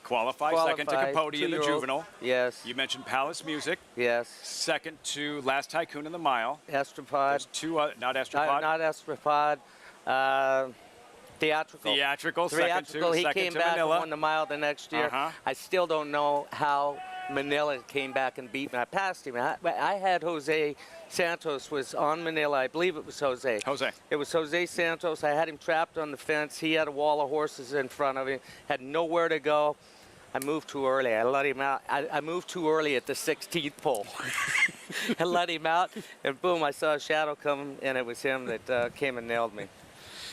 Qualified. Second to Capote in the Juvenile. Yes. You mentioned Palace Music. Yes. Second to Last Tycoon in the Mile. Estropod. There's 2, not Estropod. Not Estropod. Theatrical. Theatrical. He Second came to back Manila. and won the Mile the next year. I still don't know how Manila came back and beat me. I passed him. I had Jose Santos was on Manila. I believe it was Jose. It was Jose Santos. I had him trapped on the fence. He had a wall of horses in front of him. Had nowhere to go. I moved too early. I let him out. I moved too early at the 16th pole. I let him out, and boom, I saw a shadow come, and it was him that came and nailed me.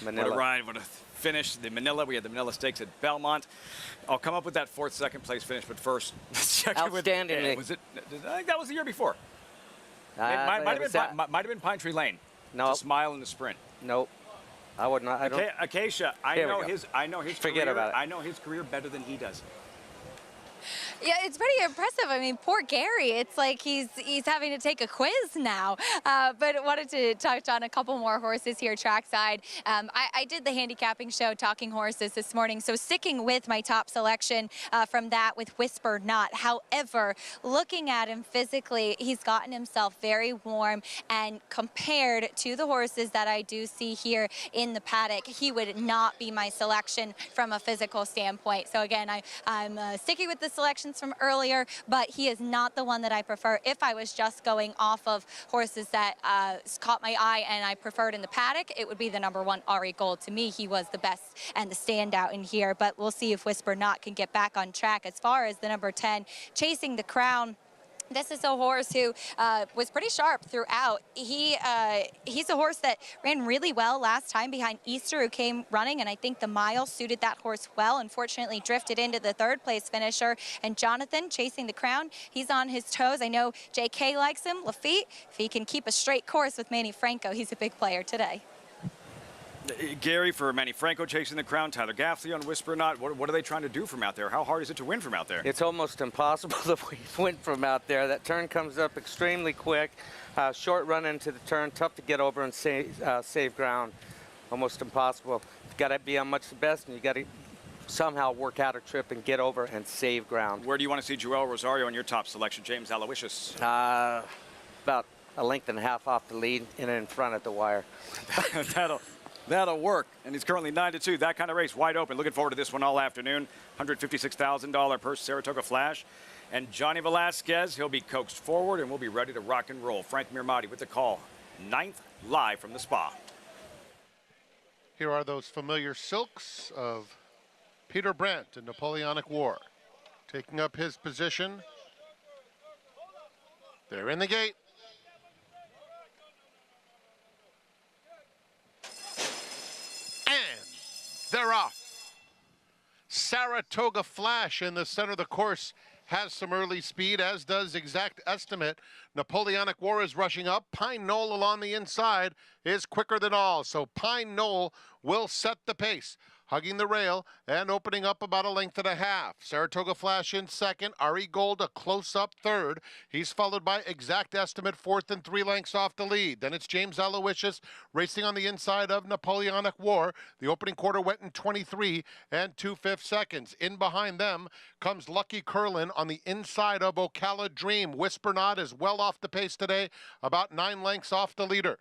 Manila. What a ride. What a finish. The Manila. We had the Manila Stakes at Belmont. I'll come up with that 4th second-place finish, but first, let's check it with... Outstanding. Was it? I think that was the year before. Might have been Pine Tree Lane. No. To Smile in the sprint. Nope. I would not. I don't. Acacia. I know his Forget career. about it. I know his career better than he does. Yeah, it's pretty impressive. I mean, poor Gary. It's like he's having to take a quiz now. But wanted to touch on a couple more horses here trackside. I did the handicapping show Talking Horses this morning, so sticking with my top selection from that with Whisper Not. However, looking at him physically, he's gotten himself very warm, and compared to the horses that I do see here in the paddock, he would not be my selection from a physical standpoint. So again, I'm sticking with the selections from earlier, but he is not the one that I prefer if I was just going off of horses that caught my eye and I preferred in the paddock. It would be the #1 Ari Gold. To me, he was the best and the standout in here, but we'll see if Whisper Not can get back on track. As far as the #10, Chasing the Crown, this is a horse who was pretty sharp throughout. He's a horse that ran really well last time behind Easter, who came running, and I think the mile suited that horse well. Unfortunately, drifted into the 3rd place finisher. And Jonathan, Chasing the Crown, he's on his toes. I know JK likes him. Lafitte, if he can keep a straight course with Manny Franco, he's a big player today. Gary, for Manny Franco, Chasing the Crown, Tyler Gaffney on Whisper Not, what are they trying to do from out there? How hard is it to win from out there? It's almost impossible to win from out there. That turn comes up extremely quick. Short run into the turn, tough to get over and save ground. Almost impossible. You've got to be on much the best, and you got to somehow work out a trip and get over and save ground. Where do you want to see Joel Rosario in your top selection, James Aloysius? About a length and a half off the lead and in front at the wire. That'll work, and he's currently 9-2. That kind of race, wide open. Looking forward to this one all afternoon. $156,000 purse, Saratoga Flash. And Johnny Velasquez, he'll be coaxed forward, and we'll be ready to rock and roll. Frank Mirmati with the call. 9th, live from the Spa. Here are those familiar silks of Peter Brandt in Napoleonic War. Taking up his position. They're in the gate. They're off. Saratoga Flash in the center of the course has some early speed, as does Exact Estimate. Napoleonic War is rushing up. Pine Knoll along the inside is quicker than all. So Pine Knoll will set the pace, hugging the rail and opening up about a length and a half. Saratoga Flash in second. Ari Gold a close-up third. He's followed by Exact Estimate fourth and 3 lengths off the lead. Then it's James Aloysius racing on the inside of Napoleonic War. The opening quarter went in 23 and 2/5 seconds. In behind them comes Lucky Curlin on the inside of Ocala Dream. Whisper Not is well off the pace today, about 9 lengths off the leader.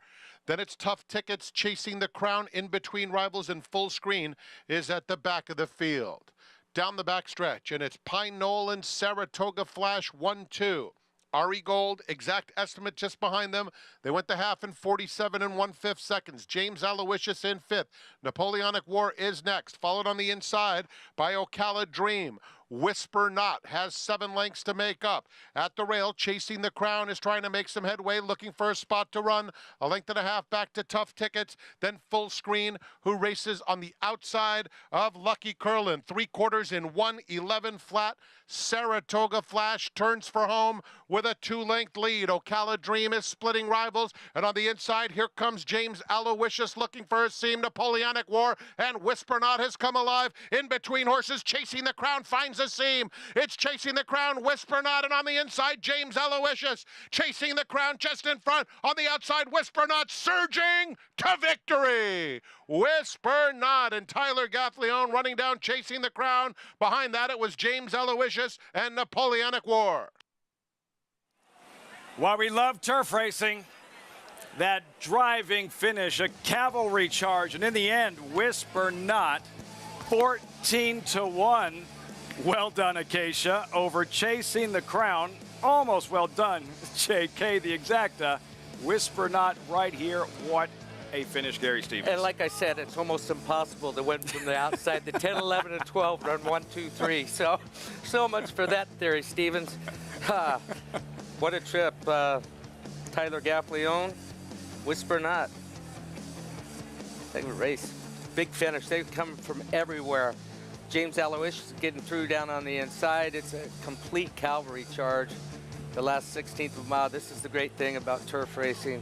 Then it's Tough Tickets Chasing the Crown in between rivals, and Full Screen is at the back of the field. Down the back stretch, and it's Pine Knoll and Saratoga Flash 1-2. Ari Gold, Exact Estimate just behind them. They went the half in 47 and 1/5 seconds. James Aloysius in 5th. Napoleonic War is next, followed on the inside by Ocala Dream. Whisper Not has 7 lengths to make up. At the rail, Chasing the Crown is trying to make some headway, looking for a spot to run. A length and a half back to Tough Tickets. Then Full Screen, who races on the outside of Lucky Curlin. 3/4 in 1:11 flat. Saratoga Flash turns for home with a 2-length lead. Ocala Dream is splitting rivals. And on the inside, here comes James Aloysius looking for a seam. Napoleonic War and Whisper Not has come alive. In between horses, Chasing the Crown finds a seam. It's Chasing the Crown, Whisper Not, and on the inside, James Aloysius. Chasing the Crown just in front. On the outside, Whisper Not surging to victory. Whisper Not and Tyler Gaffleone running down Chasing the Crown. Behind that, it was James Aloysius and Napoleonic War. While we love turf racing, that driving finish, a cavalry charge, and in the end, Whisper Not, 14-1. Well done, Acacia, over Chasing the Crown. Almost well done, JK, the Exacta. Whisper Not right here. What a finish, Gary Stevens. And like I said, it's almost impossible to win from the outside. The 10, 11, and 12 run 1, 2, 3. So much for that theory, Stevens. What a trip. Tyler Gaffleone, Whisper Not. They would race. Big finish. They come from everywhere. James Aloysius getting through down on the inside. It's a complete cavalry charge. The last 16th of a mile. This is the great thing about turf racing.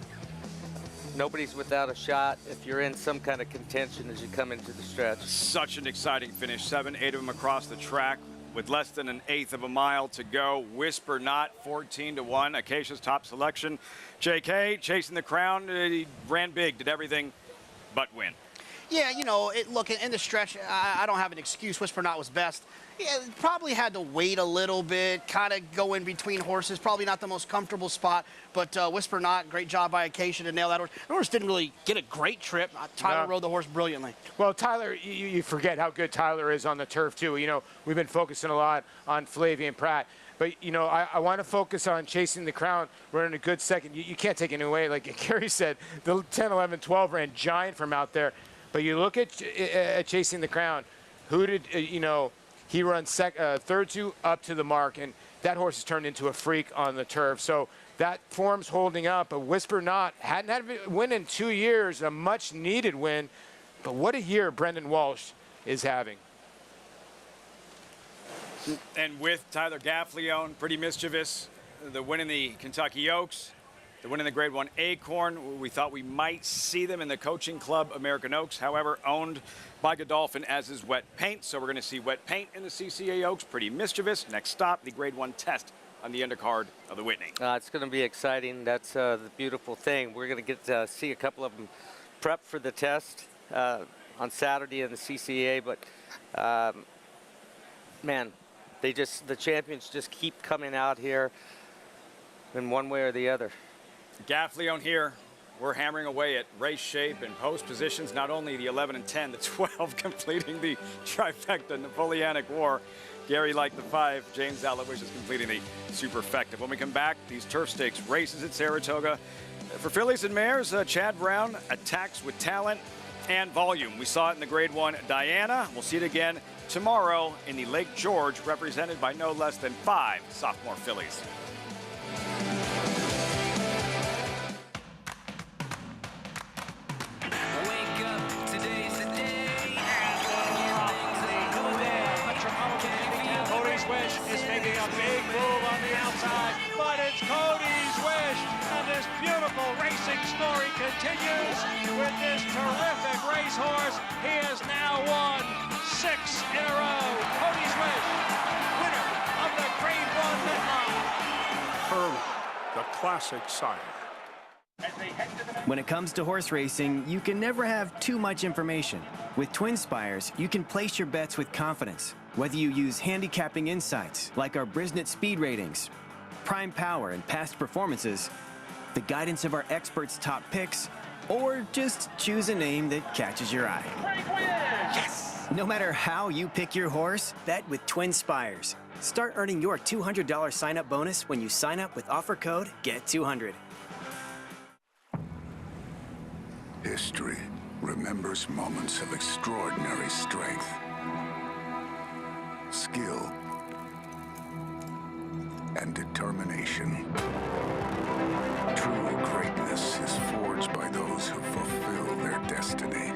Nobody's without a shot if you're in some kind of contention as you come into the stretch. Such an exciting finish. 7, 8 of them across the track. with less than an eighth of a mile to go. Whisper Not, 14-1, Acacia's top selection. JK chasing the crown. He ran big, did everything but win. Yeah, you know, look, in the stretch, I don't have an excuse. Whisper Not was best. Yeah, probably had to wait a little bit, kind of go in between horses. Probably not the most comfortable spot, but Whisper Not, great job by Acacia to nail that horse. The horse didn't really get a great trip. Tyler rode the horse brilliantly. Well, Tyler, you forget how good Tyler is on the turf, too. You know, we've been focusing a lot on Flavian Pratt. But, you know, I want to focus on Chasing the Crown. We're in a good second. You can't take it away. Like Gary said, the 10, 11, 12 ran giant from out there. But you look at Chasing the Crown, who did, you know, he runs third to up to the mark, and that horse has turned into a freak on the turf. So that form's holding up. But Whisper Not hadn't had a win in 2 years, a much-needed win. But what a year Brendan Walsh is having. And with Tyler Gaffleone, pretty mischievous, the win in the Kentucky Oaks, the win in the Grade 1 Acorn. We thought we might see them in the Coaching Club American Oaks, however, owned by Godolphin, as is Wet Paint. So we're going to see Wet Paint in the CCA Oaks, pretty mischievous. Next stop, the Grade 1 test on the undercard of the Whitney. It's going to be exciting. That's the beautiful thing. We're going to get to see a couple of them prep for the test on Saturday in the CCA, but man, the champions just keep coming out here in one way or the other. Gaffleone here. We're hammering away at race shape and post positions, not only the 11 and 10, the 12 completing the trifecta Napoleonic War. Gary liked the 5. James Allowish is completing the superfecta. When we come back, these turf stakes races at Saratoga. For fillies and mares, Chad Brown attacks with talent and volume. We saw it in the Grade 1 Diana. We'll see it again tomorrow in the Lake George, represented by no less than 5 sophomore fillies. Is making a big move on the outside, but it's Cody's Wish, and this beautiful racing story continues with this terrific racehorse. He has now won 6 in a row. Cody's Wish, winner of the Grade 1 Midline. Hurley, the classic sire. When it comes to horse racing, you can never have too much information. With Twin Spires, you can place your bets with confidence. Whether you use handicapping insights, like our Brisnet speed ratings, prime power and past performances, the guidance of our experts' top picks, or just choose a name that catches your eye. Yes! No matter how you pick your horse, bet with Twin Spires. Start earning your $200 sign-up bonus when you sign up with offer code GET200. History remembers moments of extraordinary strength, skill, and determination. True greatness is forged by those who fulfill their destiny.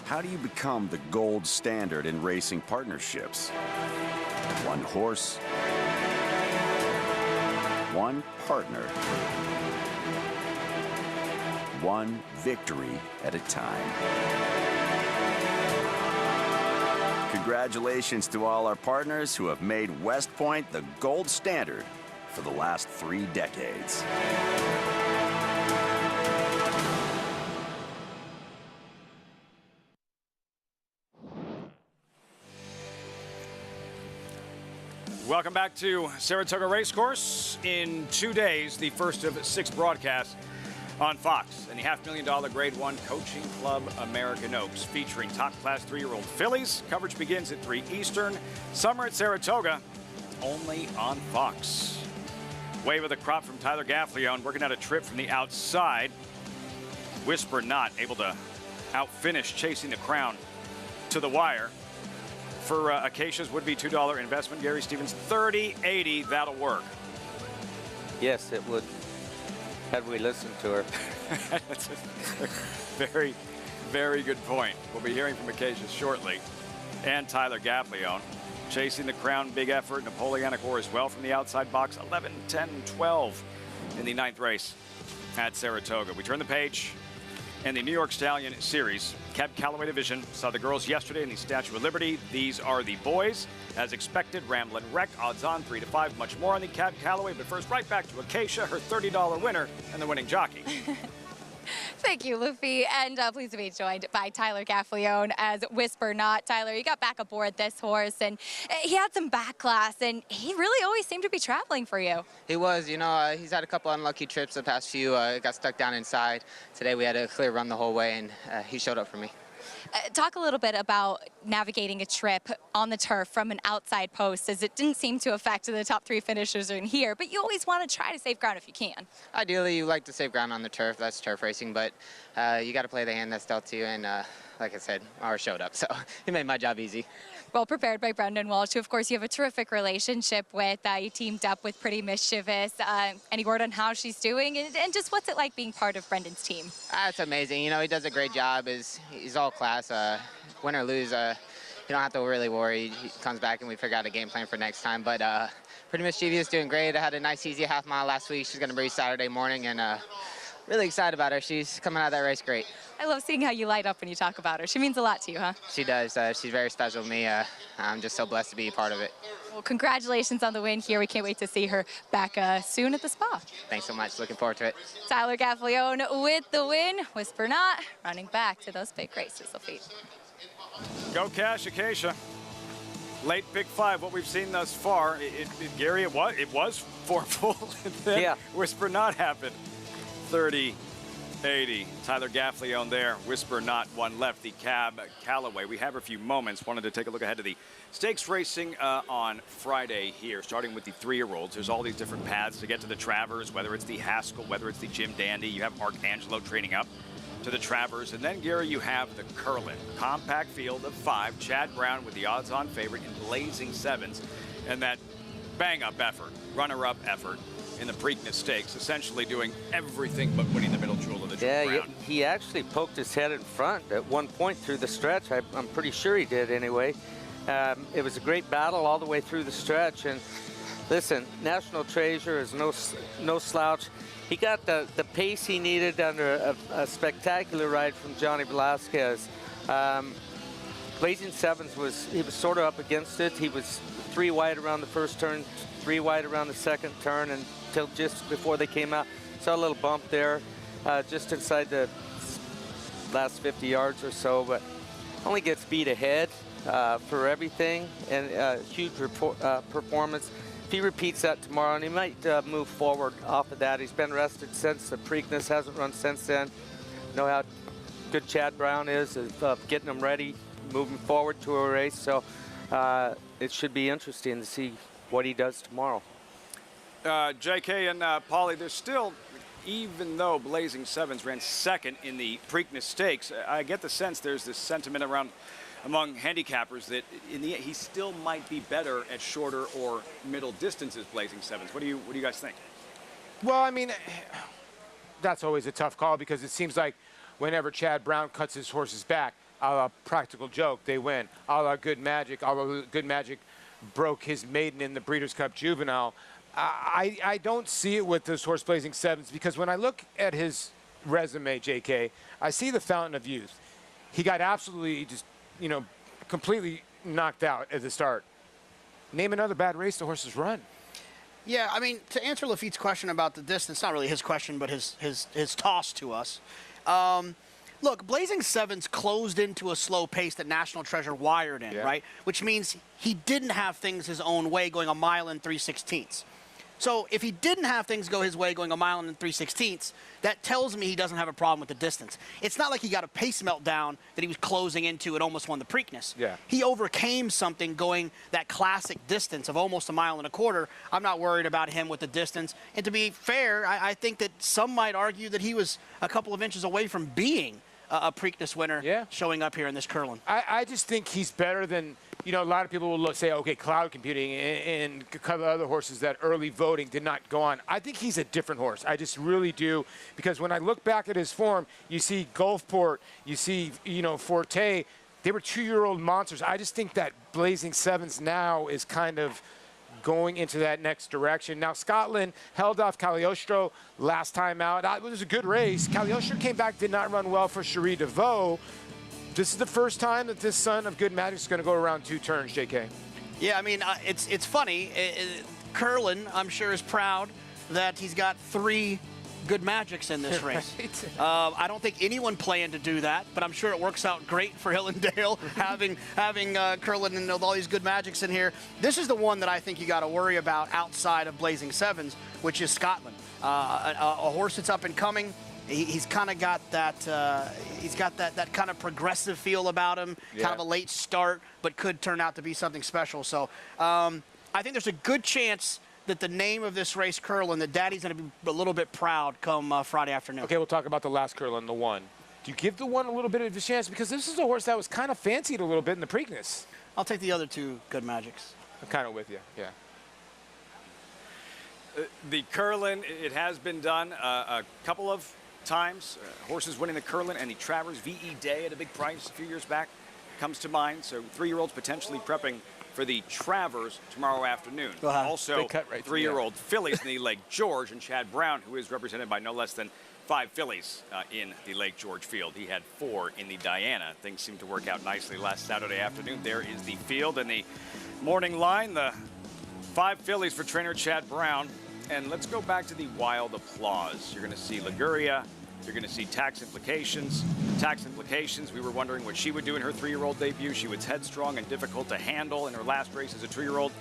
How do you become the gold standard in racing partnerships? One horse, one partner, one victory at a time. Congratulations to all our partners who have made West Point the gold standard for the last 3 decades. Welcome back to Saratoga Racecourse. In 2 days, the first of 6 broadcasts on Fox and the $500,000 Grade 1 Coaching Club American Oaks, featuring top-class 3-year-old fillies. Coverage begins at 3 Eastern. Summer at Saratoga, only on Fox. Wave of the crop from Tyler Gaffleone, working out a trip from the outside. Whisper Not, able to outfinish Chasing the Crown to the wire. For Acacia's would-be $2 investment, Gary Stevens, 30-80, that'll work. Yes, it would, had we listened to her. That's a very, very good point. We'll be hearing from Acacia shortly, and Tyler Gaffleone. chasing the crown, big effort. Napoleonic War as well from the outside box, 11, 10, 12 in the 9th race at Saratoga. We turn the page, and the New York Stallion Series Cab Callaway division saw the girls yesterday in the Statue of Liberty. These are the boys. As expected, Ramblin' Wreck, odds on 3 to 5, much more on the Cab Callaway. But first, right back to Acacia, her $30 winner, and the winning jockey. Thank you, Luffy, and pleased to be joined by Tyler Gaffalione as Whisper Not. Tyler, you got back aboard this horse, and he had some back class, and he really always seemed to be traveling for you. He was, you know, he's had a couple unlucky trips the past few, got stuck down inside. Today we had a clear run the whole way, and he showed up for me. Talk a little bit about navigating a trip on the turf from an outside post, as it didn't seem to affect the top 3 finishers in here, but you always want to try to save ground if you can. Ideally, you like to save ground on the turf. That's turf racing, but you got to play the hand that's dealt to you, and like I said, ours showed up, so he made my job easy. Well prepared by Brendan Walsh, who of course you have a terrific relationship with. You teamed up with Pretty Mischievous. Any word on how she's doing, and just what's it like being part of Brendan's team? It's amazing. You know, he does a great job. He's all class. Win or lose, you don't have to really worry. He comes back and we figure out a game plan for next time. But Pretty Mischievous doing great. I had a nice, easy half mile last week. She's going to race Saturday morning, and really excited about her. She's coming out of that race great. I love seeing how you light up when you talk about her. She means a lot to you, huh? She does. She's very special to me. I'm just so blessed to be a part of it. Well, congratulations on the win here. We can't wait to see her back soon at the spa. Thanks so much. Looking forward to it. Tyler Gaffalione with the win. Whisper Not, running back to those big races, Lafitte. Go Cash, Acacia. Late Big 5, what we've seen thus far. Gary, it was 4 full, and then yeah. Whisper Not happened. 30, 80. Tyler Gaffalione there. Whisper Not, one left. The Cab Callaway. We have a few moments. Wanted to take a look ahead to the stakes racing on Friday here, starting with the 3-year-olds. There's all these different paths to get to the Travers, whether it's the Haskell, whether it's the Jim Dandy. You have Arcangelo training up to the Travers. And then, Gary, you have the Curlin. Compact field of 5. Chad Brown with the odds-on favorite in Blazing Sevens. And that bang-up effort, runner-up effort in the Preakness Stakes, essentially doing everything but winning the middle jewel of the Triple Crown. He actually poked his head in front at one point through the stretch. I'm pretty sure he did anyway. It was a great battle all the way through the stretch. And listen, National Treasure is no slouch. He got the pace he needed under a spectacular ride from Johnny Velasquez. Blazing Sevens was sort of up against it. He was 3 wide around the first turn, 3 wide around the second turn, and until just before they came out. Saw a little bump there just inside the last 50 yards or so, but only gets beat ahead for everything, and huge performance. If he repeats that tomorrow, and he might move forward off of that. He's been rested since the Preakness, hasn't run since then. Know how good Chad Brown is of getting him ready, moving forward to a race, so it should be interesting to see what he does tomorrow. JK and Paulie, there's still, even though Blazing Sevens ran second in the Preakness Stakes, I get the sense there's this sentiment around among handicappers that he still might be better at shorter or middle distances, Blazing Sevens. What do you guys think? Well, I mean, that's always a tough call, because it seems like whenever Chad Brown cuts his horses back, a la Practical Joke, they win. A la Good Magic, broke his maiden in the Breeders' Cup Juvenile. I don't see it with this horse Blazing Sevens, because when I look at his resume, JK, I see the fountain of youth. He got absolutely just, completely knocked out at the start. Name another bad race the horse has run. Yeah, I mean, to answer Lafitte's question about the distance, not really his question, but his toss to us. Look, Blazing Sevens closed into a slow pace that National Treasure wired in, right? Which means he didn't have things his own way going 1 mile and 3/16. So if he didn't have things go his way going 1 mile and 3/16, that tells me he doesn't have a problem with the distance. It's not like he got a pace meltdown that he was closing into and almost won the Preakness. Yeah. He overcame something going that classic distance of almost 1.25 miles. I'm not worried about him with the distance. And to be fair, I think that some might argue that he was a couple of inches away from being a Preakness winner showing up here in this Curlin. I just think he's better than, a lot of people will say, okay, Cloud Computing and a couple of other horses that early voting did not go on. I think he's a different horse. I just really do, because when I look back at his form, you see Gulfport, you see, Forte, they were 2-year-old monsters. I just think that Blazing Sevens now is kind of going into that next direction. Now, Scotland held off Cagliostro last time out. It was a good race. Cagliostro came back, did not run well for Cherie DeVaux. This is the first time that this son of Good Magic is going to go around 2 turns, JK. Yeah, I mean, it's funny. Curlin, I'm sure, is proud that he's got 3 Good Magics in this race. I don't think anyone planned to do that, but I'm sure it works out great for Hillendale having Curlin and all these Good Magics in here. This is the one that I think you got to worry about outside of Blazing Sevens, which is Scotland. A horse that's up and coming. He's kind of got that. He's got that kind of progressive feel about him. Yeah. Kind of a late start, but could turn out to be something special. So I think there's a good chance that the name of this race, Curlin, that Daddy's going to be a little bit proud come Friday afternoon. Okay, we'll talk about the last Curlin, the 1. Do you give the 1 a little bit of a chance? Because this is a horse that was kind of fancied a little bit in the Preakness. I'll take the other 2 Good Magics. I'm kind of with you, yeah. The Curlin, it has been done a couple of times. Horses winning the Curlin and the Travers V.E. Day at a big price a few years back comes to mind. So 3-year-olds potentially prepping for the Travers tomorrow afternoon. Also, 3-year-old fillies in the Lake George, and Chad Brown, who is represented by no less than 5 fillies in the Lake George field. He had 4 in the Diana. Things seemed to work out nicely last Saturday afternoon. There is the field and the morning line, the 5 fillies for trainer Chad Brown. And let's go back to the wild applause. You're going to see Liguria. You're going to see Tax Implications. Tax Implications, we were wondering what she would do in her 3-year-old debut. She was headstrong and difficult to handle in her last race as a 2-year-old.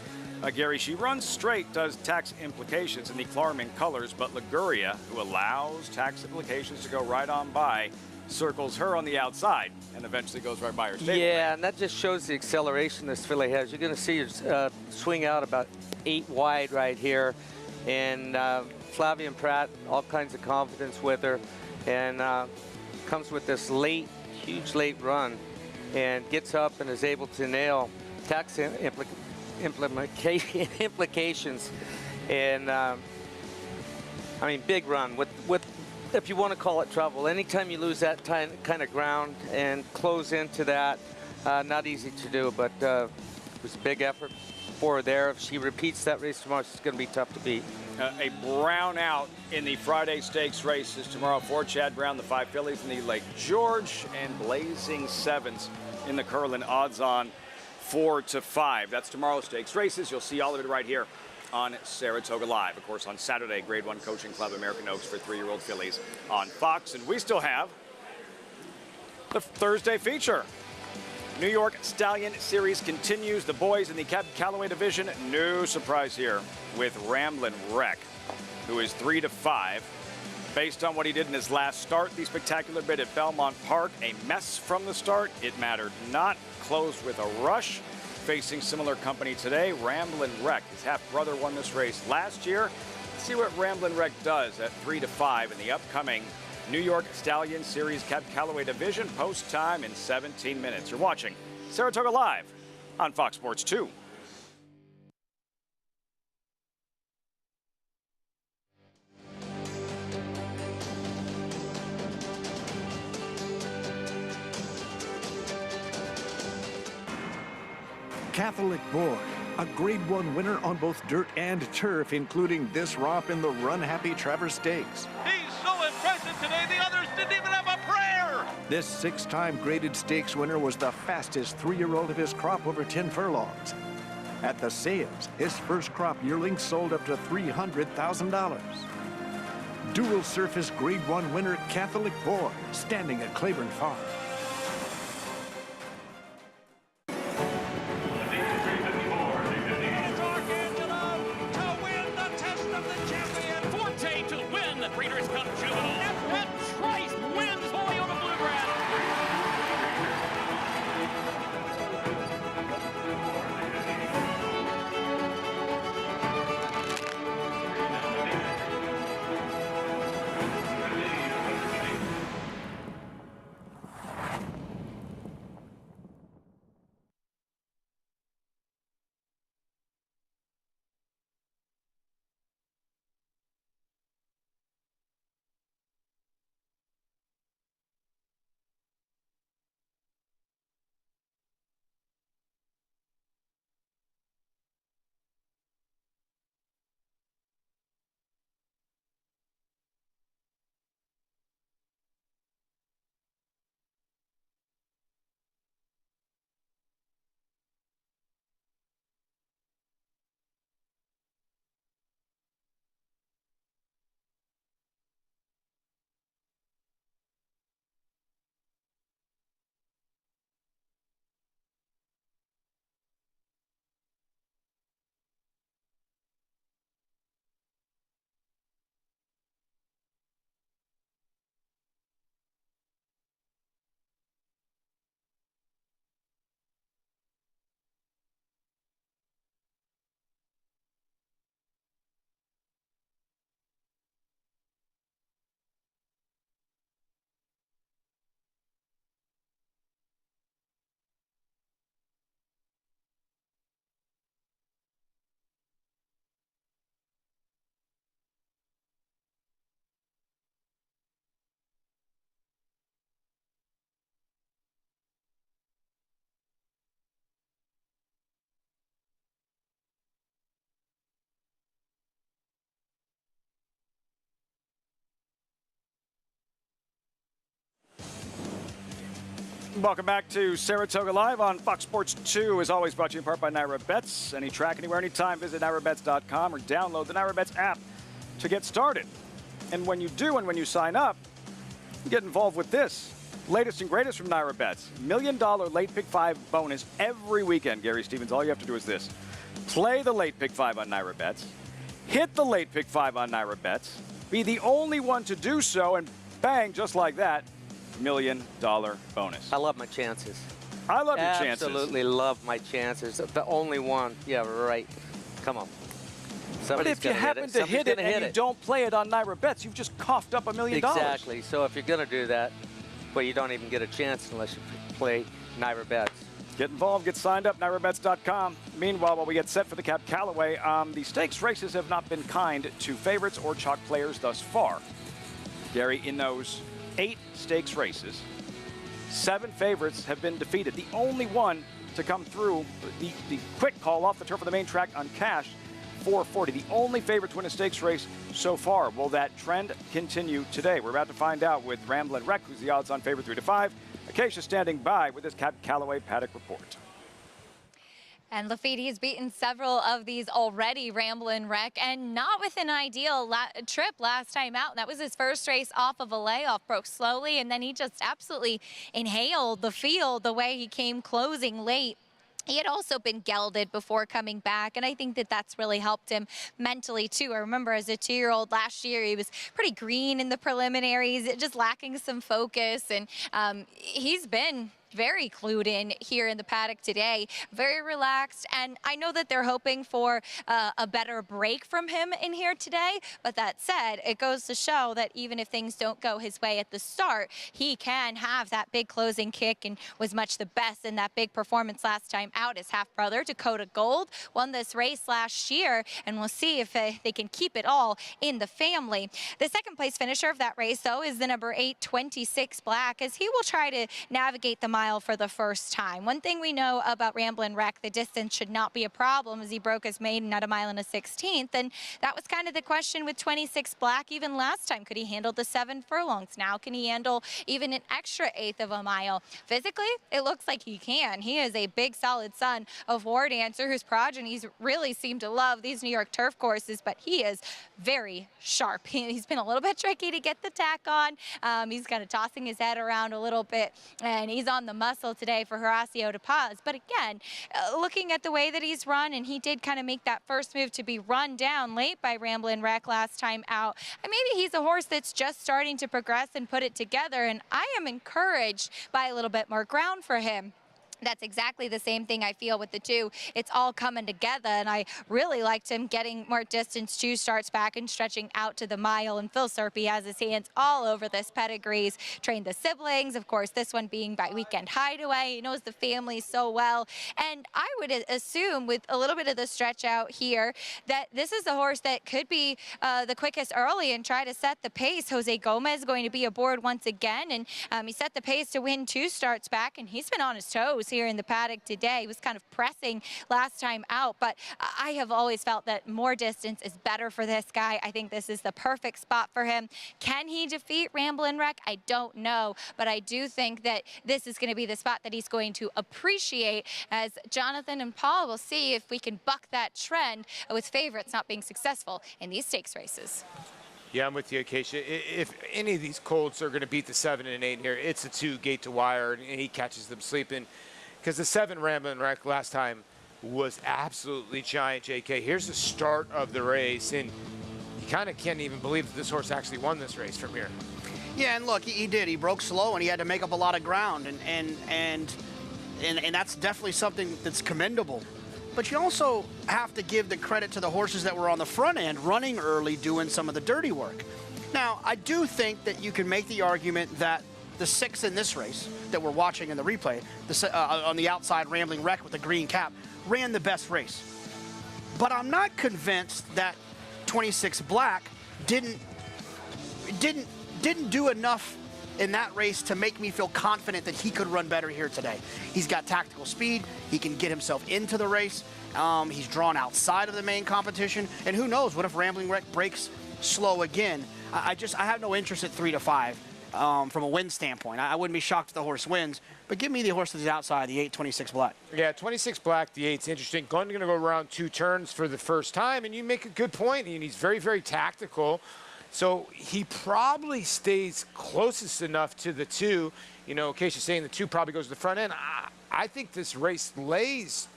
Gary, she runs straight, does Tax Implications in the Klarman colors, but Liguria, who allows Tax Implications to go right on by, circles her on the outside and eventually goes right by her stable. Yeah, and that just shows the acceleration this filly has. You're going to see her swing out about 8 wide right here. And Flavian Pratt, all kinds of confidence with her, and comes with this huge late run, and gets up and is able to nail Tax Implications. And I mean, big run with if you want to call it trouble. Anytime you lose that kind of ground and close into that, not easy to do, but it was a big effort for her there. If she repeats that race tomorrow, it's going to be tough to beat. A brown out in the Friday Stakes races tomorrow for Chad Brown, the 5 fillies in the Lake George, and Blazing Sevens in the Curlin, odds on 4-5. That's tomorrow's Stakes races. You'll see all of it right here on Saratoga Live. Of course, on Saturday, Grade 1 Coaching Club American Oaks for 3-year-old fillies on Fox. And we still have the Thursday feature. New York Stallion Series continues. The boys in the Cab Calloway division. No surprise here with Ramblin' Wreck, who is 3-5. Based on what he did in his last start, the spectacular bid at Belmont Park, a mess from the start. It mattered not. Closed with a rush. Facing similar company today, Ramblin' Wreck. His half-brother won this race last year. Let's see what Ramblin' Wreck does at 3-5 in the upcoming New York Stallion Series Cab Calloway division. Post time in 17 minutes. You're watching Saratoga Live on Fox Sports 2. Catholic Boy, a Grade 1 winner on both dirt and turf, including this romp in the Run Happy Travers Stakes. He's so impressive today, the others didn't even have a prayer! This 6-time graded stakes winner was the fastest 3-year-old of his crop over 10 furlongs. At the sales, his first crop yearling sold up to $300,000. Dual surface Grade 1 winner Catholic Boy, standing at Claiborne Farm. Welcome back to Saratoga Live on Fox Sports 2, as always brought to you in part by Naira Bets. Any track, anywhere, anytime, visit NairaBets.com or download the Naira Bets app to get started. And when you do and when you sign up, you get involved with this. Latest and greatest from Naira Bets. $1 million late pick 5 bonus every weekend, Gary Stevens. All you have to do is this. Play the late pick 5 on Naira Bets. Hit the late pick 5 on Naira Bets. Be the only one to do so, and bang, just like that, $1 million bonus. I love my chances. I love your chances. Absolutely love my chances. The only one. Yeah, right. Come on. But if you happen to hit it and you don't play it on Naira Bets, you've just coughed up $1 million. Exactly. So if you're going to do that, well, you don't even get a chance unless you play Naira Bets. Get involved, get signed up, NairaBets.com. Meanwhile, while we get set for the Cab Callaway, the stakes races have not been kind to favorites or chalk players thus far. Gary, in those 8 stakes races, 7 favorites have been defeated. The only one to come through, the quick call off the turf of the main track on cash, 440. The only favorite to win a stakes race so far. Will that trend continue today? We're about to find out with Ramblin' Wreck, who's the odds-on favorite 3 to 5. Acacia standing by with this Cab Callaway paddock report. And Lafiti has beaten several of these already, Ramblin' Wreck, and not with an ideal trip last time out. That was his first race off of a layoff, broke slowly, and then he just absolutely inhaled the field the way he came closing late. He had also been gelded before coming back, and I think that that's really helped him mentally, too. I remember as a 2-year-old last year, he was pretty green in the preliminaries, just lacking some focus, and he's been very clued in here in the paddock today, very relaxed, and I know that they're hoping for a better break from him in here today, but that said, it goes to show that even if things don't go his way at the start, he can have that big closing kick and was much the best in that big performance last time out. His half-brother, Dakota Gold, won this race last year, and we'll see if they can keep it all in the family. The second place finisher of that race, though, is the number 8, 26 Black, as he will try to navigate the mile for the first time. One thing we know about Ramblin' Wreck, the distance should not be a problem, as he broke his maiden at 1 1/16, and that was kind of the question with 26 Black even last time. Could he handle the 7 furlongs? Now can he handle even an extra 1/8 of a mile? Physically, it looks like he can. He is a big, solid son of War Dancer, whose progenies really seem to love these New York turf courses, but he is very sharp. He's been a little bit tricky to get the tack on. He's kind of tossing his head around a little bit, and he's on the muscle today for Horacio de Paz. But again, looking at the way that he's run, and he did kind of make that first move to be run down late by Ramblin' Wreck last time out, and maybe he's a horse that's just starting to progress and put it together, and I am encouraged by a little bit more ground for him. That's exactly the same thing I feel with the 2. It's all coming together, and I really liked him getting more distance 2 starts back and stretching out to the mile. And Phil Serpy has his hands all over this pedigrees, trained the siblings, of course, this one being by Weekend Hideaway. He knows the family so well. And I would assume with a little bit of the stretch out here that this is a horse that could be the quickest early and try to set the pace. Jose Gomez going to be aboard once again, and he set the pace to win 2 starts back, and he's been on his toes here in the paddock today. He was kind of pressing last time out, but I have always felt that more distance is better for this guy. I think this is the perfect spot for him. Can he defeat Ramblin' Wreck? I don't know, but I do think that this is going to be the spot that he's going to appreciate, as Jonathan and Paul will see if we can buck that trend with favorites not being successful in these stakes races. Yeah, I'm with you, Acacia. If any of these colts are going to beat the 7 and 8 here, it's the 2 gate to wire, and he catches them sleeping. Because the 7 Ramblin' Wreck last time was absolutely giant, JK. Here's the start of the race, and you kind of can't even believe that this horse actually won this race from here. Yeah, and look, he did. He broke slow, and he had to make up a lot of ground, and that's definitely something that's commendable. But you also have to give the credit to the horses that were on the front end, running early, doing some of the dirty work. Now, I do think that you can make the argument that the 6 in this race that we're watching in the replay, on the outside, Ramblin' Wreck with the green cap, ran the best race. But I'm not convinced that 26 Black didn't do enough in that race to make me feel confident that he could run better here today. He's got tactical speed. He can get himself into the race. He's drawn outside of the main competition. And who knows, what if Ramblin' Wreck breaks slow again? I have no interest at 3 to 5. from a win standpoint. I wouldn't be shocked if the horse wins, but give me the horse to the outside, the 8, 26 Black. Yeah, 26 Black, the 8's interesting. Going to go around 2 turns for the first time, and you make a good point, and he's very, very tactical. So he probably stays closest enough to the 2. You know, Acacia's saying the 2 probably goes to the front end. I think this race lays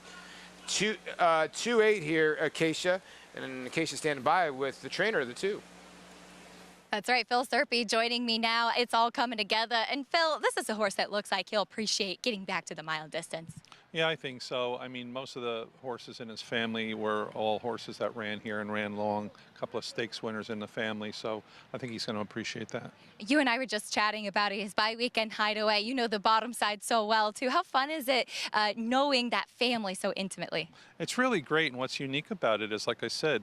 2-8 here, Acacia, and Acacia standing by with the trainer of the 2. That's right, Phil Serpy joining me now. It's all coming together. And Phil, this is a horse that looks like he'll appreciate getting back to the mile distance. Yeah, I think so. I mean, most of the horses in his family were all horses that ran here and ran long. A couple of stakes winners in the family, so I think he's going to appreciate that. You and I were just chatting about his bye-weekend hideaway. You know the bottom side so well, too. How fun is it knowing that family so intimately? It's really great, and what's unique about it is, like I said,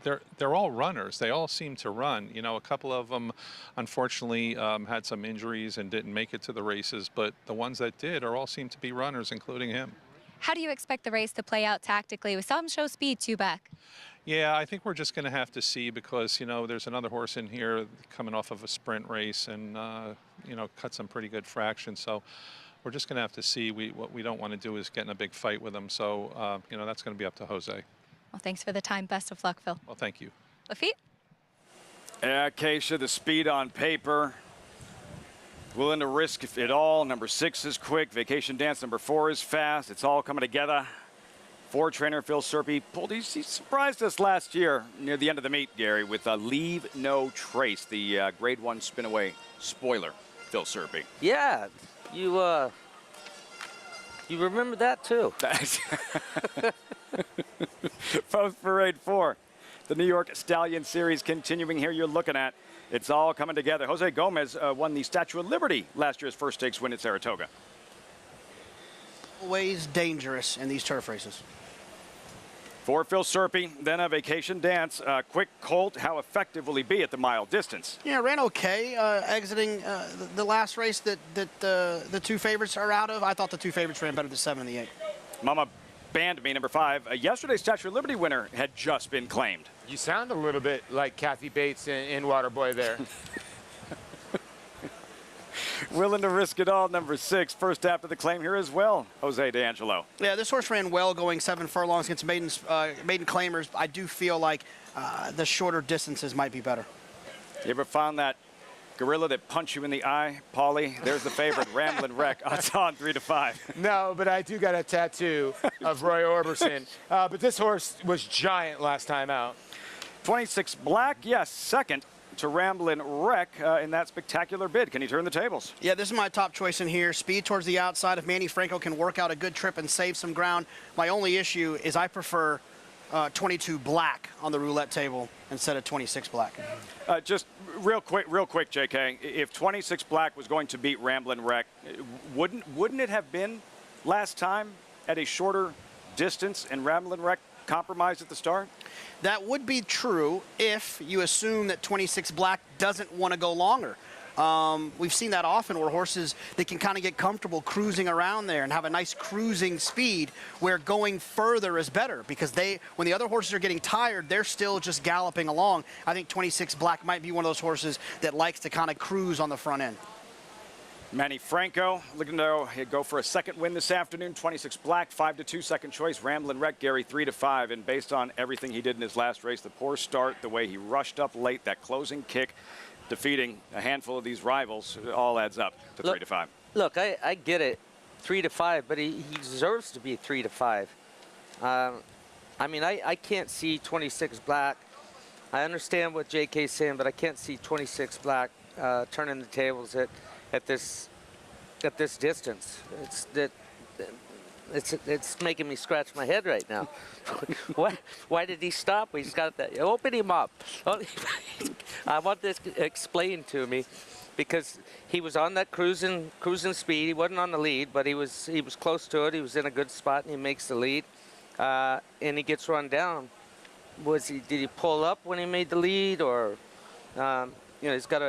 they're all runners. They all seem to run. You know, a couple of them, unfortunately, had some injuries and didn't make it to the races, but the ones that did all seem to be runners, including him. How do you expect the race to play out tactically? We saw him show speed, too, back. Yeah, I think we're just going to have to see because, you know, there's another horse in here coming off of a sprint race and, you know, cut some pretty good fractions. So we're just going to have to see. What we don't want to do is get in a big fight with him. So, you know, that's going to be up to Jose. Well, thanks for the time. Best of luck, Phil. Well, thank you. Lafitte? Yeah, Acacia, the speed on paper. Willing to risk it all. Number 6 is quick. Vacation Dance, number 4 is fast. It's all coming together. 4 trainer Phil Serpy pulled. He surprised us last year near the end of the meet, Gary, with Leave No Trace, the Grade 1 spin-away spoiler. Phil Serpy. Yeah, you remember that too. Post Parade 4. The New York Stallion Series continuing here. You're looking at. It's all coming together. Jose Gomez won the Statue of Liberty last year's first stakes win at Saratoga. Always dangerous in these turf races. For Phil Serpy, then a Vacation Dance. Quick Colt, how effective will he be at the mile distance? Yeah, ran okay exiting the last race that the 2 favorites are out of. I thought the 2 favorites ran better than 7 and the 8. Mama Band Me, number 5. Yesterday's Statue of Liberty winner had just been claimed. You sound a little bit like Kathy Bates in Waterboy there. Willing to risk it all, number 6. First after the claim here as well, Jose D'Angelo. Yeah, this horse ran well going 7 furlongs against maiden claimers. I do feel like the shorter distances might be better. You ever found that gorilla that punched you in the eye, Paulie? There's the favorite, Ramblin' Wreck. Odds on 3-5. No, but I do got a tattoo of Roy Orbison. But this horse was giant last time out. 26 Black, yes, second to Ramblin' Wreck in that spectacular bid. Can he turn the tables? Yeah, this is my top choice in here. Speed towards the outside. If Manny Franco can work out a good trip and save some ground. My only issue is I prefer 22 Black on the roulette table instead of 26 Black. Just real quick, JK. If 26 Black was going to beat Ramblin' Wreck, wouldn't it have been last time at a shorter distance and Ramblin' Wreck compromised at the start? That would be true if you assume that 26 Black doesn't want to go longer. We've seen that often where horses, they can kind of get comfortable cruising around there and have a nice cruising speed where going further is better because when the other horses are getting tired, they're still just galloping along. I think 26 Black might be one of those horses that likes to kind of cruise on the front end. Manny Franco looking to go for a second win this afternoon. 26 Black, 5-2 second choice. Ramblin' Wreck, Gary, 3-5. And based on everything he did in his last race, the poor start, the way he rushed up late, that closing kick, defeating a handful of these rivals, it all adds up to 3-5. Look, I get it, 3-5, but he deserves to be 3-5. I mean, I can't see 26 Black. I understand what JK's saying, but I can't see 26 Black turning the tables at this distance. It's making me scratch my head right now. Why did he stop? He's got that. Open him up. I want this explained to me, because he was on that cruising speed. He wasn't on the lead, but he was close to it. He was in a good spot, and he makes the lead, and he gets run down. Did he pull up when he made the lead, or? You know, he's got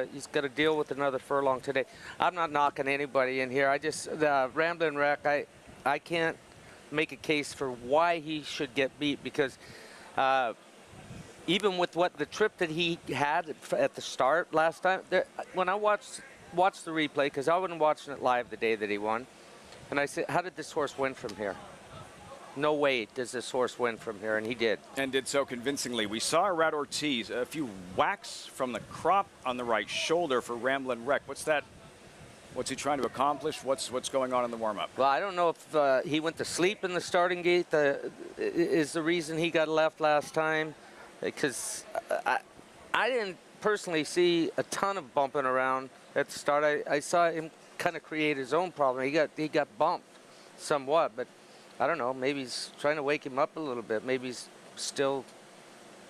to deal with another furlong today. I'm not knocking anybody in here. I just Ramblin' Wreck. I can't make a case for why he should get beat, because even with the trip that he had at the start last time, when I watched watched the replay because I wasn't watching it live the day that he won. And I said, how did this horse win from here? No way does this horse win from here, and he did. And did so convincingly. We saw Rat Ortiz, a few whacks from the crop on the right shoulder for Ramblin' Wreck. What's that? What's he trying to accomplish? What's going on in the warm-up? Well, I don't know if he went to sleep in the starting gate is the reason he got left last time, because I didn't personally see a ton of bumping around at the start. I saw him kind of create his own problem. He got bumped somewhat, but I don't know. Maybe he's trying to wake him up a little bit. Maybe he's still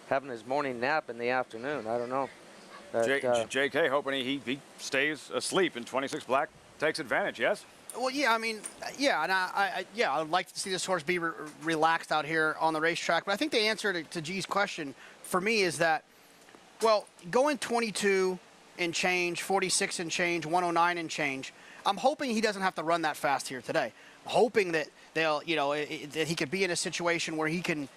having his morning nap in the afternoon. I don't know. But, JK hoping he stays asleep and 26 Black takes advantage, yes? Well, yeah, I mean, yeah, and I would like to see this horse be relaxed out here on the racetrack. But I think the answer to G's question for me is that, well, going 22 and change, 46 and change, 109 and change, I'm hoping he doesn't have to run that fast here today. I'm hoping that they'll, you know, that he could be in a situation where he can,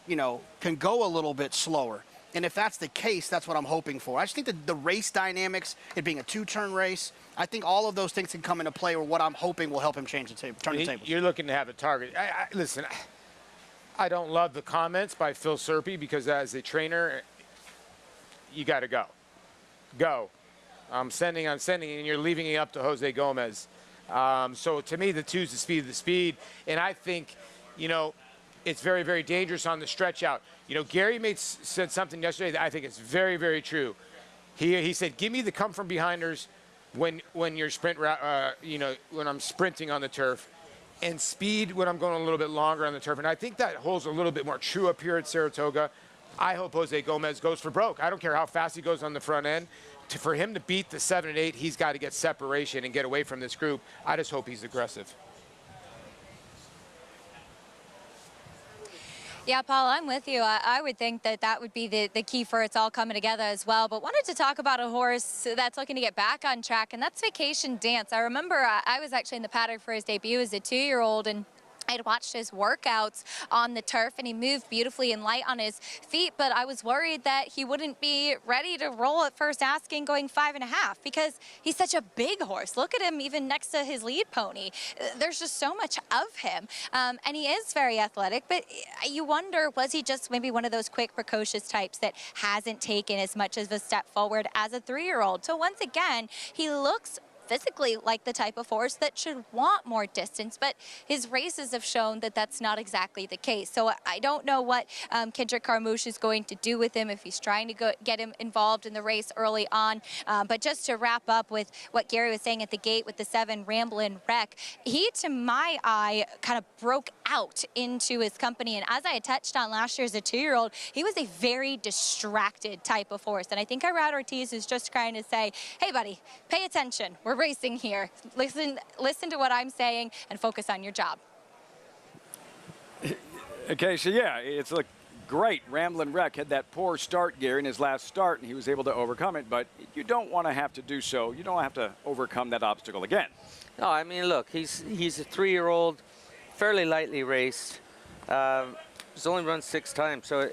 you know, can go a little bit slower. And if that's the case, that's what I'm hoping for. I just think that the race dynamics, it being a two-turn race, I think all of those things can come into play, or what I'm hoping will help him change the table, turn the tables. You're looking to have a target. Listen, I don't love the comments by Phil Serpy, because as a trainer, you got to go. Go. I'm sending, and you're leaving it up to Jose Gomez. So to me, the two's the speed of the speed. And I think, you know, it's very, very dangerous on the stretch out. You know, Gary said something yesterday that I think is very, very true. He said, give me the come from behinders when you're you know, when I'm sprinting on the turf, and speed when I'm going a little bit longer on the turf. And I think that holds a little bit more true up here at Saratoga. I hope Jose Gomez goes for broke. I don't care how fast he goes on the front end. For him to beat the 7 and 8, he's got to get separation and get away from this group. I just hope he's aggressive. Yeah, Paul, I'm with you. I would think that would be the key for it's all coming together as well. But wanted to talk about a horse that's looking to get back on track, and that's Vacation Dance. I remember I was actually in the paddock for his debut as a 2-year-old, and I'd watched his workouts on the turf, and he moved beautifully and light on his feet, but I was worried that he wouldn't be ready to roll at first asking going 5.5, because he's such a big horse. Look at him even next to his lead pony. There's just so much of him, and he is very athletic, but you wonder, was he just maybe one of those quick, precocious types that hasn't taken as much of a step forward as a 3-year-old? So once again, he looks physically like the type of horse that should want more distance, but his races have shown that that's not exactly the case. So I don't know what Kendrick Carmouche is going to do with him, if he's trying to get him involved in the race early on. But just to wrap up with what Gary was saying at the gate with the 7 Ramblin' Wreck, he, to my eye, kind of broke out into his company. And as I had touched on last year as a 2-year-old, he was a very distracted type of horse. And I think Rat Ortiz is just trying to say, hey, buddy, pay attention. We're racing here. Listen to what I'm saying and focus on your job. Okay, so yeah, it's a great. Ramblin' Wreck had that poor start, Gary, in his last start, and he was able to overcome it, but you don't want to have to do so. You don't have to overcome that obstacle again. No, I mean, look, he's a 3-year-old, fairly lightly raced. He's only run 6 times, so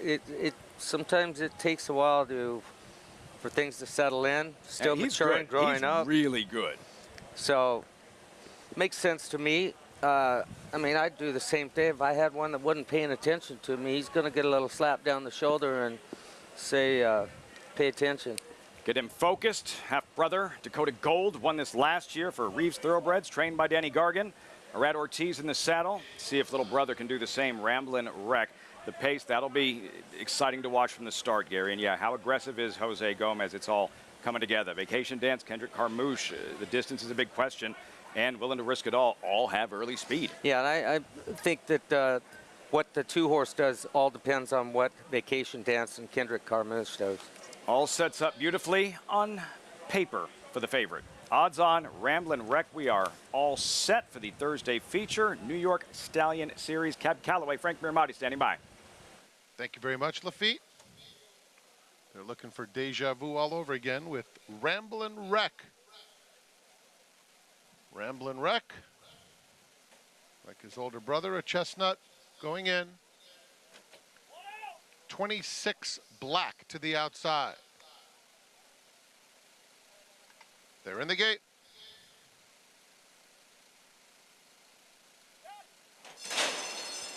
sometimes it takes a while for things to settle in, still maturing, growing up. He's really good. So it makes sense to me. I mean, I'd do the same thing if I had one that wasn't paying attention to me. He's going to get a little slap down the shoulder and say, pay attention. Get him focused. Half-brother Dakota Gold won this last year for Reeves Thoroughbreds, trained by Danny Gargan. Rat Ortiz in the saddle. See if little brother can do the same. Ramblin' Wreck. The pace, that'll be exciting to watch from the start, Gary. And yeah, how aggressive is Jose Gomez? It's all coming together. Vacation Dance, Kendrick Carmouche. The distance is a big question, and willing to risk it all have early speed. Yeah, and I think that what the 2-horse does all depends on what Vacation Dance and Kendrick Carmouche does. All sets up beautifully on paper for the favorite. Odds on Ramblin' Wreck. We are all set for the Thursday feature. New York Stallion Series. Cab Calloway, Frank Miramati standing by. Thank you very much, Lafitte. They're looking for deja vu all over again with Ramblin' Wreck. Ramblin' Wreck, like his older brother, a chestnut, going in. 26 Black to the outside. They're in the gate.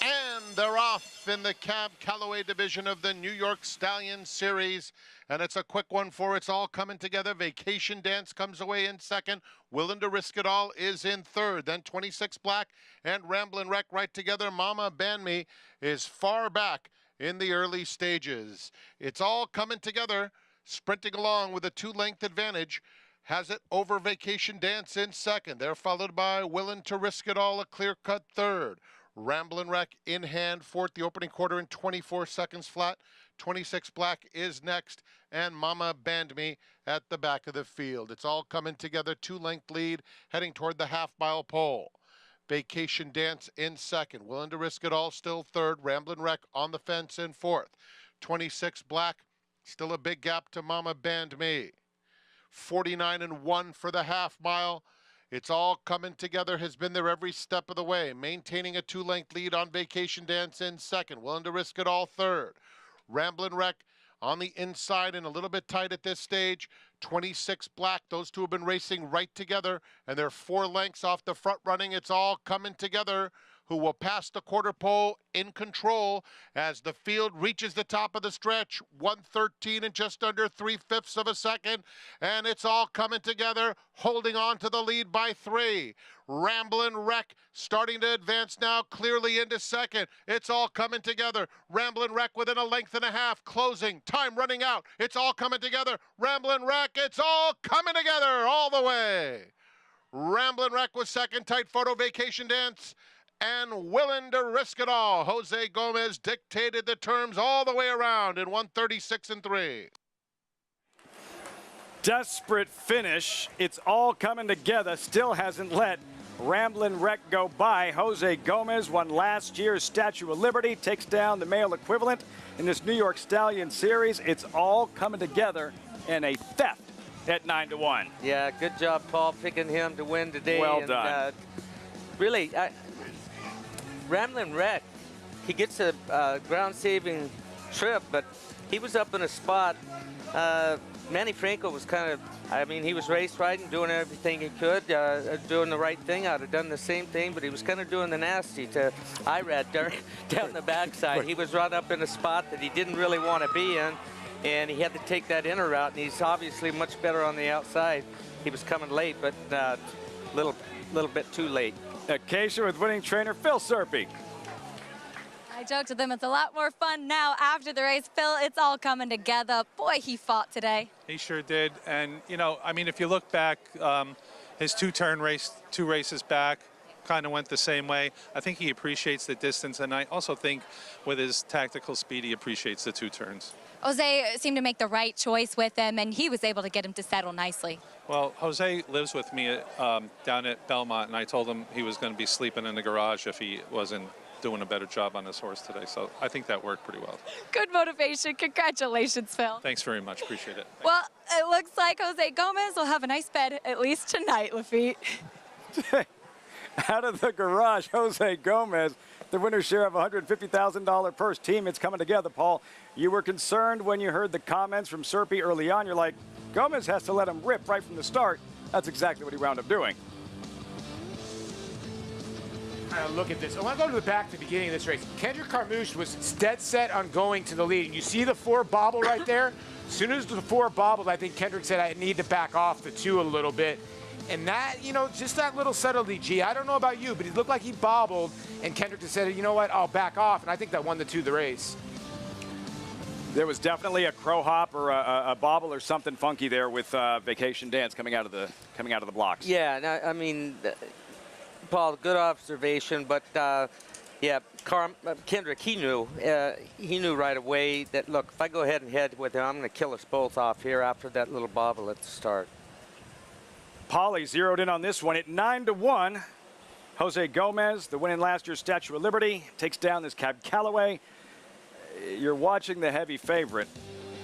And they're off in the Cab Calloway division of the New York Stallion Series. And it's a quick one for It's All Coming Together. Vacation Dance comes away in second. Willing to Risk It All is in third. Then 26 Black and Ramblin' Wreck right together. Mama Band Me is far back in the early stages. It's All Coming Together, sprinting along with a 2-length advantage. Has it over Vacation Dance in second. They're followed by Willing to Risk It All, a clear-cut third. Ramblin' Wreck in hand, fourth, the opening quarter in 24 seconds flat. 26 Black is next, and Mama Band Me at the back of the field. It's All Coming Together, 2-length lead, heading toward the half-mile pole. Vacation Dance in second. Willing to Risk It All still third. Ramblin' Wreck on the fence in fourth. 26 Black, still a big gap to Mama Band Me. 49-1 for the half mile. It's All Coming Together has been there every step of the way, maintaining a 2-length lead on Vacation Dance in second. Willing to Risk It All third. Ramblin' Wreck on the inside and a little bit tight at this stage. 26 Black, those two have been racing right together, and they're 4 lengths off the front running. It's All Coming Together, who will pass the quarter pole in control as the field reaches the top of the stretch. 1:13 and just under 3/5 of a second. And It's All Coming Together, holding on to the lead by 3. Ramblin' Wreck starting to advance now, clearly into second. It's All Coming Together. Ramblin' Wreck within a length and a half, closing, time running out. It's All Coming Together. Ramblin' Wreck, it's all coming together all the way. Ramblin' Wreck was second, tight photo, Vacation Dance, and Willing to Risk It All. Jose Gomez dictated the terms all the way around in 1:36-3. Desperate finish. It's All Coming Together. Still hasn't let Ramblin' Wreck go by. Jose Gomez won last year's Statue of Liberty, takes down the male equivalent in this New York Stallion Series. It's All Coming Together and a theft at 9-1. Yeah, good job, Paul, picking him to win today. Well done. Really, Ramblin' Wreck, he gets a ground-saving trip, but he was up in a spot. Manny Franco was kind of, I mean, he was race riding, doing everything he could, doing the right thing. I'd have done the same thing, but he was kind of doing the nasty to Irad down the backside. He was run up in a spot that he didn't really want to be in, and he had to take that inner route, and he's obviously much better on the outside. He was coming late, but little bit too late. Acacia with winning trainer Phil Serpy. I joked with him, it's a lot more fun now after the race. Phil, it's all coming together. Boy, he fought today. He sure did. And, you know, I mean, if you look back, his 2-turn race, 2 races back, kind of went the same way. I think he appreciates the distance, and I also think with his tactical speed, he appreciates the 2 turns. Jose seemed to make the right choice with him, and he was able to get him to settle nicely. Well, Jose lives with me down at Belmont, and I told him he was going to be sleeping in the garage if he wasn't doing a better job on his horse today. So I think that worked pretty well. Good motivation. Congratulations, Phil. Thanks very much. Appreciate it. Well, it looks like Jose Gomez will have a nice bed, at least tonight, Lafitte. Out of the garage, Jose Gomez, the winner's share of $150,000 purse. Team, it's coming together, Paul. You were concerned when you heard the comments from Serpy early on. You're like, Gomez has to let him rip right from the start. That's exactly what he wound up doing. Look at this. I want to go to the back to the beginning of this race. Kendrick Carmouche was dead set on going to the lead. You see the 4 bobble right there? As soon as the 4 bobbled, I think Kendrick said, I need to back off the 2 a little bit. And that, you know, just that little subtlety, G. I don't know about you, but it looked like he bobbled, and Kendrick just said, you know what, I'll back off. And I think that won the 2 the race. There was definitely a crow hop or a bobble or something funky there with Vacation Dance coming out of the blocks. Yeah, no, I mean, Paul, good observation, but yeah, Kendrick, he knew right away that, look, if I go ahead and head with him, I'm going to kill us both off here after that little bobble at the start. Paulie zeroed in on this one at 9-1. Jose Gomez, the win in last year's Statue of Liberty, takes down this Cab Calloway. You're watching the heavy favorite,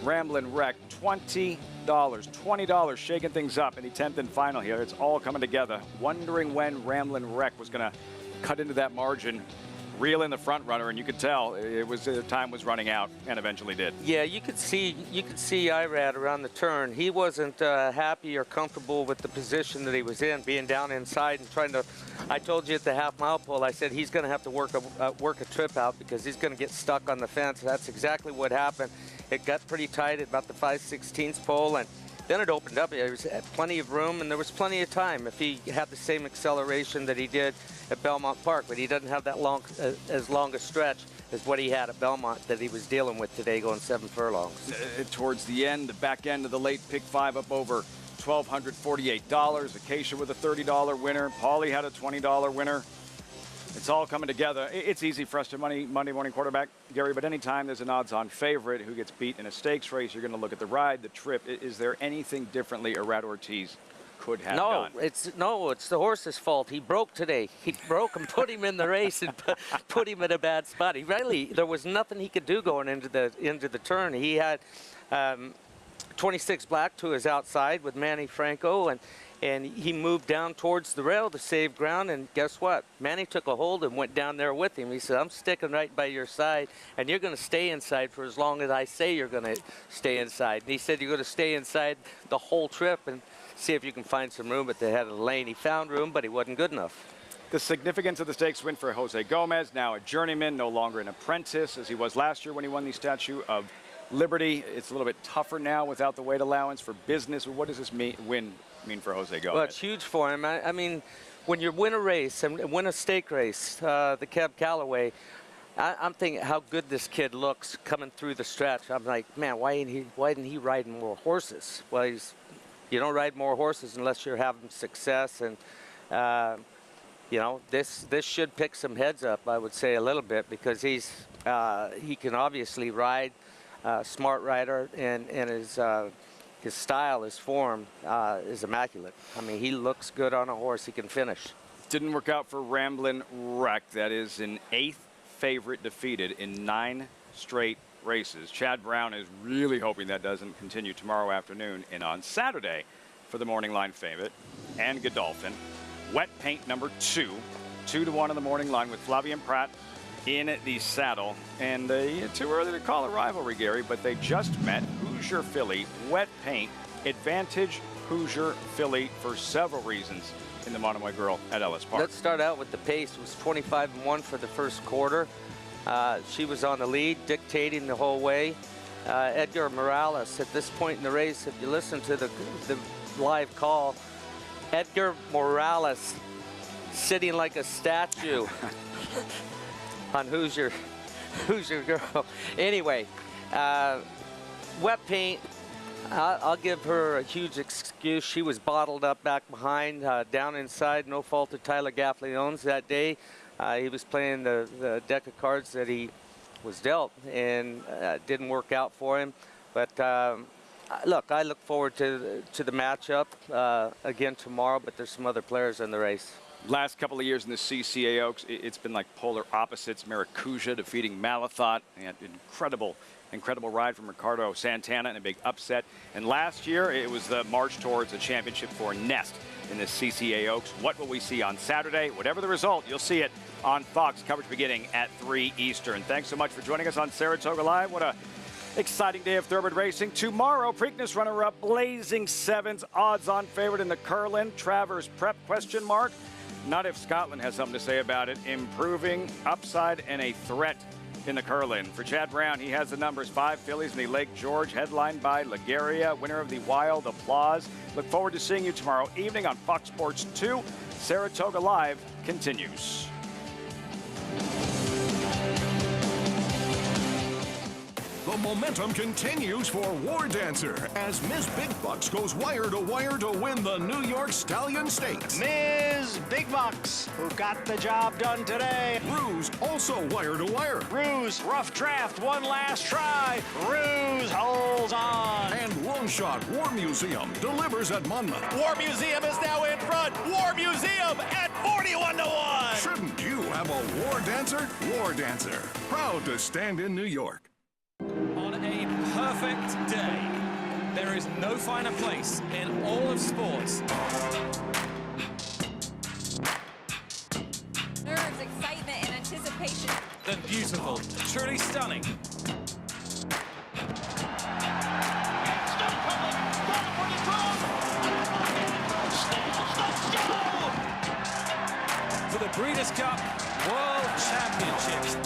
Ramblin' Wreck, $20, shaking things up in the 10th and final here. It's all coming together. Wondering when Ramblin' Wreck was going to cut into that margin. reel in the front runner, and you could tell it was time was running out, and eventually did. Yeah, you could see Irad around the turn. He wasn't happy or comfortable with the position that he was in, being down inside and trying to. I told you at the half-mile pole, I said he's going to have to work a trip out because he's going to get stuck on the fence. That's exactly what happened. It got pretty tight at about the 5/16 pole, and then it opened up. There was plenty of room, and there was plenty of time if he had the same acceleration that he did at Belmont Park, but he doesn't have that as long a stretch as what he had at Belmont that he was dealing with today, going 7 furlongs. Towards the end, the back end of the late pick 5 up over $1,248. Acacia with a $30 winner. Paulie had a $20 winner. It's all coming together. It's easy for us to Monday morning quarterback, Gary, but anytime there's an odds-on favorite who gets beat in a stakes race, you're going to look at the ride, the trip. Is there anything differently Irad Ortiz could have done? It's the horse's fault. He broke today. He broke and put him in the race and put him in a bad spot. There was nothing he could do going into the turn. He had 26 black to his outside with Manny Franco, and he moved down towards the rail to save ground, and guess what? Manny took a hold and went down there with him. He said, I'm sticking right by your side, and you're going to stay inside for as long as I say you're going to stay inside. And he said, you're going to stay inside the whole trip and see if you can find some room at the head of the lane. He found room, but he wasn't good enough. The significance of the stakes win for Jose Gomez, now a journeyman, no longer an apprentice, as he was last year when he won the Statue of Liberty. It's a little bit tougher now without the weight allowance for business. What does this win mean for Jose Gomez? Well, it's huge for him. I mean, when you win a race and win a stake race, the Cab Callaway, I'm thinking how good this kid looks coming through the stretch. I'm like, man, why didn't he ride more horses? Well, you don't ride more horses unless you're having success, and you know, this should pick some heads up, I would say, a little bit, because he can obviously ride, smart rider, and his style, his form is immaculate. I mean, he looks good on a horse. He can finish. Didn't work out for Ramblin' Wreck. That is an 8th favorite defeated in 9 straight races. Chad Brown is really hoping that doesn't continue tomorrow afternoon. And on Saturday, for the morning line favorite and Godolphin, Wet Paint number 2, 2-1 on the morning line with Flavien Prat in the saddle. And too early to call a rivalry, Gary, but they just met. Hoosier Filly, Wet Paint, advantage Hoosier Filly for several reasons in the Monomoy Girl at Ellis Park. Let's start out with the pace. It was 25-1 for the first quarter. She was on the lead, dictating the whole way. Edgar Morales, at this point in the race, if you listen to the live call, Edgar Morales sitting like a statue on Hoosier Girl. Anyway, Wet Paint, I'll give her a huge excuse. She was bottled up back behind, down inside, no fault of Tyler Gaffleone's that day. He was playing the deck of cards that he was dealt, and didn't work out for him. But look, I look forward to the matchup again tomorrow, but there's some other players in the race. Last couple of years in the CCA Oaks, it's been like polar opposites. Maracuja defeating Malathot, and incredible ride from Ricardo Santana in a big upset. And last year, it was the march towards the championship for Nest in the CCA Oaks. What will we see on Saturday? Whatever the result, you'll see it on Fox, coverage beginning at 3 Eastern. Thanks so much for joining us on Saratoga Live. What a exciting day of thoroughbred racing. Tomorrow, Preakness runner-up, Blazing Sevens, odds-on favorite in the Curlin. Travers Prep, question mark. Not if Scotland has something to say about it. Improving, upside, and a threat in the Curlin. For Chad Brown, he has the numbers 5 fillies in the Lake George, headlined by Lagaria, winner of the Wild Applause. Look forward to seeing you tomorrow evening on Fox Sports 2. Saratoga Live continues. The momentum continues for War Dancer as Ms. Big Bucks goes wire to wire to win the New York Stallion Stakes. Ms. Big Bucks, who got the job done today. Ruse also wire to wire. Ruse, rough draft, one last try. Ruse holds on. And Long Shot War Museum delivers at Monmouth. War Museum is now in front. War Museum at 41-1. Shouldn't you have a War Dancer? War Dancer, proud to stand in New York. On a perfect day, there is no finer place in all of sports. Nerves, excitement, and anticipation than beautiful. Truly stunning. For the Breeders' Cup World Championships.